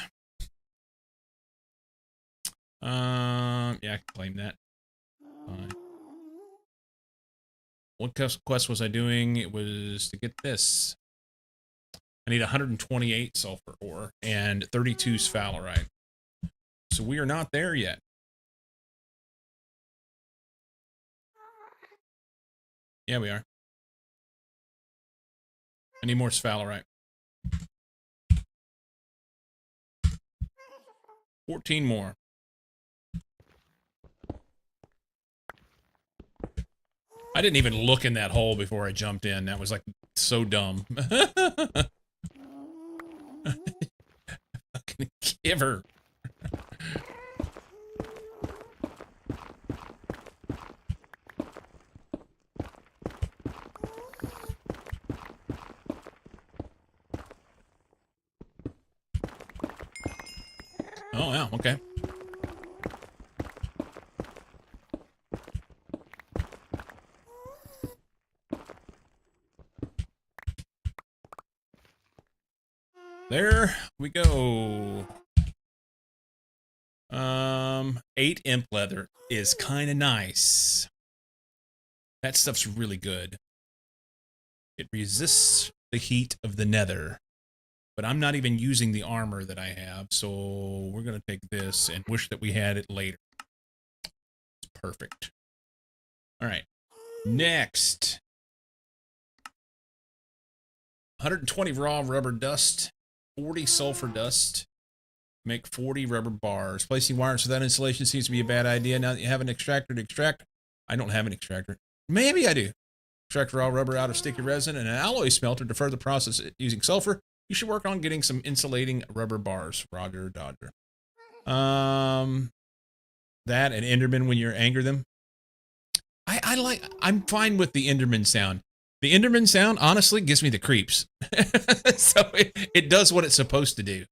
Yeah, I can claim that. Fine. What quest was I doing? It was to get this. I need 128 sulfur ore and 32 sphalerite. So we are not there yet. Yeah, we are. I need more sphalerite. 14 more. I didn't even look in that hole before I jumped in. That was like so dumb. Fucking giver. Oh, yeah, okay. There we go. 8 imp leather is kind of nice. That stuff's really good. It resists the heat of the nether. But I'm not even using the armor that I have, so we're gonna take this and wish that we had it later. It's perfect. Alright. Next. 120 raw rubber dust. 40 sulfur dust. Make 40 rubber bars. Placing wires without insulation seems to be a bad idea. Now that you have an extractor to extract. I don't have an extractor. Maybe I do. Extract raw rubber out of sticky resin and an alloy smelter to further process it using sulfur. You should work on getting some insulating rubber bars. Roger Dodger. That and Enderman when you anger them. I'm fine with the Enderman sound. The Enderman sound, honestly, gives me the creeps. So it does what it's supposed to do.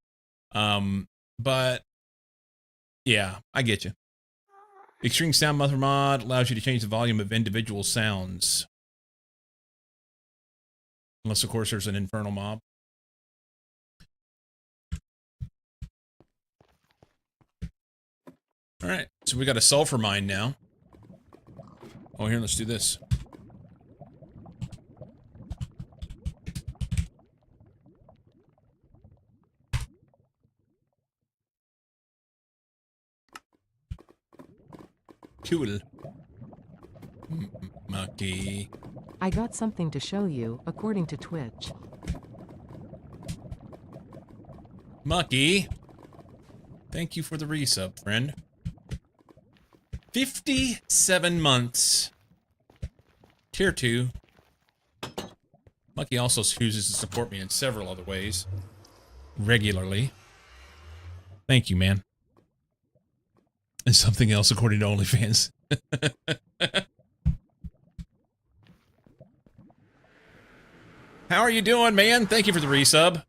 But yeah, I get you. Extreme Sound Muffler mod allows you to change the volume of individual sounds. Unless, of course, there's an infernal mob. All right, so we got a sulfur mine now. Oh, here, let's do this. Cool. Mucky. I got something to show you, according to Twitch. Mucky. Thank you for the resub, friend. 57 months. Tier 2. Lucky also chooses to support me in several other ways. Regularly. Thank you, man. And something else according to OnlyFans. How are you doing, man? Thank you for the resub.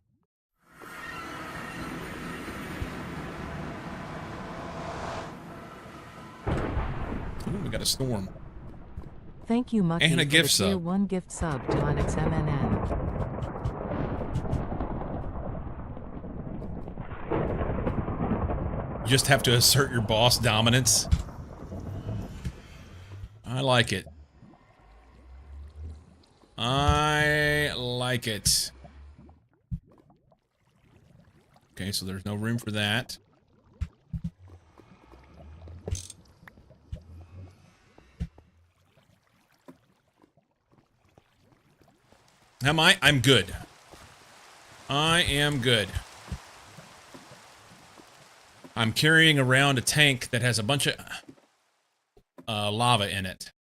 Ooh, we got a storm. Thank you, Mucky, And a for gift the tier sub. 1 gift sub to Onyx MNN. You just have to assert your boss dominance. I like it. I like it. Okay, so there's no room for that. Am I? I'm good. I am good. I'm carrying around a tank that has a bunch of lava in it.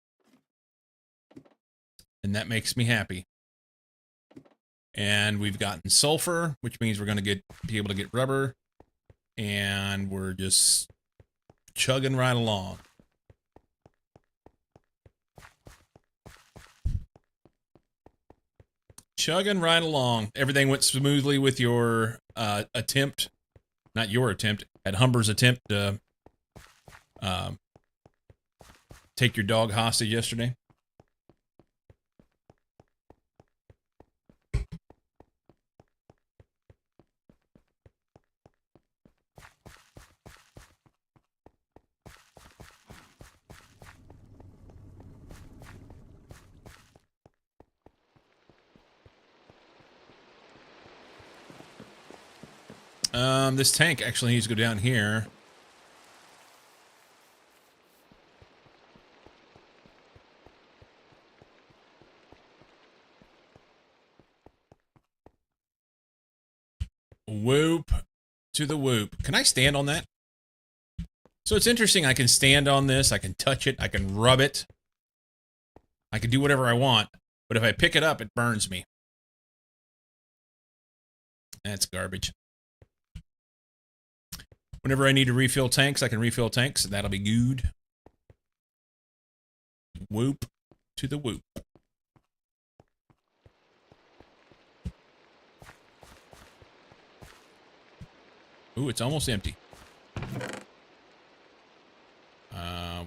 And that makes me happy. And we've gotten sulfur, which means we're going to be able to get rubber. And we're just chugging right along. Chugging right along. Everything went smoothly with your attempt. Not your attempt. At Humber's attempt to take your dog hostage yesterday. This tank actually needs to go down here. Whoop to the whoop. Can I stand on that? So it's interesting. I can stand on this. I can touch it. I can rub it. I can do whatever I want. But if I pick it up, it burns me. That's garbage. Whenever I need to refill tanks, I can refill tanks. That'll be good. Whoop to the whoop. Ooh, it's almost empty.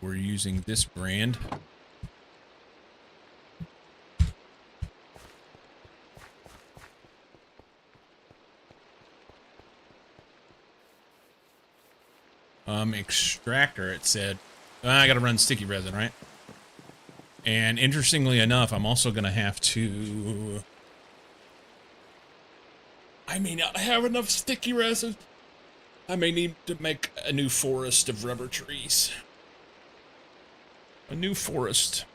We're using this brand. Extractor, it said. I gotta run sticky resin, right? And interestingly enough, I'm also gonna have to... I may not have enough sticky resin. I may need to make a new forest of rubber trees. A new forest.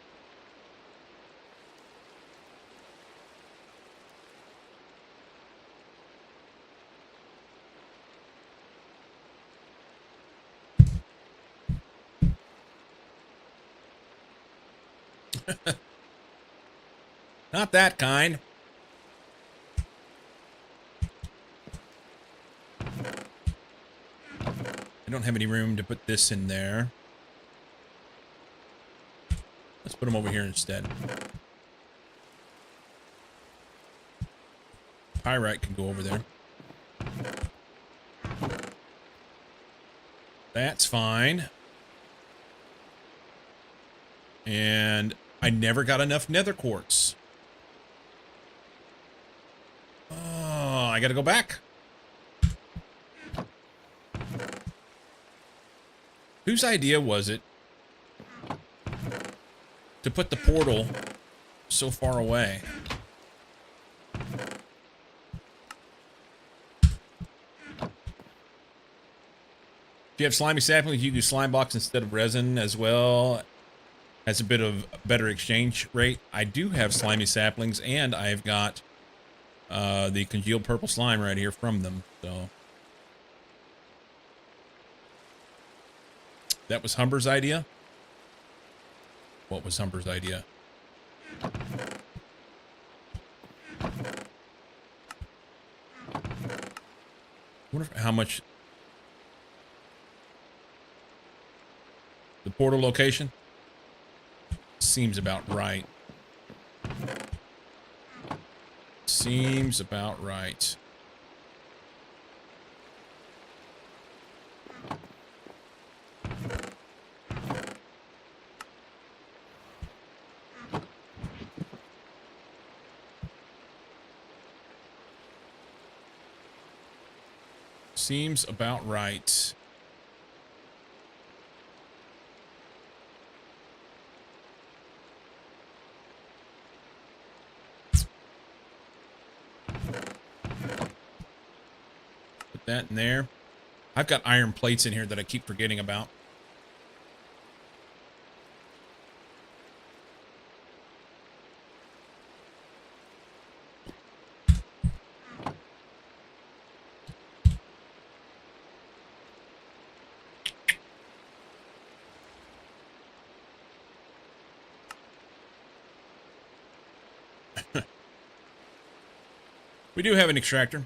Not that kind. I don't have any room to put this in there. Let's put them over here instead. Pyrite can go over there. That's fine. And I never got enough nether quartz. Oh, I gotta go back. Whose idea was it to put the portal so far away? If you have slimy saplings, you can do slime blocks instead of resin as well. Has a bit of better exchange rate. I do have slimy saplings, and I've got the congealed purple slime right here from them. So that was Humber's idea. What was Humber's idea? Wonder how much the portal location seems about right. Seems about right. Seems about right. Put that in there. I've got iron plates in here that I keep forgetting about. We do have an extractor.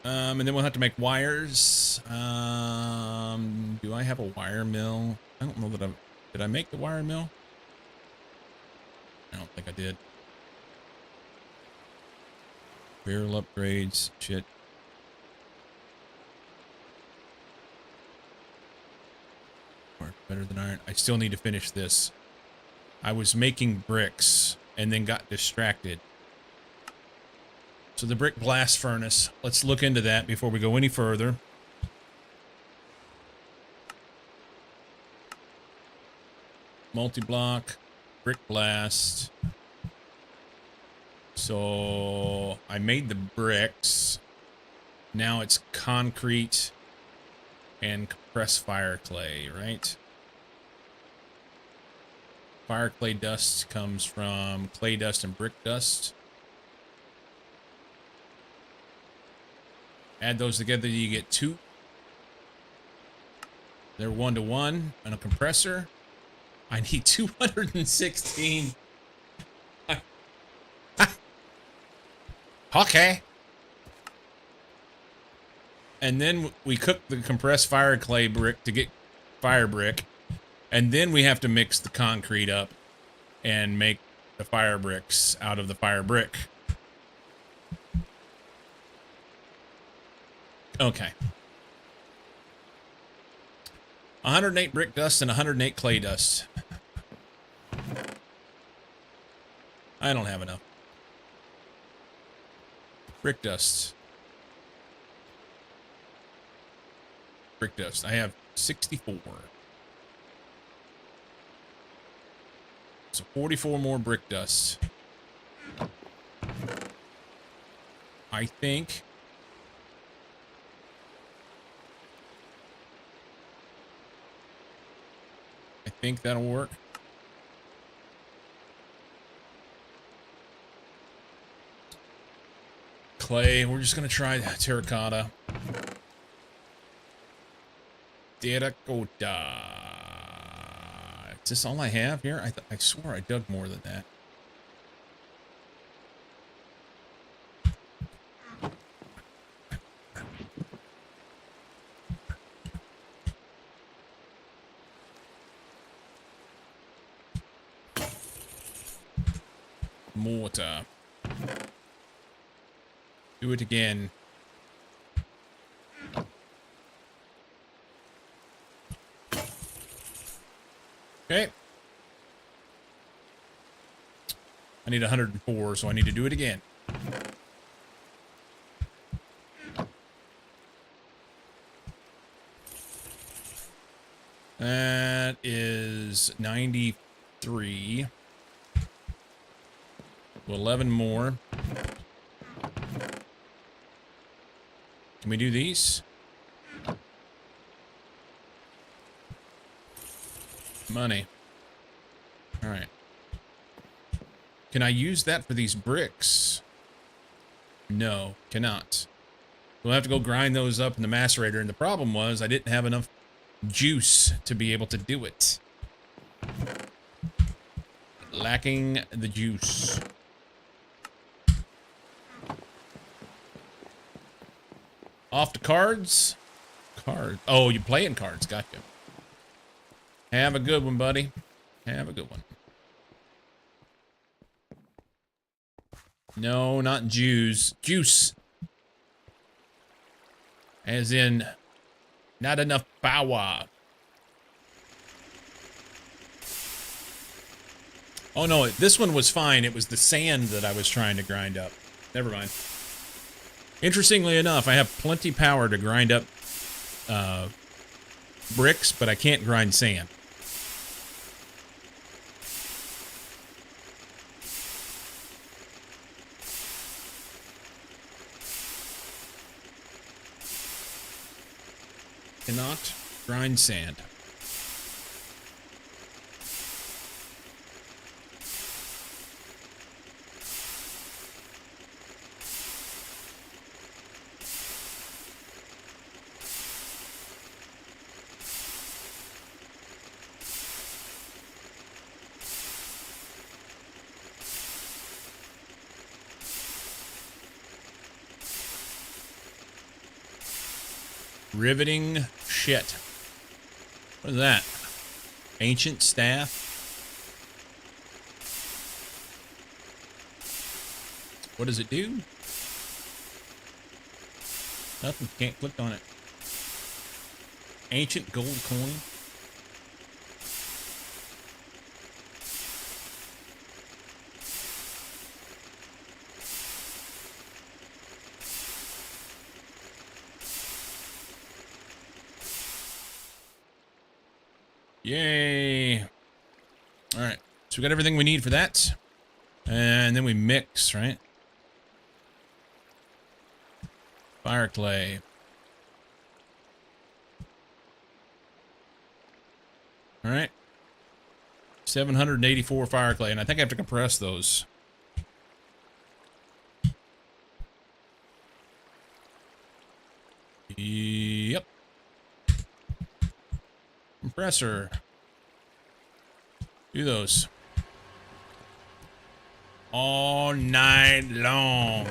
And then we'll have to make wires. Do I have a wire mill? I don't know that did I make the wire mill? I don't think I did. Barrel upgrades, shit. Work better than iron. I still need to finish this. I was making bricks and then got distracted. So the brick blast furnace, let's look into that before we go any further. Multi-block, brick blast. So I made the bricks. Now it's concrete and compressed fire clay, right? Fire clay dust comes from clay dust and brick dust. Add those together, you get 2. They're 1-to-1 on a compressor. I need 216. Okay. And then we cook the compressed fire clay brick to get fire brick. And then we have to mix the concrete up and make the fire bricks out of the fire brick. Okay. 108 brick dust and 108 clay dust. I don't have enough. Brick dust. Brick dust. I have 64. So 44 more brick dust. I think that'll work. Clay, we're just gonna try terracotta. Terracotta. Is this all I have here? I swore I dug more than that. Mortar. Do it again. Okay. I need 104, so I need to do it again. That is 93. 11 more. Can we do these? Money. All right. Can I use that for these bricks? No, cannot. We'll have to go grind those up in the macerator, and the problem was I didn't have enough juice to be able to do it. Lacking the juice. Off to cards. Cards. Oh, you playing cards. Gotcha. Have a good one, buddy. Have a good one. No, not Jews. Juice. As in, not enough power. Oh no, this one was fine. It was the sand that I was trying to grind up. Never mind. Interestingly enough, I have plenty power to grind up bricks, but I can't grind sand. Cannot grind sand. Riveting shit. What is that? Ancient staff? What does it do? Nothing. Can't click on it. Ancient gold coin. Yay. Alright. So we got everything we need for that. And then we mix, right? Fire clay. Alright. 784 fire clay. And I think I have to compress those. Yep. Compressor. Do those. All night long.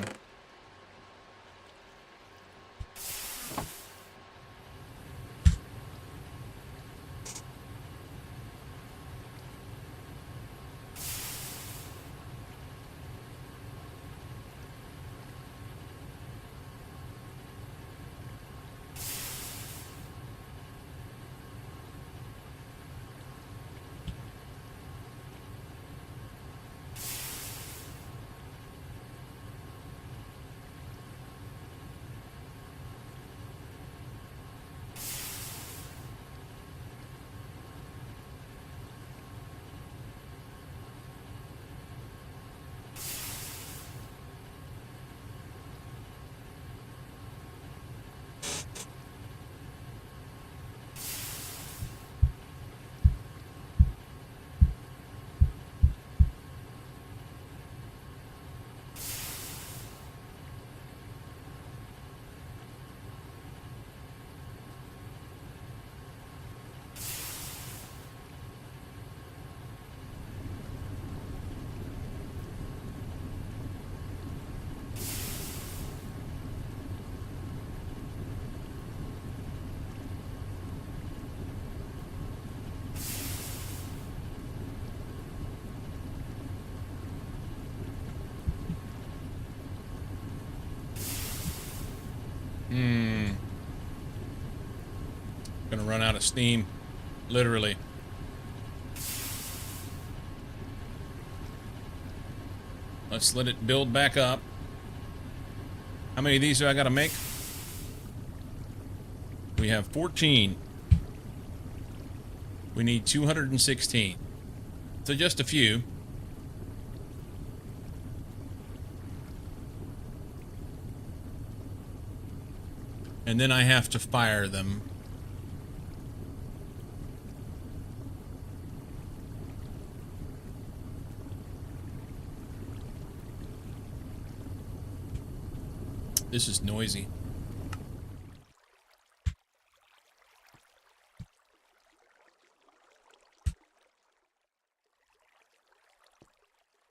Gonna run out of steam. Literally. Let's let it build back up. How many of these do I gotta make? We have 14. We need 216. So just a few. And then I have to fire them. This is noisy.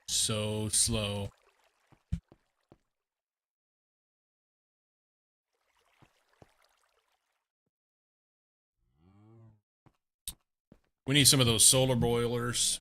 So slow. We need some of those solar boilers.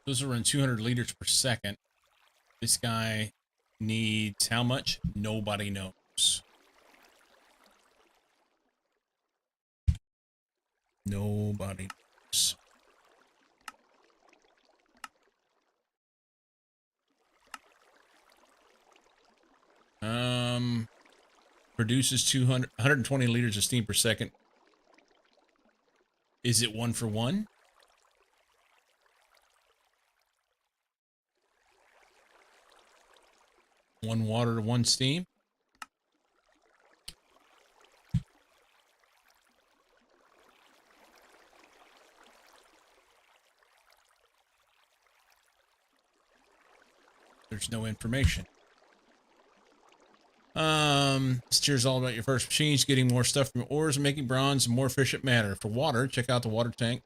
Those are around 200 liters per second. This guy needs how much? Nobody knows. Nobody knows. Produces 120 liters of steam per second. Is it 1 for 1? One water to one steam? There's no information. This cheer's all about your first machines, getting more stuff from ores and making bronze in a more efficient manner. For water, check out the water tank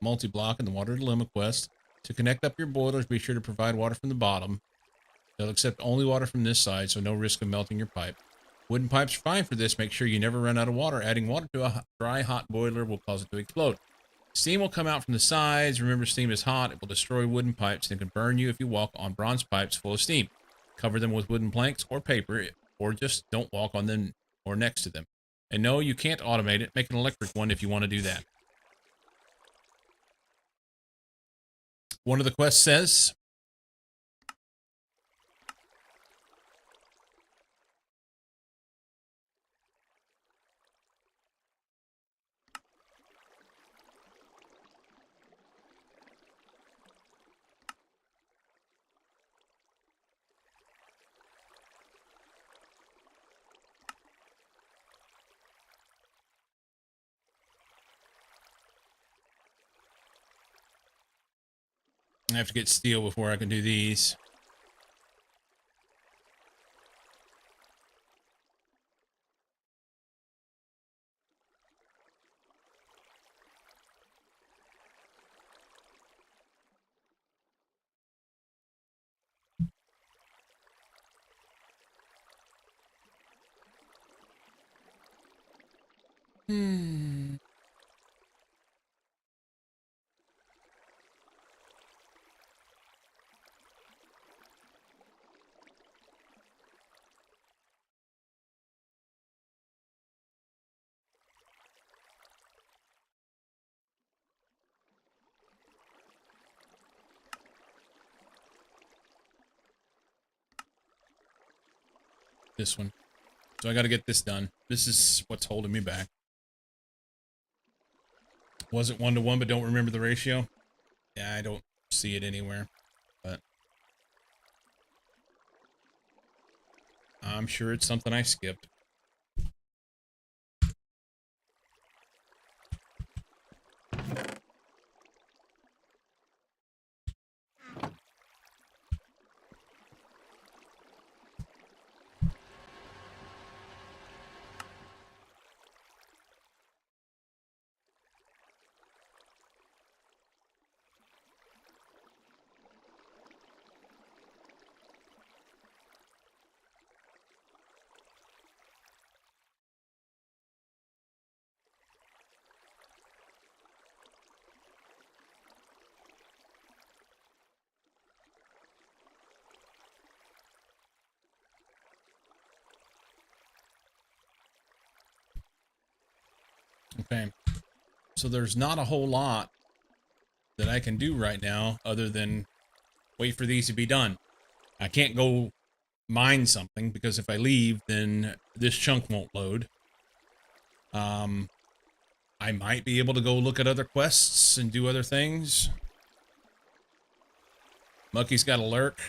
multi-block and the water dilemma quest. To connect up your boilers, be sure to provide water from the bottom. They'll accept only water from this side, so no risk of melting your pipe. Wooden pipes are fine for this. Make sure you never run out of water. Adding water to a dry, hot boiler will cause it to explode. Steam will come out from the sides. Remember, steam is hot. It will destroy wooden pipes and can burn you if you walk on bronze pipes full of steam. Cover them with wooden planks or paper, or just don't walk on them or next to them. And no, you can't automate it. Make an electric one if you want to do that. One of the quests says, I have to get steel before I can do these. This one. So I got to get this done. This is what's holding me back. Was it 1-to-1, but don't remember the ratio? Yeah, I don't see it anywhere, but I'm sure it's something I skipped. Okay. So there's not a whole lot that I can do right now other than wait for these to be done. I can't go mine something because if I leave, then this chunk won't load. I might be able to go look at other quests and do other things. Mucky's got a lurk.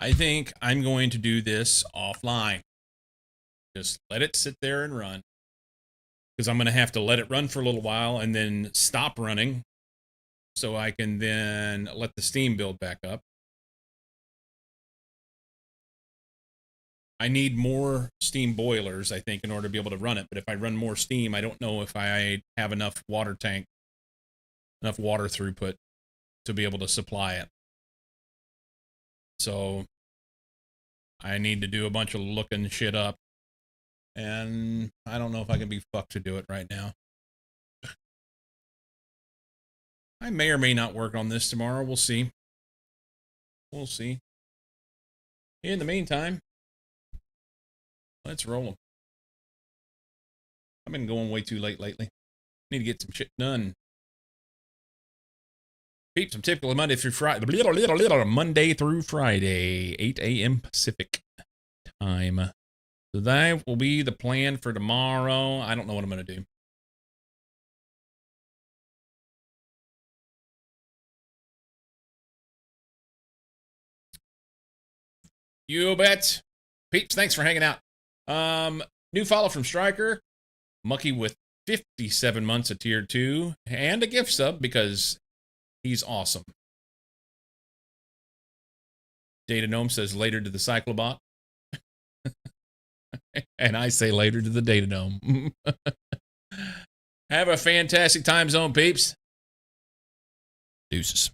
I think I'm going to do this offline. Just let it sit there and run. Because I'm going to have to let it run for a little while and then stop running so I can then let the steam build back up. I need more steam boilers, I think, in order to be able to run it. But if I run more steam, I don't know if I have enough water throughput to be able to supply it. So I need to do a bunch of looking shit up. And I don't know if I can be fucked to do it right now. I may or may not work on this tomorrow. We'll see. We'll see. In the meantime, let's roll them. I've been going way too late lately. Need to get some shit done. Peeps, I'm typically Monday through Friday. Monday through Friday, 8 a.m. Pacific time. So that will be the plan for tomorrow. I don't know what I'm going to do. You bet. Peeps, thanks for hanging out. New follow from Striker. Mucky with 57 months of tier 2 and a gift sub because he's awesome. Data Gnome says later to the Cyclobot. And I say later to the Data Gnome. Have a fantastic time zone, peeps. Deuces.